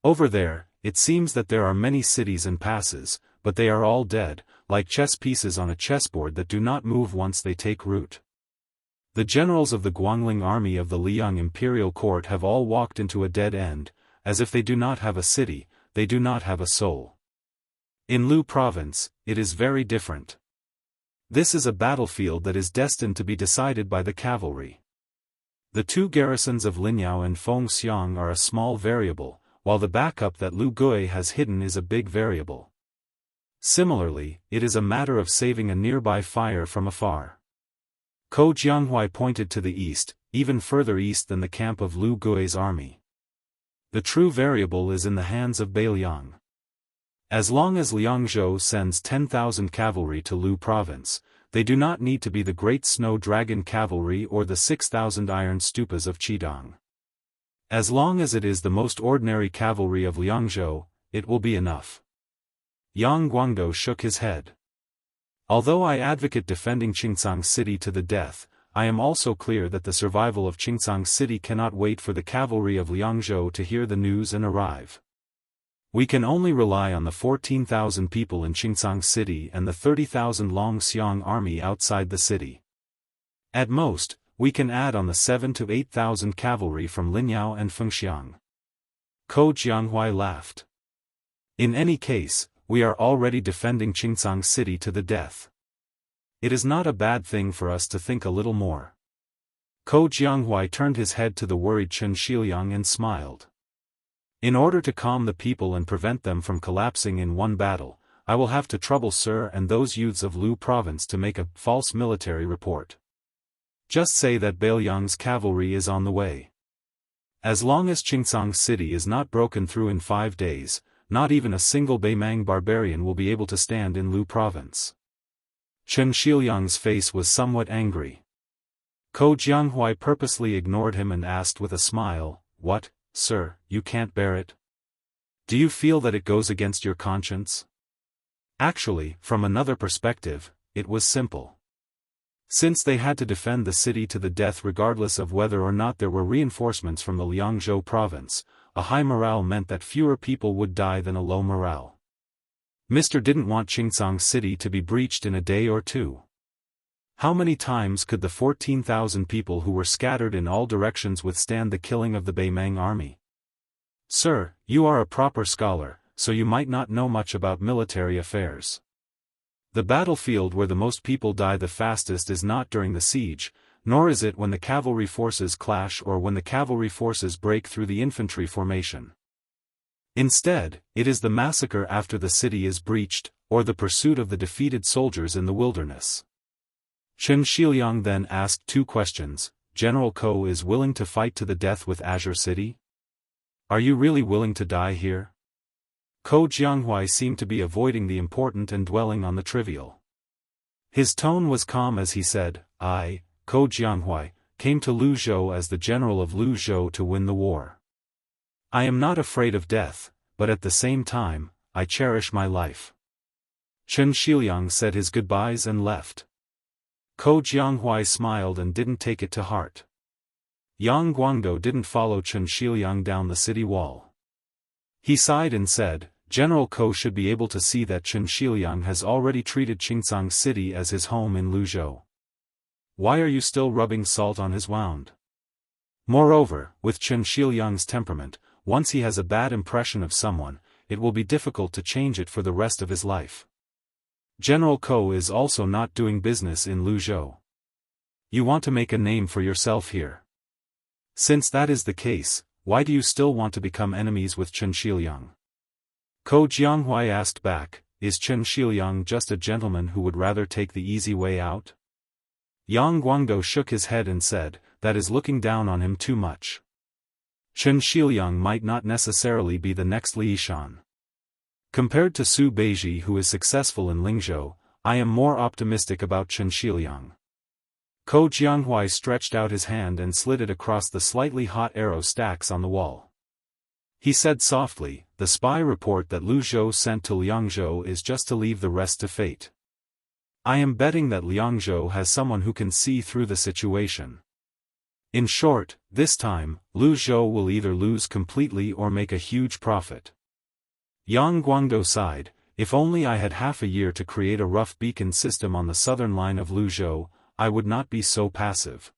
Over there, it seems that there are many cities and passes, but they are all dead, like chess pieces on a chessboard that do not move once they take root. The generals of the Guangling army of the Liang imperial court have all walked into a dead end, as if they do not have a city, they do not have a soul. In Lu province, it is very different. This is a battlefield that is destined to be decided by the cavalry. The two garrisons of Linyao and Fengxiang are a small variable, while the backup that Lu Gui has hidden is a big variable. Similarly, it is a matter of saving a nearby fire from afar." Ko Jianghui pointed to the east, even further east than the camp of Lu Gui's army. The true variable is in the hands of Beiliang. As long as Liangzhou sends 10,000 cavalry to Lu province, they do not need to be the Great Snow Dragon cavalry or the 6,000 iron stupas of Qidong. As long as it is the most ordinary cavalry of Liangzhou, it will be enough. Yang Guangdou shook his head. "Although I advocate defending Qingcang City to the death, I am also clear that the survival of Qingcang City cannot wait for the cavalry of Liangzhou to hear the news and arrive. We can only rely on the 14,000 people in Qingcang City and the 30,000 Longxiang army outside the city. At most, we can add on the 7,000 to 8,000 cavalry from Linyao and Fengxiang." Ko Jianghui laughed. "In any case, we are already defending Qingcang City to the death. It is not a bad thing for us to think a little more." Ko Jianghui turned his head to the worried Chen Shiliang and smiled. "In order to calm the people and prevent them from collapsing in one battle, I will have to trouble Sir and those youths of Lu province to make a false military report. Just say that Beiliang's cavalry is on the way. As long as Qingcang City is not broken through in 5 days, not even a single Beimang barbarian will be able to stand in Lu province." Chen Shiliang's face was somewhat angry. Ko Jianghui purposely ignored him and asked with a smile, "What, sir, you can't bear it? Do you feel that it goes against your conscience?" Actually, from another perspective, it was simple. Since they had to defend the city to the death regardless of whether or not there were reinforcements from the Liangzhou province, a high morale meant that fewer people would die than a low morale. Mr. didn't want Qingcang City to be breached in a day or two. How many times could the 14,000 people who were scattered in all directions withstand the killing of the Beimang army? "Sir, you are a proper scholar, so you might not know much about military affairs. The battlefield where the most people die the fastest is not during the siege, nor is it when the cavalry forces clash or when the cavalry forces break through the infantry formation. Instead, it is the massacre after the city is breached, or the pursuit of the defeated soldiers in the wilderness. Chen Shiliang then asked two questions. General Ko is willing to fight to the death with Azure City? Are you really willing to die here? Ko Jianghu seemed to be avoiding the important and dwelling on the trivial. His tone was calm as he said, I, Ko Jianghu, came to Luzhou as the general of Luzhou to win the war. I am not afraid of death, but at the same time, I cherish my life. Chen Shiliang said his goodbyes and left. Ko Jianghu smiled and didn't take it to heart. Yang Guangdou didn't follow Chen Shiliang down the city wall. He sighed and said, General Ko should be able to see that Chen Shiliang has already treated Qingcang City as his home in Luzhou. Why are you still rubbing salt on his wound? Moreover, with Chen Shiliang's temperament, once he has a bad impression of someone, it will be difficult to change it for the rest of his life. General Ko is also not doing business in Luzhou. You want to make a name for yourself here. Since that is the case, why do you still want to become enemies with Chen Shiliang? Ko Jianghu asked back, is Chen Shiliang just a gentleman who would rather take the easy way out? Yang Guangdou shook his head and said, that is looking down on him too much. Chen Shiliang might not necessarily be the next Li Yishan. Compared to Su Beiji who is successful in Lingzhou, I am more optimistic about Chen Shiliang. Ko Jianghu stretched out his hand and slid it across the slightly hot arrow stacks on the wall. He said softly, the spy report that Lu Zhou sent to Liangzhou is just to leave the rest to fate. I am betting that Liangzhou has someone who can see through the situation. In short, this time, Lu Zhou will either lose completely or make a huge profit. Yang Guangdou sighed, if only I had half a year to create a rough beacon system on the southern line of Lu Zhou, I would not be so passive.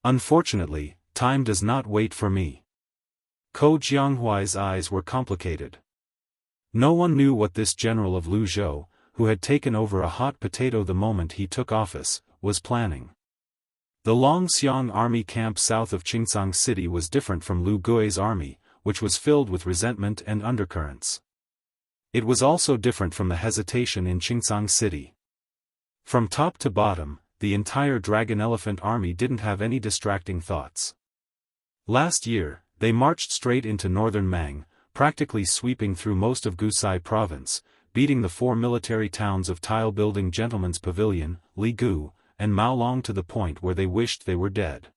Unfortunately, time does not wait for me. Ko Jianghui's eyes were complicated. No one knew what this general of Lu Zhou, who had taken over a hot potato the moment he took office, was planning. The Longxiang army camp south of Qingcang City was different from Lu Gui's army, which was filled with resentment and undercurrents. It was also different from the hesitation in Qingcang City. From top to bottom, the entire Dragon Elephant army didn't have any distracting thoughts. Last year, they marched straight into northern Mang, practically sweeping through most of Gusai province, beating the four military towns of tile-building Gentleman's Pavilion, Ligu, and Maolong to the point where they wished they were dead.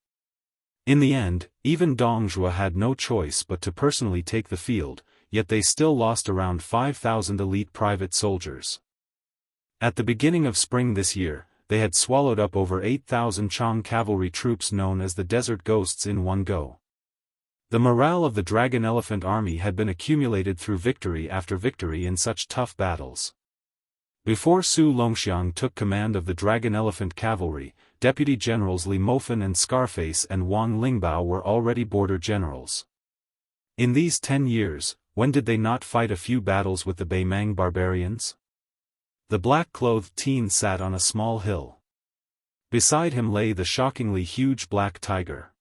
In the end, even Dongzhua had no choice but to personally take the field, yet they still lost around 5,000 elite private soldiers. At the beginning of spring this year, they had swallowed up over 8,000 Chang cavalry troops known as the Desert Ghosts in one go. The morale of the Dragon Elephant army had been accumulated through victory after victory in such tough battles. Before Su Longxiang took command of the Dragon Elephant cavalry, Deputy Generals Li Mofen and Scarface and Wang Lingbao were already border generals. In these 10 years, when did they not fight a few battles with the Beimang barbarians? The black-clothed teen sat on a small hill. Beside him lay the shockingly huge black tiger.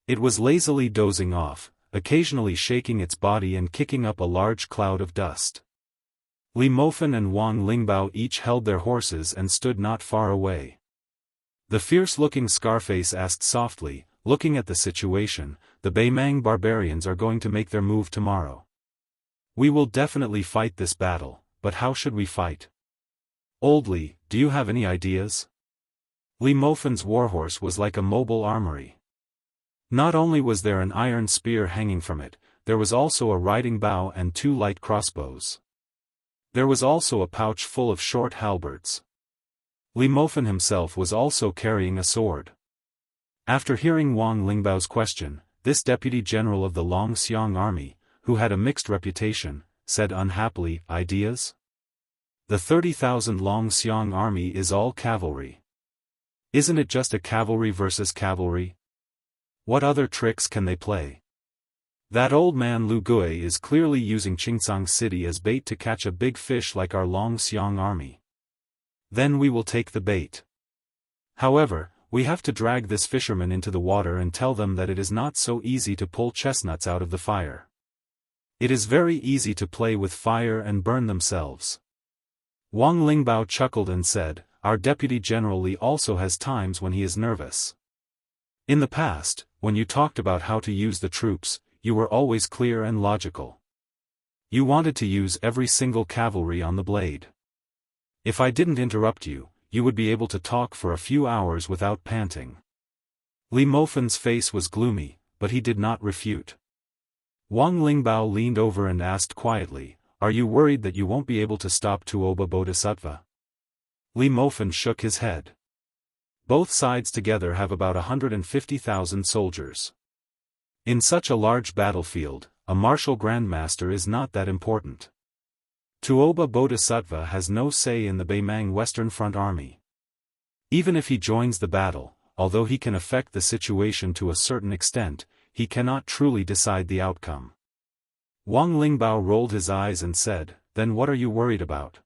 It was lazily dozing off, occasionally shaking its body and kicking up a large cloud of dust. Li Mofen and Wang Lingbao each held their horses and stood not far away. The fierce-looking Scarface asked softly, looking at the situation, the Beimang barbarians are going to make their move tomorrow. We will definitely fight this battle, but how should we fight? Old Li, do you have any ideas? Li Mofen's warhorse was like a mobile armory. Not only was there an iron spear hanging from it, there was also a riding bow and 2 light crossbows. There was also a pouch full of short halberds. Li Mofen himself was also carrying a sword. After hearing Wang Lingbao's question, this deputy general of the Longxiang army, who had a mixed reputation, said unhappily, ideas? The 30,000 Longxiang army is all cavalry. Isn't it just a cavalry versus cavalry? What other tricks can they play? That old man Lu Gui is clearly using Qingcang City as bait to catch a big fish like our Longxiang army. Then we will take the bait. However, we have to drag this fisherman into the water and tell them that it is not so easy to pull chestnuts out of the fire. It is very easy to play with fire and burn themselves. Wang Lingbao chuckled and said, our Deputy General Li also has times when he is nervous. In the past, when you talked about how to use the troops, you were always clear and logical. You wanted to use every single cavalry on the blade. If I didn't interrupt you, you would be able to talk for a few hours without panting. Li Mofen's face was gloomy, but he did not refute. Wang Lingbao leaned over and asked quietly, "Are you worried that you won't be able to stop Tuoba Bodhisattva?" Li Mofen shook his head. Both sides together have about 150,000 soldiers. In such a large battlefield, a martial grandmaster is not that important. Tuoba Bodhisattva has no say in the Beimang Western Front Army. Even if he joins the battle, although he can affect the situation to a certain extent, he cannot truly decide the outcome. Wang Lingbao rolled his eyes and said, "Then what are you worried about?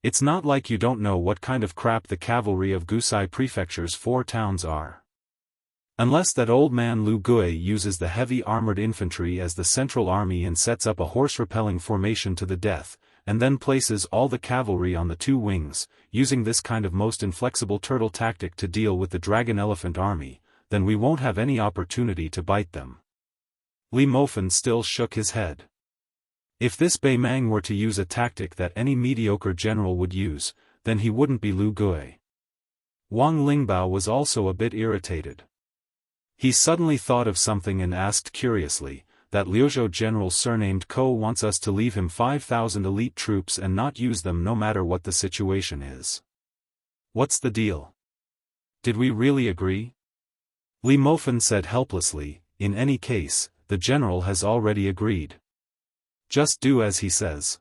It's not like you don't know what kind of crap the cavalry of Gusai Prefecture's 4 towns are. Unless that old man Lu Gui uses the heavy armored infantry as the central army and sets up a horse-repelling formation to the death, and then places all the cavalry on the 2 wings, using this kind of most inflexible turtle tactic to deal with the dragon-elephant army, then we won't have any opportunity to bite them." Li Mofen still shook his head. If this Beimang were to use a tactic that any mediocre general would use, then he wouldn't be Lu Gui. Wang Lingbao was also a bit irritated. He suddenly thought of something and asked curiously, "That Liuzhou general surnamed Ko wants us to leave him 5,000 elite troops and not use them no matter what the situation is. What's the deal? Did we really agree?" Li Mofen said helplessly, "In any case, the general has already agreed. Just do as he says."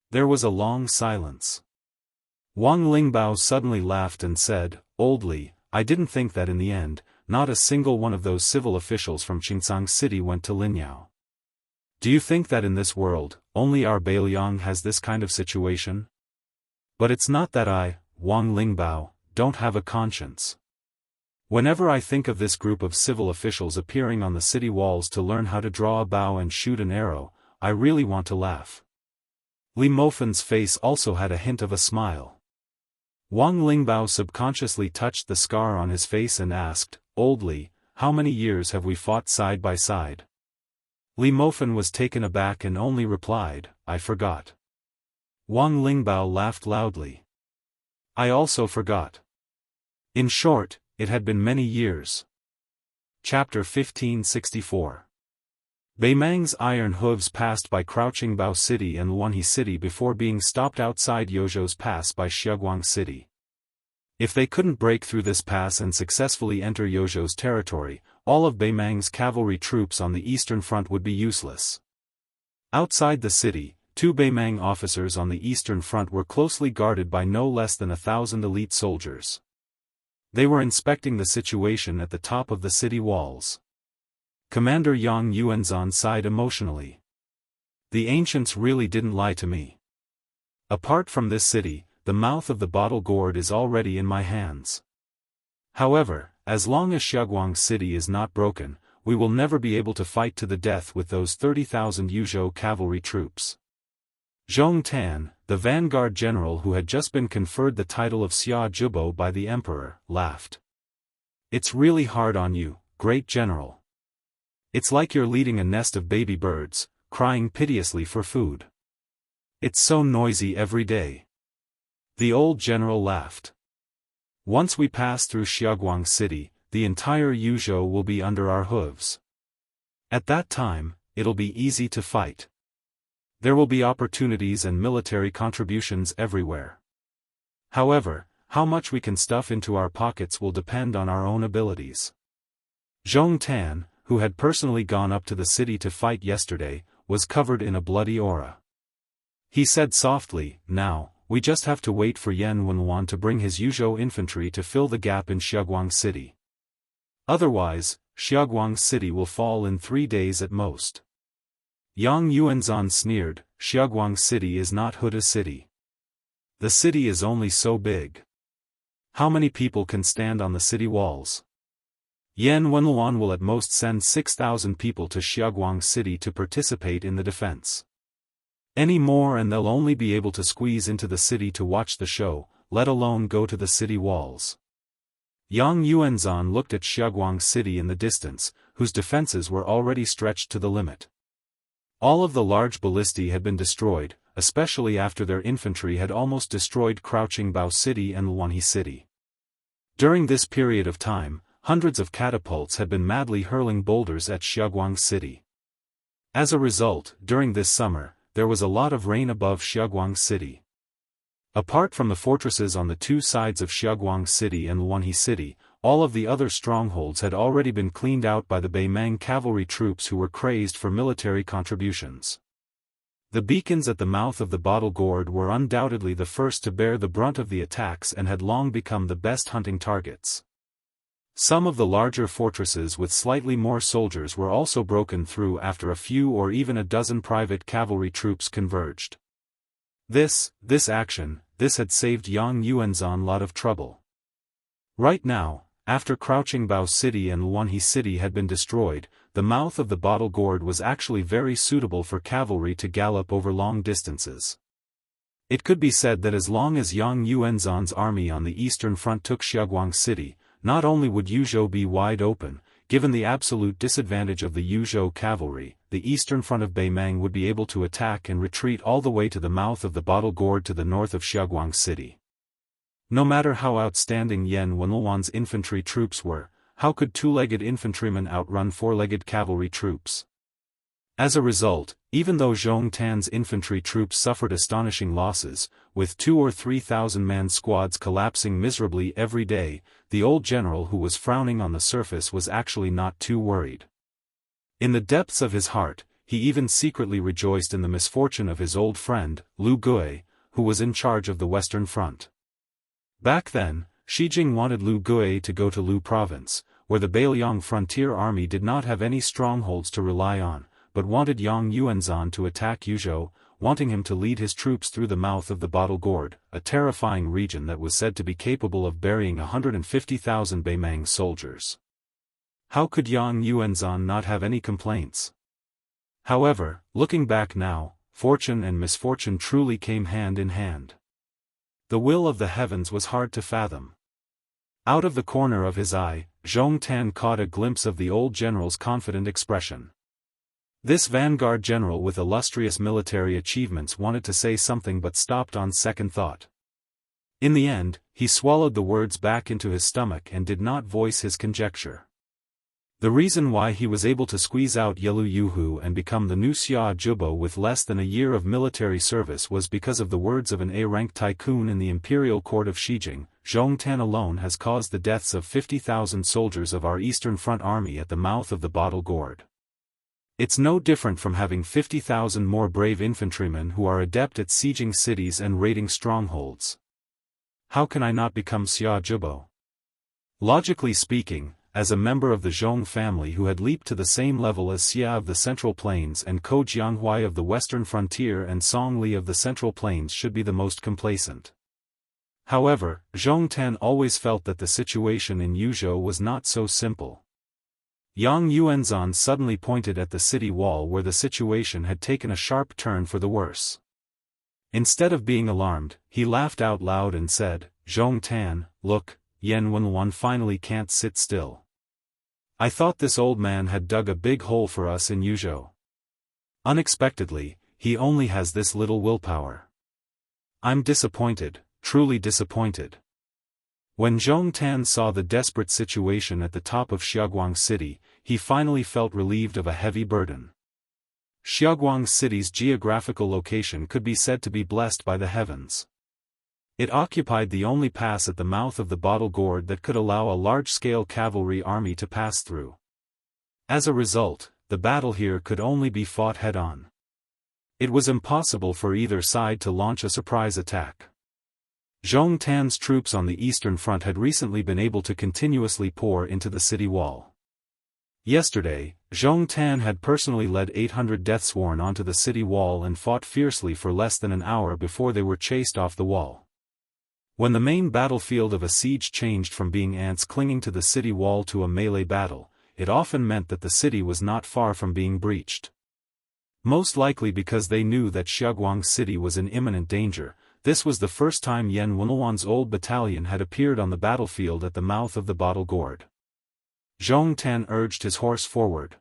There was a long silence. Wang Lingbao suddenly laughed and said, "Old Li, I didn't think that in the end, not a single one of those civil officials from Qingcang City went to Linyao. Do you think that in this world, only our Beiliang has this kind of situation? But it's not that I, Wang Lingbao, don't have a conscience. Whenever I think of this group of civil officials appearing on the city walls to learn how to draw a bow and shoot an arrow, I really want to laugh." Li Mofen's face also had a hint of a smile. Wang Lingbao subconsciously touched the scar on his face and asked, "Old Li, how many years have we fought side by side?" Li Mofen was taken aback and only replied, "I forgot." Wang Lingbao laughed loudly. "I also forgot." In short, it had been many years. Chapter 1564. Beimang's iron hooves passed by Crouching Bao City and Luanhe City before being stopped outside Yozhou's pass by Xiaoguang City. If they couldn't break through this pass and successfully enter Yozhou's territory, all of Beimang's cavalry troops on the eastern front would be useless. Outside the city, 2 Beimang officers on the eastern front were closely guarded by no less than 1,000 elite soldiers. They were inspecting the situation at the top of the city walls. Commander Yang Yuanzhan sighed emotionally. "The ancients really didn't lie to me. Apart from this city, the mouth of the bottle gourd is already in my hands. However, as long as Xiaoguang City is not broken, we will never be able to fight to the death with those 30,000 Yuzhou cavalry troops." Zhong Tan, the vanguard general who had just been conferred the title of Xia Zhibo by the emperor, laughed. "It's really hard on you, great general. It's like you're leading a nest of baby birds, crying piteously for food. It's so noisy every day." The old general laughed. "Once we pass through Xiaoguang City, the entire Yuzhou will be under our hooves. At that time, it'll be easy to fight. There will be opportunities and military contributions everywhere. However, how much we can stuff into our pockets will depend on our own abilities." Zhong Tan, who had personally gone up to the city to fight yesterday, was covered in a bloody aura. He said softly, "Now, we just have to wait for Yan Wenluan to bring his Yuzhou infantry to fill the gap in Xiaoguang City. Otherwise, Xiaoguang City will fall in 3 days at most." Yang Yuanzhan sneered, "Xiaoguang City is not Huda City. The city is only so big. How many people can stand on the city walls? Yan Wenluan will at most send 6,000 people to Xiaoguang City to participate in the defense. Any more and they'll only be able to squeeze into the city to watch the show, let alone go to the city walls. Yang Yuanzhan looked at Xiaoguang city in the distance, whose defenses were already stretched to the limit. All of the large ballistae had been destroyed, especially after their infantry had almost destroyed Crouching Bao city and Luanhe city. During this period of time, hundreds of catapults had been madly hurling boulders at Xiaoguang city. As a result, during this summer, there was a lot of rain above Xiaoguang city. Apart from the fortresses on the two sides of Xiaoguang city and Luanhe city, all of the other strongholds had already been cleaned out by the Beimang cavalry troops who were crazed for military contributions. The beacons at the mouth of the Bottle Gourd were undoubtedly the first to bear the brunt of the attacks and had long become the best hunting targets. Some of the larger fortresses with slightly more soldiers were also broken through after a few or even a dozen private cavalry troops converged. This action had saved Yang Yuanzhan lot of trouble. Right now, after Crouching Bao city and Luanhe city had been destroyed, the mouth of the Bottle Gourd was actually very suitable for cavalry to gallop over long distances. It could be said that as long as Yang Yuanzhan's army on the eastern front took Xiaoguang city, not only would Yuzhou be wide open, given the absolute disadvantage of the Yuzhou cavalry, the eastern front of Beimang would be able to attack and retreat all the way to the mouth of the Bottle Gourd to the north of Xiaoguang city. No matter how outstanding Yan Wenluan's infantry troops were, how could two-legged infantrymen outrun four-legged cavalry troops? As a result, even though Zhong Tan's infantry troops suffered astonishing losses, with 2,000 or 3,000 man squads collapsing miserably every day, the old general who was frowning on the surface was actually not too worried. In the depths of his heart, he even secretly rejoiced in the misfortune of his old friend, Lu Gui, who was in charge of the Western Front. Back then, Xi Jing wanted Lu Gui to go to Lu Province, where the Beiliang frontier army did not have any strongholds to rely on, but wanted Yang Yuanzhan to attack Yuzhou, wanting him to lead his troops through the mouth of the Bottle Gourd, a terrifying region that was said to be capable of burying 150,000 Beimang soldiers. How could Yang Yuanzhan not have any complaints? However, looking back now, fortune and misfortune truly came hand in hand. The will of the heavens was hard to fathom. Out of the corner of his eye, Zhong Tan caught a glimpse of the old general's confident expression. This vanguard general with illustrious military achievements wanted to say something but stopped on second thought. In the end, he swallowed the words back into his stomach and did not voice his conjecture. The reason why he was able to squeeze out Yelu Yuhu and become the new Xia Zhibo with less than a year of military service was because of the words of an A-rank tycoon in the imperial court of Shijing. Zhong Tan alone has caused the deaths of 50,000 soldiers of our Eastern Front army at the mouth of the Bottle Gourd. It's no different from having 50,000 more brave infantrymen who are adept at sieging cities and raiding strongholds. How can I not become Xia Zhibo? Logically speaking, as a member of the Zhong family who had leaped to the same level as Xia of the Central Plains and Ko Jianghuai of the Western Frontier and Song Li of the Central Plains should be the most complacent. However, Zhong Tan always felt that the situation in Yuzhou was not so simple. Yang Yuanzhan suddenly pointed at the city wall where the situation had taken a sharp turn for the worse. Instead of being alarmed, he laughed out loud and said, "Zhong Tan, look, Yan Wenluan finally can't sit still. I thought this old man had dug a big hole for us in Yuzhou. Unexpectedly, he only has this little willpower. I'm disappointed, truly disappointed." When Zhong Tan saw the desperate situation at the top of Xiaoguang city, he finally felt relieved of a heavy burden. Xiaoguang city's geographical location could be said to be blessed by the heavens. It occupied the only pass at the mouth of the Bottle Gourd that could allow a large-scale cavalry army to pass through. As a result, the battle here could only be fought head-on. It was impossible for either side to launch a surprise attack. Zhong Tan's troops on the Eastern Front had recently been able to continuously pour into the city wall. Yesterday, Zhong Tan had personally led 800 deathsworn onto the city wall and fought fiercely for less than an hour before they were chased off the wall. When the main battlefield of a siege changed from being ants clinging to the city wall to a melee battle, it often meant that the city was not far from being breached. Most likely because they knew that Xiaoguang city was in imminent danger, this was the first time Yan Wenluan's old battalion had appeared on the battlefield at the mouth of the Bottle Gourd. Zhong Tan urged his horse forward.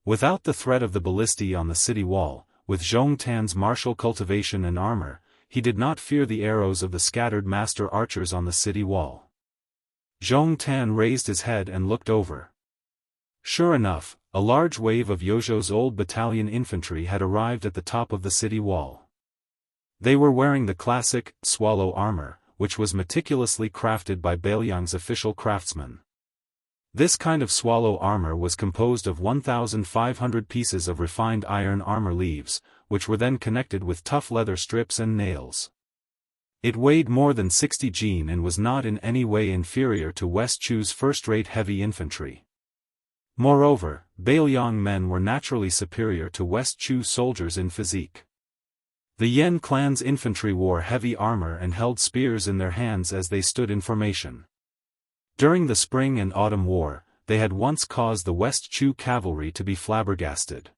Without the threat of the ballistae on the city wall, with Zhong Tan's martial cultivation and armor, he did not fear the arrows of the scattered master archers on the city wall. Zhong Tan raised his head and looked over. Sure enough, a large wave of Yozhou's old battalion infantry had arrived at the top of the city wall. They were wearing the classic, swallow armor, which was meticulously crafted by Beiliang's official craftsmen. This kind of swallow armor was composed of 1,500 pieces of refined iron armor leaves, which were then connected with tough leather strips and nails. It weighed more than 60 jin and was not in any way inferior to West Chu's first-rate heavy infantry. Moreover, Beiliang men were naturally superior to West Chu soldiers in physique. The Yan clan's infantry wore heavy armor and held spears in their hands as they stood in formation. During the Spring and Autumn War, they had once caused the West Chu cavalry to be flabbergasted.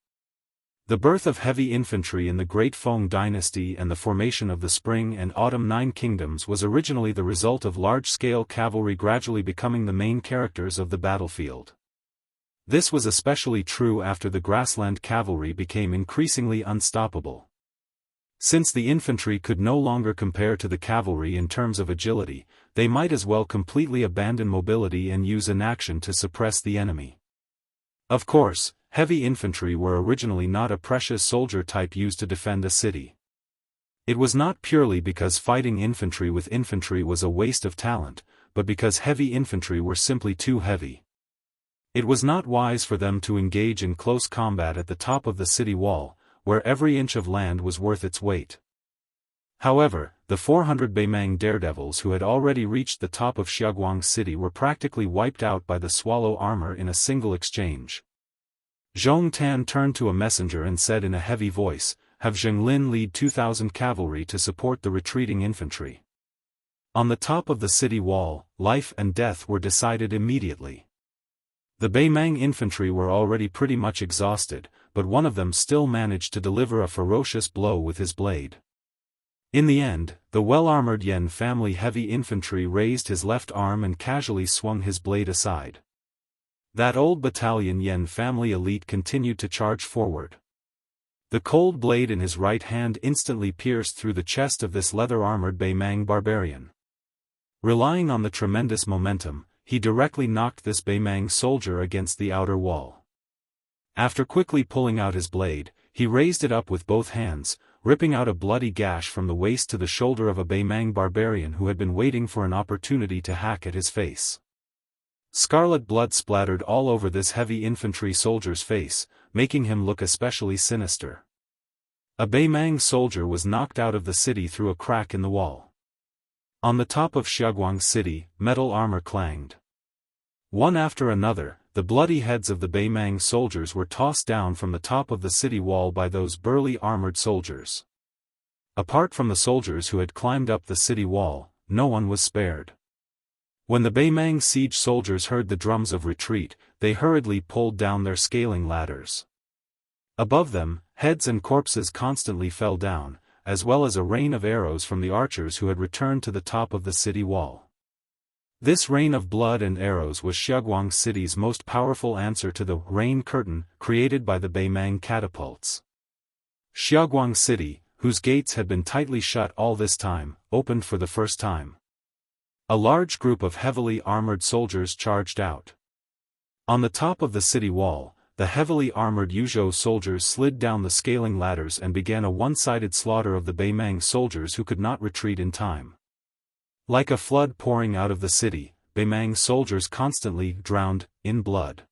The birth of heavy infantry in the Great Feng dynasty and the formation of the Spring and Autumn Nine Kingdoms was originally the result of large-scale cavalry gradually becoming the main characters of the battlefield. This was especially true after the grassland cavalry became increasingly unstoppable. Since the infantry could no longer compare to the cavalry in terms of agility, they might as well completely abandon mobility and use inaction to suppress the enemy. Of course, heavy infantry were originally not a precious soldier type used to defend a city. It was not purely because fighting infantry with infantry was a waste of talent, but because heavy infantry were simply too heavy. It was not wise for them to engage in close combat at the top of the city wall, where every inch of land was worth its weight. However, the 400 Beimang daredevils who had already reached the top of Xiaguang city were practically wiped out by the swallow armor in a single exchange. Zhong Tan turned to a messenger and said in a heavy voice, "Have Zheng Lin lead 2,000 cavalry to support the retreating infantry." On the top of the city wall, life and death were decided immediately. The Beimang infantry were already pretty much exhausted, but one of them still managed to deliver a ferocious blow with his blade. In the end, the well-armored Yan family heavy infantry raised his left arm and casually swung his blade aside. That old battalion Yan family elite continued to charge forward. The cold blade in his right hand instantly pierced through the chest of this leather-armored Beimang barbarian. Relying on the tremendous momentum, he directly knocked this Beimang soldier against the outer wall. After quickly pulling out his blade, he raised it up with both hands, ripping out a bloody gash from the waist to the shoulder of a Beimang barbarian who had been waiting for an opportunity to hack at his face. Scarlet blood splattered all over this heavy infantry soldier's face, making him look especially sinister. A Beimang soldier was knocked out of the city through a crack in the wall. On the top of Xiaguang city, metal armor clanged. One after another, the bloody heads of the Beimang soldiers were tossed down from the top of the city wall by those burly armored soldiers. Apart from the soldiers who had climbed up the city wall, no one was spared. When the Beimang siege soldiers heard the drums of retreat, they hurriedly pulled down their scaling ladders. Above them, heads and corpses constantly fell down, as well as a rain of arrows from the archers who had returned to the top of the city wall. This rain of blood and arrows was Xiaguang city's most powerful answer to the rain curtain created by the Beimang catapults. Xiaguang city, whose gates had been tightly shut all this time, opened for the first time. A large group of heavily armored soldiers charged out. On the top of the city wall, the heavily armored Yuzhou soldiers slid down the scaling ladders and began a one-sided slaughter of the Beimang soldiers who could not retreat in time. Like a flood pouring out of the city, Beimang soldiers constantly drowned in blood.